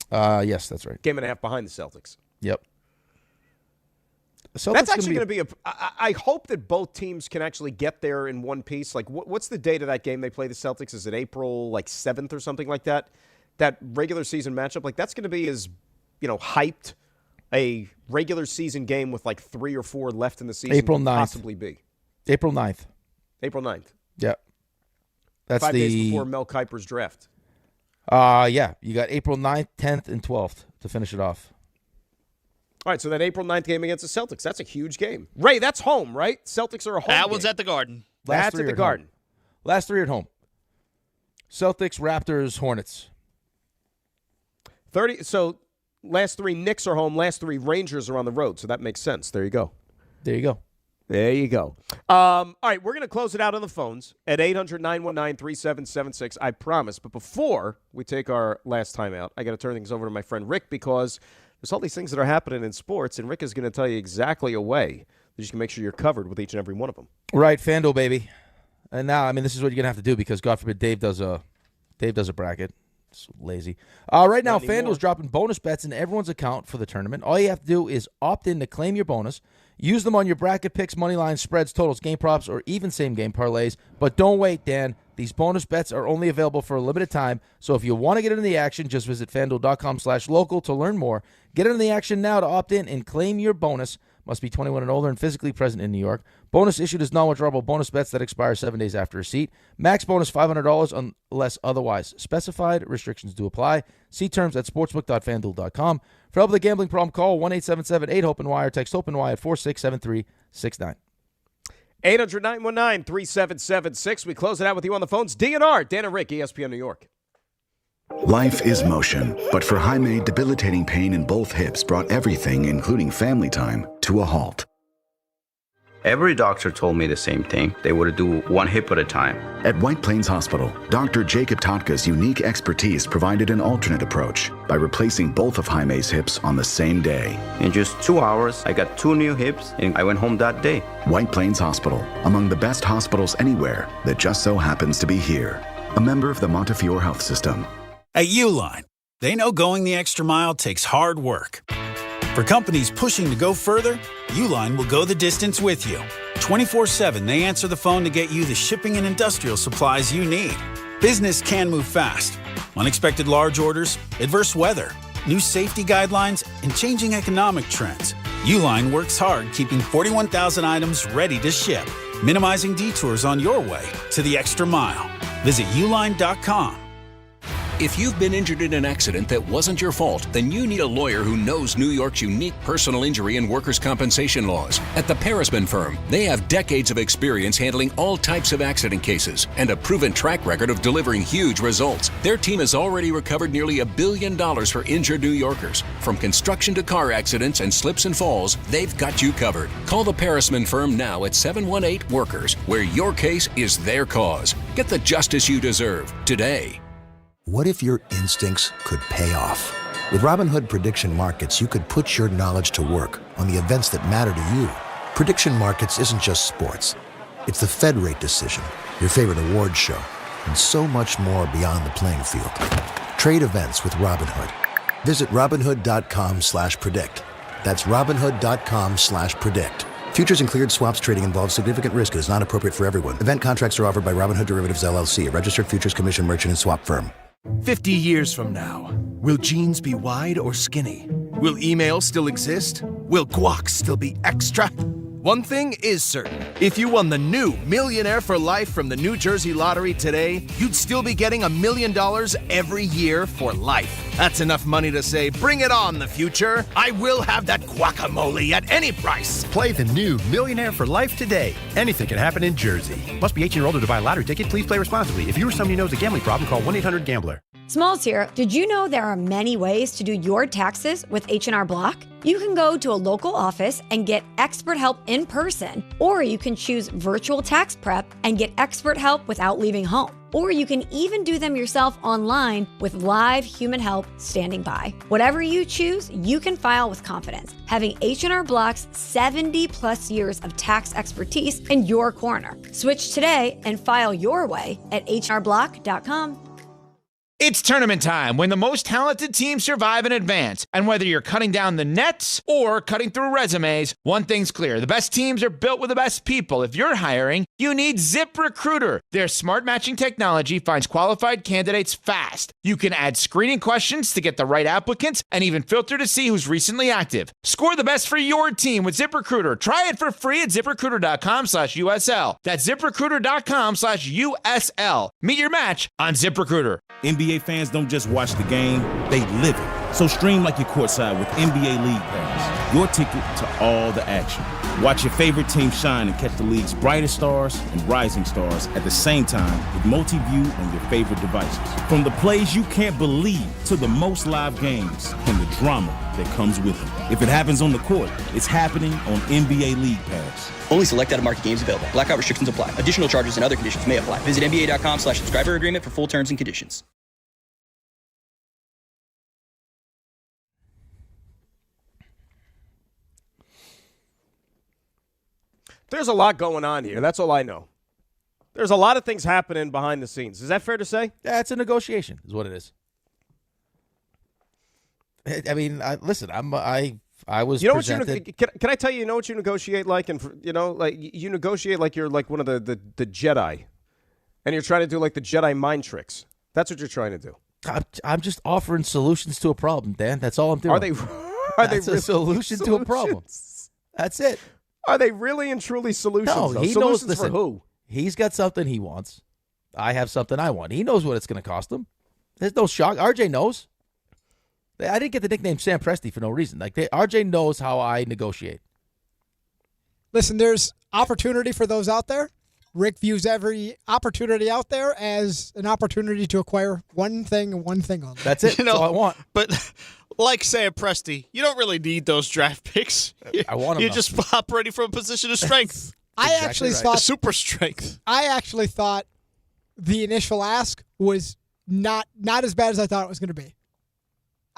Yes, that's right. Game and a half behind the Celtics. Yep. That's actually going to be I hope that both teams can actually get there in one piece. Like, what's the date of that game they play the Celtics? Is it April 7th or something like that? That regular season matchup, that's going to be as hyped a regular season game with 3 or 4 left in the season April 9th. Could possibly be. April 9th. April 9th. Yeah. That's 5 days before Mel Kiper's draft. Yeah. You got April 9th, 10th, and 12th to finish it off. All right, so that April 9th game against the Celtics, that's a huge game. Ray, that's home, right? Celtics are a home That one's game. at the Garden. That's at the Garden. Home. Last 3 at home. Celtics, Raptors, Hornets. 30. So last 3 Knicks are home. Last 3 Rangers are on the road. So that makes sense. There you go. There you go. There you go. All right, we're going to close it out on the phones at 800-919-3776. I promise. But before we take our last time out, I got to turn things over to my friend Rick because there's all these things that are happening in sports, and Rick is going to tell you exactly a way that you can make sure you're covered with each and every one of them. Right, FanDuel, baby. And now, this is what you're going to have to do because, God forbid, Dave does a bracket. It's lazy. Right now, FanDuel's dropping bonus bets in everyone's account for the tournament. All you have to do is opt in to claim your bonus. Use them on your bracket picks, money lines, spreads, totals, game props, or even same-game parlays. But don't wait, Dan. These bonus bets are only available for a limited time, so if you want to get into the action, just visit FanDuel.com/local to learn more. Get into the action now to opt in and claim your bonus. Must be 21 and older and physically present in New York. Bonus issued as non-withdrawable bonus bets that expire 7 days after receipt. Max bonus $500 unless otherwise specified. Restrictions do apply. See terms at sportsbook.fanduel.com. For help with a gambling problem, call 1-877-8-HOPE-NY or text HOPE-NY at 467-369. 800-919-3776. We close it out with you on the phones. DNR, Dan and Rick, ESPN New York. Life is motion, but for Jaime, debilitating pain in both hips brought everything, including family time, to a halt. Every doctor told me the same thing. They would do one hip at a time. At White Plains Hospital, Dr. Jacob Totka's unique expertise provided an alternate approach by replacing both of Jaime's hips on the same day. In just 2 hours, I got 2 new hips, and I went home that day. White Plains Hospital, among the best hospitals anywhere that just so happens to be here. A member of the Montefiore Health System. At Uline, they know going the extra mile takes hard work. For companies pushing to go further, Uline will go the distance with you. 24/7, they answer the phone to get you the shipping and industrial supplies you need. Business can move fast. Unexpected large orders, adverse weather, new safety guidelines, and changing economic trends. Uline works hard keeping 41,000 items ready to ship, minimizing detours on your way to the extra mile. Visit uline.com. If you've been injured in an accident that wasn't your fault, then you need a lawyer who knows New York's unique personal injury and workers' compensation laws. At the Parisman Firm, they have decades of experience handling all types of accident cases and a proven track record of delivering huge results. Their team has already recovered nearly $1 billion for injured New Yorkers. From construction to car accidents and slips and falls, they've got you covered. Call the Parisman Firm now at 718-WORKERS, where your case is their cause. Get the justice you deserve today. What if your instincts could pay off? With Robinhood Prediction Markets, you could put your knowledge to work on the events that matter to you. Prediction Markets isn't just sports. It's the Fed rate decision, your favorite award show, and so much more beyond the playing field. Trade events with Robinhood. Visit Robinhood.com/predict. That's Robinhood.com/predict. Futures and cleared swaps trading involves significant risk and is not appropriate for everyone. Event contracts are offered by Robinhood Derivatives LLC, a registered futures commission merchant and swap firm. 50 years from now, will jeans be wide or skinny? Will email still exist? Will guac still be extra? One thing is certain. If you won the new Millionaire for Life from the New Jersey Lottery today, you'd still be getting $1 million every year for life. That's enough money to say, bring it on, the future. I will have that guacamole at any price. Play the new Millionaire for Life today. Anything can happen in Jersey. Must be 18 or older to buy a lottery ticket. Please play responsibly. If you or somebody knows a gambling problem, call 1-800-GAMBLER. Smalls here. Did you know there are many ways to do your taxes with H&R Block? You can go to a local office and get expert help in person, or you can choose virtual tax prep and get expert help without leaving home. Or you can even do them yourself online with live human help standing by. Whatever you choose, you can file with confidence, having H&R Block's 70-plus years of tax expertise in your corner. Switch today and file your way at hrblock.com. It's tournament time when the most talented teams survive and advance. And whether you're cutting down the nets or cutting through resumes, one thing's clear. The best teams are built with the best people. If you're hiring, you need ZipRecruiter. Their smart matching technology finds qualified candidates fast. You can add screening questions to get the right applicants and even filter to see who's recently active. Score the best for your team with ZipRecruiter. Try it for free at ZipRecruiter.com/USL. That's ZipRecruiter.com/USL. Meet your match on ZipRecruiter. NBA fans don't just watch the game, they live it. So stream like you're courtside with NBA League Pass, your ticket to all the action. Watch your favorite team shine and catch the league's brightest stars and rising stars at the same time with multi-view on your favorite devices. From the plays you can't believe to the most live games and the drama that comes with it. If it happens on the court, it's happening on NBA League Pass. Only select out-of-market games available. Blackout restrictions apply. Additional charges and other conditions may apply. Visit NBA.com/subscriber agreement for full terms and conditions. There's a lot going on here. That's all I know. There's a lot of things happening behind the scenes. Is that fair to say? Yeah, it's a negotiation is what it is. I mean, listen, I was presented. Can I tell you, you know what you negotiate like? And you know, like you negotiate like you're like one of the Jedi. And you're trying to do like the Jedi mind tricks. That's what you're trying to do. I'm just offering solutions to a problem, Dan. That's all I'm doing. That's a solution to a problem. That's it. Are they really and truly solutions? No, though? he Solutions knows. Listen, for who? He's got something he wants. I have something I want. He knows what it's going to cost him. There's no shock. RJ knows. I didn't get the nickname Sam Presti for no reason. RJ knows how I negotiate. Listen, there's opportunity for those out there. Rick views every opportunity out there as an opportunity to acquire one thing and one thing only. That's it. That's all I want. But like Sam Presti, you don't really need those draft picks. I want them. You're just operating from a position of strength. I actually thought super strength. I actually thought the initial ask was not as bad as I thought it was going to be.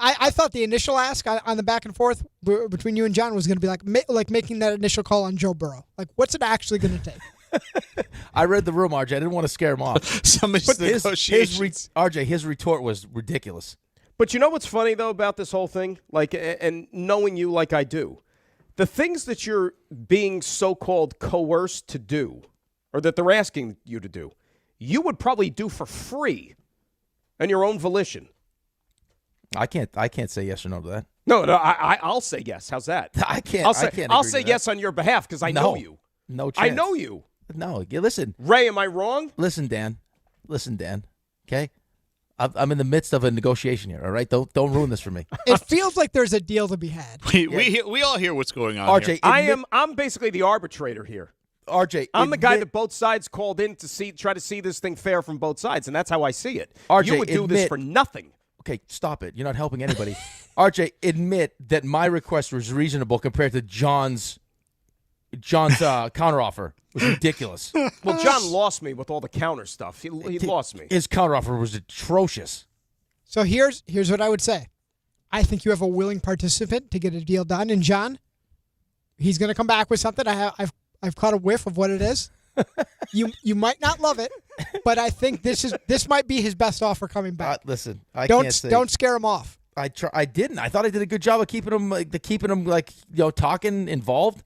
I thought the initial ask on the back and forth between you and John was going to be like making that initial call on Joe Burrow. Like, what's it actually going to take? I read the room, RJ. I didn't want to scare him off. RJ, his retort was ridiculous. But you know what's funny, though, about this whole thing? Like, and knowing you like I do, the things that you're being so-called coerced to do, or that they're asking you to do, you would probably do for free on your own volition. I can't say yes or no to that. No, I'll say yes. How's that? I can't. I'll say yes on your behalf because I know you. No chance. I know you. No, listen. Ray, am I wrong? Listen, Dan. Okay? I'm in the midst of a negotiation here, all right? Don't ruin this for me. It feels like there's a deal to be had. We all hear what's going on RJ, here. I'm basically the arbitrator here. RJ, I'm the guy that both sides called in to try to see this thing fair from both sides, and that's how I see it. RJ, you would do this for nothing. Okay, stop it. You're not helping anybody. RJ, admit that my request was reasonable compared to John's counteroffer. It was ridiculous. Well, John lost me with all the counter stuff. He lost me. His counteroffer was atrocious. So here's what I would say. I think you have a willing participant to get a deal done, and John, he's going to come back with something. I've caught a whiff of what it is. You might not love it, but I think this might be his best offer coming back. Listen, don't scare him off. I didn't. I thought I did a good job of keeping him talking involved.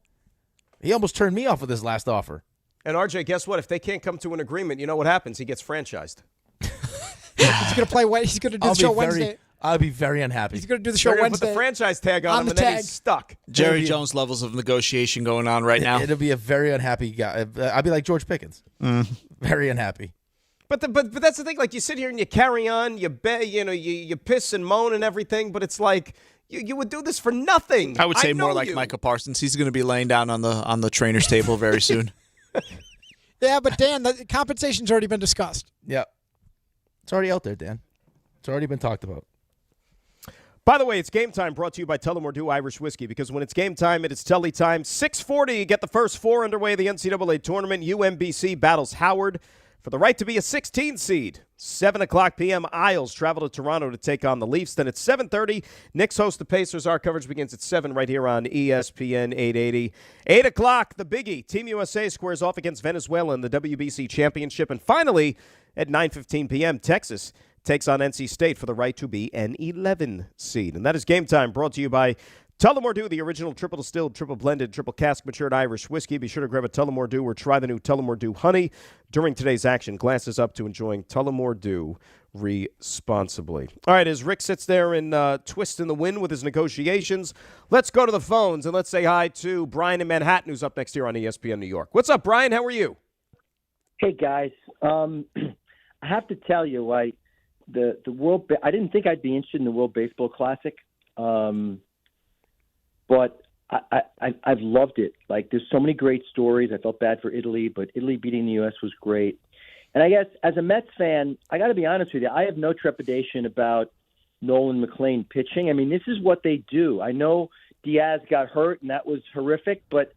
He almost turned me off with his last offer. And RJ, guess what? If they can't come to an agreement, you know what happens? He gets franchised. He's going to play. He's going to do the show Wednesday. I'll be very unhappy. He's going to do the show They're Wednesday. Put the franchise tag on him, and then he's stuck. Jerry Jones levels of negotiation going on right now. It'll be a very unhappy guy. I'll be like George Pickens. Very unhappy. But that's the thing. Like, you sit here and you carry on, you piss and moan and everything, but it's like you would do this for nothing. I would say more like Micah Parsons. He's going to be laying down on the trainer's table very soon. Yeah, but Dan, the compensation's already been discussed. Yeah. It's already out there, Dan. It's already been talked about. By the way, it's game time brought to you by Tullamore Dew Irish Whiskey, because when it's game time, it is Tully time. 6:40, get the first four underway of the NCAA tournament. UMBC battles Howard for the right to be a 16 seed. 7 o'clock p.m., Isles travel to Toronto to take on the Leafs. Then at 7:30, Knicks host the Pacers. Our coverage begins at 7 right here on ESPN 880. 8 o'clock, the biggie. Team USA squares off against Venezuela in the WBC championship. And finally, at 9:15 p.m., Texas takes on NC State for the right to be an 11 seed. And that is Game Time, brought to you by Tullamore Dew, the original triple distilled, triple blended, triple cask matured Irish whiskey. Be sure to grab a Tullamore Dew or try the new Tullamore Dew Honey during today's action. Glasses up to enjoying Tullamore Dew responsibly. All right, as Rick sits there and twists in the wind with his negotiations, let's go to the phones and let's say hi to Brian in Manhattan, who's up next here on ESPN New York. What's up, Brian? How are you? Hey, guys. I have to tell you, the World. I didn't think I'd be interested in the World Baseball Classic, but I've loved it. Like, there's so many great stories. I felt bad for Italy, but Italy beating the U.S. was great. And I guess as a Mets fan, I got to be honest with you, I have no trepidation about Nolan McLean pitching. I mean, this is what they do. I know Diaz got hurt, and that was horrific. But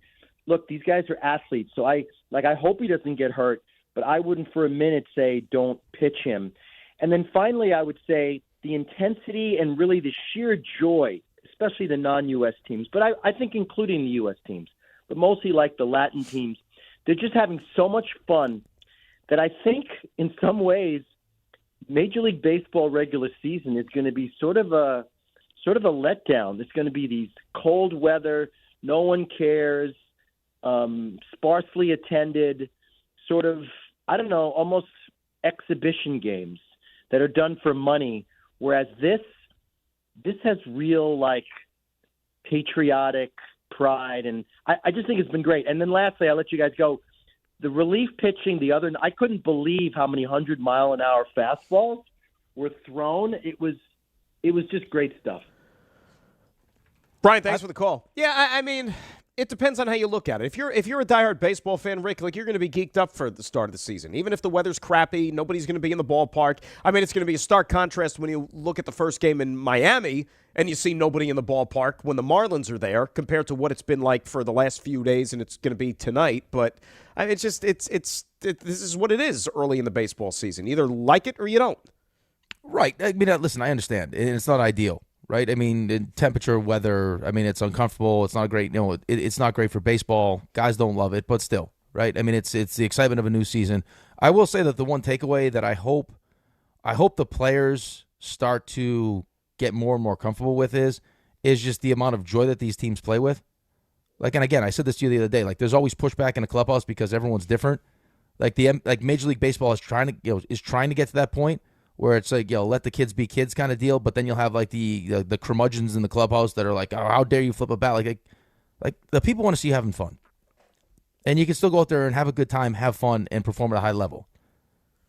look, these guys are athletes, so I hope he doesn't get hurt. But I wouldn't for a minute say don't pitch him. And then finally, I would say the intensity and really the sheer joy, especially the non-U.S. teams, but I think including the U.S. teams, but mostly like the Latin teams, they're just having so much fun that I think in some ways Major League Baseball regular season is going to be sort of a letdown. It's going to be these cold weather, no one cares, sparsely attended, sort of, I don't know, almost exhibition games that are done for money, whereas this has real, like, patriotic pride, and I just think it's been great. And then lastly, I'll let you guys go. The relief pitching I couldn't believe how many 100-mile-an-hour fastballs were thrown. It was just great stuff. Brian, thanks for the call. Yeah, I mean, it depends on how you look at it. If you're a diehard baseball fan, Rick, like, you're going to be geeked up for the start of the season. Even if the weather's crappy, nobody's going to be in the ballpark. I mean, it's going to be a stark contrast when you look at the first game in Miami and you see nobody in the ballpark when the Marlins are there compared to what it's been like for the last few days, and it's going to be tonight. But I mean, this is what it is early in the baseball season. Either like it or you don't. Right. I mean, listen, I understand. It's not ideal. Right, I mean, in temperature, weather. I mean, it's uncomfortable. It's not great. It's not great for baseball. Guys don't love it, but still, right? I mean, it's the excitement of a new season. I will say that the one takeaway that I hope the players start to get more and more comfortable with is just the amount of joy that these teams play with. Like, and again, I said this to you the other day. Like, there's always pushback in the clubhouse because everyone's different. Like Major League Baseball is trying to get to that point where it's like, let the kids be kids kind of deal, but then you'll have like the curmudgeons in the clubhouse that are like, oh, how dare you flip a bat? Like the people want to see you having fun. And you can still go out there and have a good time, have fun, and perform at a high level.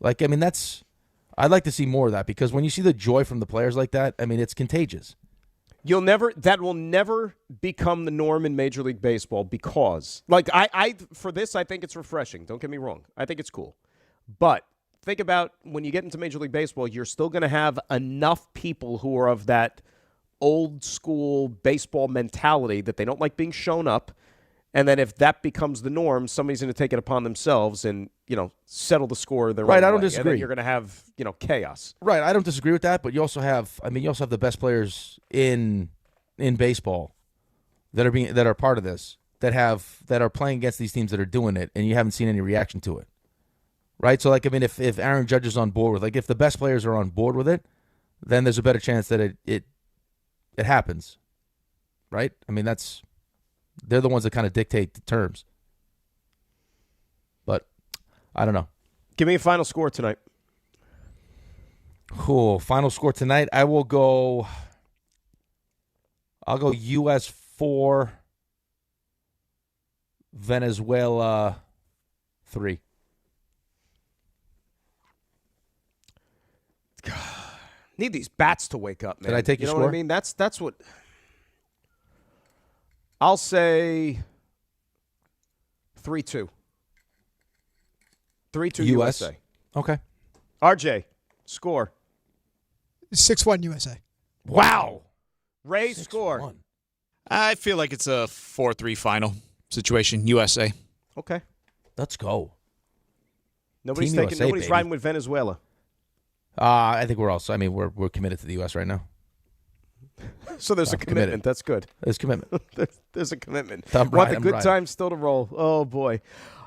Like, I mean, I'd like to see more of that because when you see the joy from the players like that, I mean, it's contagious. That will never become the norm in Major League Baseball because, like, I for this, I think it's refreshing. Don't get me wrong. I think it's cool. But think about when you get into Major League Baseball, you're still going to have enough people who are of that old school baseball mentality that they don't like being shown up. And then if that becomes the norm, somebody's going to take it upon themselves and, settle the score their own way. Right, I don't disagree. And then you're going to have, chaos. Right, I don't disagree with that, but you also have the best players in baseball that are part of this, that are playing against these teams that are doing it, and you haven't seen any reaction to it. Right, so like, I mean, if Aaron Judge is on board with, like, if the best players are on board with it, then there's a better chance that it happens. Right, I mean, they're the ones that kind of dictate the terms. But I don't know. Give me a final score tonight. Cool. Final score tonight. I'll go US 4, Venezuela 3. Need these bats to wake up, man. Did I take your score? You know what I mean? That's what I'll say. 3-2. 3-2 USA. Okay. RJ, score. 6-1 USA. Wow. Ray, score. I feel like it's a 4-3 final situation. USA. Okay. Let's go. Nobody's baby. riding with Venezuela. I think we're also. I mean, we're committed to the U.S. right now. So there's a commitment. Committed. That's good. There's commitment. There's a commitment. I'm Want the right, good I'm times still to roll. Oh, boy.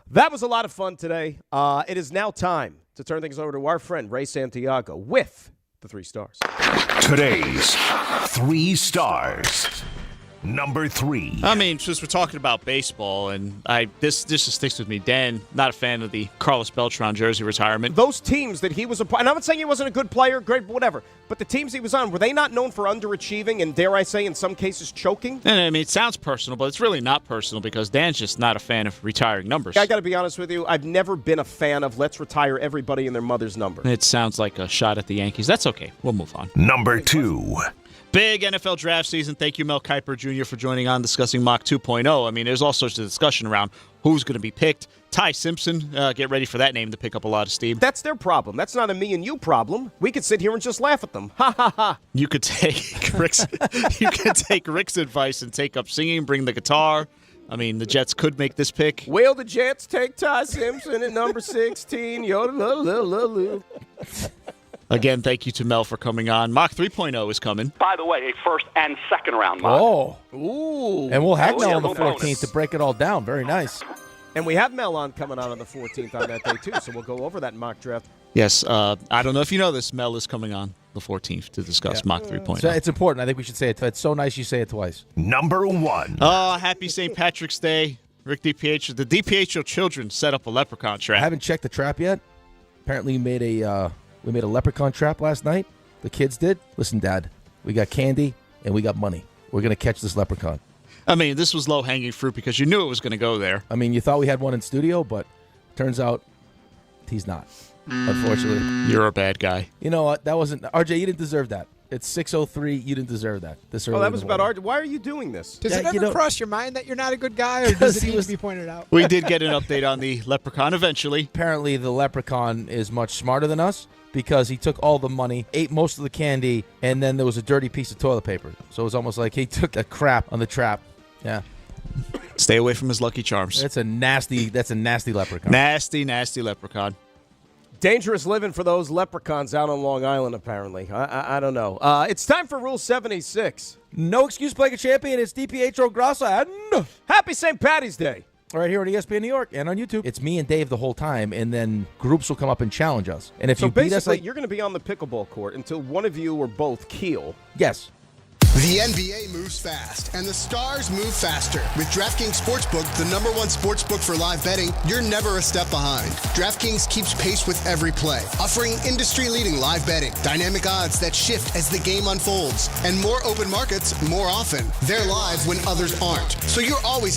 That was a lot of fun today. It is now time to turn things over to our friend Ray Santiago with the 3 stars. Today's 3 stars. Number 3. I mean, since we're talking about baseball, and this just sticks with me. Dan, not a fan of the Carlos Beltran jersey retirement. Those teams that he was and I'm not saying he wasn't a good player, great, whatever, but the teams he was on, were they not known for underachieving and, dare I say, in some cases, choking? And I mean, it sounds personal, but it's really not personal because Dan's just not a fan of retiring numbers. I got to be honest with you. I've never been a fan of let's retire everybody in their mother's number. It sounds like a shot at the Yankees. That's okay. We'll move on. Number 2. Big NFL draft season. Thank you, Mel Kiper Jr., for joining on discussing Mock 2.0. I mean, there's all sorts of discussion around who's going to be picked. Ty Simpson, get ready for that name to pick up a lot of steam. That's their problem. That's not a me and you problem. We could sit here and just laugh at them. Ha, ha, ha. You could take Rick's advice and take up singing, bring the guitar. I mean, the Jets could make this pick. Will the Jets take Ty Simpson at number 16? Yoda. Again, thank you to Mel for coming on. Mock 3.0 is coming. By the way, a first and second round mock. Oh. Ooh. And we'll have Mel on the 14th to break it all down. Very nice. And we have Mel coming on the 14th on that day, too, so we'll go over that mock draft. Yes. I don't know if you know this. Mel is coming on the 14th to discuss Mock 3.0. So it's important. I think we should say it. It's so nice you say it twice. Number 1. Oh, happy St. Patrick's Day. Rick DiPietro. The DiPietro children set up a leprechaun trap. I haven't checked the trap yet. Apparently, we made a leprechaun trap last night. The kids did. Listen, Dad, we got candy and we got money. We're going to catch this leprechaun. I mean, this was low-hanging fruit because you knew it was going to go there. I mean, you thought we had one in studio, but turns out he's not, unfortunately. You're a bad guy. You know what? That wasn't... RJ, you didn't deserve that. It's 6:03. You didn't deserve that. This early. Oh, that was about RJ. Why are you doing this? Does it ever cross your mind that you're not a good guy, or does it need to be pointed out? We did get an update on the leprechaun eventually. Apparently, the leprechaun is much smarter than us because he took all the money, ate most of the candy, and then there was a dirty piece of toilet paper. So it was almost like he took a crap on the trap. Yeah. Stay away from his Lucky Charms. That's a nasty leprechaun. Nasty leprechaun. Dangerous living for those leprechauns out on Long Island, apparently. I don't know. It's time for Rule 76. No excuse playing a champion. It's DiPietro Rothenberg. Happy St. Patty's Day. Right here on ESPN New York and on YouTube. It's me and Dave the whole time, and then groups will come up and challenge us. And if so you beat us, you're going to be on the pickleball court until one of you or both keel. Yes. The NBA moves fast, and the stars move faster. With DraftKings Sportsbook, the #1 sportsbook for live betting, you're never a step behind. DraftKings keeps pace with every play, offering industry-leading live betting, dynamic odds that shift as the game unfolds, and more open markets more often. They're live when others aren't, so you're always